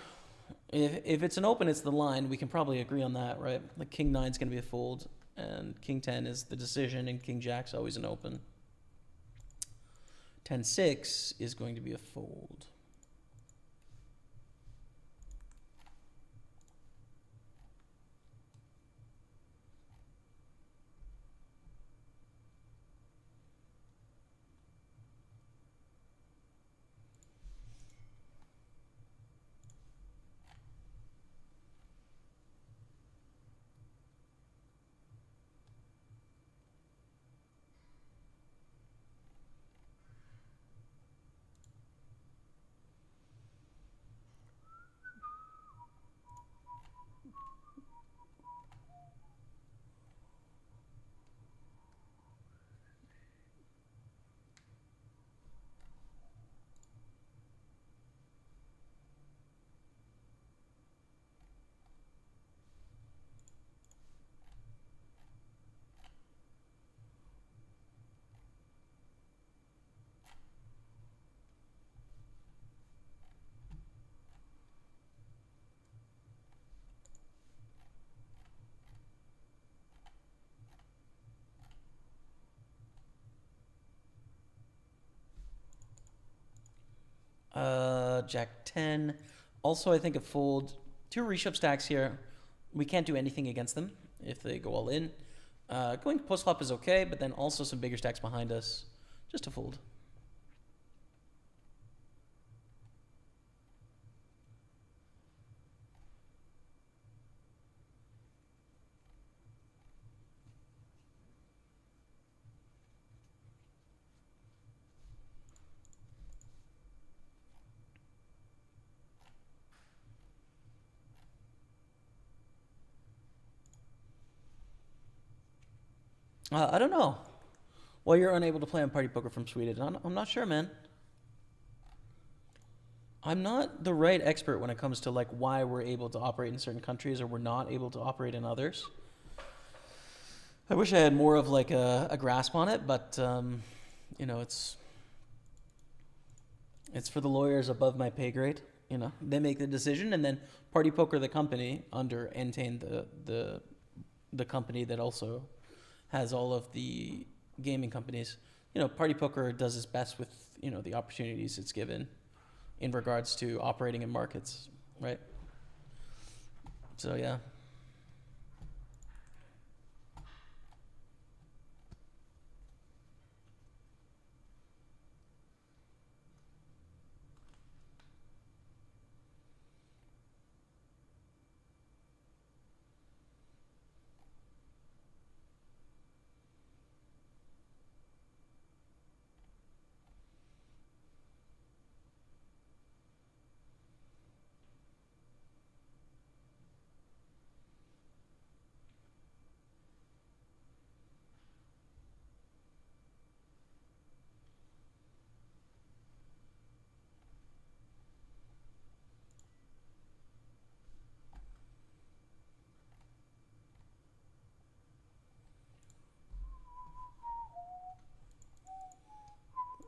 If it's an open, it's the line. We can probably agree on that, right? Like king 9 is going to be a fold, and king 10 is the decision, and king jack's always an open. 10-6 is going to be a fold. Jack 10. Also, I think a fold. 2 reshove stacks here. We can't do anything against them if they go all in. Going post flop is okay, but then also some bigger stacks behind us. Just a fold. I don't know. Well, you're unable to play on Party Poker from Sweden. I'm not sure, man. I'm not the right expert when it comes to like why we're able to operate in certain countries or we're not able to operate in others. I wish I had more of like a grasp on it, but you know, it's for the lawyers above my pay grade. You know, they make the decision, and then Party Poker, the company, under Entain, the company that also has all of the gaming companies. You know, Party Poker does its best with, you know, the opportunities it's given in regards to operating in markets, right? So yeah.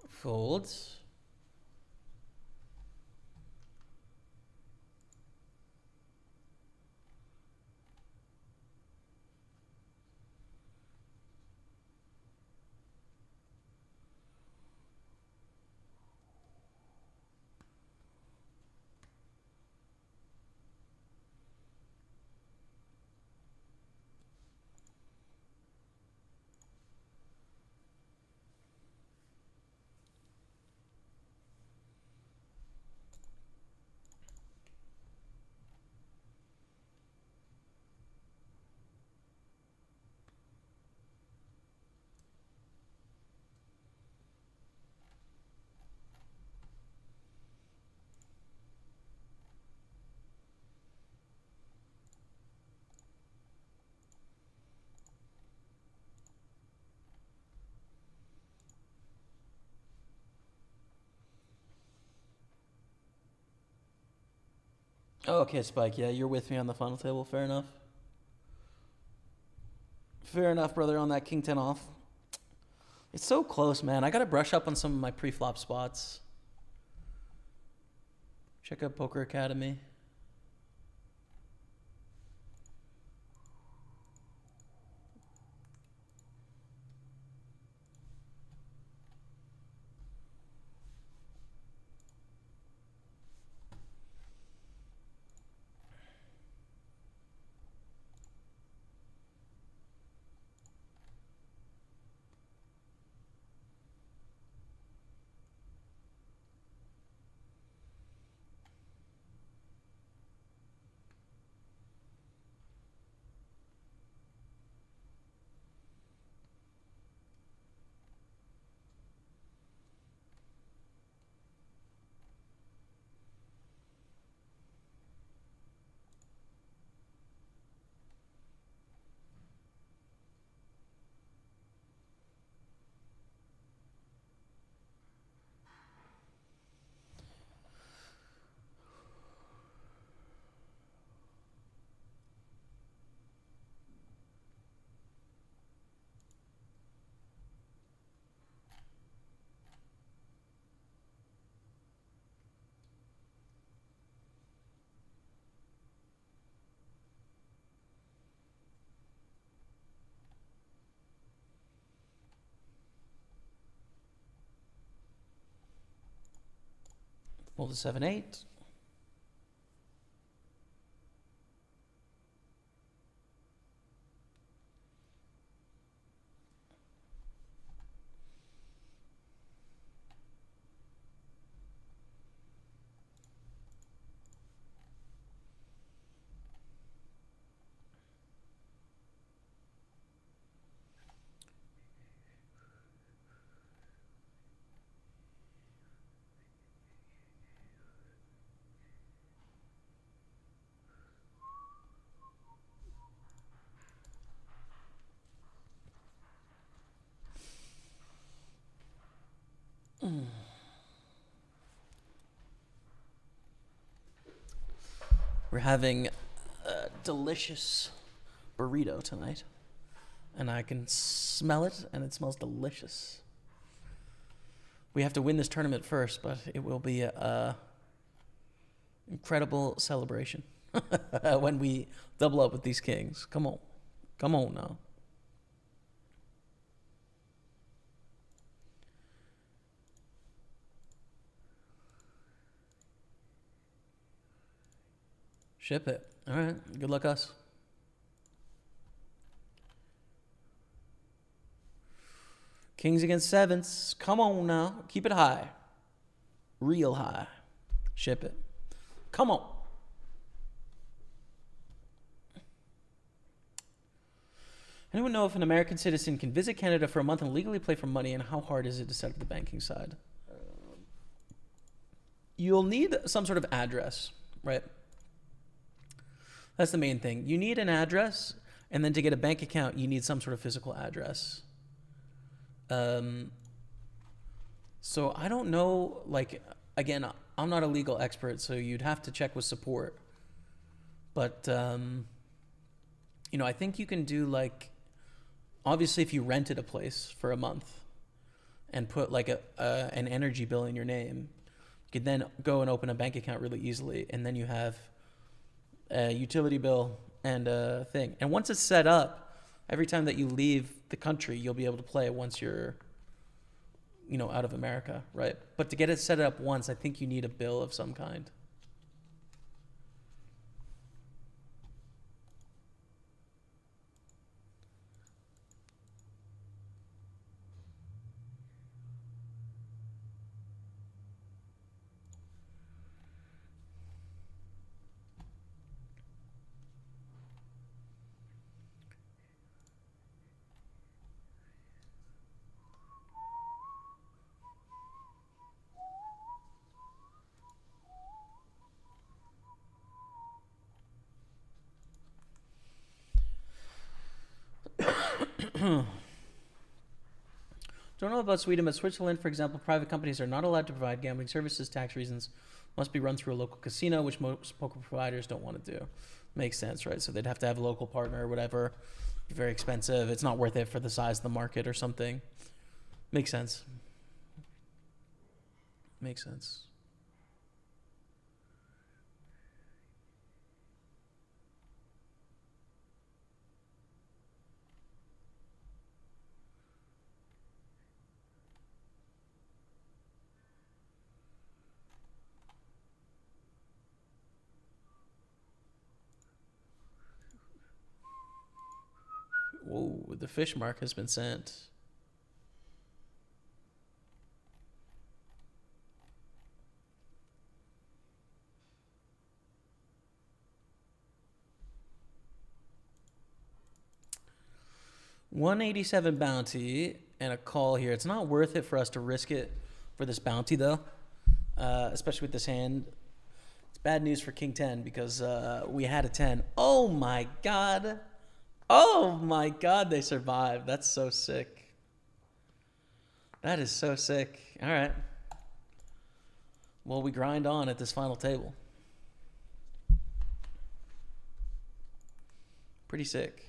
Folds. Oh, okay, Spike. Yeah, you're with me on the final table. Fair enough. Fair enough, brother, on that king 10 off. It's so close, man. I got to brush up on some of my pre-flop spots. Check out Poker Academy. Pull the 7-8. We're having a delicious burrito tonight. And I can smell it, and it smells delicious. We have to win this tournament first, but it will be a incredible celebration when we double up with these kings. Come on. Come on now. Ship it. All right. Good luck, us. Kings against sevens. Come on now. Keep it high. Real high. Ship it. Come on. Anyone know if an American citizen can visit Canada for a month and legally play for money, and how hard is it to set up the banking side? You'll need some sort of address, right? That's the main thing. You need an address, and then to get a bank account, you need some sort of physical address. So I don't know, like, again, I'm not a legal expert, so you'd have to check with support. But, you know, I think you can do, like, obviously if you rented a place for a month and put, like, an energy bill in your name, you could then go and open a bank account really easily, and then you have a utility bill and a thing. And once it's set up, every time that you leave the country, you'll be able to play once you're, you know, out of America, right? But to get it set up once, I think you need a bill of some kind. Don't know about Sweden, but Switzerland, for example, private companies are not allowed to provide gambling services. Tax reasons must be run through a local casino, which most poker providers don't want to do. Makes sense, right? So they'd have to have a local partner or whatever. Be very expensive. It's not worth it for the size of the market or something. Makes sense. Makes sense. Whoa, the fish mark has been sent. $187 bounty and a call here. It's not worth it for us to risk it for this bounty, though, especially with this hand. It's bad news for King 10 because we had a 10. Oh, my God. Oh, my God, they survived. That's so sick. That is so sick. All right. Well, we grind on at this final table. Pretty sick.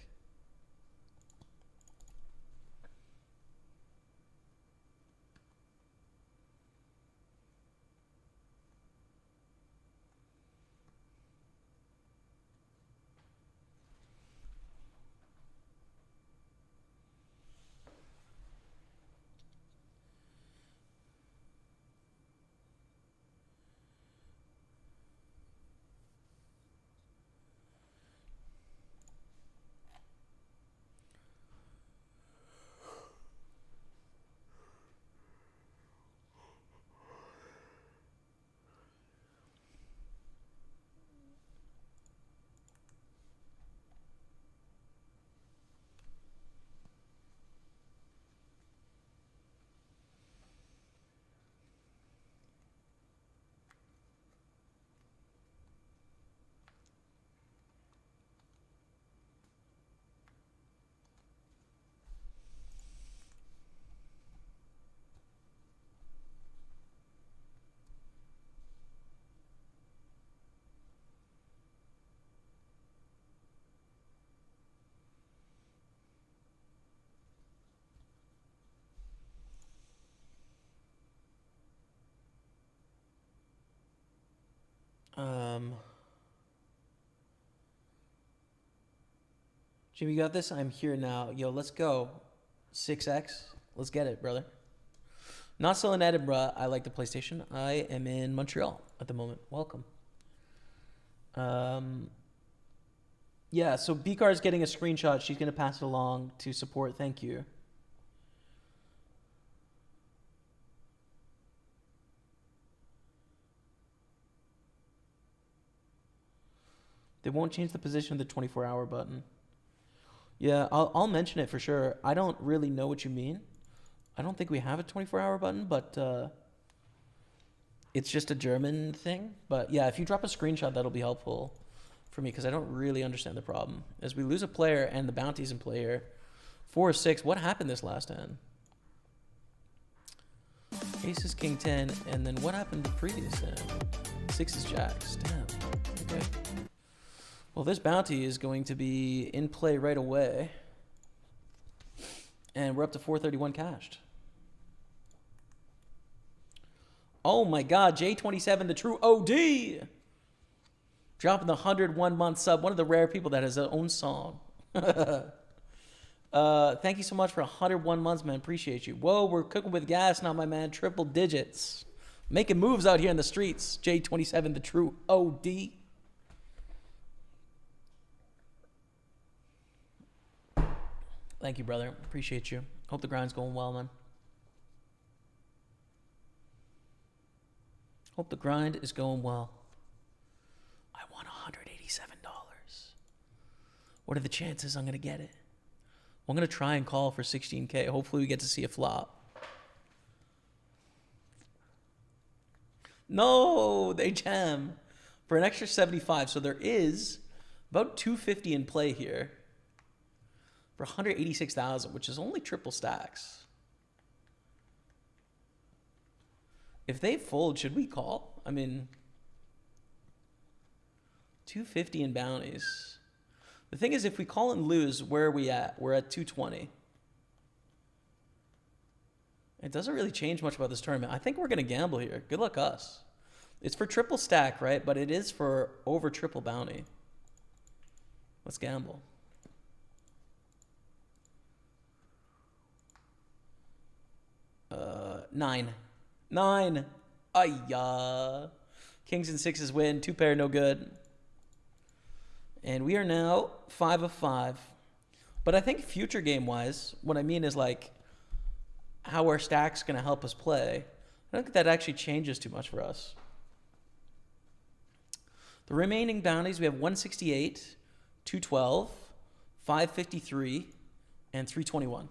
Jimmy, you got this? I'm here now. Yo, let's go. 6X. Let's get it, brother. Not still in Edinburgh. I like the PlayStation. I am in Montreal at the moment. Welcome. Yeah, so B-Car's getting a screenshot. She's going to pass it along to support. Thank you. They won't change the position of the 24-hour button. Yeah, I'll mention it for sure. I don't really know what you mean. I don't think we have a 24-hour button, but it's just a German thing. But yeah, if you drop a screenshot, that'll be helpful for me because I don't really understand the problem. As we lose a player and the bounty's in play here. 4 or 6. What happened this last hand? Ace is king 10, and then what happened the previous hand? 6 is jacks. Damn. Okay. Well, this bounty is going to be in play right away. And we're up to 431 cashed. Oh my god, J27, the true OD! Dropping the 101-month sub. One of the rare people that has their own song. Thank you so much for 101 months, man. Appreciate you. Whoa, we're cooking with gas now, my man. Triple digits. Making moves out here in the streets. J27, the true OD. Thank you, brother. Appreciate you. Hope the grind's going well, man. Hope the grind is going well. I won $187. What are the chances I'm going to get it? I'm going to try and call for 16K. Hopefully we get to see a flop. No, they jam for an extra 75. So there is about 250 in play here. For 186,000, which is only triple stacks. If they fold, should we call? I mean, 250 in bounties. The thing is, if we call and lose, where are we at? We're at 220. It doesn't really change much about this tournament. I think we're going to gamble here. Good luck us. It's for triple stack, right? But it is for over triple bounty. Let's gamble. 9. 9. Ayah. Kings and 6s win. 2 pair, no good. And we are now 5 of 5. But I think future game-wise, what I mean is like how our stack's going to help us play. I don't think that actually changes too much for us. The remaining bounties, we have 168, 212, 553, and 321.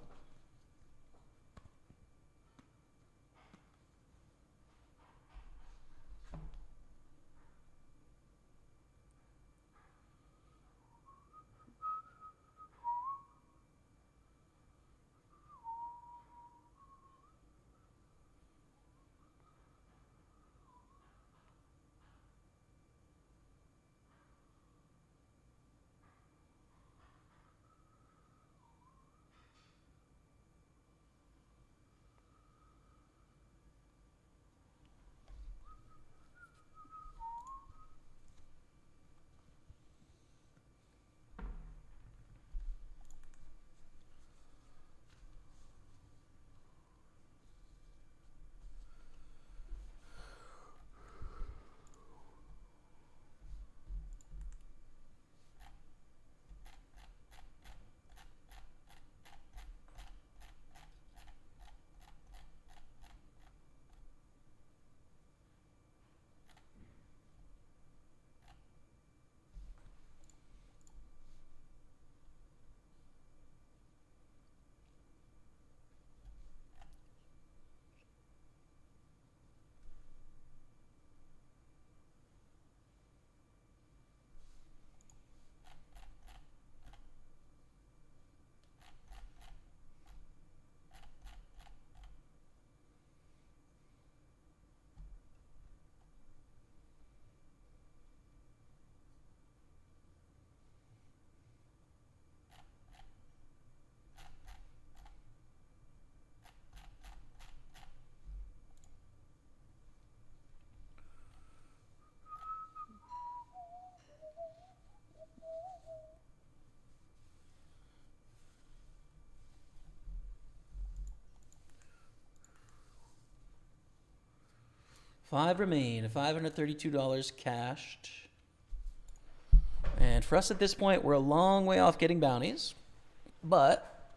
Five remain. $532 cashed. And for us at this point, we're a long way off getting bounties. But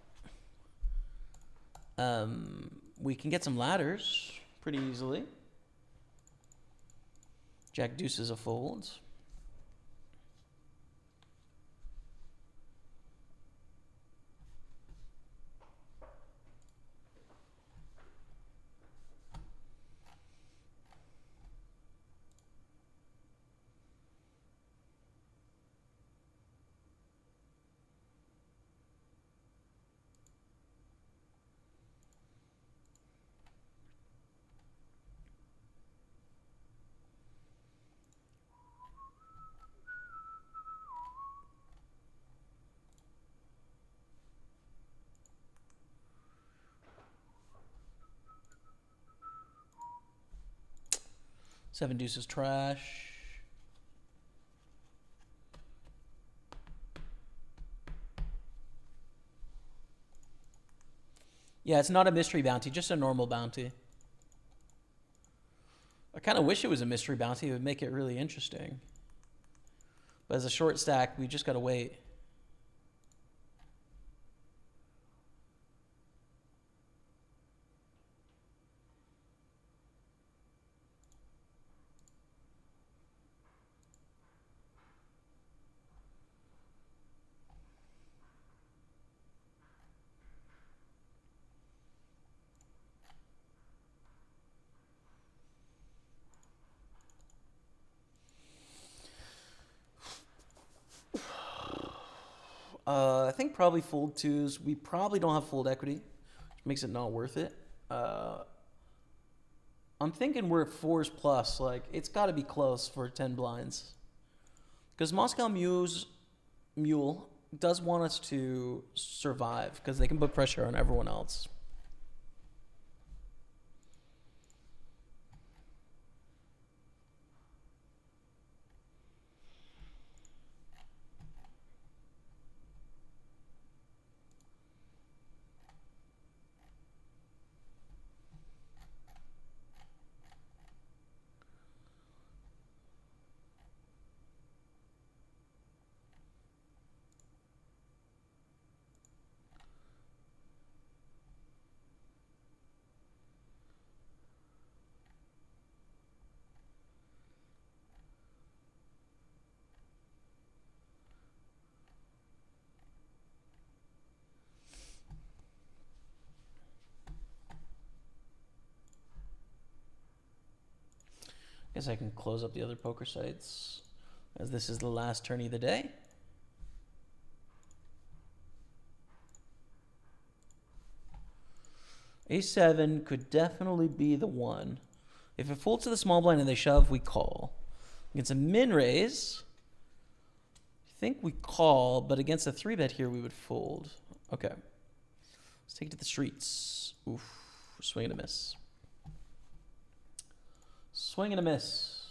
we can get some ladders pretty easily. Jack deuce is a fold. Seven deuce is trash. Yeah, it's not a mystery bounty, just a normal bounty. I kind of wish it was a mystery bounty. It would make it really interesting. But as a short stack, we just got to wait. I think probably fold twos. We probably don't have fold equity, which makes it not worth it. I'm thinking we're at fours plus. Like, it's got to be close for 10 blinds. Because Moscow Mule does want us to survive because they can put pressure on everyone else. Guess I can close up the other poker sites as this is the last tourney of the day. A7 could definitely be the one. If it folds to the small blind and they shove, we call. Against a min raise, I think we call, but against a 3-bet here, we would fold. Okay. Let's take it to the streets. Oof. Swing and a miss. Swing and a miss.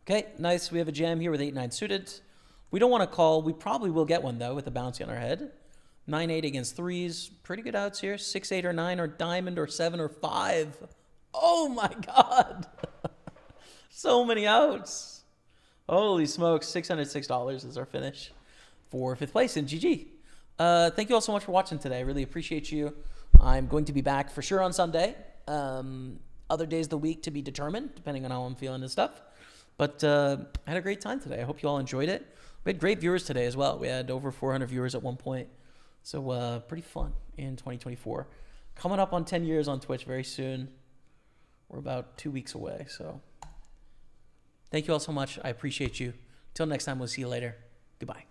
Okay, nice. We have a jam here with 8-9 suited. We don't want to call. We probably will get one, though, with a bouncy on our head. 9-8 against threes. Pretty good outs here. 6-8 or 9 or diamond or 7 or 5. Oh, my God. So many outs. Holy smokes. $606 is our finish for 5th place in GG. Thank you all so much for watching today. I really appreciate you. I'm going to be back for sure on Sunday. Other days of the week to be determined, depending on how I'm feeling and stuff. But I had a great time today. I hope you all enjoyed it. We had great viewers today as well. We had over 400 viewers at one point. So pretty fun in 2024. Coming up on 10 years on Twitch very soon. We're about 2 weeks away. So thank you all so much. I appreciate you. Till next time, we'll see you later. Goodbye.